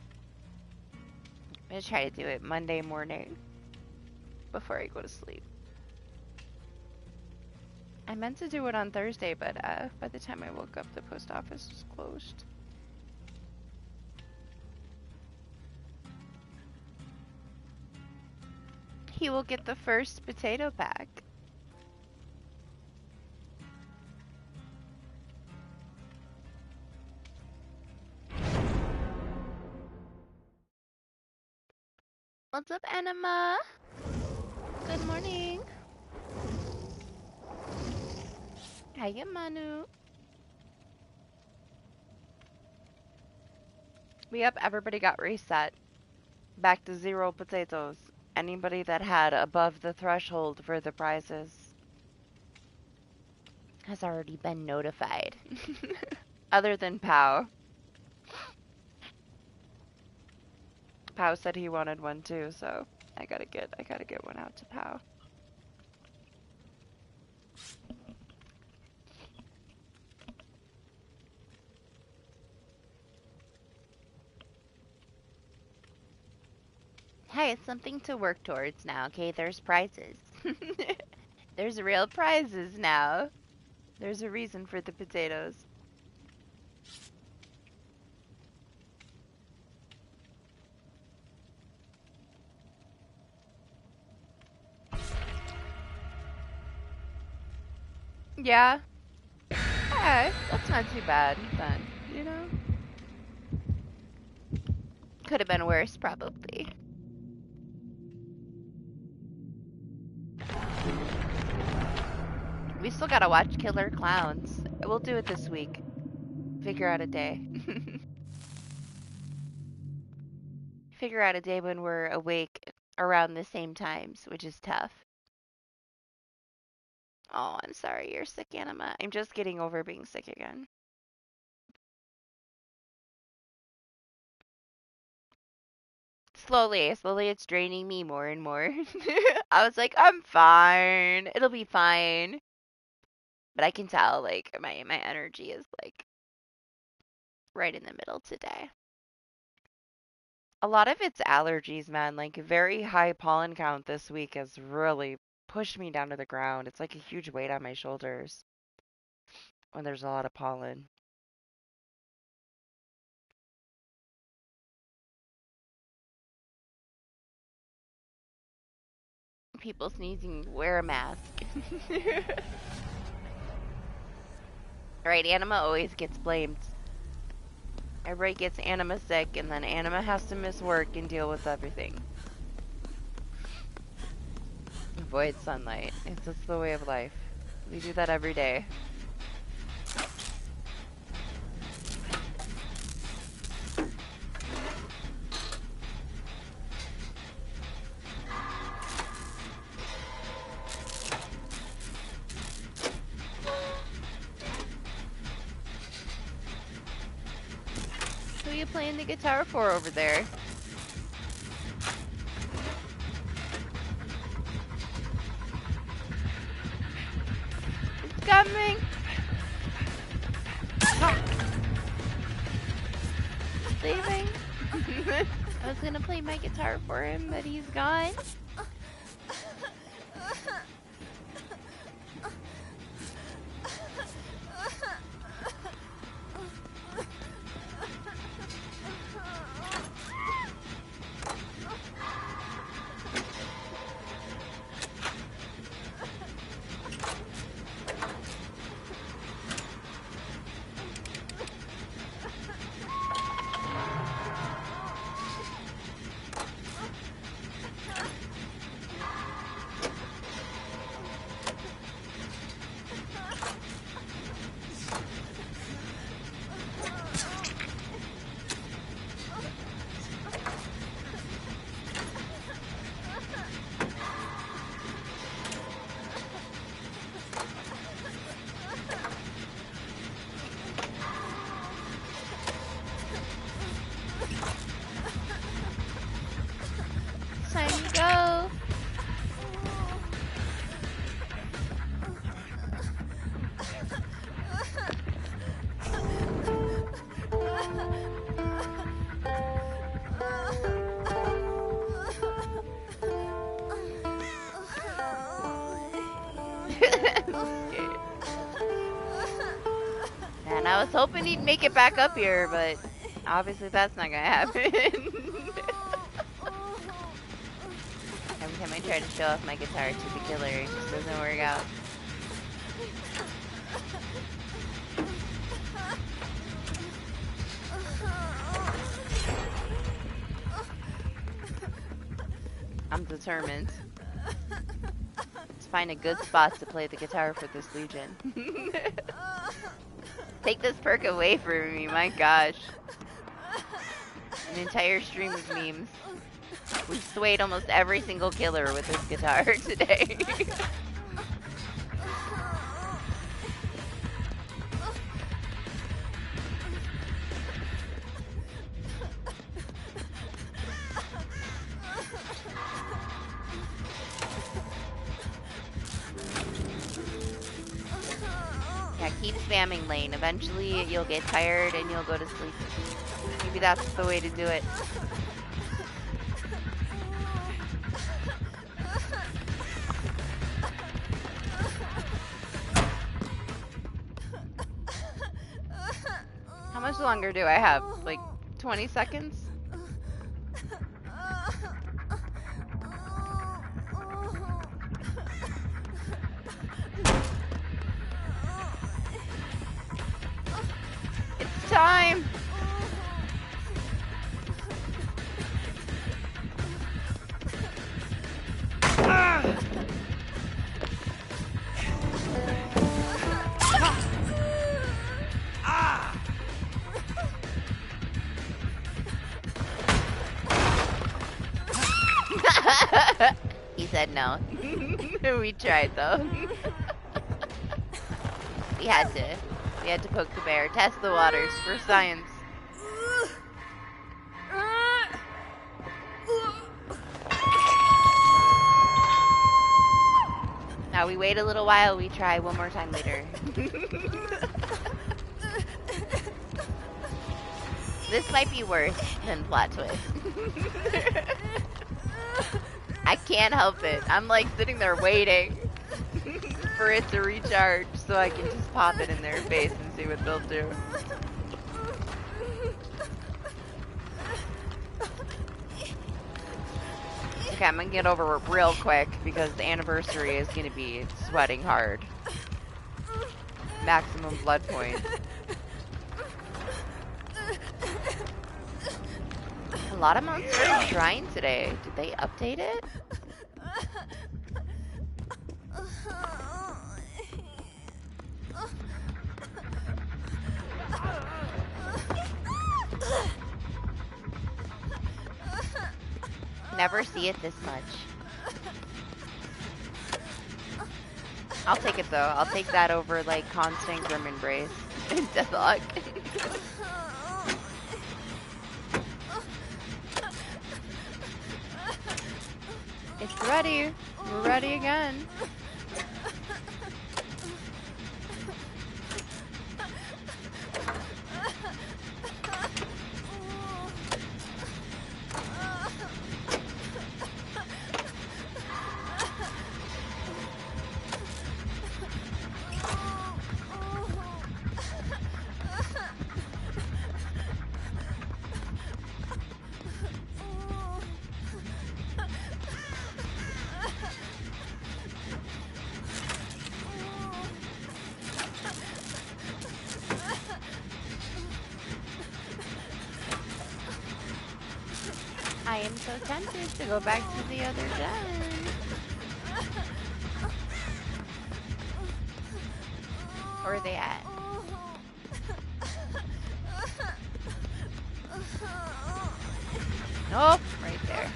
I'm gonna try to do it Monday morning before I go to sleep. I meant to do it on Thursday, but by the time I woke up, the post office was closed. He will get the first potato pack. What's up, Anima? Good morning. Hiya, Manu. Yep, everybody got reset. Back to 0 potatoes. Anybody that had above the threshold for the prizes has already been notified. Other than Pow. Pow said he wanted one too, so I gotta get one out to Pow. Hey, it's something to work towards now, okay? There's prizes. There's real prizes now. There's a reason for the potatoes. Yeah. Okay, that's not too bad then, you know? Could have been worse, probably. We still gotta watch Killer Clowns. We'll do it this week. Figure out a day. Figure out a day when we're awake around the same times, which is tough. Oh, I'm sorry you're sick, Anima. I'm just getting over being sick again. Slowly it's draining me more and more. I was like, I'm fine. It'll be fine. But I can tell like my energy is like right in the middle today. A lot of it's allergies, man. Like very high pollen count this week has really pushed me down to the ground. It's like a huge weight on my shoulders when there's a lot of pollen. People sneezing, wear a mask. Right, Anima always gets blamed. Everybody gets Anima sick, and then Anima has to miss work and deal with everything. Avoid sunlight. It's just the way of life. We do that every day. Who are you playing the guitar for over there? It's coming! Leaving. I was gonna play my guitar for him, but he's gone. Time to go. And I was hoping he'd make it back up here, but obviously that's not gonna happen. Every time I try to show off my guitar to the killer, it just doesn't work out. I'm determined to find a good spot to play the guitar for this Legion. Take this perk away from me, my gosh. An entire stream of memes. We've swayed almost every single killer with this guitar today. Yeah, keep spamming lane. Eventually you'll get tired and you'll go to sleep. Maybe that's the way to do it. How much longer do I have? Like 20 seconds? time. He said no. We tried though. We had to. We had to poke the bear, test the waters for science. Now we wait a little while, we try one more time later. This might be worse than plot twist. I can't help it. I'm like sitting there waiting for it to recharge so I can just pop it in their face and see what they'll do. Okay, I'm gonna get over it real quick because the anniversary is gonna be sweating hard. Maximum blood points. A lot of monsters are trying today. Did they update it? Never see it this much. I'll take it though. I'll take that over like constant grim embrace and deathlock. It's ready. We're ready again. I am so tempted to go back to the other den. Where are they at? Nope, right there.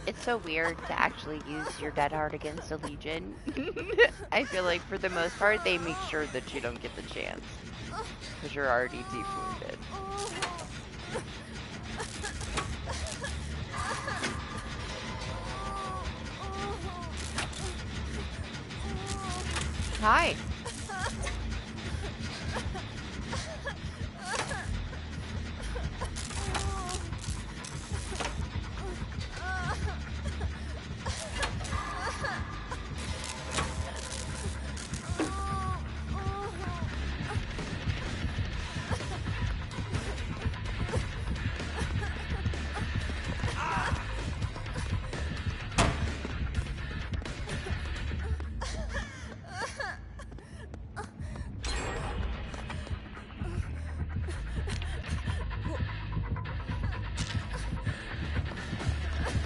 It's so weird to actually use your dead heart against a legion. I feel like for the most part they make sure that you don't get the chance. Because you're already deep wounded. Hi.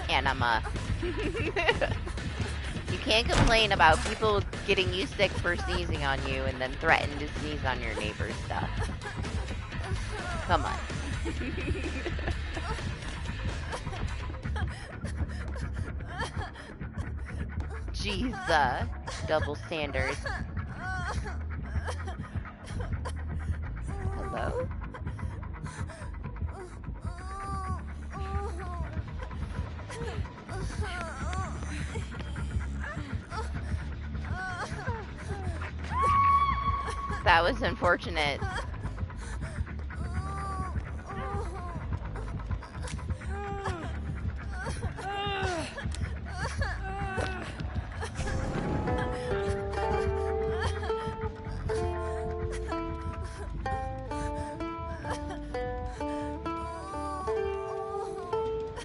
Anima. You can't complain about people getting you sick for sneezing on you and then threaten to sneeze on your neighbor's stuff. Come on. Jeez, double standards. Hello? That was unfortunate.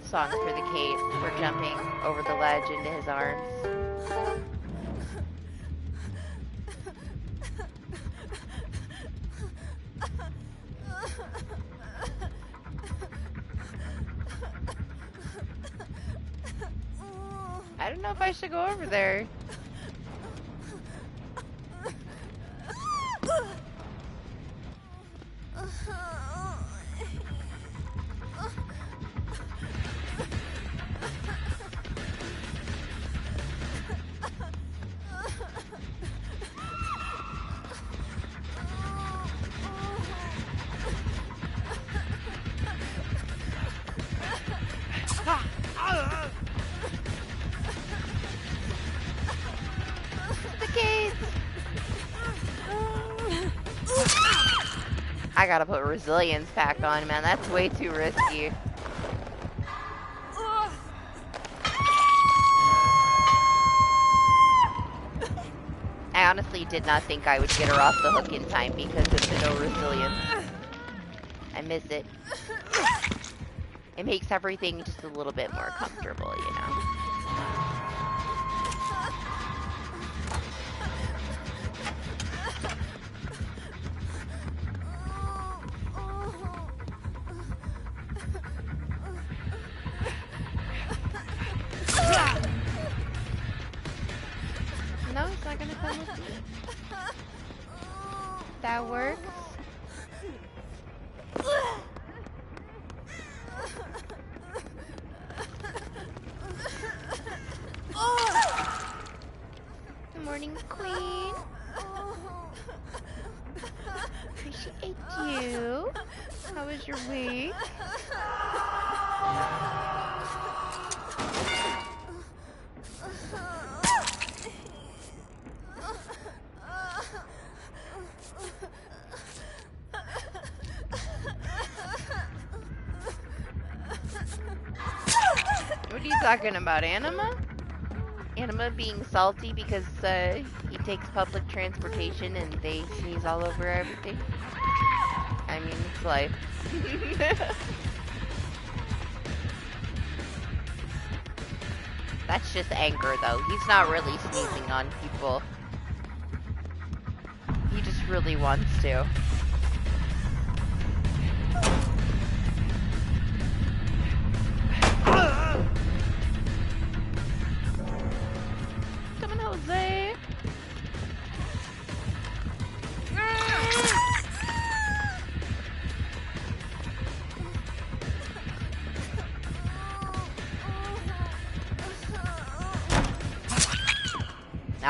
Song for the Kate for jumping over the ledge into his arms. I don't know if I should go over there. I gotta put resilience pack on, man. That's way too risky. I honestly did not think I would get her off the hook in time because of the no resilience. I miss it. It makes everything just a little bit more comfortable, you know? No, it's not gonna come with me. That works. Good morning, Queen. Appreciate you. How was your week? What are you talking about, Anima? Anima being salty because he takes public transportation and they sneeze all over everything? I mean, it's life. That's just anger, though. He's not really sneezing on people. He just really wants to. Come on, Jose.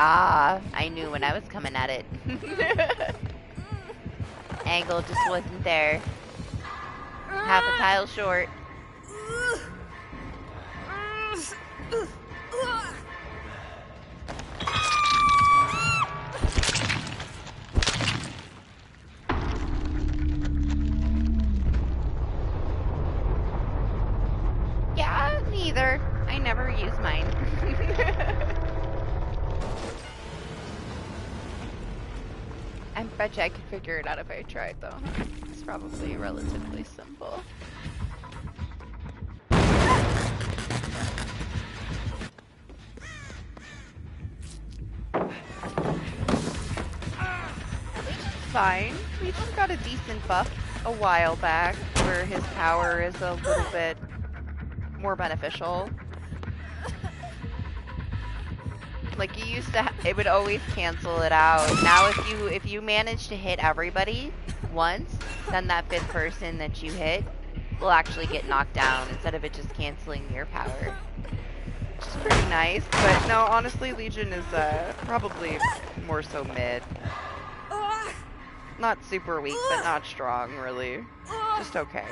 Ah, I knew when I was coming at it. Angle just wasn't there. Half a tile short. Yeah, neither. I never use mine. I bet you I could figure it out if I tried, though. It's probably relatively simple. Legi's fine. Legi's got a decent buff a while back where his power is a little bit more beneficial. Like, you used to, it would always cancel it out. Now, if you manage to hit everybody once, then that fifth person that you hit will actually get knocked down instead of it just canceling your power. which is pretty nice. But no, honestly, Legion is probably more so mid. Not super weak, but not strong, really. Just okay.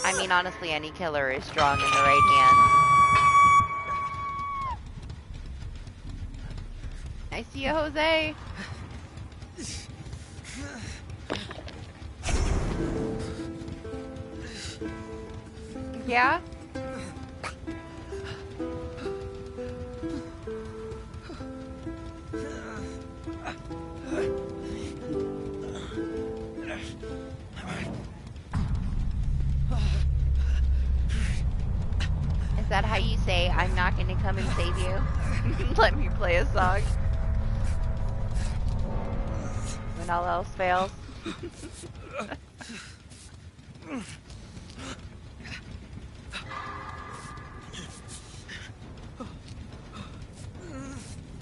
I mean, honestly, any killer is strong in the right hands. I see you, Jose. Yeah? Is that how you say, I'm not gonna come and save you? Let me play a song. When all else fails.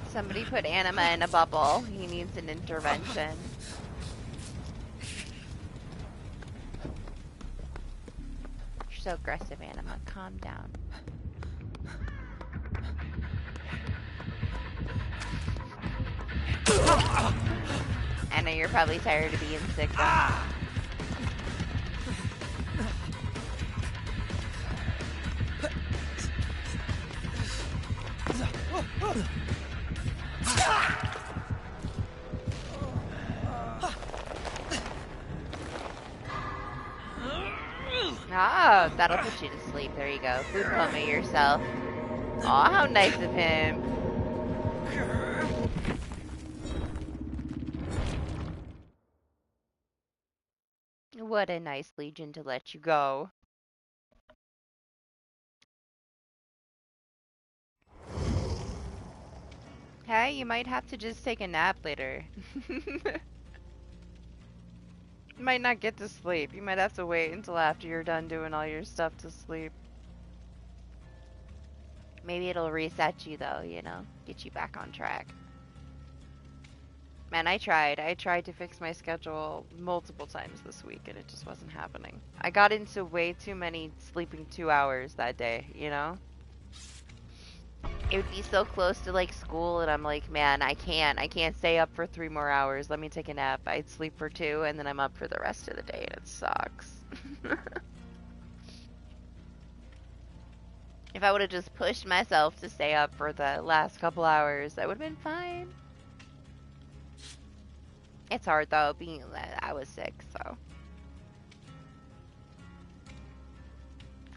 Somebody put Anima in a bubble. He needs an intervention. You're so aggressive, Anima. Calm down. I know you're probably tired of being sick though. Ah, that'll put you to sleep. There you go. Food coma yourself. Aw, how nice of him. What a nice Legion to let you go. Hey, you might have to just take a nap later. You might not get to sleep. You might have to wait until after you're done doing all your stuff to sleep. Maybe it'll reset you though, you know? Get you back on track. Man, I tried. I tried to fix my schedule multiple times this week and it just wasn't happening. I got into way too many sleeping 2 hours that day, you know? It would be so close to like school and I'm like, man, I can't stay up for 3 more hours. Let me take a nap. I'd sleep for 2 and then I'm up for the rest of the day and it sucks. If I would have just pushed myself to stay up for the last couple hours, I would have been fine. It's hard though, being that I was sick, so.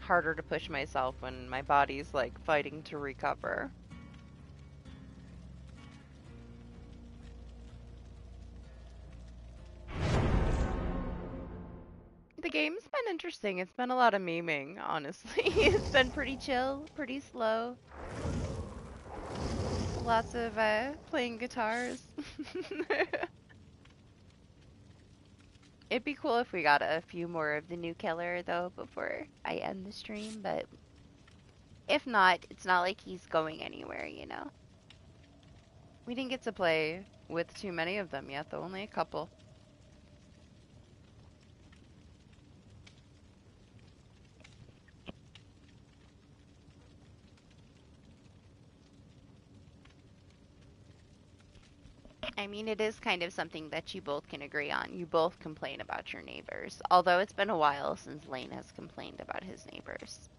Harder to push myself when my body's like fighting to recover. The game's been interesting. It's been a lot of memeing, honestly. It's been pretty chill, pretty slow. Lots of playing guitars. It'd be cool if we got a few more of the new killer though before I end the stream, but if not, it's not like he's going anywhere, you know. We didn't get to play with too many of them yet, though, only a couple. I mean, it is kind of something that you both can agree on. You both complain about your neighbors, although it's been a while since Lane has complained about his neighbors.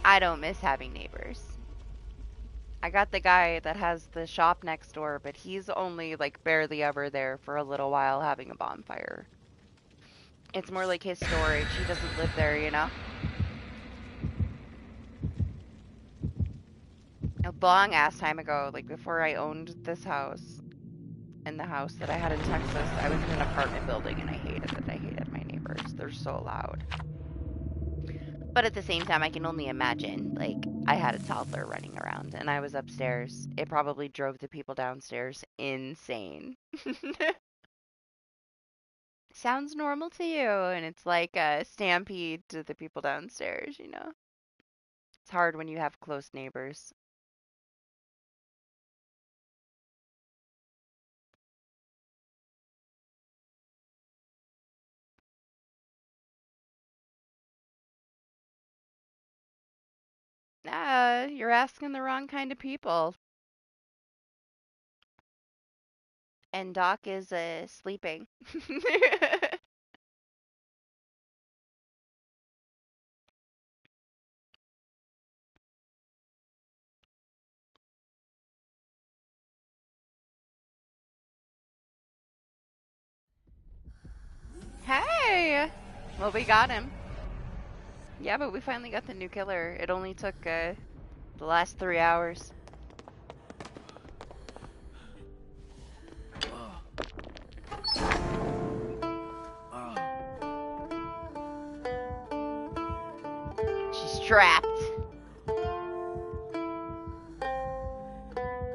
I don't miss having neighbors. I got the guy that has the shop next door, but he's only like barely ever there for a little while having a bonfire. It's more like his storage. He doesn't live there, you know? A long ass time ago, like before I owned this house and the house that I had in Texas, I was in an apartment building and I hated it. I hated my neighbors. They're so loud. But at the same time, I can only imagine, like, I had a toddler running around and I was upstairs. It probably drove the people downstairs insane. Sounds normal to you, and it's like a stampede to the people downstairs, you know? It's hard when you have close neighbors. You're asking the wrong kind of people. And Doc is sleeping. Hey! Well, we got him. Yeah, but we finally got the new killer. It only took the last 3 hours. She's trapped.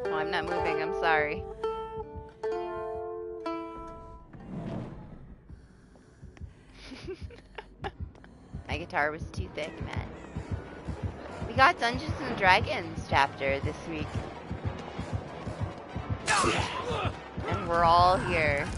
Oh, I'm not moving. I'm sorry. My guitar was too thick, man. We got Dungeons and Dragons chapter this week. And we're all here.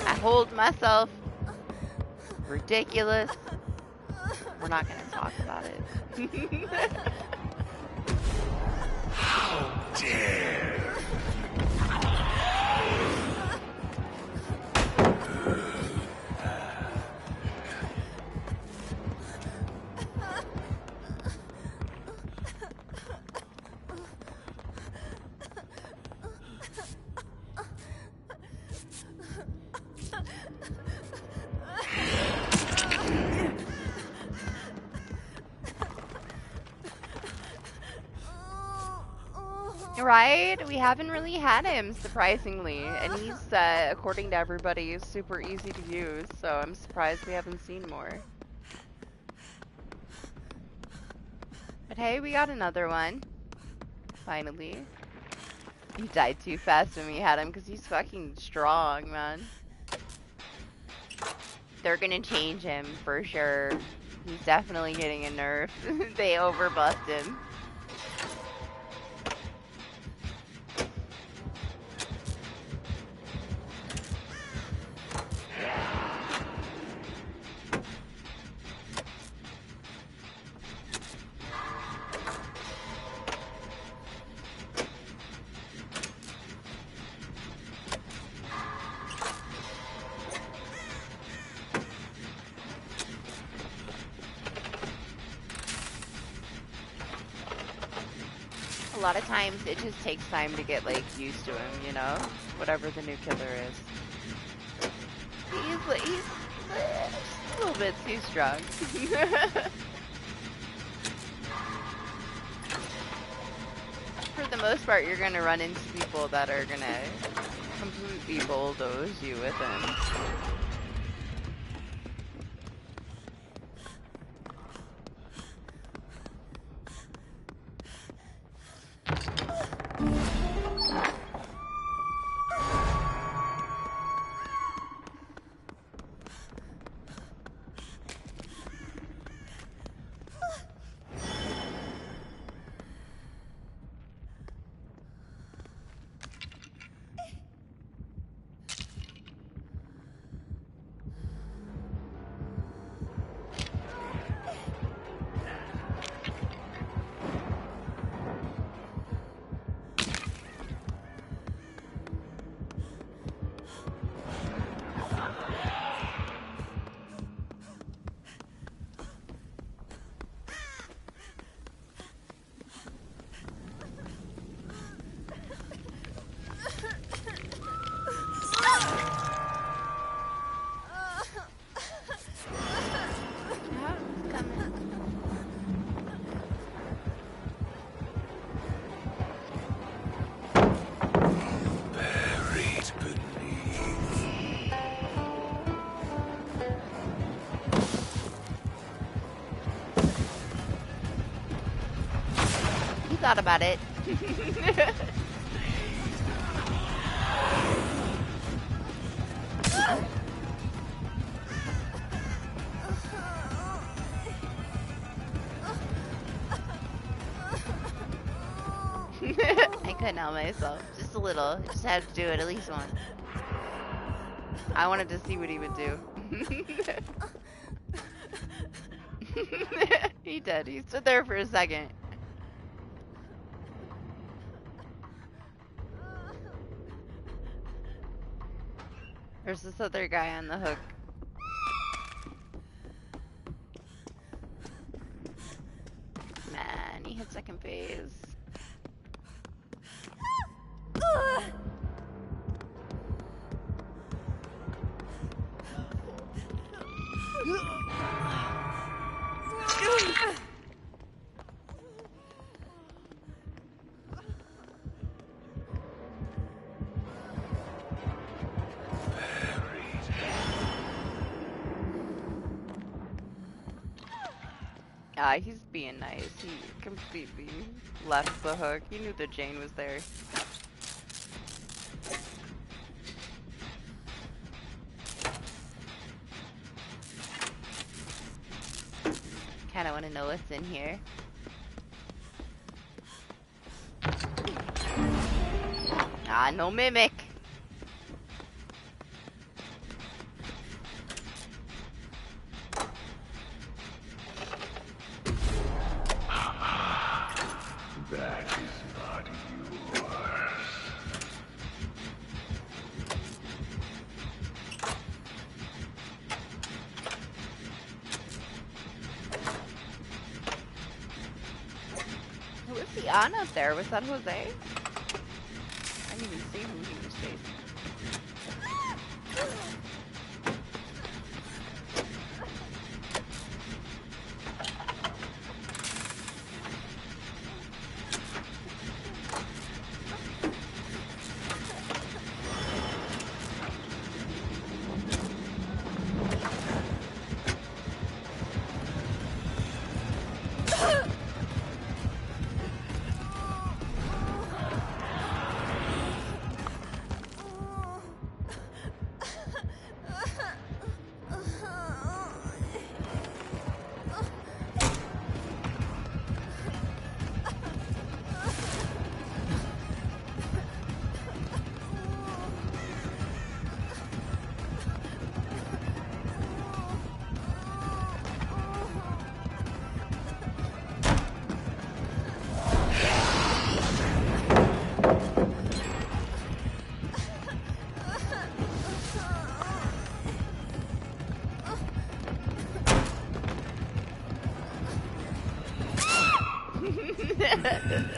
I hold myself. Ridiculous. We're not gonna talk about it. How dare! Right? We haven't really had him, surprisingly. And he's, according to everybody, super easy to use. So I'm surprised we haven't seen more. But hey, we got another one. Finally. He died too fast when we had him because he's fucking strong, man. They're gonna change him for sure. He's definitely getting a nerf. They overbuffed him. A lot of times it just takes time to get like used to him, you know? Whatever the new killer is. He's a little bit too strong. For the most part, you're gonna run into people that are gonna completely bulldoze you with him. Thought about it. I couldn't help myself. Just a little. Just had to do it at least once. I wanted to see what he would do. He did. He stood there for a second. There's this other guy on the hook. Man, he hit second phase. He's being nice. He completely left the hook. He knew that Jane was there. Kinda wanna know what's in here. Ah, no mimic! That is not yours. Who was he on up there? Was that Jose? I didn't even see who he was chasing.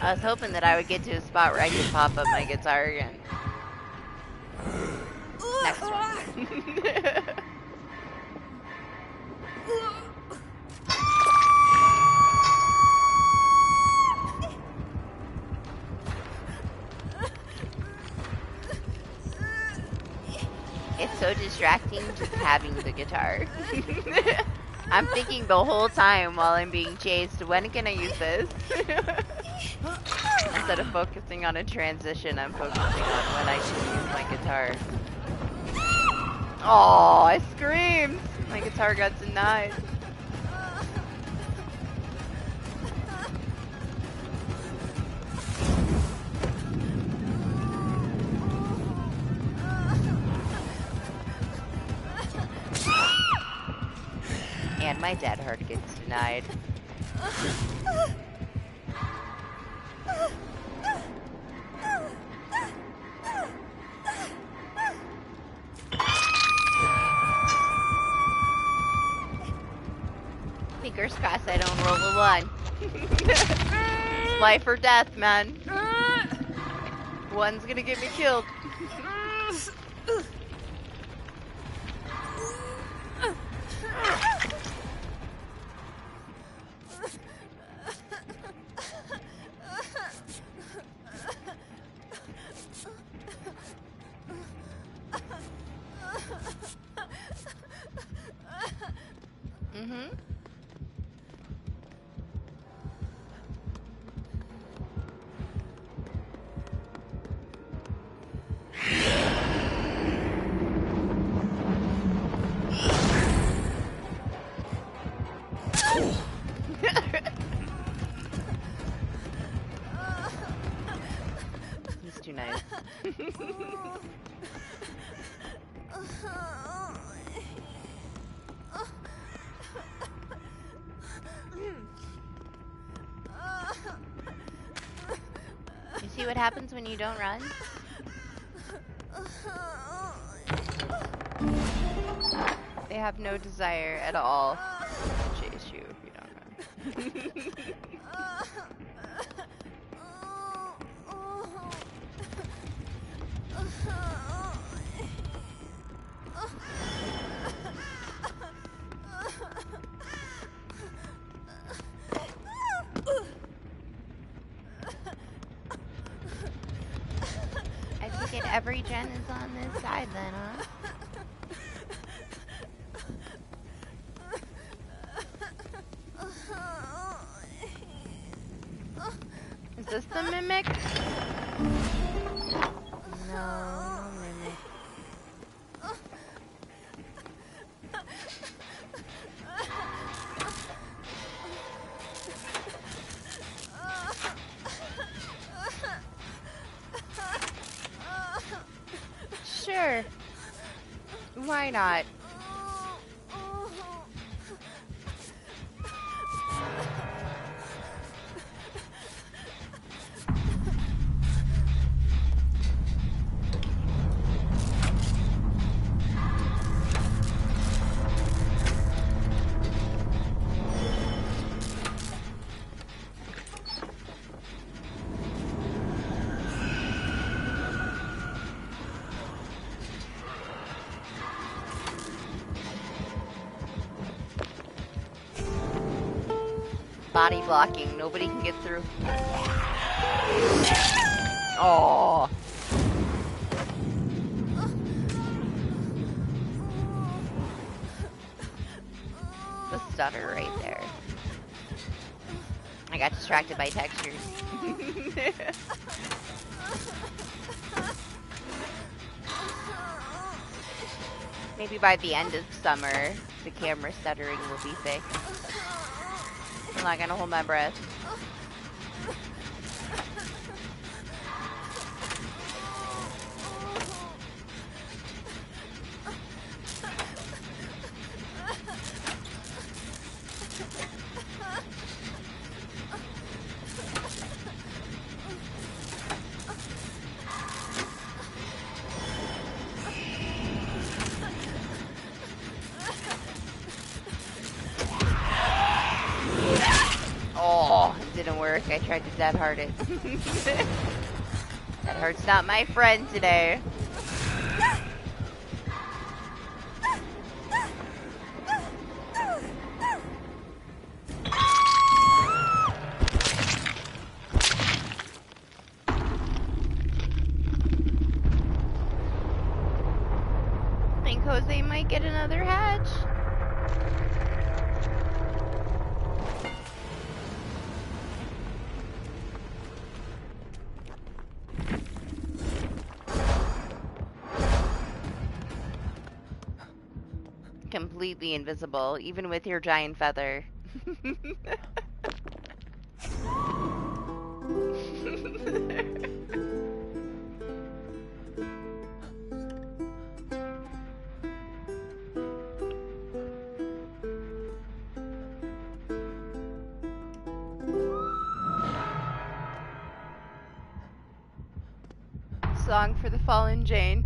I was hoping that I would get to a spot where I could pop up my guitar again. Next one. It's so distracting just having the guitar. I'm thinking the whole time while I'm being chased, when can I use this? Instead of focusing on a transition, I'm focusing on when I can use my guitar. Oh, I screamed! My guitar got denied. And my dead heart gets denied. Fingers crossed I don't roll a one. It's life or death, man. One's gonna get me killed. Mm-hmm. nice. You see what happens when you don't run? They have no desire at all to chase you if you don't run. I take it every gen is on this side then, huh? Is this the mimic? No, no mimic. Sure. Why not? Body blocking. Nobody can get through. Oh. The stutter right there. I got distracted by textures. Maybe by the end of summer, the camera stuttering will be fixed. I'm not gonna hold my breath. Oh, it didn't work. I tried to dead heart it. That heart's not my friend today. I think Jose might get another hatch. Completely invisible, even with your giant feather. Song for the fallen Jane.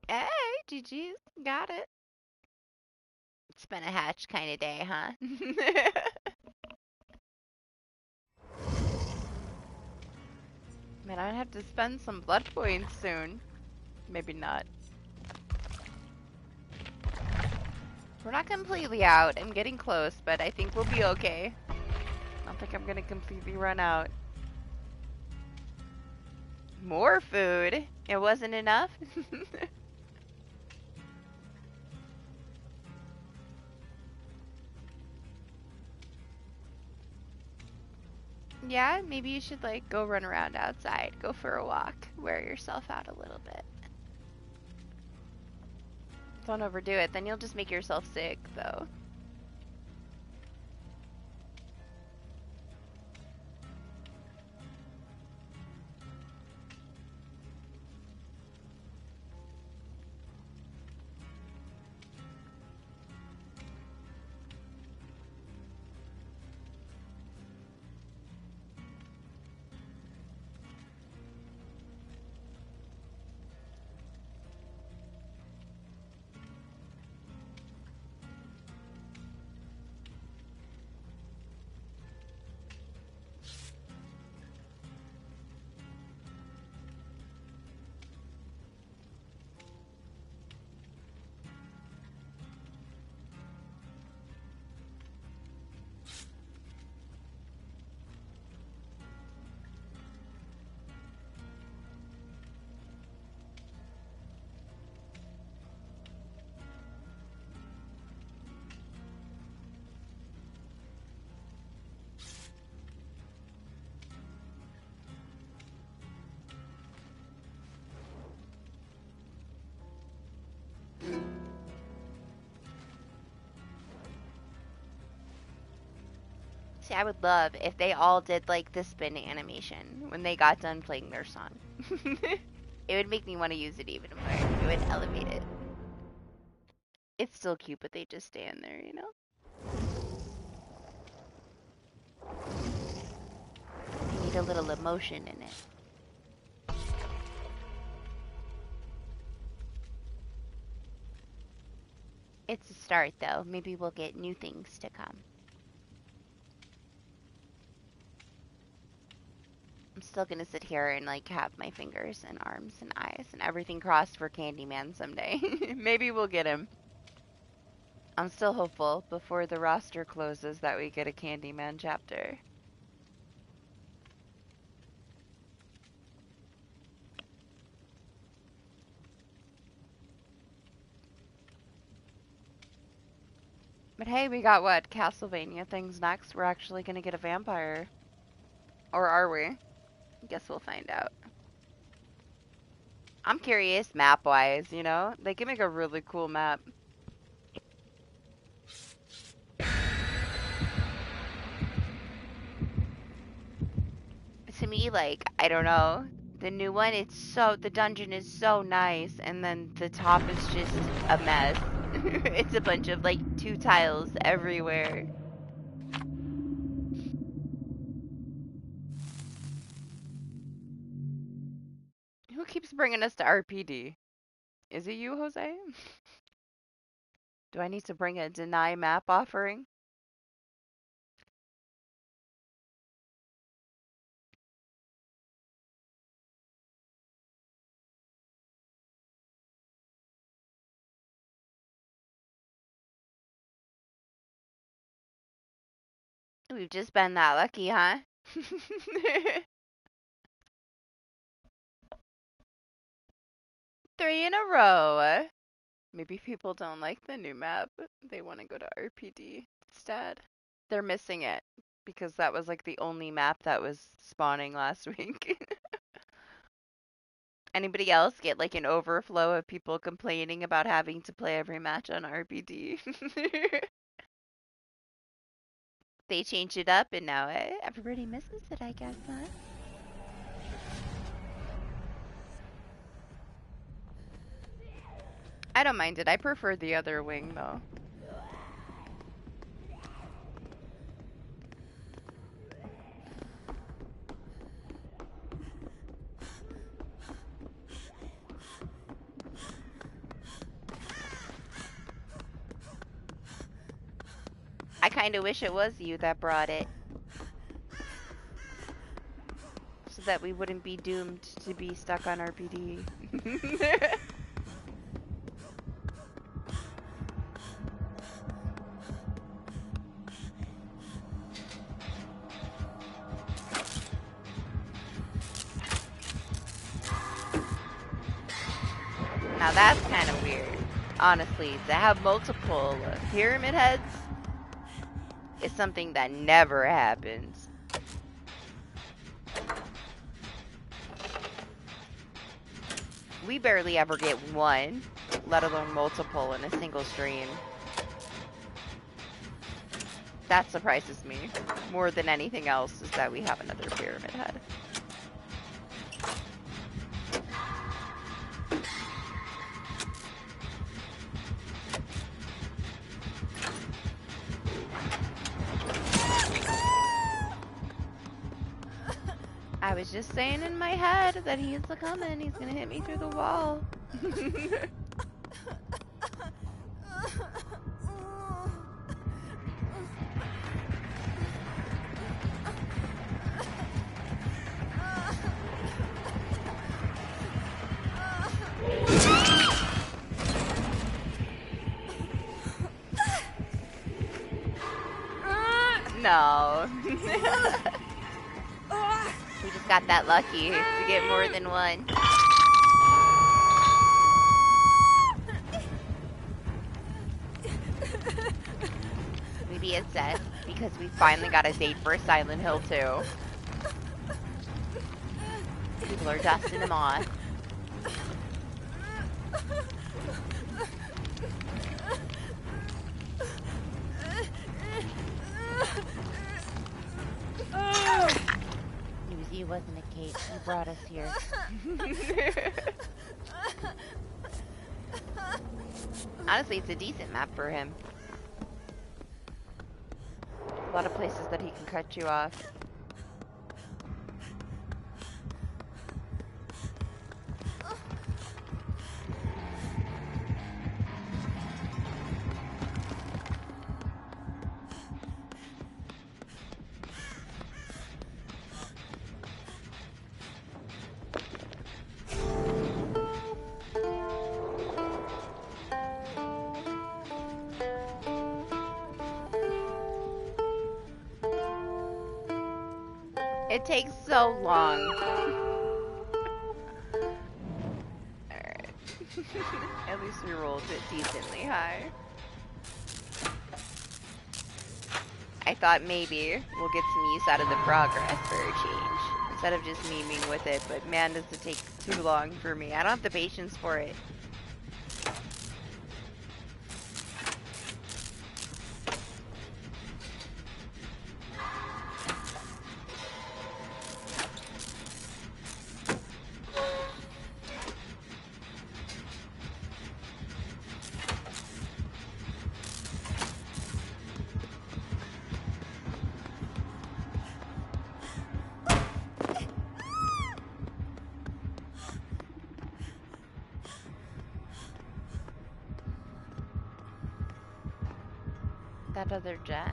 Hey, GG's, got it. It's been a hatch kind of day, huh? Man, I'd have to spend some blood points soon. Maybe not. We're not completely out. I'm getting close, but I think we'll be okay. I don't think I'm gonna completely run out. More food? It wasn't enough? Yeah, maybe you should like go run around outside, go for a walk, wear yourself out a little bit. Don't overdo it, then you'll just make yourself sick, though. See, I would love if they all did like the spin animation when they got done playing their song. It would make me want to use it even more. It would elevate it. It's still cute, but they just stand there, you know? They need a little emotion in it. It's a start, though. Maybe we'll get new things to come. I'm still gonna sit here and like have my fingers and arms and eyes and everything crossed for Candyman someday. Maybe we'll get him. I'm still hopeful before the roster closes that we get a Candyman chapter. But hey, we got what? Castlevania things next. We're actually gonna get a vampire. Or are we? Guess we'll find out. I'm curious map-wise, you know? They can make a really cool map. To me, like, I don't know. The new one, the dungeon is so nice, and then the top is just a mess. It's a bunch of, like, 2 tiles everywhere. Who keeps bringing us to RPD? Is it you, Jose? Do I need to bring a deny map offering? We've just been that lucky, huh? 3 in a row. Maybe people don't like the new map. They want to go to RPD instead. They're missing it because that was like the only map that was spawning last week. Anybody else get like an overflow of people complaining about having to play every match on RPD? They changed it up and now everybody misses it, I guess, huh? I don't mind it. I prefer the other wing though. I kind of wish it was you that brought it. So that we wouldn't be doomed to be stuck on RPD. Now that's kind of weird. Honestly, to have multiple pyramid heads is something that never happens. We barely ever get one, let alone multiple in a single stream. That surprises me more than anything else, is that we have another pyramid head. I was just saying in my head that he's coming. He's gonna hit me through the wall. No. We just got that lucky to get more than one. Maybe it's set because we finally got a date for Silent Hill 2. People are dusting him off. It was you, wasn't it, Kate? You brought us here. Honestly, it's a decent map for him. A lot of places that he can cut you off. It takes so long. Alright. At least we rolled it decently high. I thought maybe we'll get some use out of the progress for a change. Instead of just memeing with it, but man, does it take too long for me. I don't have the patience for it. That other gen.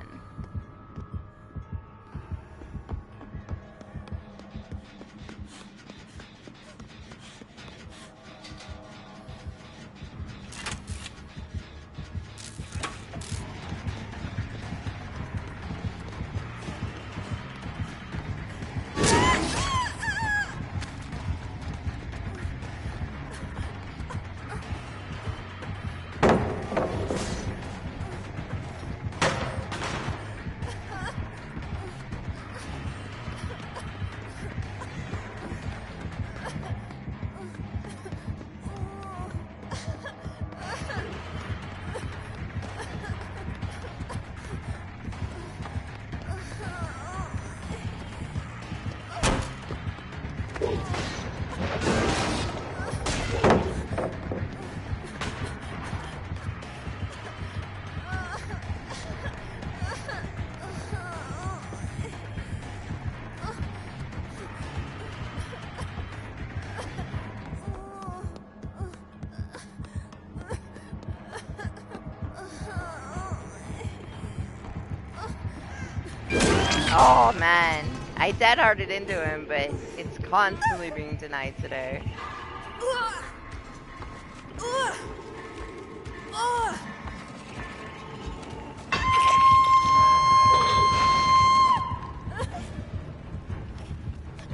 Oh man, I dead-hearted into him, but it's constantly being denied today.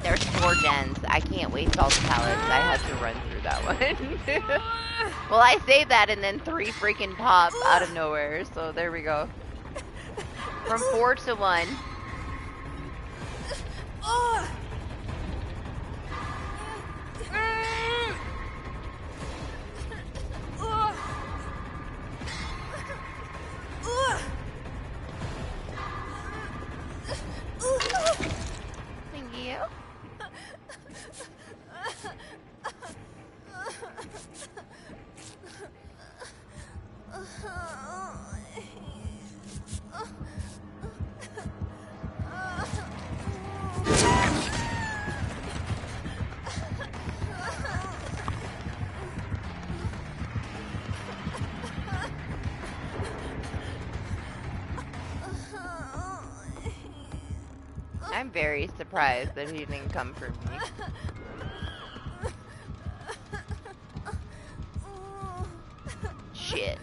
There's 4 gens. I can't waste all the pallets. I had to run through that one. Well, I saved that and then 3 freaking pop out of nowhere, so there we go. From 4 to 1. very surprised that he didn't come for me. Shit.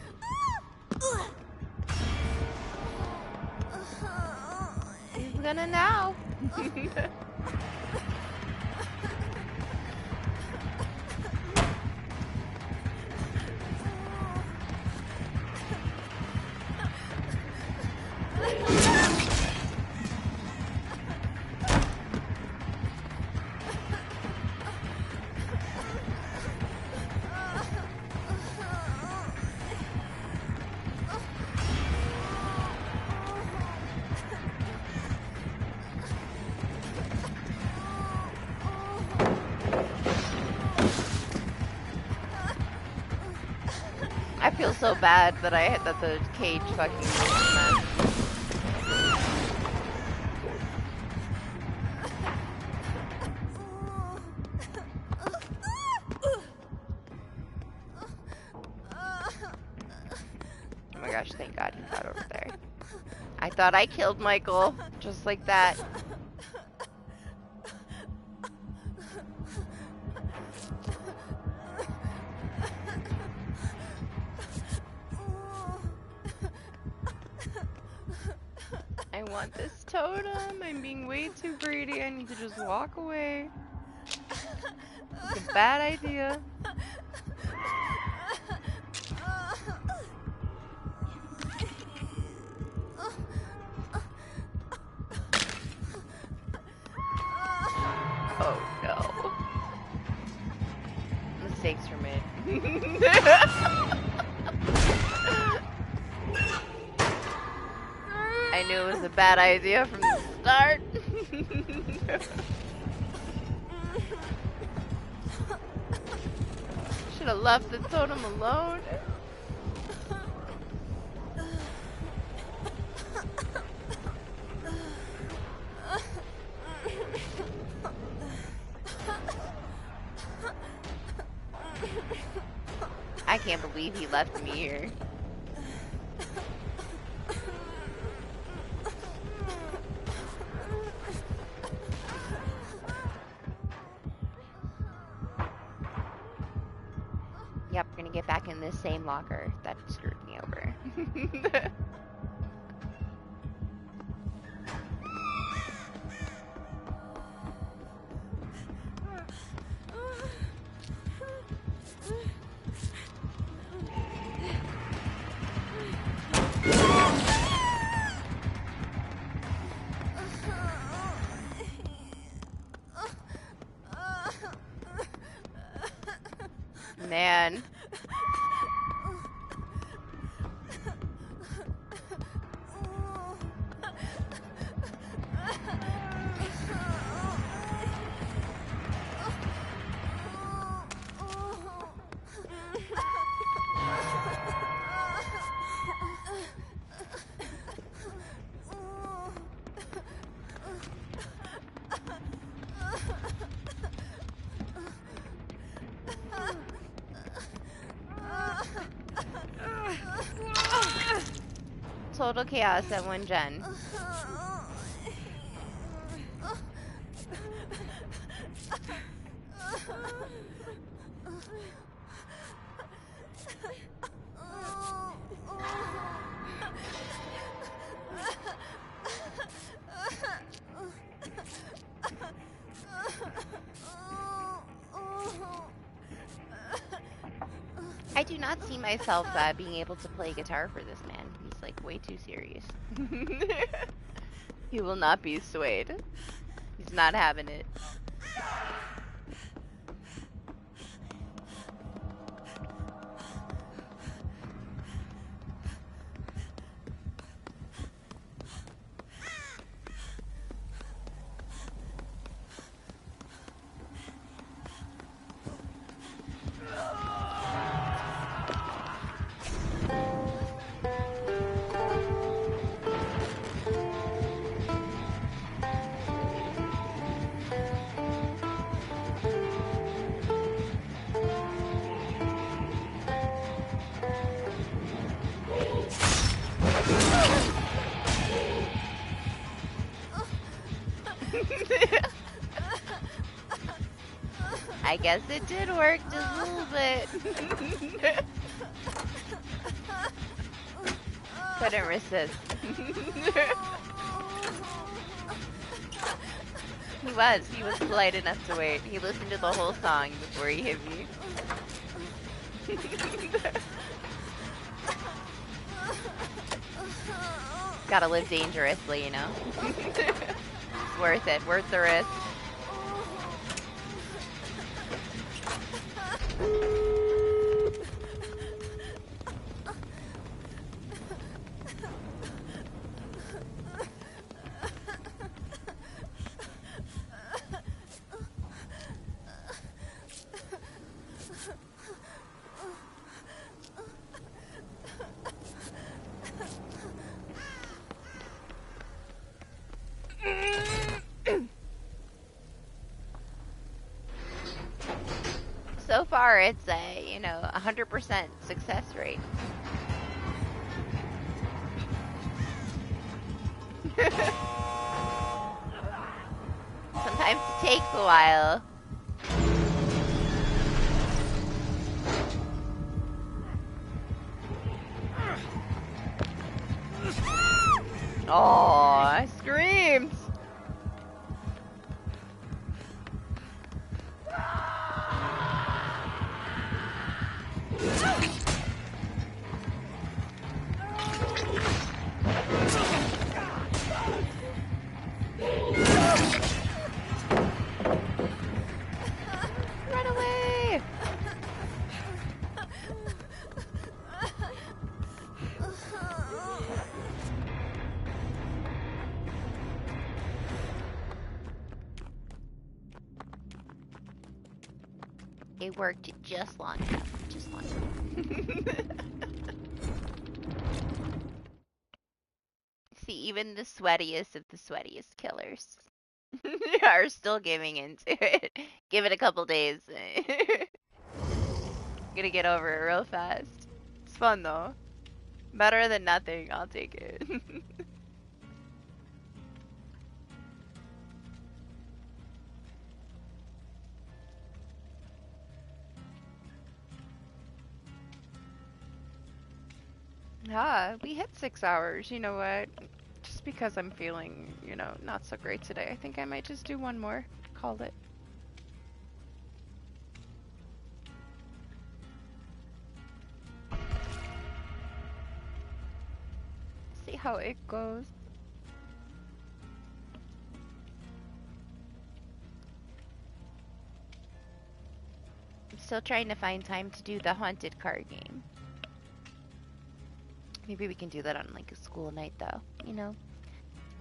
He's gonna now. I feel so bad that that the cage fucking messed. Oh my gosh, thank God he got over there. I thought I killed Michael, just like that. I want this totem. I'm being way too greedy. I need to just walk away. It's a bad idea. Oh no. Mistakes were made. I knew it was a bad idea from the start. Should have left the totem alone. I can't believe he left me here. Yep, we're gonna get back in this same locker that screwed me over. Man. Total chaos at 1gen. I do not see myself being able to play guitar for this man. He's like way too serious. He will not be swayed. He's not having it. guess it did work just a little bit. Couldn't resist. He was polite enough to wait. He listened to the whole song before he hit me. Gotta live dangerously, you know? It's worth it, worth the risk. So far, it's a, 100% success rate. Sometimes it takes a while. Oh, I screamed. Run away! It worked just long enough. Just long enough. See, even the sweatiest of the sweatiest killers are still giving into it. Give it a couple days. Gonna get over it real fast. It's fun though. Better than nothing. I'll take it. Ah, we hit 6 hours. You know what? Just because I'm feeling, not so great today, I think I might just do one more. Call it. See how it goes. I'm still trying to find time to do the haunted card game. Maybe we can do that on like a school night though,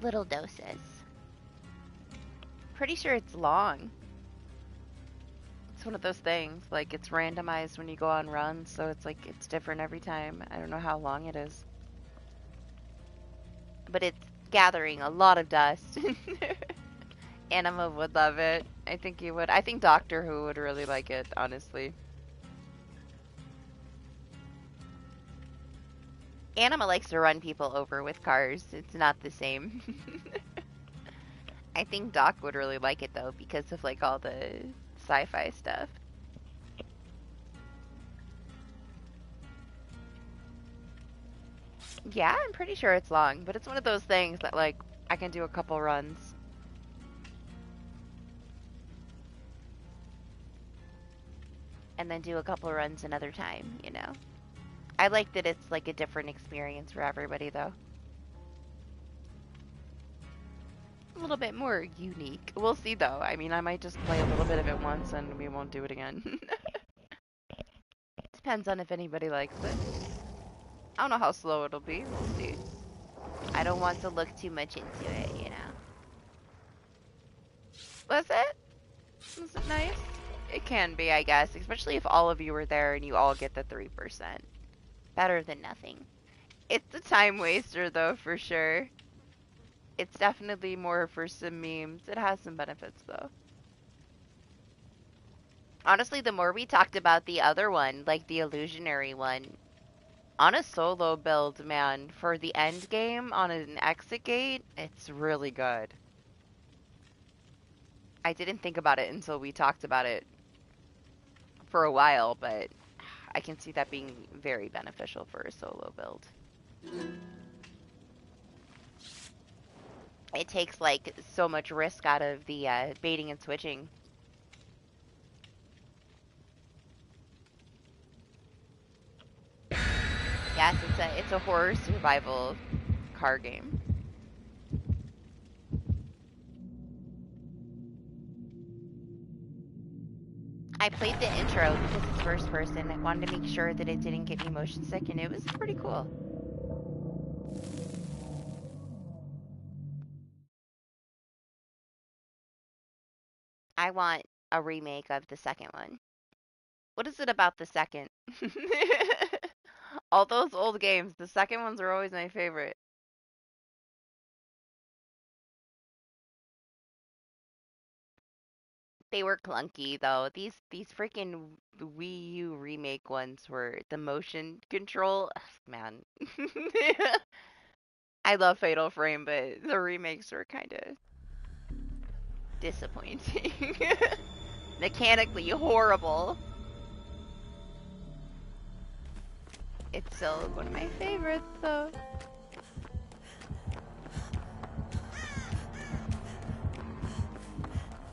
little doses. Pretty sure it's long. It's one of those things, like it's randomized when you go on runs, so it's like it's different every time. I don't know how long it is. But it's gathering a lot of dust. Anima would love it. I think he would. I think Doctor Who would really like it, honestly. Anima likes to run people over with cars. It's not the same. I think Doc would really like it though because of like all the sci-fi stuff. Yeah, I'm pretty sure it's long, but it's one of those things that like I can do a couple runs. And then do a couple runs another time, I like that it's like a different experience for everybody though. A little bit more unique. We'll see though. I mean, I might just play a little bit of it once and we won't do it again. Depends on if anybody likes it. I don't know how slow it'll be. We'll see. I don't want to look too much into it, Was it? Was it nice? It can be, I guess, especially if all of you are there and you all get the 3%. Better than nothing. It's a time waster, though, for sure. It's definitely more for some memes. It has some benefits, though. Honestly, the more we talked about the other one, like the illusionary one, on a solo build, man, for the end game on an exit gate, it's really good. I didn't think about it until we talked about it. for a while, but I can see that being very beneficial for a solo build. It takes like so much risk out of the baiting and switching. Yes, it's a horror survival car game. I played the intro because it's first person. I wanted to make sure that it didn't get me motion sick, and it was pretty cool. I want a remake of the second one. What is it about the second? All those old games, the second ones are always my favorite. They were clunky though. These freaking Wii U remake ones were the motion control. Ugh, man. I love Fatal Frame, but the remakes were kind of disappointing. Mechanically horrible. It's still one of my favorites though.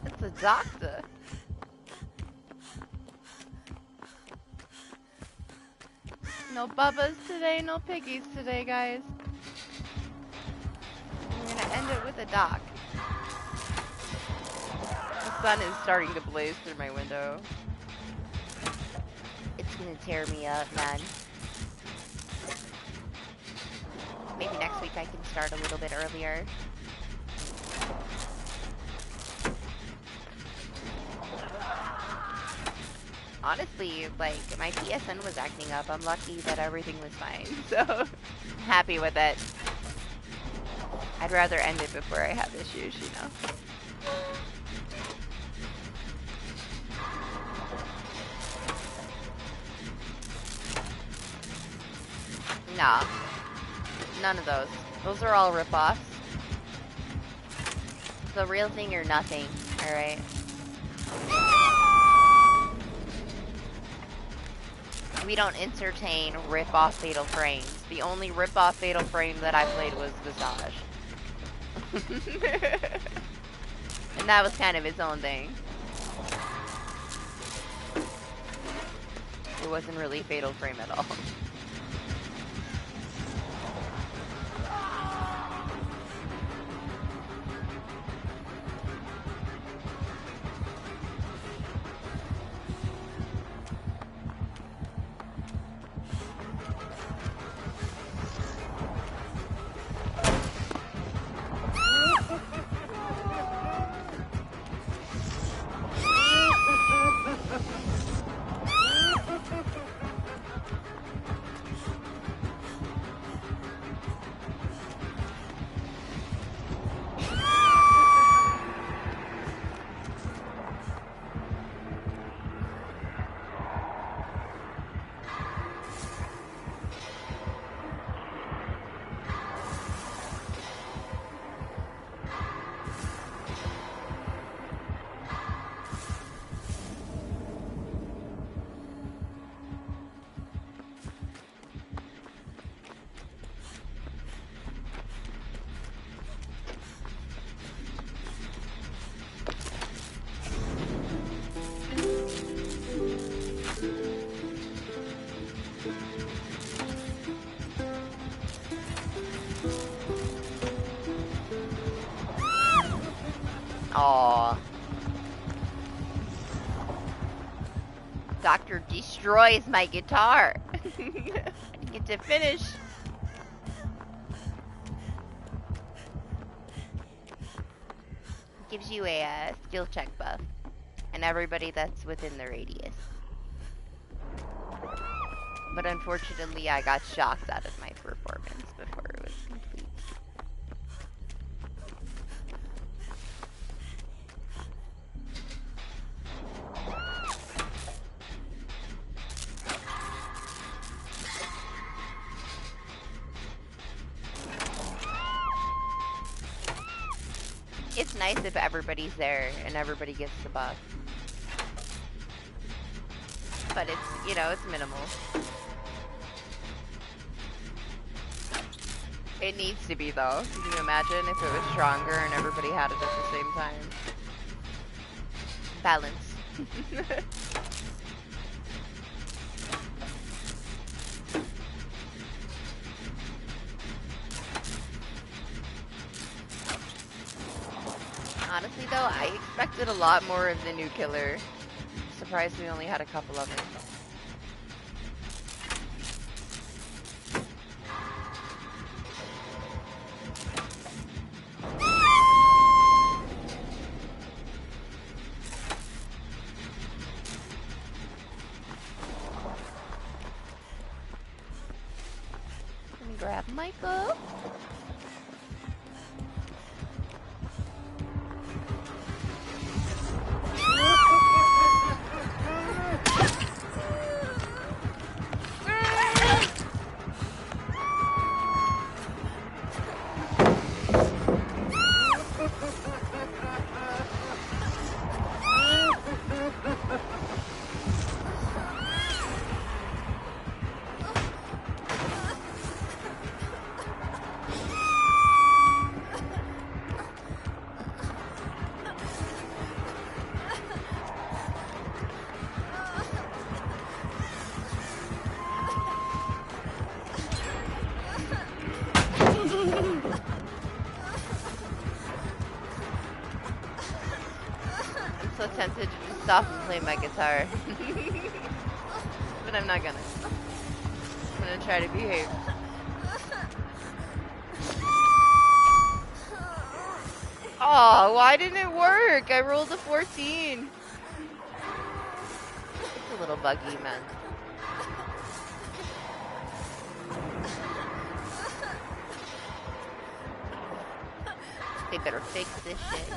It's a doctor. No bubbas today, no piggies today, guys. I'm gonna end it with a dock. The sun is starting to blaze through my window. It's gonna tear me up, man. Maybe next week I can start a little bit earlier. Honestly, like, my PSN was acting up. I'm lucky that everything was fine, so happy with it. I'd rather end it before I have issues, you know? Nah, none of those. Those are all ripoffs. The real thing or nothing, alright? We don't entertain rip-off Fatal Frames. The only rip-off Fatal Frame that I played was Visage. And that was kind of its own thing. It wasn't really Fatal Frame at all. Aww. Doctor destroys my guitar. I didn't get to finish. Gives you a skill check buff. And everybody that's within the radius. But unfortunately, I got shocked out of my performance before it was complete. It's nice if everybody's there and everybody gets the buff. but it's, you know, it's minimal. It needs to be, though. Can you imagine if it was stronger and everybody had it at the same time? Balance. Honestly, though, I expected a lot more of the new killer. Surprised we only had a couple of it. Let me grab Michael. So tempted to just stop and play my guitar. But I'm not gonna. I'm gonna try to behave. Oh, why didn't it work? I rolled a 14. It's a little buggy, man. They better fix this shit.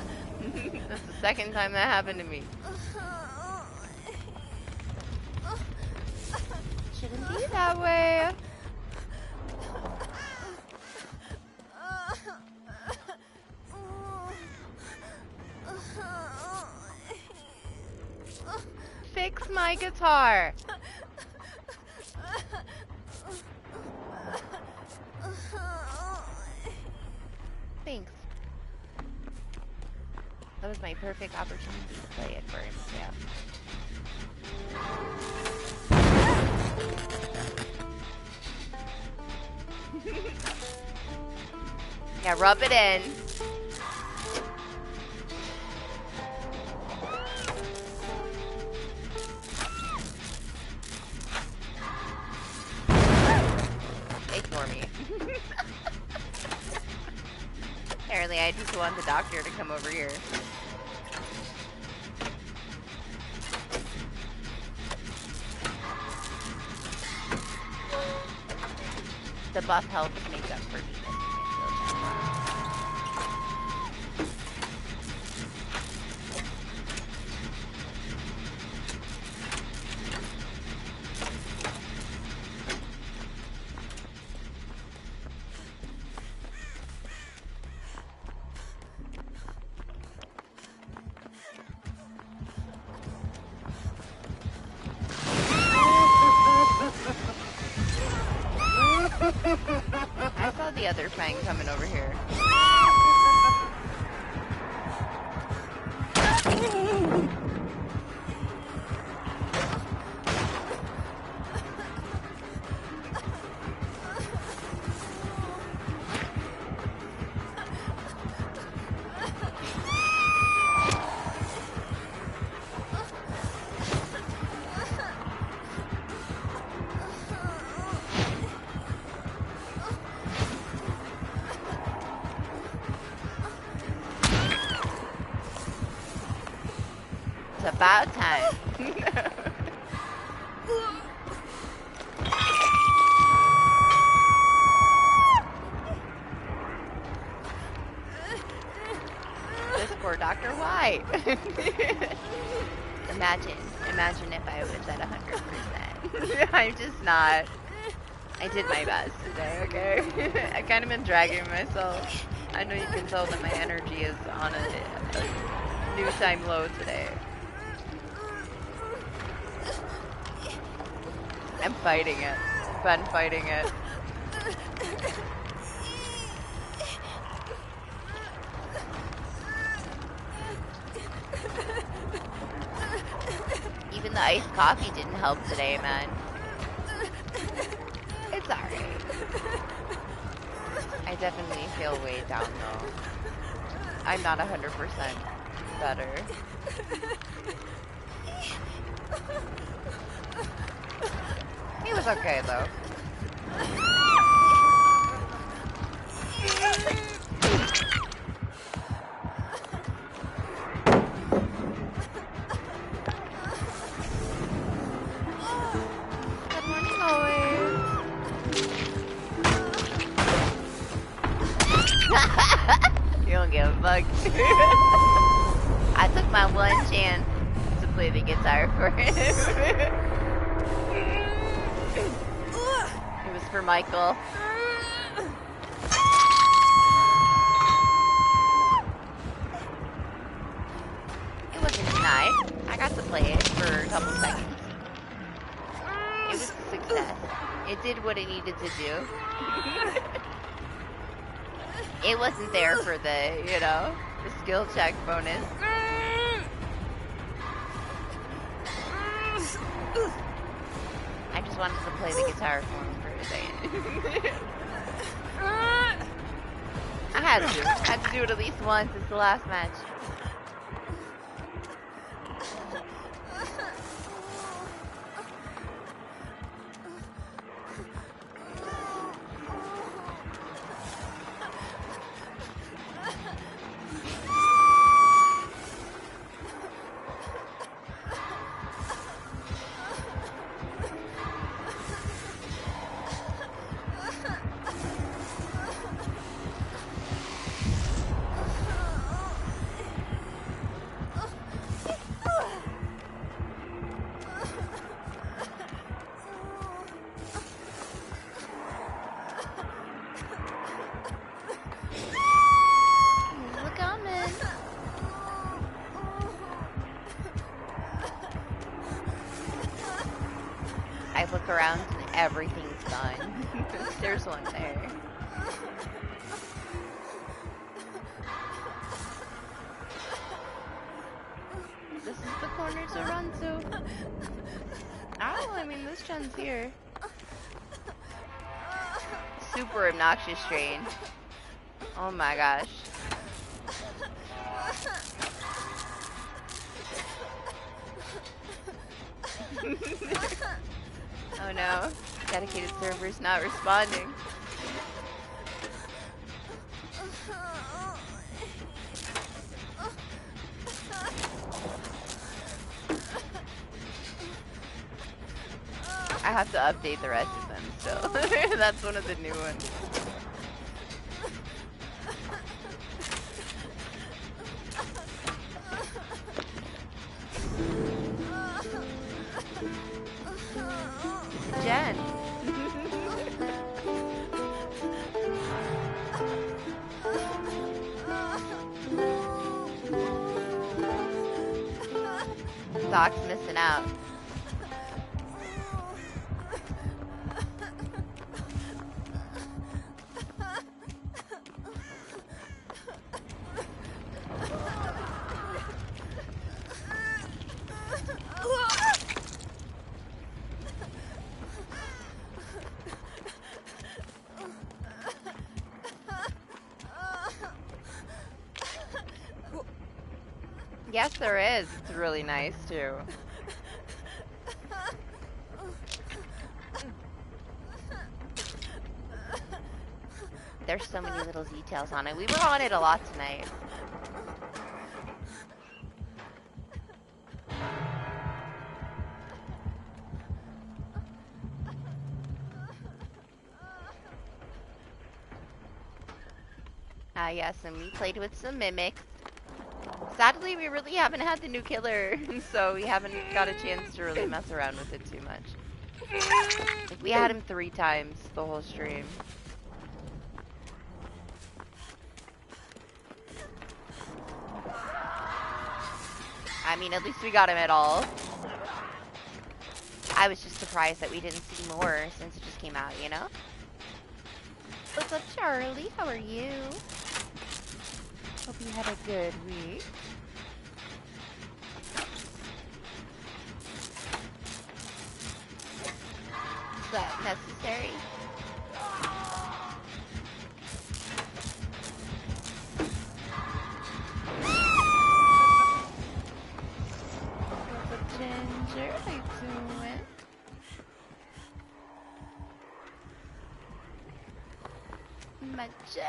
That's the second time that happened to me. Shouldn't be that way. Fix my guitar. Thanks. That was my perfect opportunity to play it for him, yeah. Yeah, rub it in. Ignore me. Apparently I just want the doctor to come over here. The buff helps make up for weakness. I saw the other Fang coming over here. It's about time. This poor doctor, why? Imagine if I was at 100%. I'm just not. I did my best today, okay? I kind of been dragging myself. I know you can tell that my energy is on a new time low today. I'm fighting it. Been fighting it. Even the iced coffee didn't help today, man. It's alright. I definitely feel way down though. I'm not 100% better. He was okay though. Good morning, always. You don't give a fuck. I took my one chance to play the guitar for him. It was for Michael. It wasn't denied. I got to play it for a couple seconds. It was a success. It did what it needed to do. It wasn't there for the, you know, the skill check bonus. I just wanted to play the guitar for him for a second. I had to do it at least once. It's the last match. I look around and everything's done. There's one there. This is the corner to run to. Oh, I mean, this gen's here. Super obnoxious train. Oh my gosh. Oh no, dedicated server's not responding. I have to update the rest of them still. That's one of the new ones. Jen. Doc's missing out. Yes, there is. It's really nice, too. There's so many little details on it. We were on it a lot tonight. Yes, and we played with some mimics. Sadly, we really haven't had the new killer, so we haven't got a chance to really mess around with it too much. Like, we had him 3 times the whole stream. I mean, at least we got him at all. I was just surprised that we didn't see more since it just came out, you know? What's up, Charlie? How are you? Hope you had a good week. Is that necessary? What's up, Ginger? How you doing? My Jen.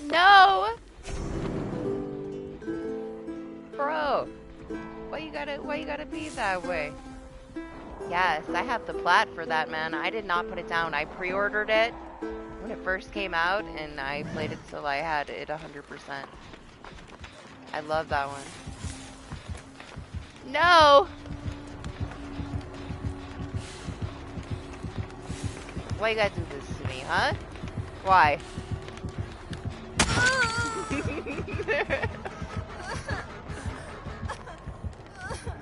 No! Bro, why you gotta be that way? Yes, I have the plat for that, man. I did not put it down. I pre-ordered it when it first came out, and I played it till I had it 100%. I love that one. No! Why you gotta do this to me, huh? Why?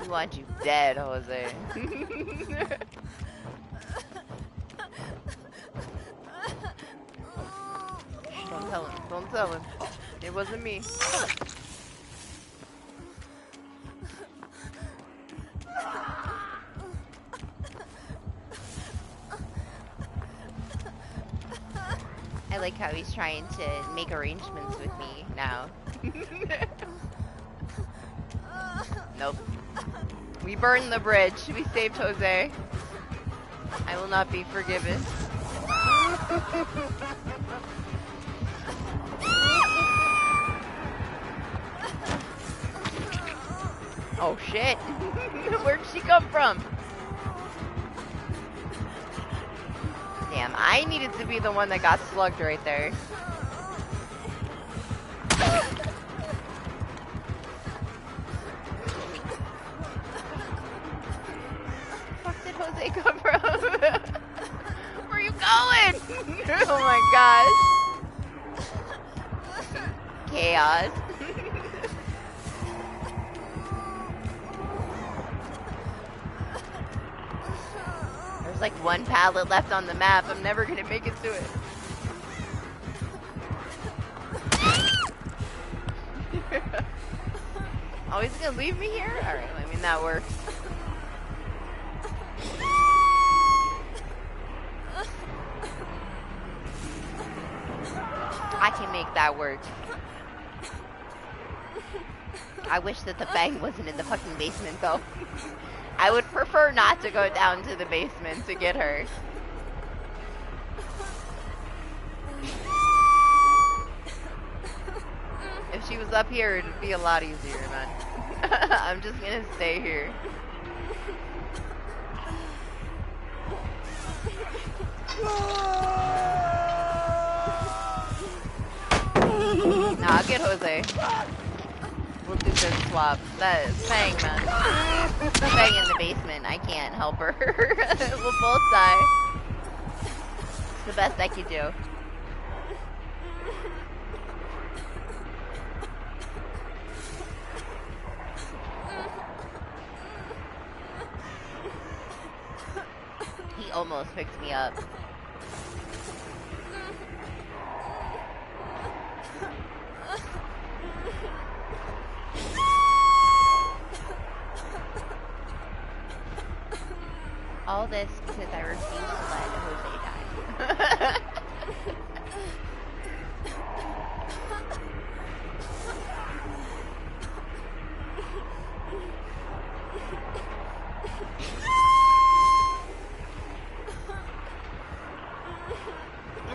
We want you dead, Jose. Don't tell him. Don't tell him. It wasn't me. I like how he's trying to make arrangements with me now. Nope. We burned the bridge. We saved Jose. I will not be forgiven. Oh shit. Where'd she come from? Damn, I needed to be the one that got slugged right there. Where did Jose come from? Where are you going? Oh my gosh. Chaos. There's like one pallet left on the map. I'm never gonna make it to it. Oh, he's gonna leave me here? Alright, I mean, that works. I can make that work. I wish that the bang wasn't in the fucking basement, though. I would prefer not to go down to the basement to get her. If she was up here, it'd be a lot easier, man. I'm just gonna stay here. Nah, I'll get Jose. We'll do this swap. That is Fang, man. Fang in the basement. I can't help her. We'll both die. It's the best I could do. He almost picked me up. All this because I refuse to let Jose die.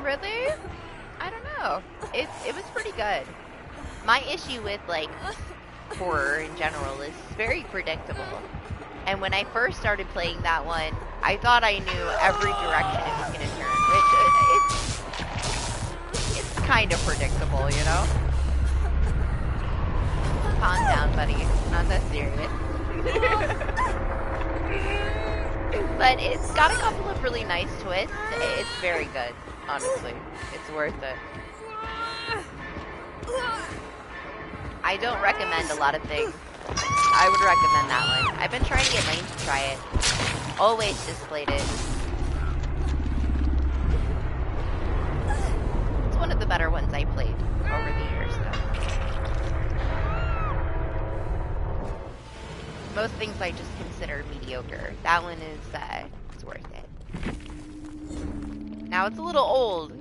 Really? I don't know. It was pretty good. My issue with like horror in general is very predictable. And when I first started playing that one, I thought I knew every direction it was going to turn, which kind of predictable, you know? Calm down, buddy. It's not that serious. But it's got a couple of really nice twists. It's very good, honestly. It's worth it. I don't recommend a lot of things. I would recommend that one. I've been trying to get Lane to try it. Always displayed it. It's one of the better ones I played over the years, though. Most things I just consider mediocre. That one is, it's worth it. Now, it's a little old.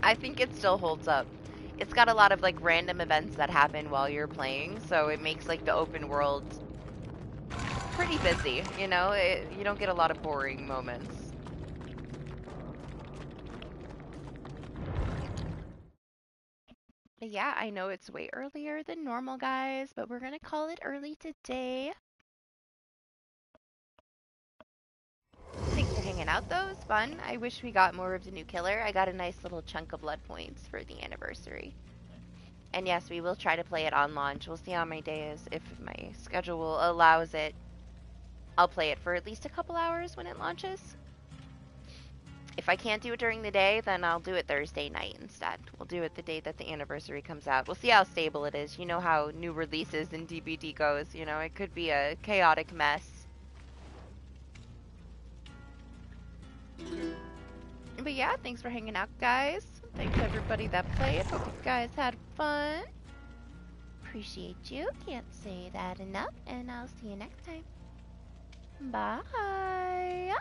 I think it still holds up. It's got a lot of, like, random events that happen while you're playing, so it makes, like, the open world pretty busy, you know? You don't get a lot of boring moments. But yeah, I know it's way earlier than normal, guys, but we're gonna call it early today. Thanks for hanging out, though. It was fun. I wish we got more of the new killer. I got a nice little chunk of blood points for the anniversary. And yes, we will try to play it on launch. We'll see how my day is. If my schedule allows it, I'll play it for at least a couple hours when it launches. If I can't do it during the day, then I'll do it Thursday night instead. We'll do it the day that the anniversary comes out. We'll see how stable it is. You know how new releases in DBD goes. You know, it could be a chaotic mess. But yeah, thanks for hanging out, guys. Thanks everybody that played. Hope you guys had fun. Appreciate you. Can't say that enough. And I'll see you next time. Bye.